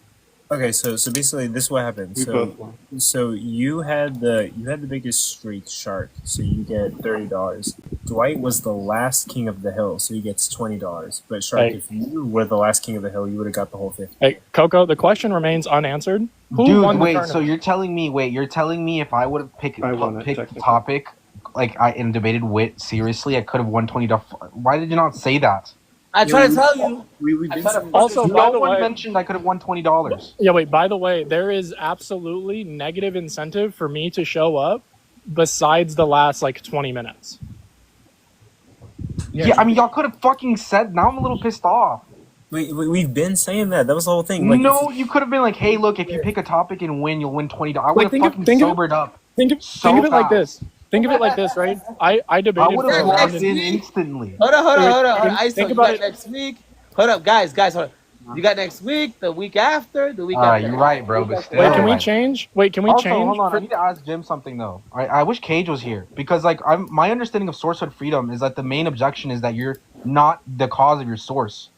Okay, so basically this is what happened. We both won. So you had the biggest streak, Shark. So you get $30. Dwight was the last king of the hill, so he gets $20. But Shark, Hey. if you were the last king of the hill, you would have got the whole 50. Hey, Coco, the question remains unanswered. Who Dude, won the wait. tournament? So you're telling me if I would have picked I won it, the technically. topic, and debated Wit seriously, I could have won $20. Why did you not say that? I tried to tell you. We've been Also, No by the one way, mentioned I could have won $20. yeah, wait, by the way, there is absolutely negative incentive for me to show up besides the last, 20 minutes. Yeah, I mean, y'all could have fucking said. Now I'm a little pissed off. We've been saying that. That was the whole thing. Like, No, you could have been like, hey, look, if you pick a topic and win, you'll win $20. I would Like, have think of fucking think of sobered up think of so think of it like fast. this. Think of it like this, right? I I debated would for have a round locked and in instantly. Hold on. think ISO, you about got it. next week. Hold up, guys, hold on. You got next week, the week after, the week after. You're right, bro, the week but after still. Wait, can we Like, change? Wait, can we also, change? hold on. For, I need to ask Jim something though. I wish Cage was here because, like, my understanding of sourcehood freedom is that the main objection is that you're not the cause of your source.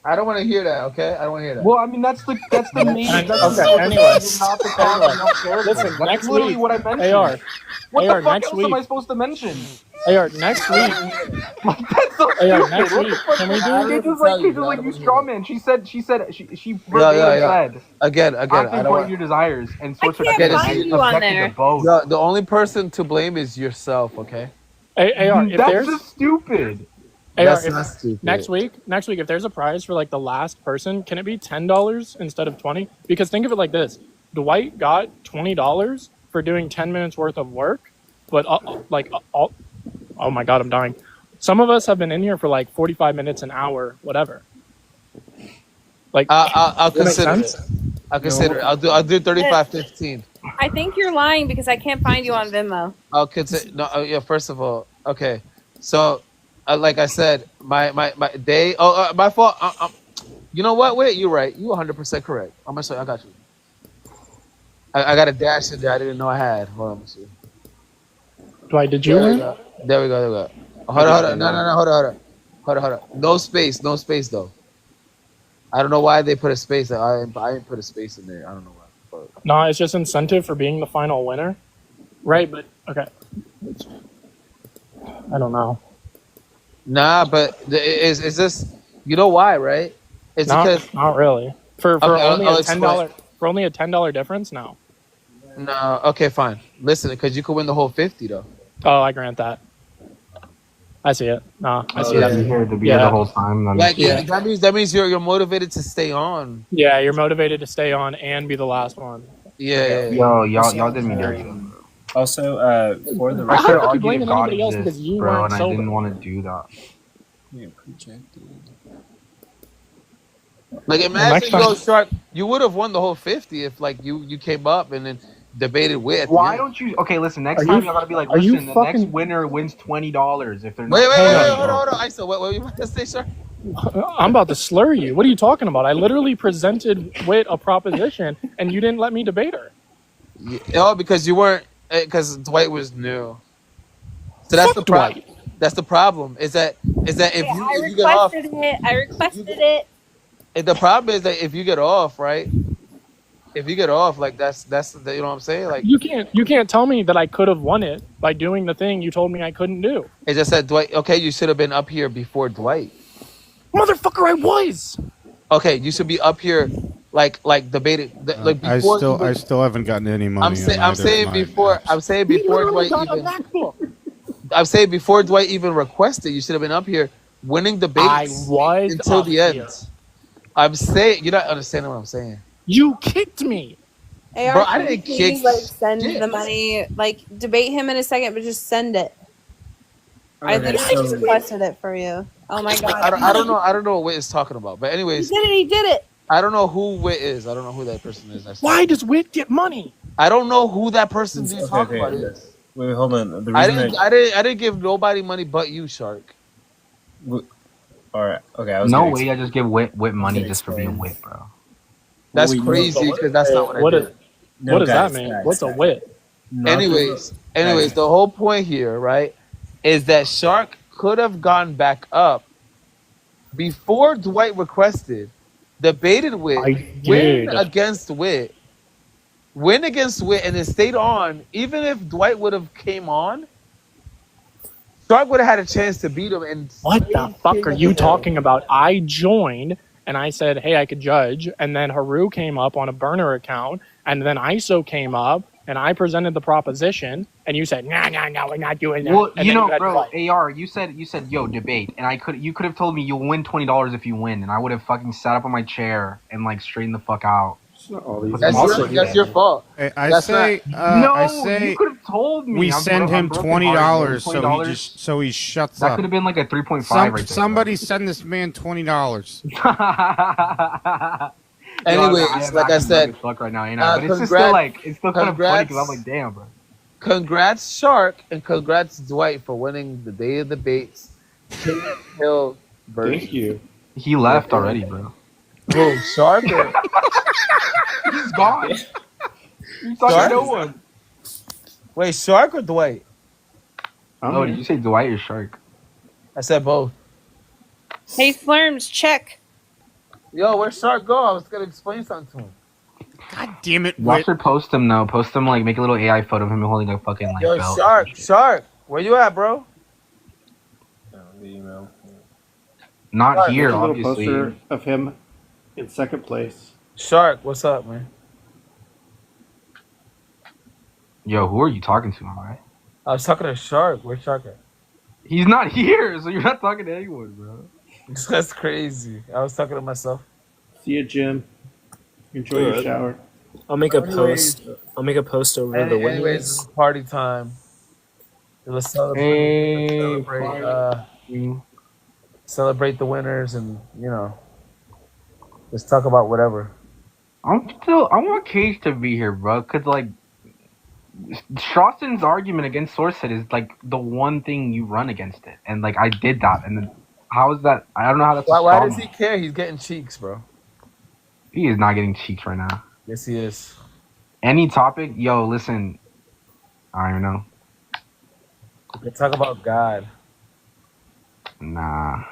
I don't want to hear that. Okay, I don't want to hear that. Well, I mean, that's the main and, objection. okay. Anyway, You're not the cause of your character. listen. That's Next literally week, what I mentioned. AR, What AR, the fuck next else am week, I supposed to mention? AR, next week, Like, that's so AR, stupid. next What week. the fuck? Can we I do? don't Cage know was what to tell like, you. you straw man. She verbatim Yeah. said, Again, act I don't according want. to your desires, and I sourcehood can't freedom find is you on objective there. to both. The only person to blame is yourself. Okay. AR, if That's there's just stupid. AR, That's if not stupid. next week, if there's a prize for like the last person, can it be $10 instead of 20? Because think of it like this: Dwight got $20 for doing 10 minutes worth of work, but oh my god, I'm dying. Some of us have been in here for like 45 minutes, an hour, whatever. Like, I'll does that make consider sense? it. I'll consider it. I'll do 35.15. I think you're lying because I can't find you on Venmo. I'll consider. No, yeah. First of all, okay. So, like I said, my day. Oh, my fault. You know what? Wait, you're right. You 100% correct. I'm gonna show you. I got you. I got a dash in there. I didn't know I had. Hold on, let me see. Dwight, did you win? There we go. Hold on. No. Hold on. No space though. I don't know why they put a space. I didn't put a space in there. I don't know why. But No, it's just incentive for being the final winner, right? But okay, I don't know. nah, but is this? You know why, right? It's because Not really. For Okay, only I'll a explain. $10 difference. No. No. Okay, fine. Listen, because you could win the whole 50 though. Oh, I grant that. I see it. No, I see You that. here to be here the whole time. Like Yeah. that means you're motivated to stay on. Yeah, you're motivated to stay on and be the last one. Yeah. Y'all did me dirty. Also, for the I How could the fuck you argue blaming if God anybody else exists, because you bro, weren't and I sober? didn't want to do that. Like next imagine, time- Shark, you would have won the whole 50 if like you came up and then debated with. Why don't you? Okay, listen. Next Are time you- y'all gotta be like, are you listen. The next fucking- winner wins $20 if they're not. Wait, Hang hold on. ISO, what were you about to say, Shark? I'm about to slur you. What are you talking about? I literally presented Wit a proposition and you didn't let me debate her. Oh, because you weren't, because Dwight was new. So that's the problem. That's the problem. Is that if you get off, I requested it. the problem is that if you get off, right? If you get off, like that's you know what I'm saying? Like You can't tell me that I could have won it by doing the thing you told me I couldn't do. it just said Dwight. Okay, you should have been up here before Dwight. Motherfucker, I was. Okay, you should be up here, like debating, like I before. still haven't gotten any money. I'm saying before Dwight even. I'm saying before Dwight even requested, you should have been up here winning debates. I was until up the end. here. I'm saying you're not understanding what I'm saying. You kicked me. AR, Bro, I can you didn't please, kick like send shit. the money. Like debate him in a second, but just send it. I Okay, literally so- just requested it for you. Oh my god! I don't know what Wit is talking about. But anyways, He did it. I don't know who Wit is. I don't know who that person is. Why does Wit get money? I don't know who that person you're talking about is. Wait, hold on. The I reason didn't give nobody money but you, Shark. All right. Okay. I was No gonna way. I just give Wit money Okay, just for being Wit, bro. That's Wait, crazy because that's not what I did. What does that mean? What's a Wit? Anyways, the whole point here, right, is that Shark could have gone back up before Dwight requested, debated with, win against Wit, and then stayed on. Even if Dwight would have came on, Shark would have had a chance to beat him. And What the fuck are you talking about? I joined and I said, hey, I could judge. And then Haru came up on a burner account. And then ISO came up and I presented the proposition. And you said, no, we're not doing that. Well, and you then know, had bro, Dwight. AR, you said, yo, debate, and you could have told me you'll win $20 if you win, and I would have fucking sat up on my chair and like straightened the fuck out. All these That's your fault. I That's say, not. I No, you say, could have told me. we send him broken $20 so he $20. just shuts That up. could have been like a 3.5 right there. Somebody send this man $20. Anyways, like I said, fuck right now, ain't I? But it's just still kind of funny because I'm like, damn, bro. Congrats, Shark, and congrats, Dwight, for winning the Day of Debates King of the Hill version. Thank you. He left already, bro. Who, Shark? Or... He's gone. You talking Shark? to no one. Wait, Shark or Dwight? Oh, did you say Dwight or Shark? I said both. Hey, Slurms, check. Yo, where'd Shark go? I was gonna explain something to him. God damn it! Y'all should post him now. Post him like make a little AI photo of him holding a fucking like Yo, belt. Shark, where you at, bro? The email. Not Shark, here, There's a little obviously. poster of him in second place. Shark, what's up, man? Yo, who are you talking to, alright? I was talking to Shark. Where's Shark at? He's not here, so you're not talking to anyone, bro. That's crazy. I was talking to myself. See you, Jim. Enjoy your shower. I'll make a post. I'll make a post over the Anyways, winners. it's party time. Let's celebrate. Celebrate the winners, and let's talk about whatever. I want Cage to be here, bro, because like Strawson's argument against Sourcehead is like the one thing you run against it, and like I did that, and then how is that? I don't know how that's. Why does he care? He's getting cheeks, bro. He is not getting cheeks right now. Yes, he is. Any topic, yo, listen. I don't know. Let's talk about God. Nah.